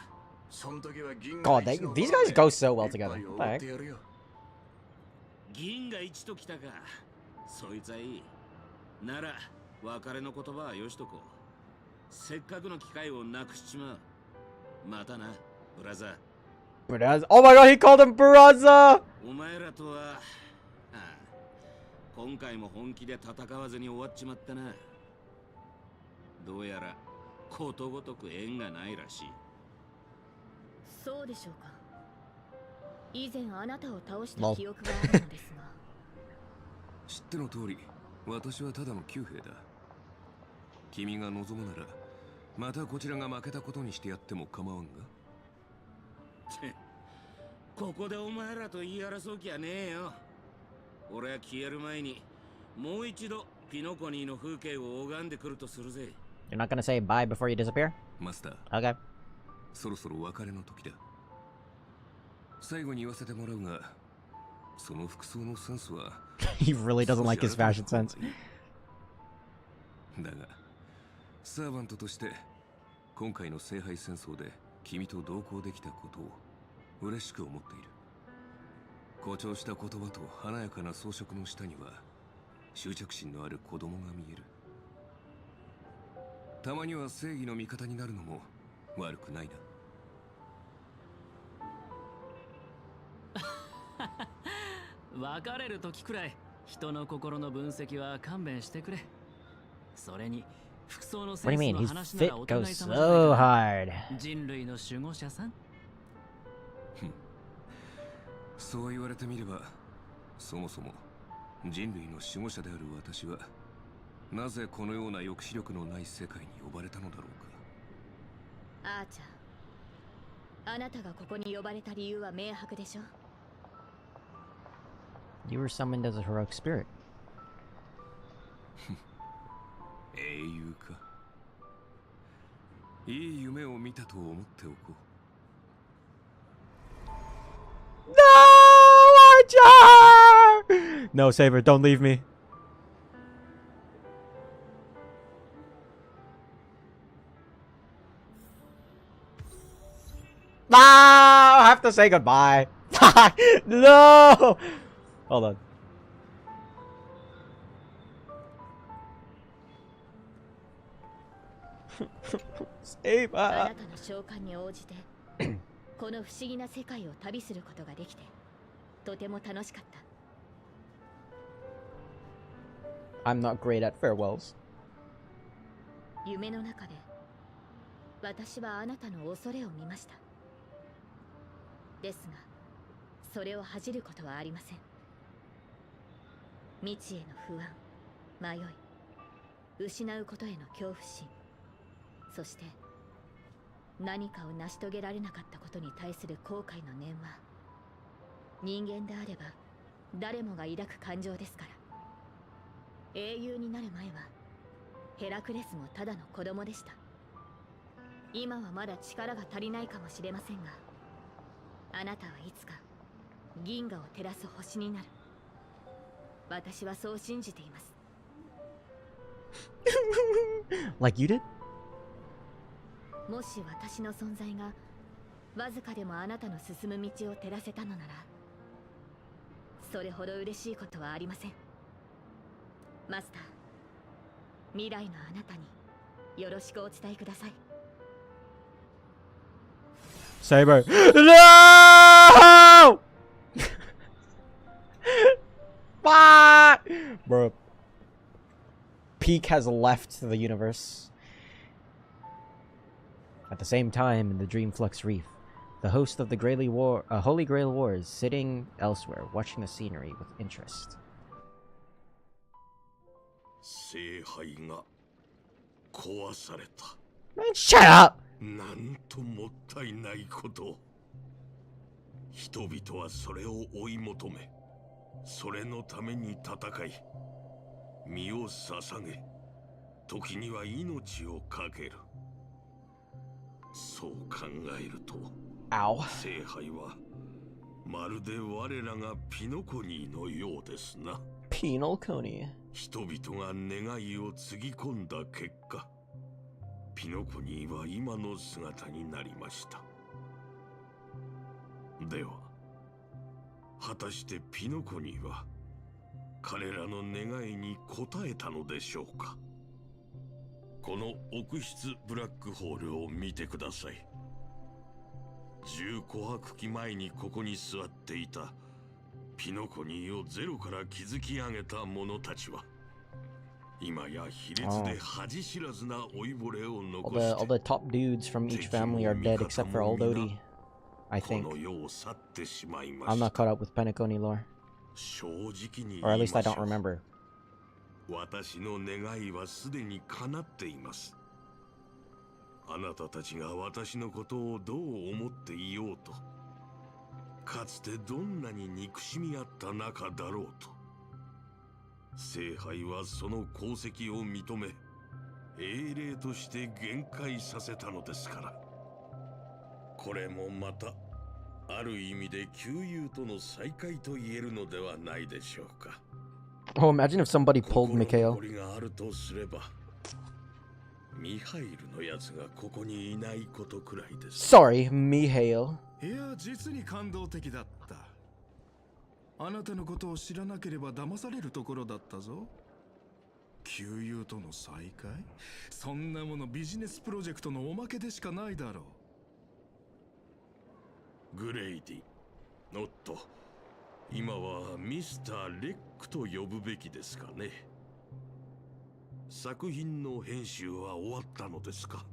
その時は銀河 God, these guys go so well together. What the heck? 銀河一と来たか。そいつはいい。なら別れの言葉はよしとこう。せっかくの機会をなくしちまう。またなブラザー。Brother. Oh my god, he called him brother! お前らとは、今回も本気で戦わずに終わっちまったな。どうやらことごとく縁がないらしい。そうでしょうか。以前あなたを倒した記憶があるのですが。知っての通り、私はただの旧兵だ。君が望むなら、またこちらが負けたことにしてやっても構わんが。ここでお前らと言い争う気はねえよ。俺は消える前にもう一度ピノコニーの風景を拝んでくるとするぜ。You're not gonna say bye before you disappear? マスター。Okay. そろそろ別れの時だ。最後に言わせてもらうが、その服装のセンスは。He really doesn't like his fashion sense. だが、サーバントとして今回の聖杯戦争で君と同行できたことを嬉しく思っている。誇張した言葉と華やかな装飾の下には執着心のある子供が見える。たまには正義の味方になるのも悪くないな。別れる時くらい人の心の分析は勘弁してくれ。それに服装のセンスの話ならお互い様じゃないか。人類の守護者さん。そう言われてみれば、そもそも人類の守護者である私はなぜこのような抑止力のない世界に呼ばれたのだろうか。アーチャー、あなたがここに呼ばれた理由は明白でしょ。You were summoned as a heroic spirit. 英雄か。いい夢を見たと思っておこう。No, Archer! No, Saber, don't leave me. No, I have to say goodbye. No! Hold on. Saber! あなたの召喚に応じてこの不思議な世界を旅することができてとても楽しかった。 I'm not great at farewells. 夢の中で私はあなたの恐れを見ました。ですがそれを恥じることはありません。未知への不安、迷い、失うことへの恐怖心、そして何かを成し遂げられなかったことに対する後悔の念は人間であれば誰もが抱く感情ですから。英雄になる前はヘラクレスもただの子供でした。今はまだ力が足りないかもしれませんが、あなたはいつか銀河を照らす星になる。私はそう信じています。Like you did? もし私の存在がわずかでもあなたの進む道を照らせたのなら、それほど嬉しいことはありません。マスター、未来のあなたによろしくお伝えください。Saber. No! What? Bro. Peak has left the universe. At the same time, in the Dreamflux Reef, the host of the Holy Grail War is sitting elsewhere, watching the scenery with interest. 聖杯が壊された。Man, shut up! なんともったいないこと。人々はそれを追い求め、それのために戦い、身を捧げ、時には命を懸ける。そう考えると、聖杯はまるで我らがピノコニーのようですな。ピノコニー。人々が願いをつぎ込んだ結果、ピノコニーは今の姿になりました。では、果たしてピノコニーは彼らの願いに応えたのでしょうか。この奥室ブラックホールを見てください。10琥珀期前にここに座っていたピノコニーをゼロから築き上げた者たちは、今や卑劣で恥知らずな老いぼれを残して、all the top dudes from each family are dead except for Old Odie, I think. この世を去ってしまいました。 I'm not caught up with Penacony lore. 正直に Or at least I don't remember. 私の願いはすでに叶っています。あなたたちが私のことをどう思っていようと、かつてどんなに憎しみ合った仲だろうと、聖杯はその功績を認め、英霊として限界させたのですから。これもまたある意味で旧友との再会と言えるのではないでしょうか。Oh, imagine if somebody pulled Mikhail. 心残りがあるとすれば、ミハイルのやつがここにいないことくらいです。 Sorry, Mikhail. いや、実に感動的だった。あなたのことを知らなければ騙されるところだったぞ。旧友との再会、そんなものビジネスプロジェクトのおまけでしかないだろう。グレイディ、おっと、今はミスター・レックと呼ぶべきですかね。作品の編集は終わったのですか？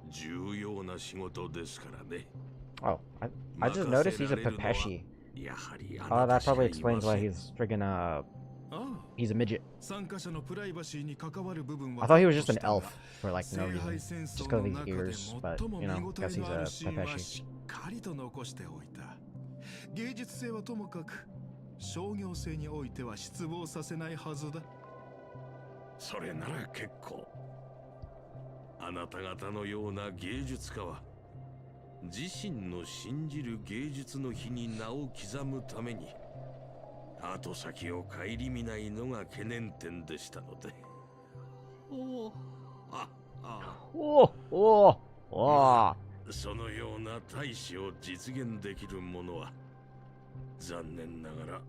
重要な仕事ですからね。Oh, I just noticed he's a Pepeshi. Oh, that probably explains why he's friggin' he's a midget. I thought he was just an elf for like no reason, just because of his ears, but you know, guess he's a Pepeshi. 芸術性はともかく商業性においては失望させないはずだ。それなら結構。あなた方のような芸術家は自身の信じる芸術の日に名を刻むために後先を顧みないのが懸念点でしたので。そのような大志を実現できる者は残念ながら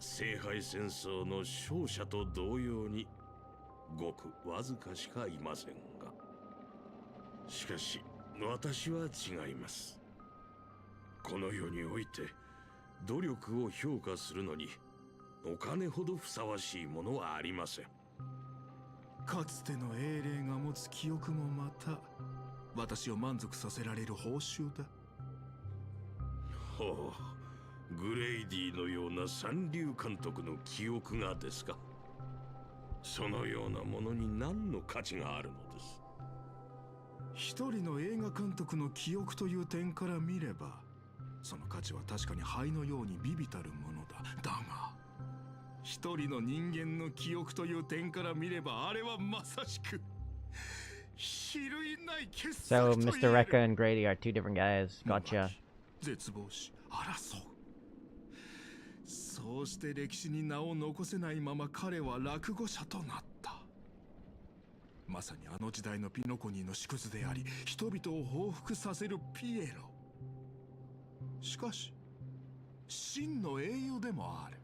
聖杯戦争の勝者と同様にごくわずかしかいませんが、しかし私は違います。この世において努力を評価するのにお金ほどふさわしいものはありません。かつての英霊が持つ記憶もまた私を満足させられる報酬だ。ほう、グレイディのような三流監督の記憶がですか？そのようなものに何の価値があるのです？一人の映画監督の記憶という点から見れば、その価値は確かに灰のように微々たるものだ。だが、一人の人間の記憶という点から見れば、あれはまさしく比類ない傑作 So と言える。 Mr. Rekka and Grady are two different guys. Gotcha. 絶望し争う。そうして歴史に名を残せないまま彼は落語者となった。まさにあの時代のピノコニーの縮図であり、人々を報復させるピエロ。しかし真の英雄でもある。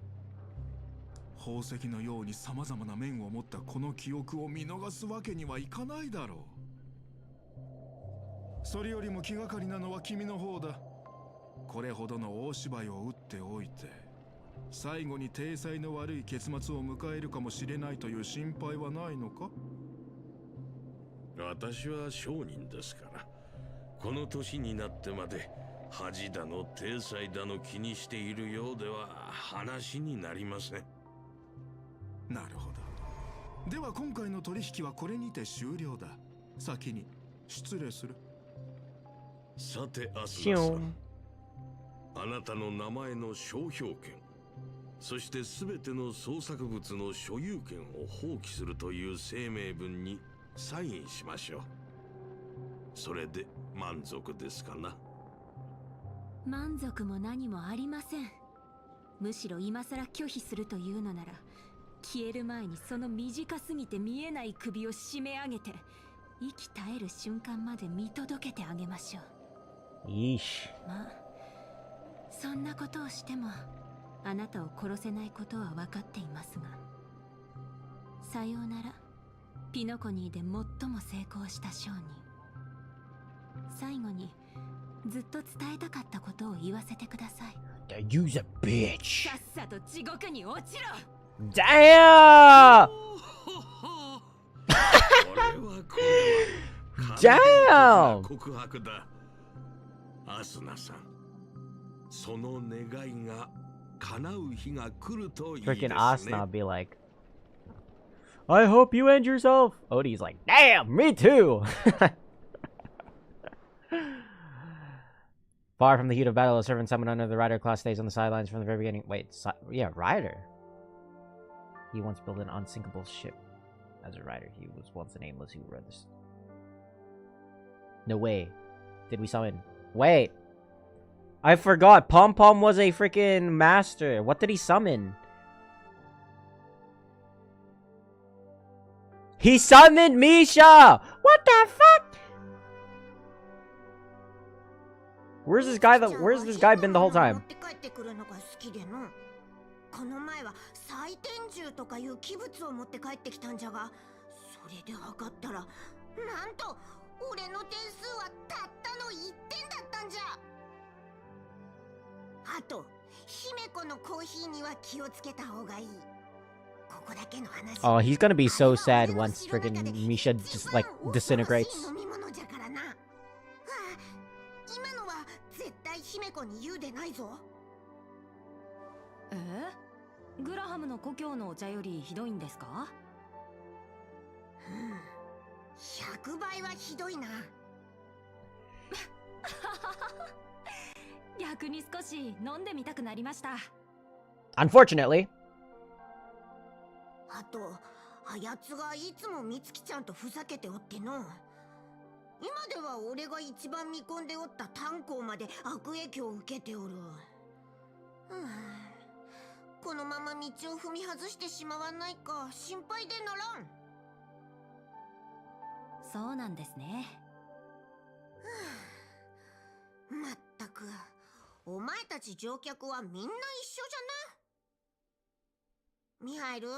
宝石のように様々な面を持ったこの記憶を見逃すわけにはいかないだろう。それよりも気がかりなのは君の方だ。これほどの大芝居を打っておいて、最後に体裁の悪い結末を迎えるかもしれないという心配はないのか？私は商人ですから、この年になってまで恥だの体裁だの気にしているようでは話になりません。なるほど。では今回の取引はこれにて終了だ。先に失礼する。さてアスナさん、あなたの名前の商標権、そして全ての創作物の所有権を放棄するという声明文にサインしましょう。それで満足ですかな？満足も何もありません。むしろ今さら拒否するというのなら、消える前にその短すぎて見えない首を締め上げて息絶える瞬間まで見届けてあげましょう。まあそんなことをしてもあなたを殺せないことは分かっていますが、さようならピノコニーで最も成功した商人。最後にずっと伝えたかったことを言わせてください。 You's a bitch. さっさと地獄に落ちろ。 Damn! Damn! 告白だ。アスナさん、その願いが叶う日が来るといいですね。 Freaking Asna be like, I hope you end yourself. Odie's like, damn, me too. Far from the heat of battle, a servant summoned under the rider class stays on the sidelines from the very beginning. Wait, yeah, rider. He once built an unsinkable ship. As a rider, he was once a nameless who rode this. No way. Did we summon? Wait. I forgot. Pom Pom was a freaking master. What did he summon? He summoned Misha! What the fuck? Where's this guy been the whole time? この前は最天獣とかいう器物を持って帰ってきたんじゃが、それで測ったらなんと俺の点数はたったの1点だったんじゃ。あと姫子のコーヒーには気をつけた方がいい。ここだけの話。 Oh, he's gonna be so sad once friggin' Misha just like disintegrates. 飲み物じゃからな。ああ、今のは絶対姫子に言うでないぞ。グラハムの故郷のお茶よりひどいんですか？100倍はひどいな。逆に少し飲んでみたくなりました。 Unfortunately. あと、あやつがいつもみつきちゃんとふざけておっての。今では俺が一番見込んでおった炭鉱まで悪影響を受けておる。このまま道を踏み外してしまわないか心配でならん。そうなんですね。まったく、お前たち乗客はみんな一緒じゃな。ミハイル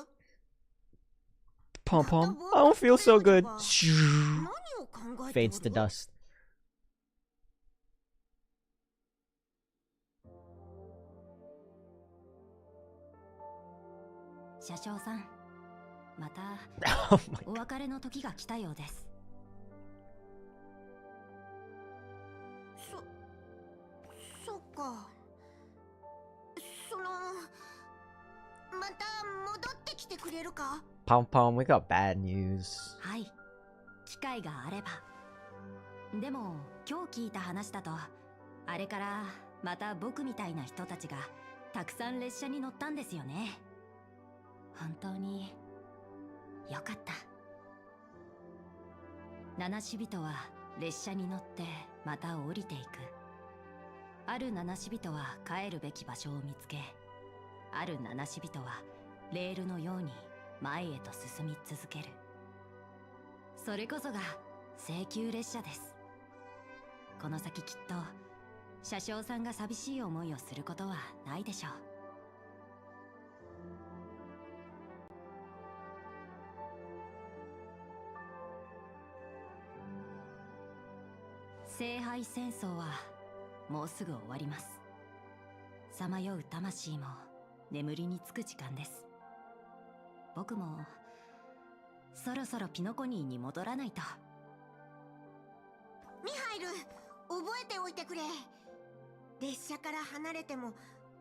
Pom pom. I don't feel so good. Fades to dust. 車掌さん、またお別れの時が来たようです。そっか。その、また戻ってきてくれるか？ Pom pom, we got bad news. はい、機会があれば。でも今日聞いた話だと、あれからまた僕みたいな人たちがたくさん列車に乗ったんですよね。本当によかった。七死人は列車に乗ってまた降りていく。ある七死人は帰るべき場所を見つけ、ある七死人はレールのように前へと進み続ける。それこそが請求列車です。この先きっと車掌さんが寂しい思いをすることはないでしょう。聖杯戦争はもうすぐ終わります。さまよう魂も眠りにつく時間です。僕もそろそろピノコニーに戻らないと。ミハイル、覚えておいてくれ。列車から離れても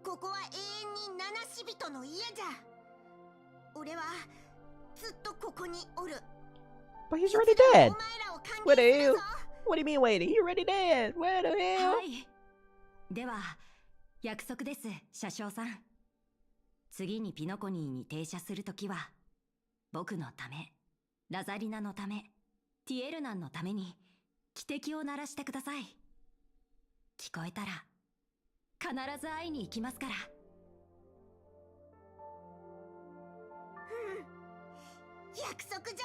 ここは永遠に七死人の家じゃ。俺はずっとここにおる。 But he's already dead. What do you? What do you mean waiting? He already dead. What the hell? はい。では約束です、車掌さん。次にピノコニーに停車するときは、僕のため、ラザリナのため、ティエルナンのために汽笛を鳴らしてください。聞こえたら必ず会いに行きますから。約束じゃぞ。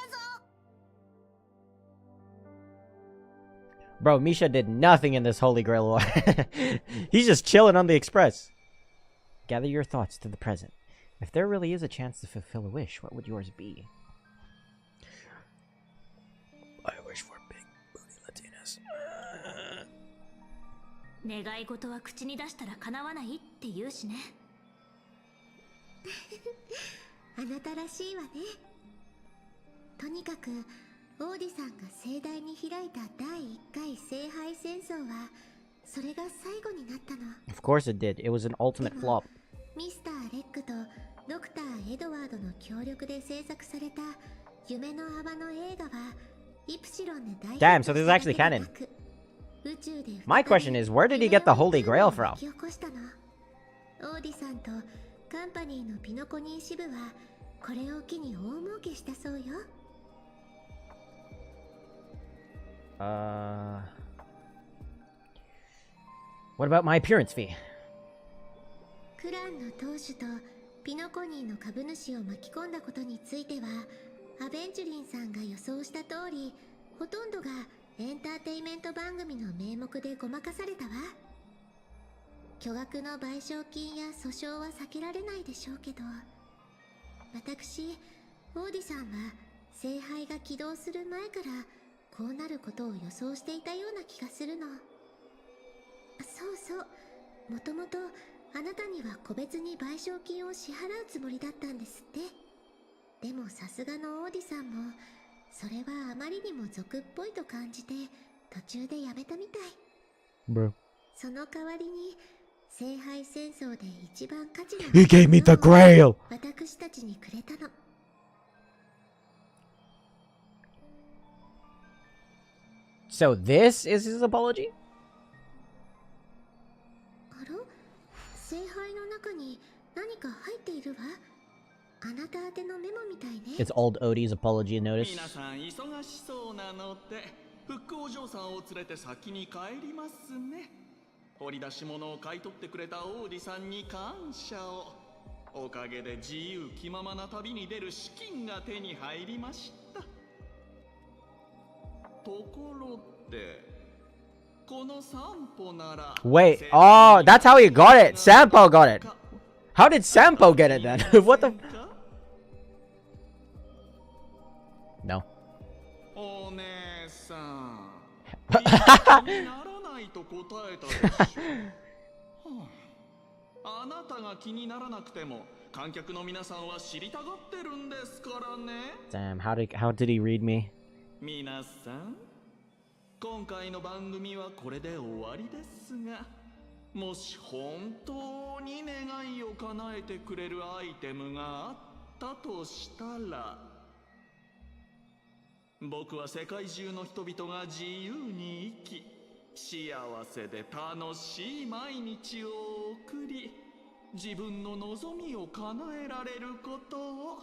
Bro, Misha did nothing in this Holy Grail war. He's just chilling on the express. Gather your thoughts to the present. If there really is a chance to fulfill a wish, what would yours be? I wish for big booty Latinas. 願い事は口に出したら叶わないって言うしね。あなたらしいわね。とにかくオーディさんが盛大に開いた第1回聖杯戦争はそれが最後になったの。 Of course it did. It was an ultimate flop. ミスター・レックとドクター・エドワードの協力で制作された夢の泡の映画はイプシロンで大ヒット Damn, so this is actually canon. 宇宙で My question is, where did he get the Holy Grail from? 起こしたの。オーディさんとカンパニーのピノコニー支部はこれを機に大儲けしたそうよ。What about my appearance fee? クランの当主とピノコニーの株主を巻き込んだことについてはアベンチュリンさんが予想した通りほとんどがエンターテイメント番組の名目でごまかされたわ。巨額の賠償金や訴訟は避けられないでしょうけど、私オーディさんは聖杯が起動する前からこうなることを予想していたような気がするの。そうそう、もともとあなたには個別に賠償金を支払うつもりだったんですって。でもさすがのオーディさんもそれはあまりにも俗っぽいと感じて途中でやめたみたい。その代わりに聖杯戦争で一番価値の He gave me the Grail! 私たちにくれたの。So this is his apology? あら、聖杯の中に何か入っているわ。あなた宛てのメモみたいね。 It's old Odie's apology notice. 皆さん忙しそうなので復興お嬢さんを連れて先に帰りますね。掘り出し物を買い取ってくれたオーディさんに感謝を。おかげで自由気ままな旅に出る資金が手に入りました。ところでこの散歩なら Wait, oh, that's how he got it. Sampo got it. How did Sampo get it then? What the? No. お姉さん気にならないと答えたでしょ、あなたが気にならなくても観客の皆さんは知りたがってるんですからね。 Damn, how did he read me? 皆さん今回の番組はこれで終わりですが、もし本当に願いを叶えてくれるアイテムがあったとしたら、僕は世界中の人々が自由に生き幸せで楽しい毎日を送り自分の望みを叶えられることを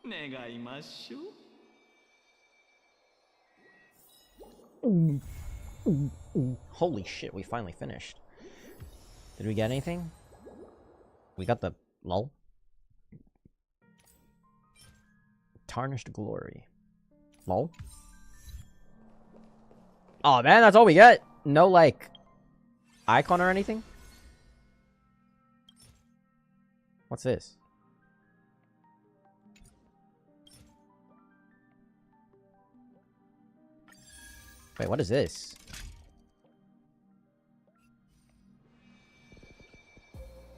願いましょう。Holy shit, we finally finished. Did we get anything? We got the lol. Tarnished glory. Lol. Oh man, that's all we get. No like icon or anything. What's this? Wait, what is this?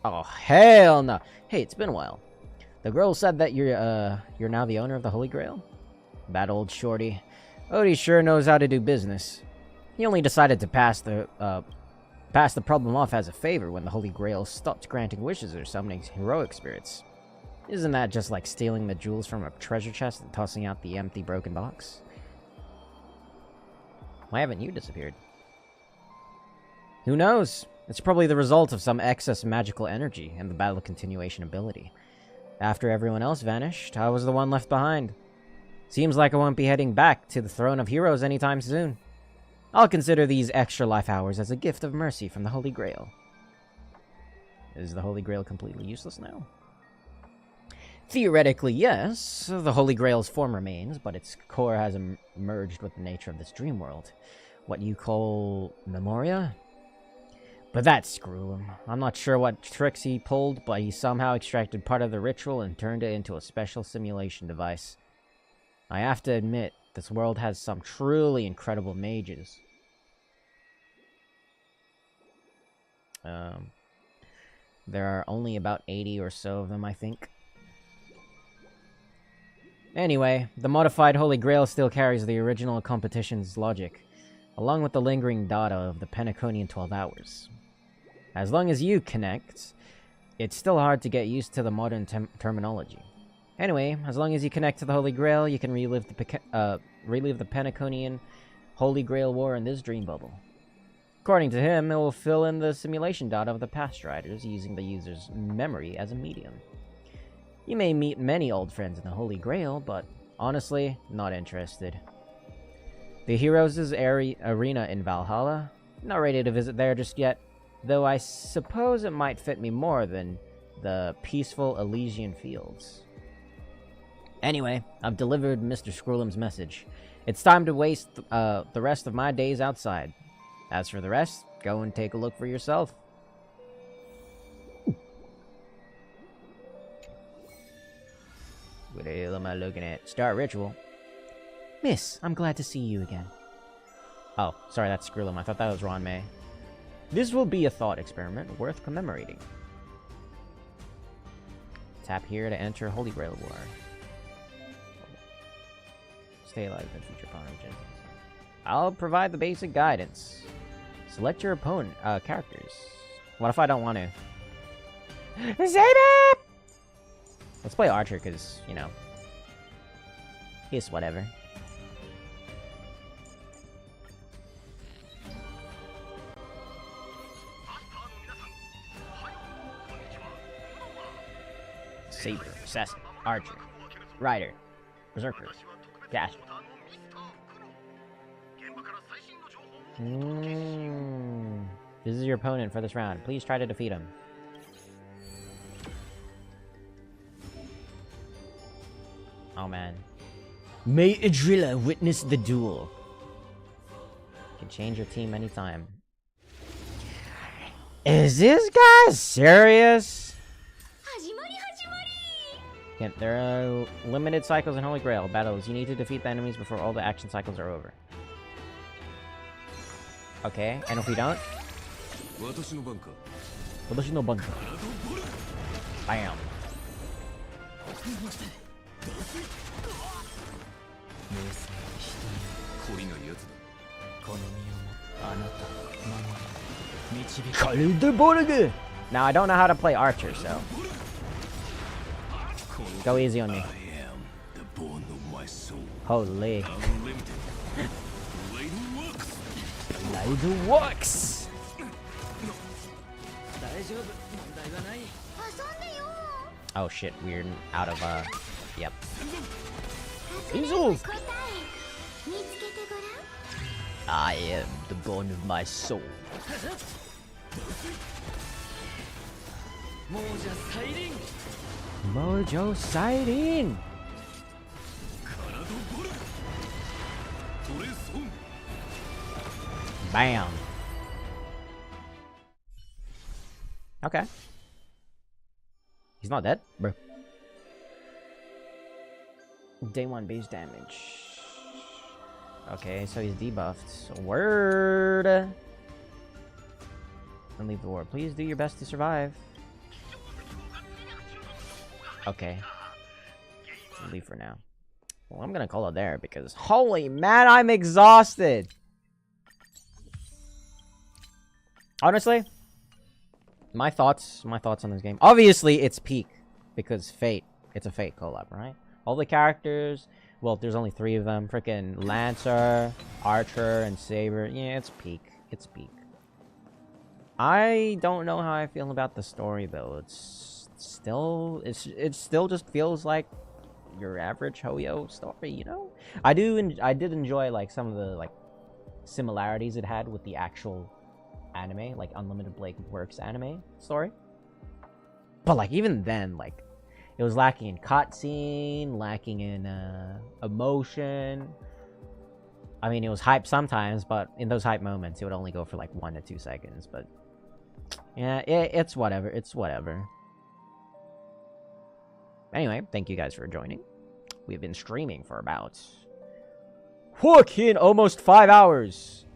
Oh, hell no. Hey, it's been a while. The girl said that you're now the owner of the Holy Grail? That old shorty. Odie sure knows how to do business. He only decided to pass the problem off as a favor when the Holy Grail stopped granting wishes or summoning heroic spirits. Isn't that just like stealing the jewels from a treasure chest and tossing out the empty broken box? Why haven't you disappeared? Who knows? It's probably the result of some excess magical energy and the battle continuation ability. After everyone else vanished, I was the one left behind. Seems like I won't be heading back to the Throne of Heroes anytime soon. I'll consider these extra life hours as a gift of mercy from the Holy Grail. Is the Holy Grail completely useless now? Theoretically, yes. The Holy Grail's form remains, but its core has merged with the nature of this dream world. What you call Memoria? But that's screw him. I'm not sure what tricks he pulled, but he somehow extracted part of the ritual and turned it into a special simulation device. I have to admit, this world has some truly incredible mages. There are only about 80 or so of them, I think. Anyway, the modified Holy Grail still carries the original competition's logic, along with the lingering data of the Penaconian 12 hours. As long as you connect, it's still hard to get used to the modern terminology. Anyway, as long as you connect to the Holy Grail, you can relive the Penaconian Holy Grail War in this dream bubble. According to him, it will fill in the simulation data of the past riders using the user's memory as a medium. You may meet many old friends in the Holy Grail, but honestly, not interested. The Heroes' arena in Valhalla? Not ready to visit there just yet, though I suppose it might fit me more than the peaceful Elysian fields. Anyway, I've delivered Mr. Scrollum's message. It's time to waste the rest of my days outside. As for the rest, go and take a look for yourself. What the hell am I looking at? Start ritual. Miss, I'm glad to see you again. Oh, sorry, that's Skrillum. I thought that was Ron May. This will be a thought experiment worth commemorating. Tap here to enter Holy Grail War. Stay alive in future opponents. I'll provide the basic guidance. Select your opponent characters. What if I don't want to? Zayda! Let's play Archer, because, you know, it's whatever. Saber, Assassin, Archer, Rider, Berserker, Caster. This is your opponent for this round. Please try to defeat him. Oh man. May Idrilla witness the duel. You can change your team anytime. Is this guy serious? Okay, there are limited cycles in Holy Grail battles. You need to defeat the enemies before all the action cycles are over. Okay, and if we don't? Bam. Now I don't know how to play Archer, so go easy on me. Holy. Blade works. Oh shit, we're out of yep. Easels. I am the bone of my soul. Mojo sighting. Bam. Okay. He's not dead, bro. Day 1 base damage. Okay, so he's debuffed. Word. And leave the war. Please do your best to survive. Okay. Leave for now. Well, I'm gonna call it there because holy man, I'm exhausted. Honestly, my thoughts on this game. Obviously, it's peak because Fate. It's a Fate collab, right? All the characters. Well, there's only 3 of them. Freaking Lancer, Archer, and Saber. Yeah, it's peak. It's peak. I don't know how I feel about the story though. It still just feels like your average Hoyo story, you know? I did enjoy like some of the like similarities it had with the actual anime, like Unlimited Blade Works anime story. But like even then, like it was lacking in cutscene, lacking in emotion. I mean, it was hype sometimes, but in those hype moments, it would only go for like 1 to 2 seconds. But yeah, it's whatever. It's whatever. Anyway, thank you guys for joining. We've been streaming for about fucking almost 5 hours.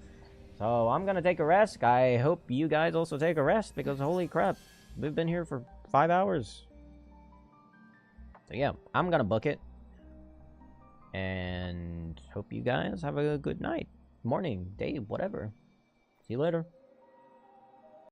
So I'm gonna take a rest. I hope you guys also take a rest because holy crap, we've been here for 5 hours. So yeah, I'm gonna book it. And hope you guys have a good night, morning, day, whatever. See you later.